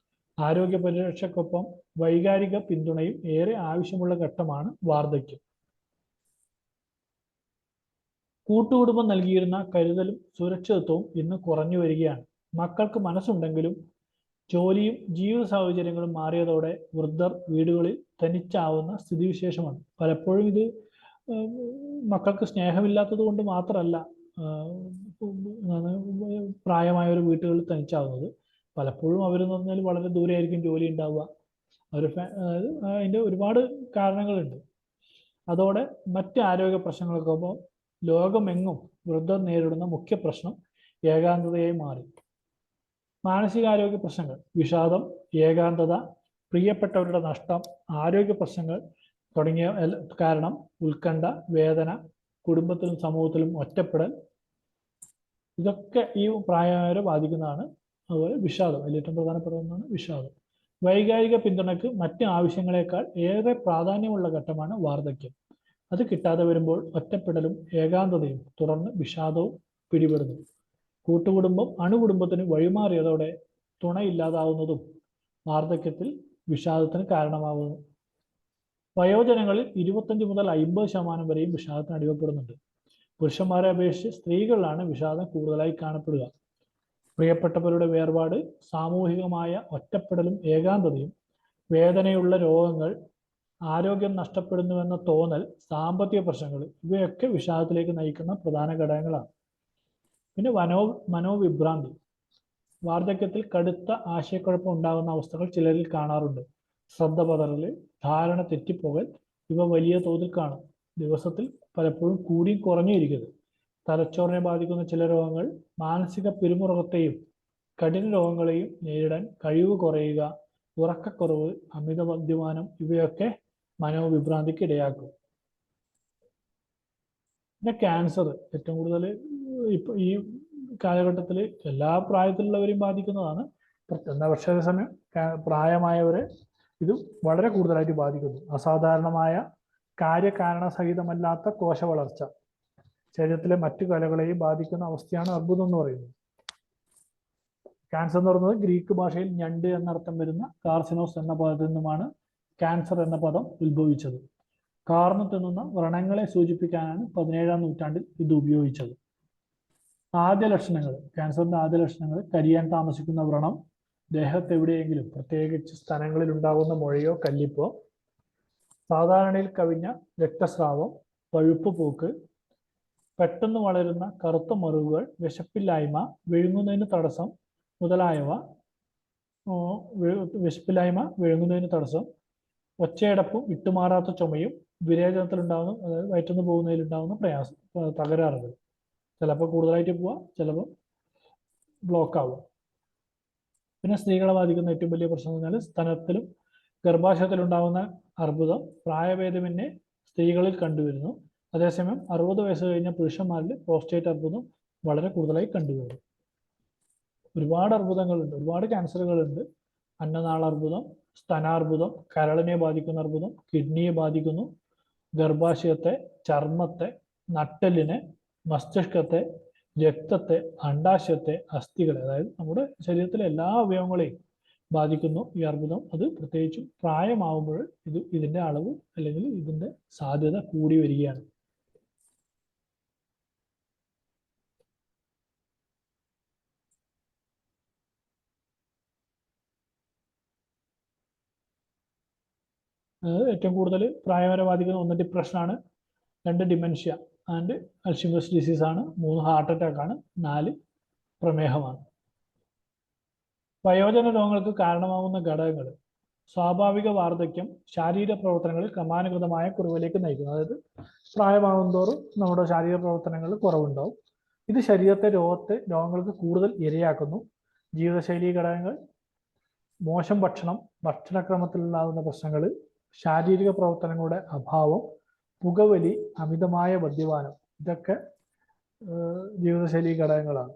ആരോഗ്യ പരിരക്ഷയ്ക്കൊപ്പം വൈകാരിക പിന്തുണയും ഏറെ ആവശ്യമുള്ള ഘട്ടമാണ് വാർദ്ധക്യം. കൂട്ടുകുടുംബം നൽകിയിരുന്ന കരുതലും സുരക്ഷിതത്വവും ഇന്ന് കുറഞ്ഞു വരികയാണ്. മക്കൾക്ക് മനസ്സുണ്ടെങ്കിലും ജോലിയും ജീവിത സാഹചര്യങ്ങളും മാറിയതോടെ വൃദ്ധർ വീടുകളിൽ തനിച്ചാവുന്ന സ്ഥിതിവിശേഷമാണ്. പലപ്പോഴും ഇത് മക്കൾക്ക് സ്നേഹമില്ലാത്തത് കൊണ്ട് മാത്രമല്ല പ്രായമായ ഒരു വീട്ടുകളിൽ തനിച്ചാവുന്നത്. പലപ്പോഴും അവരെന്ന് പറഞ്ഞാൽ വളരെ ദൂരെയായിരിക്കും ജോലി ഉണ്ടാവുക. അതായത് അതിൻ്റെ ഒരുപാട് കാരണങ്ങളുണ്ട്. അതോടെ മറ്റ് ആരോഗ്യ പ്രശ്നങ്ങൾക്കൊപ്പം ലോകമെങ്ങും വൃദ്ധർ നേരിടുന്ന മുഖ്യ പ്രശ്നം ഏകാന്തതയായി മാറി. മാനസികാരോഗ്യ പ്രശ്നങ്ങൾ, വിഷാദം, ഏകാന്തത, പ്രിയപ്പെട്ടവരുടെ നഷ്ടം, ആരോഗ്യ പ്രശ്നങ്ങൾ തുടങ്ങിയ കാരണം ഉത്കണ്ഠ, വേദന, കുടുംബത്തിലും സമൂഹത്തിലും ഒറ്റപ്പെടൽ, ഇതൊക്കെ ഈ പ്രായമായവരെ ബാധിക്കുന്നതാണ്. അതുപോലെ വിഷാദം, അതിൽ ഏറ്റവും പ്രധാനപ്പെട്ട ഒന്നാണ് വിഷാദം. വൈകാരിക പിന്തുണയ്ക്ക് മറ്റ് ആവശ്യങ്ങളെക്കാൾ ഏറെ പ്രാധാന്യമുള്ള ഘട്ടമാണ് വാർദ്ധക്യം. അത് കിട്ടാതെ വരുമ്പോൾ ഒറ്റപ്പെടലും ഏകാന്തതയും തുടർന്ന് വിഷാദവും പിടിപെടുന്നു. കൂട്ടുകുടുംബം അണുകുടുംബത്തിന് വഴിമാറിയതോടെ തുണയില്ലാതാവുന്നതും വാർദ്ധക്യത്തിൽ വിഷാദത്തിന് കാരണമാകുന്നു. വയോജനങ്ങളിൽ 25 മുതൽ 50% വരെയും വിഷാദത്തിന് അടിമപ്പെടുന്നുണ്ട്. പുരുഷന്മാരെ അപേക്ഷിച്ച് സ്ത്രീകളിലാണ് വിഷാദം കൂടുതലായി കാണപ്പെടുക. പ്രിയപ്പെട്ടവരുടെ വേർപാട്, സാമൂഹികമായ ഒറ്റപ്പെടലും ഏകാന്തതയും, വേദനയുള്ള രോഗങ്ങൾ, ആരോഗ്യം നഷ്ടപ്പെടുന്നുവെന്ന തോന്നൽ, സാമ്പത്തിക പ്രശ്നങ്ങൾ, ഇവയൊക്കെ വിഷാദത്തിലേക്ക് നയിക്കുന്ന പ്രധാന ഘടകങ്ങളാണ്. പിന്നെ മനോവിഭ്രാന്തി. വാർദ്ധക്യത്തിൽ കടുത്ത ആശയക്കുഴപ്പം ഉണ്ടാകുന്ന അവസ്ഥകൾ ചിലരിൽ കാണാറുണ്ട്. ശ്രദ്ധ പതറല്, ധാരണ തെറ്റിപ്പോകൽ, ഇവ വലിയ തോതിൽ കാണും. ദിവസത്തിൽ പലപ്പോഴും കൂടിയും കുറഞ്ഞിരിക്കുന്നത്. തലച്ചോറിനെ ബാധിക്കുന്ന ചില രോഗങ്ങൾ മാനസിക പിരിമുറുക്കത്തെയും കഠിന രോഗങ്ങളെയും നേരിടാൻ കഴിവ് കുറയുക, ഉറക്കക്കുറവ്, അമിത മദ്യപാനം, ഇവയൊക്കെ മനോവിഭ്രാന്തിക്ക് ഇടയാക്കും. പിന്നെ ക്യാൻസർ ഏറ്റവും കൂടുതൽ ഇപ്പൊ ഈ കാലഘട്ടത്തിൽ എല്ലാ പ്രായത്തിലുള്ളവരെയും ബാധിക്കുന്നതാണ്. പക്ഷേ അതേസമയം പ്രായമായവരെ ഇത് വളരെ കൂടുതലായിട്ട് ബാധിക്കുന്നു. അസാധാരണമായ കാര്യകാരണസഹിതമല്ലാത്ത കോശവളർച്ച ശരീരത്തിലെ മറ്റു കലകളെയും ബാധിക്കുന്ന അവസ്ഥയാണ് അർബുദം എന്ന് പറയുന്നത്. ക്യാൻസർ എന്ന് പറയുന്നത് ഗ്രീക്ക് ഭാഷയിൽ ഞണ്ട് എന്നർത്ഥം വരുന്ന കാർസിനോസ് എന്ന പദത്തിൽ നിന്നുമാണ് ക്യാൻസർ എന്ന പദം ഉത്ഭവിച്ചത്. കാർന്നു തിന്നുന്ന വ്രണങ്ങളെ സൂചിപ്പിക്കാനാണ് 17-ാം നൂറ്റാണ്ടിൽ ഇത് ഉപയോഗിച്ചത്. ആദ്യ ലക്ഷണങ്ങൾ, ക്യാൻസറിന്റെ ആദ്യ ലക്ഷണങ്ങൾ കരിയാൻ താമസിക്കുന്ന വ്രണം, ദേഹത്തെവിടെയെങ്കിലും പ്രത്യേകിച്ച് സ്ഥലങ്ങളിൽ ഉണ്ടാകുന്ന മുഴയോ കല്ലിപ്പോ, സാധാരണയിൽ കവിഞ്ഞ രക്തസ്രാവം, പഴുപ്പ് പോക്ക്, പെട്ടെന്ന് വളരുന്ന കറുത്ത മുറിവുകൾ, വിശപ്പില്ലായ്മ, വിഴുങ്ങുന്നതിന് തടസ്സം മുതലായവ, ഒച്ചയടപ്പും വിട്ടുമാറാത്ത ചുമയും, വിരേചനത്തിലുണ്ടാകുന്ന, അതായത് വയറ്റുന്നു പോകുന്നതിലുണ്ടാകുന്ന പ്രയാസം, തകരാറുകൾ, ചിലപ്പോൾ കൂടുതലായിട്ട് പോവുക, ചിലപ്പോൾ ബ്ലോക്ക് ആവുക. പിന്നെ സ്ത്രീകളെ ബാധിക്കുന്ന ഏറ്റവും വലിയ പ്രശ്നം എന്ന് പറഞ്ഞാൽ സ്തനത്തിലും ഗർഭാശയത്തിലുണ്ടാകുന്ന അർബുദം പ്രായഭേദമന്യേ സ്ത്രീകളിൽ കണ്ടുവരുന്നു. അതേസമയം 60 വയസ്സ് കഴിഞ്ഞ പുരുഷന്മാരിൽ പ്രോസ്റ്റേറ്റ് അർബുദം വളരെ കൂടുതലായി കണ്ടുവരുന്നു. ഒരുപാട് അർബുദങ്ങളുണ്ട്, ഒരുപാട് ക്യാൻസറുകളുണ്ട്. അന്നനാളർബുദം, സ്തനാർബുദം, കരളിനെ ബാധിക്കുന്ന അർബുദം, കിഡ്നിയെ ബാധിക്കുന്നു, ഗർഭാശയത്തെ, ചർമ്മത്തെ, നട്ടെല്ലിനെ, മസ്തിഷ്കത്തെ, രക്തത്തെ, അണ്ഡാശയത്തെ, അസ്ഥികളെ, അതായത് നമ്മുടെ ശരീരത്തിലെ എല്ലാ അവയവങ്ങളെയും ബാധിക്കുന്നു ഈ അർബുദം. അത് പ്രത്യേകിച്ചും പ്രായമാവുമ്പോൾ ഇതിന്റെ അളവ് അല്ലെങ്കിൽ ഇതിന്റെ സാധ്യത കൂടി വരികയാണ്. ഏറ്റവും കൂടുതൽ പ്രായം വരെ ബാധിക്കുന്ന 1 ഡിപ്രഷനാണ്, 2 ഡിമെൻഷ്യ ആൻഡ് അൽഷിമേഴ്സ് ഡിസീസ് ആണ്, 3 ഹാർട്ട് അറ്റാക്ക് ആണ്, 4 പ്രമേഹമാണ്. വയോജന രോഗങ്ങൾക്ക് കാരണമാകുന്ന ഘടകങ്ങൾ: സ്വാഭാവിക വാർദ്ധക്യം ശാരീരിക പ്രവർത്തനങ്ങളിൽ ക്രമാനുഗതമായ കുറവിലേക്ക് നയിക്കുന്നു. അതായത് പ്രായമാകും തോറും നമ്മുടെ ശാരീരിക പ്രവർത്തനങ്ങളിൽ കുറവുണ്ടാവും. ഇത് ശരീരത്തെ രോഗങ്ങൾക്ക് കൂടുതൽ ഇരയാക്കുന്നു. ജീവിതശൈലി ഘടകങ്ങൾ: മോശം ഭക്ഷണം, ഭക്ഷണക്രമത്തിലുണ്ടാകുന്ന പ്രശ്നങ്ങൾ, ശാരീരിക പ്രവർത്തനങ്ങളുടെ അഭാവം, പുകവലി, അമിതമായ മദ്യപാനം, ഇതൊക്കെ ജീവിതശൈലി ഘടകങ്ങളാണ്.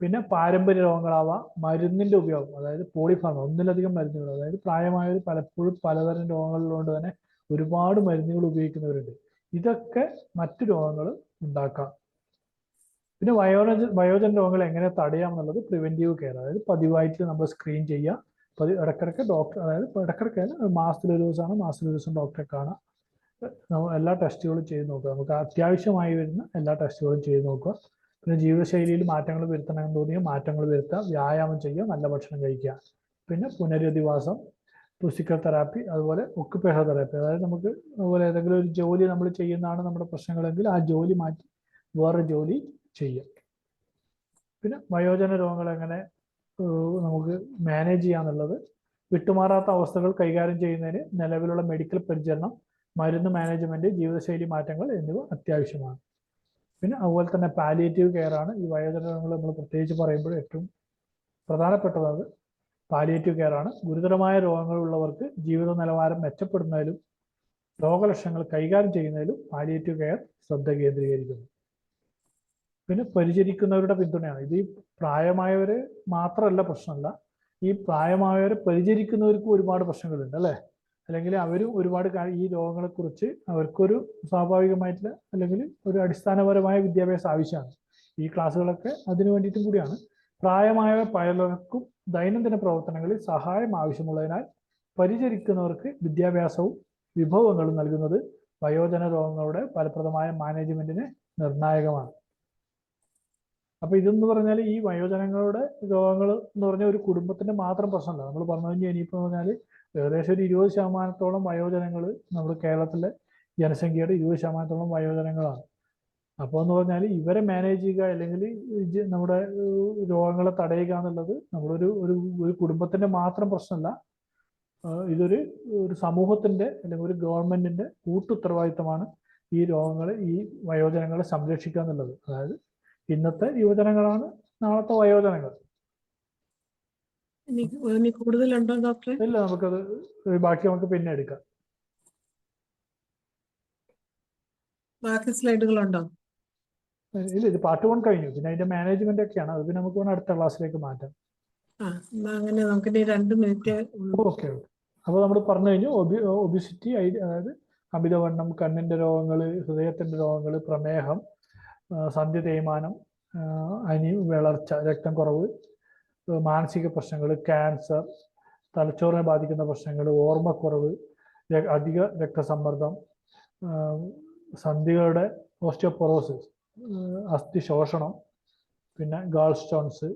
പിന്നെ പാരമ്പര്യ രോഗങ്ങളാവാം, മരുന്നിന്റെ ഉപയോഗം, അതായത് പോളിഫാർമ, ഒന്നിലധികം മരുന്നുകൾ, അതായത് പ്രായമായവർ പലപ്പോഴും പലതരം രോഗങ്ങളുള്ളതുകൊണ്ട് തന്നെ ഒരുപാട് മരുന്നുകൾ ഉപയോഗിക്കുന്നവരുണ്ട്. ഇതൊക്കെ മറ്റു രോഗങ്ങൾ ഉണ്ടാക്കാം. പിന്നെ വയോജന രോഗങ്ങൾ എങ്ങനെ തടയാം എന്നുള്ളത് പ്രിവെന്റീവ് കെയർ, അതായത് പതിവായിട്ട് നമ്മൾ സ്ക്രീൻ ചെയ്യുക, ഇടക്കിടക്ക് ഡോക്ടർ, അതായത് ഇടക്കിടക്ക് മാസത്തിലൊരു ദിവസം ഡോക്ടറെ കാണാം, എല്ലാ ടെസ്റ്റുകളും ചെയ്ത് നോക്കുക, നമുക്ക് അത്യാവശ്യമായി വരുന്ന എല്ലാ ടെസ്റ്റുകളും ചെയ്ത് നോക്കുക. പിന്നെ ജീവിതശൈലിയിൽ മാറ്റങ്ങൾ വരുത്തണമെന്ന് തോന്നിയാൽ മാറ്റങ്ങൾ വരുത്തുക, വ്യായാമം ചെയ്യുക, നല്ല ഭക്ഷണം കഴിക്കുക. പിന്നെ പുനരധിവാസം, ഫിസിക്കൽ തെറാപ്പി, അതുപോലെ ഒക്കുപേഷണൽ തെറാപ്പി, അതായത് നമുക്ക് അതുപോലെ ഏതെങ്കിലും ഒരു ജോലി നമ്മൾ ചെയ്യുന്നതാണ് നമ്മുടെ പ്രശ്നങ്ങളെങ്കിൽ ആ ജോലി മാറ്റി വേറെ ജോലി ചെയ്യുക. പിന്നെ വയോജന രോഗങ്ങൾ എങ്ങനെ നമുക്ക് മാനേജ് ചെയ്യാന്നുള്ളത്: വിട്ടുമാറാത്ത അവസ്ഥകൾ കൈകാര്യം ചെയ്യുന്നതിന് നിലവിലുള്ള മെഡിക്കൽ പരിചരണം, മരുന്ന് മാനേജ്മെന്റ്, ജീവിതശൈലി മാറ്റങ്ങൾ എന്നിവ അത്യാവശ്യമാണ്. പിന്നെ അതുപോലെ തന്നെ പാലിയേറ്റീവ് കെയർ ആണ്. ഈ വയോജന രോഗങ്ങൾ നമ്മൾ പ്രത്യേകിച്ച് പറയുമ്പോൾ ഏറ്റവും പ്രധാനപ്പെട്ടത് പാലിയേറ്റീവ് കെയർ ആണ്. ഗുരുതരമായ രോഗങ്ങളുള്ളവർക്ക് ജീവിത നിലവാരം മെച്ചപ്പെടുന്നതിലും രോഗലക്ഷണങ്ങൾ കൈകാര്യം ചെയ്യുന്നതിലും പാലിയേറ്റീവ് കെയർ ശ്രദ്ധ കേന്ദ്രീകരിക്കുന്നു. പിന്നെ പരിചരിക്കുന്നവരുടെ പിന്തുണയാണ്. ഇത് ഈ പ്രായമായവര് മാത്രമല്ല പ്രശ്നമല്ല, ഈ പ്രായമായവരെ പരിചരിക്കുന്നവർക്കും ഒരുപാട് പ്രശ്നങ്ങളുണ്ട് അല്ലേ? അല്ലെങ്കിൽ അവരും ഒരുപാട് ഈ രോഗങ്ങളെക്കുറിച്ച് അവർക്കൊരു സ്വാഭാവികമായിട്ടുള്ള അല്ലെങ്കിൽ ഒരു അടിസ്ഥാനപരമായ വിദ്യാഭ്യാസം ആവശ്യമാണ്. ഈ ക്ലാസ്സുകളൊക്കെ അതിനു വേണ്ടിയിട്ടും കൂടിയാണ്. പ്രായമായ പലർക്കും ദൈനംദിന പ്രവർത്തനങ്ങളിൽ സഹായം ആവശ്യമുള്ളതിനാൽ പരിചരിക്കുന്നവർക്ക് വിദ്യാഭ്യാസവും വിഭവങ്ങളും നൽകുന്നത് വയോജന രോഗങ്ങളുടെ ഫലപ്രദമായ മാനേജ്മെന്റിന് നിർണായകമാണ്. അപ്പൊ ഇതെന്ന് പറഞ്ഞാൽ ഈ വയോജനങ്ങളുടെ രോഗങ്ങൾ എന്ന് പറഞ്ഞാൽ ഒരു കുടുംബത്തിന്റെ മാത്രം പ്രശ്നമല്ല. നമ്മൾ പറഞ്ഞു കഴിഞ്ഞാൽ ഇനിയിപ്പോൾ പറഞ്ഞാൽ ഏകദേശം ഒരു 20% വയോജനങ്ങൾ നമ്മുടെ കേരളത്തിലെ ജനസംഖ്യയുടെ 20% വയോജനങ്ങളാണ്. അപ്പോൾ എന്ന് പറഞ്ഞാൽ ഇവരെ മാനേജ് ചെയ്യുക അല്ലെങ്കിൽ നമ്മുടെ രോഗങ്ങളെ തടയുക എന്നുള്ളത് നമ്മളൊരു ഒരു കുടുംബത്തിന്റെ മാത്രം പ്രശ്നമല്ല. ഇതൊരു സമൂഹത്തിന്റെ അല്ലെങ്കിൽ ഒരു ഗവൺമെന്റിന്റെ കൂട്ടുത്തരവാദിത്തമാണ് ഈ രോഗങ്ങളെ, ഈ വയോജനങ്ങളെ സംരക്ഷിക്കുക എന്നുള്ളത്. അതായത് ഇന്നത്തെ യുവജനങ്ങളാണ് നാളത്തെ വയോജനങ്ങൾ. ഇനി കൂടുതലുണ്ടോ ഡോക്ടറെ? ഇല്ല, നമുക്കത് ബാക്കി നമുക്ക് പിന്നെ എടുക്കാം. ബാക്കി സ്ലൈഡുകളുണ്ടോ? ഇല്ല, ഇത് പാർട്ട് 1 കഴിഞ്ഞു. പിന്നെ അതിന്റെ മാനേജ്മെന്റ് ഒക്കെയാണ്, അത് നമുക്ക് വേണം അടുത്ത ക്ലാസ്സിലേക്ക് മാറ്റാം. അങ്ങനെ നമുക്ക് 2 മിനിറ്റ്. ഓക്കെ. അപ്പോൾ നമ്മൾ പറഞ്ഞു കഴിഞ്ഞു ഒബിസിറ്റി, അതായത് അമിതവണ്ണം, കണ്ണിന്റെ രോഗങ്ങൾ, ഹൃദയത്തിന്റെ രോഗങ്ങൾ, പ്രമേഹം, സന്ധി തേയ്മാനം, വളർച്ച, രക്തം കുറവ്, മാനസിക പ്രശ്നങ്ങൾ, ക്യാൻസർ, തലച്ചോറിനെ ബാധിക്കുന്ന പ്രശ്നങ്ങൾ, ഓർമ്മക്കുറവ്, അധിക രക്തസമ്മർദ്ദം, സന്ധികളുടെ ഓസ്റ്റിയോപൊറോസിസ്, അസ്ഥി ശോഷണം, പിന്നെ ഗാൾ സ്റ്റോൺസ്,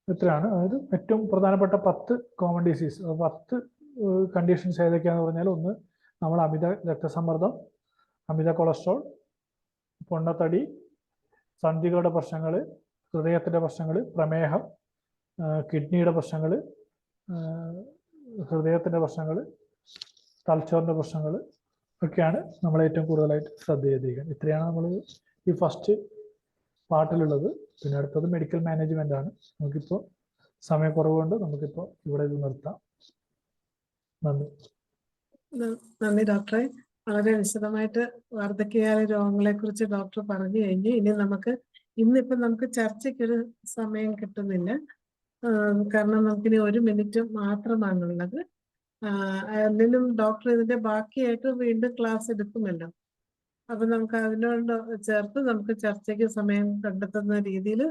ഇത്രയാണ്. അതായത് ഏറ്റവും പ്രധാനപ്പെട്ട 10 കോമൺ ഡിസീസ്, 10 കണ്ടീഷൻസ് ഏതൊക്കെയാണെന്ന് പറഞ്ഞാൽ: ഒന്ന്, നമ്മൾ അമിത രക്തസമ്മർദ്ദം, അമിത കൊളസ്ട്രോൾ, പൊണ്ണത്തടി, സന്ധികളുടെ പ്രശ്നങ്ങൾ, ഹൃദയത്തിൻ്റെ പ്രശ്നങ്ങൾ, പ്രമേഹം, കിഡ്നിയുടെ പ്രശ്നങ്ങൾ, ഹൃദയത്തിൻ്റെ പ്രശ്നങ്ങൾ, തലച്ചോറിൻ്റെ പ്രശ്നങ്ങൾ ഒക്കെയാണ് നമ്മൾ ഏറ്റവും കൂടുതലായിട്ട് ശ്രദ്ധ ചെയ്തിരിക്കുന്നത്. ഇത്രയാണ് നമ്മൾ ഈ ഫസ്റ്റ് പാർട്ടിലുള്ളത്. പിന്നെ അടുത്തത് മെഡിക്കൽ മാനേജ്മെന്റ് ആണ്. നമുക്കിപ്പോൾ സമയക്കുറവുകൊണ്ട് നമുക്കിപ്പോൾ ഇവിടെ ഇത് നിർത്താം. നന്ദി ഡോക്ടറെ. വളരെ വിശദമായിട്ട് വാർദ്ധക്യകാല രോഗങ്ങളെ കുറിച്ച് ഡോക്ടർ പറഞ്ഞു കഴിഞ്ഞു. ഇനി ഇന്നിപ്പം നമുക്ക് ചർച്ചയ്ക്കൊരു സമയം കിട്ടുന്നില്ല, കാരണം നമുക്കിനി 1 മിനിറ്റ് മാത്രമാണുള്ളത്. അതിനും ഡോക്ടർ ഇതിന്റെ ബാക്കിയായിട്ട് വീണ്ടും ക്ലാസ് എടുക്കുമല്ലോ. അപ്പൊ നമുക്ക് അതിനോട് ചേർത്ത് നമുക്ക് ചർച്ചയ്ക്ക് സമയം കണ്ടെത്തുന്ന രീതിയിൽ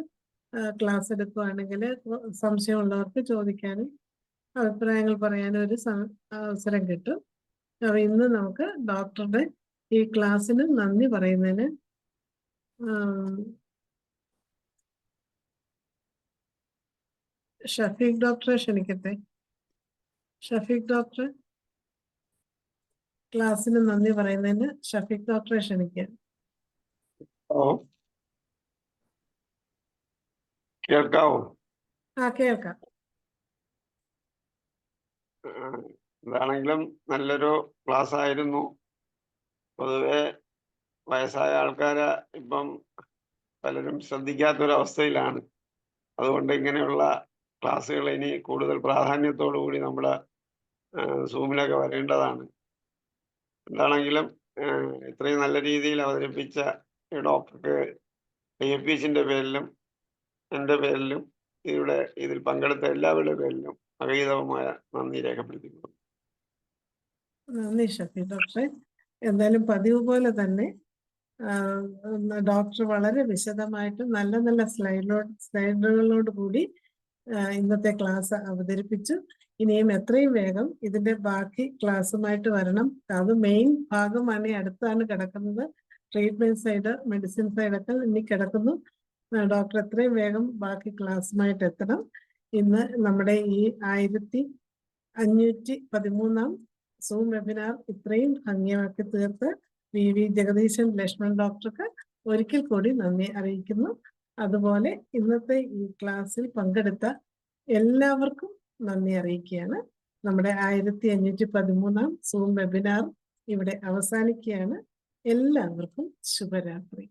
ക്ലാസ് എടുക്കുകയാണെങ്കിൽ സംശയമുള്ളവർക്ക് ചോദിക്കാനും അഭിപ്രായങ്ങൾ പറയാനും ഒരു അവസരം കിട്ടും. അപ്പൊ ഇന്ന് നമുക്ക് ഡോക്ടറുടെ ഈ ക്ലാസ്സിന് നന്ദി പറയുന്നതിന് ഷഫീഖ് ഡോക്ടറെ ക്ഷണിക്കട്ടെ. ഷഫീഖ് ഡോക്ടർ ക്ലാസ്സിന് നന്ദി പറയുന്നതിന് ഷഫീഖ് ഡോക്ടറെ ക്ഷണിക്കാം. കേൾക്കാവോ? കേൾക്കാം. എന്താണെങ്കിലും നല്ലൊരു ക്ലാസ് ആയിരുന്നു. പൊതുവെ വയസ്സായ ആൾക്കാരെ ഇപ്പം പലരും ശ്രദ്ധിക്കാത്തൊരവസ്ഥയിലാണ്. അതുകൊണ്ട് ഇങ്ങനെയുള്ള ക്ലാസ്സുകൾ ഇനി കൂടുതൽ പ്രാധാന്യത്തോടു കൂടി നമ്മുടെ സൂമിലൊക്കെ വരേണ്ടതാണ്. എന്താണെങ്കിലും ഇത്രയും നല്ല രീതിയിൽ അവതരിപ്പിച്ച ഈ ഡോക്ടർക്ക് IFPHന്റെ പേരിലും എൻ്റെ പേരിലും ഇതിൽ പങ്കെടുത്ത എല്ലാവരുടെ പേരിലും അഗീതവുമായ നന്ദി രേഖപ്പെടുത്തിക്കുന്നു. നന്ദി ഷഫീഖ് ഡോക്ടറെ. എന്തായാലും പതിവ് പോലെ തന്നെ ഡോക്ടർ വളരെ വിശദമായിട്ട് നല്ല നല്ല സ്ലൈഡുകളോട് കൂടി ഇന്നത്തെ ക്ലാസ് അവതരിപ്പിച്ചു. ഇനിയും എത്രയും വേഗം ഇതിന്റെ ബാക്കി ക്ലാസ്സുമായിട്ട് വരണം. അത് മെയിൻ ഭാഗമാണ് അടുത്താണ് കിടക്കുന്നത്. ട്രീറ്റ്മെന്റ് സൈഡ്, മെഡിസിൻ സൈഡൊക്കെ ഇനി കിടക്കുന്നു. ഡോക്ടർ എത്രയും വേഗം ബാക്കി ക്ലാസ്സുമായിട്ട് എത്തണം. ഇന്ന് നമ്മുടെ ഈ 1513 സൂം വെബിനാർ ഇത്രയും ഭംഗിയാക്കി തീർത്ത് VV ജഗദീശൻ ലക്ഷ്മൺ ഡോക്ടർക്ക് ഒരിക്കൽ കൂടി നന്ദി അറിയിക്കുന്നു. അതുപോലെ ഇന്നത്തെ ഈ ക്ലാസ്സിൽ പങ്കെടുത്ത എല്ലാവർക്കും നന്ദി അറിയിക്കുകയാണ്. നമ്മുടെ 1513 സൂം വെബിനാർ ഇവിടെ അവസാനിക്കുകയാണ്. എല്ലാവർക്കും ശുഭരാത്രി.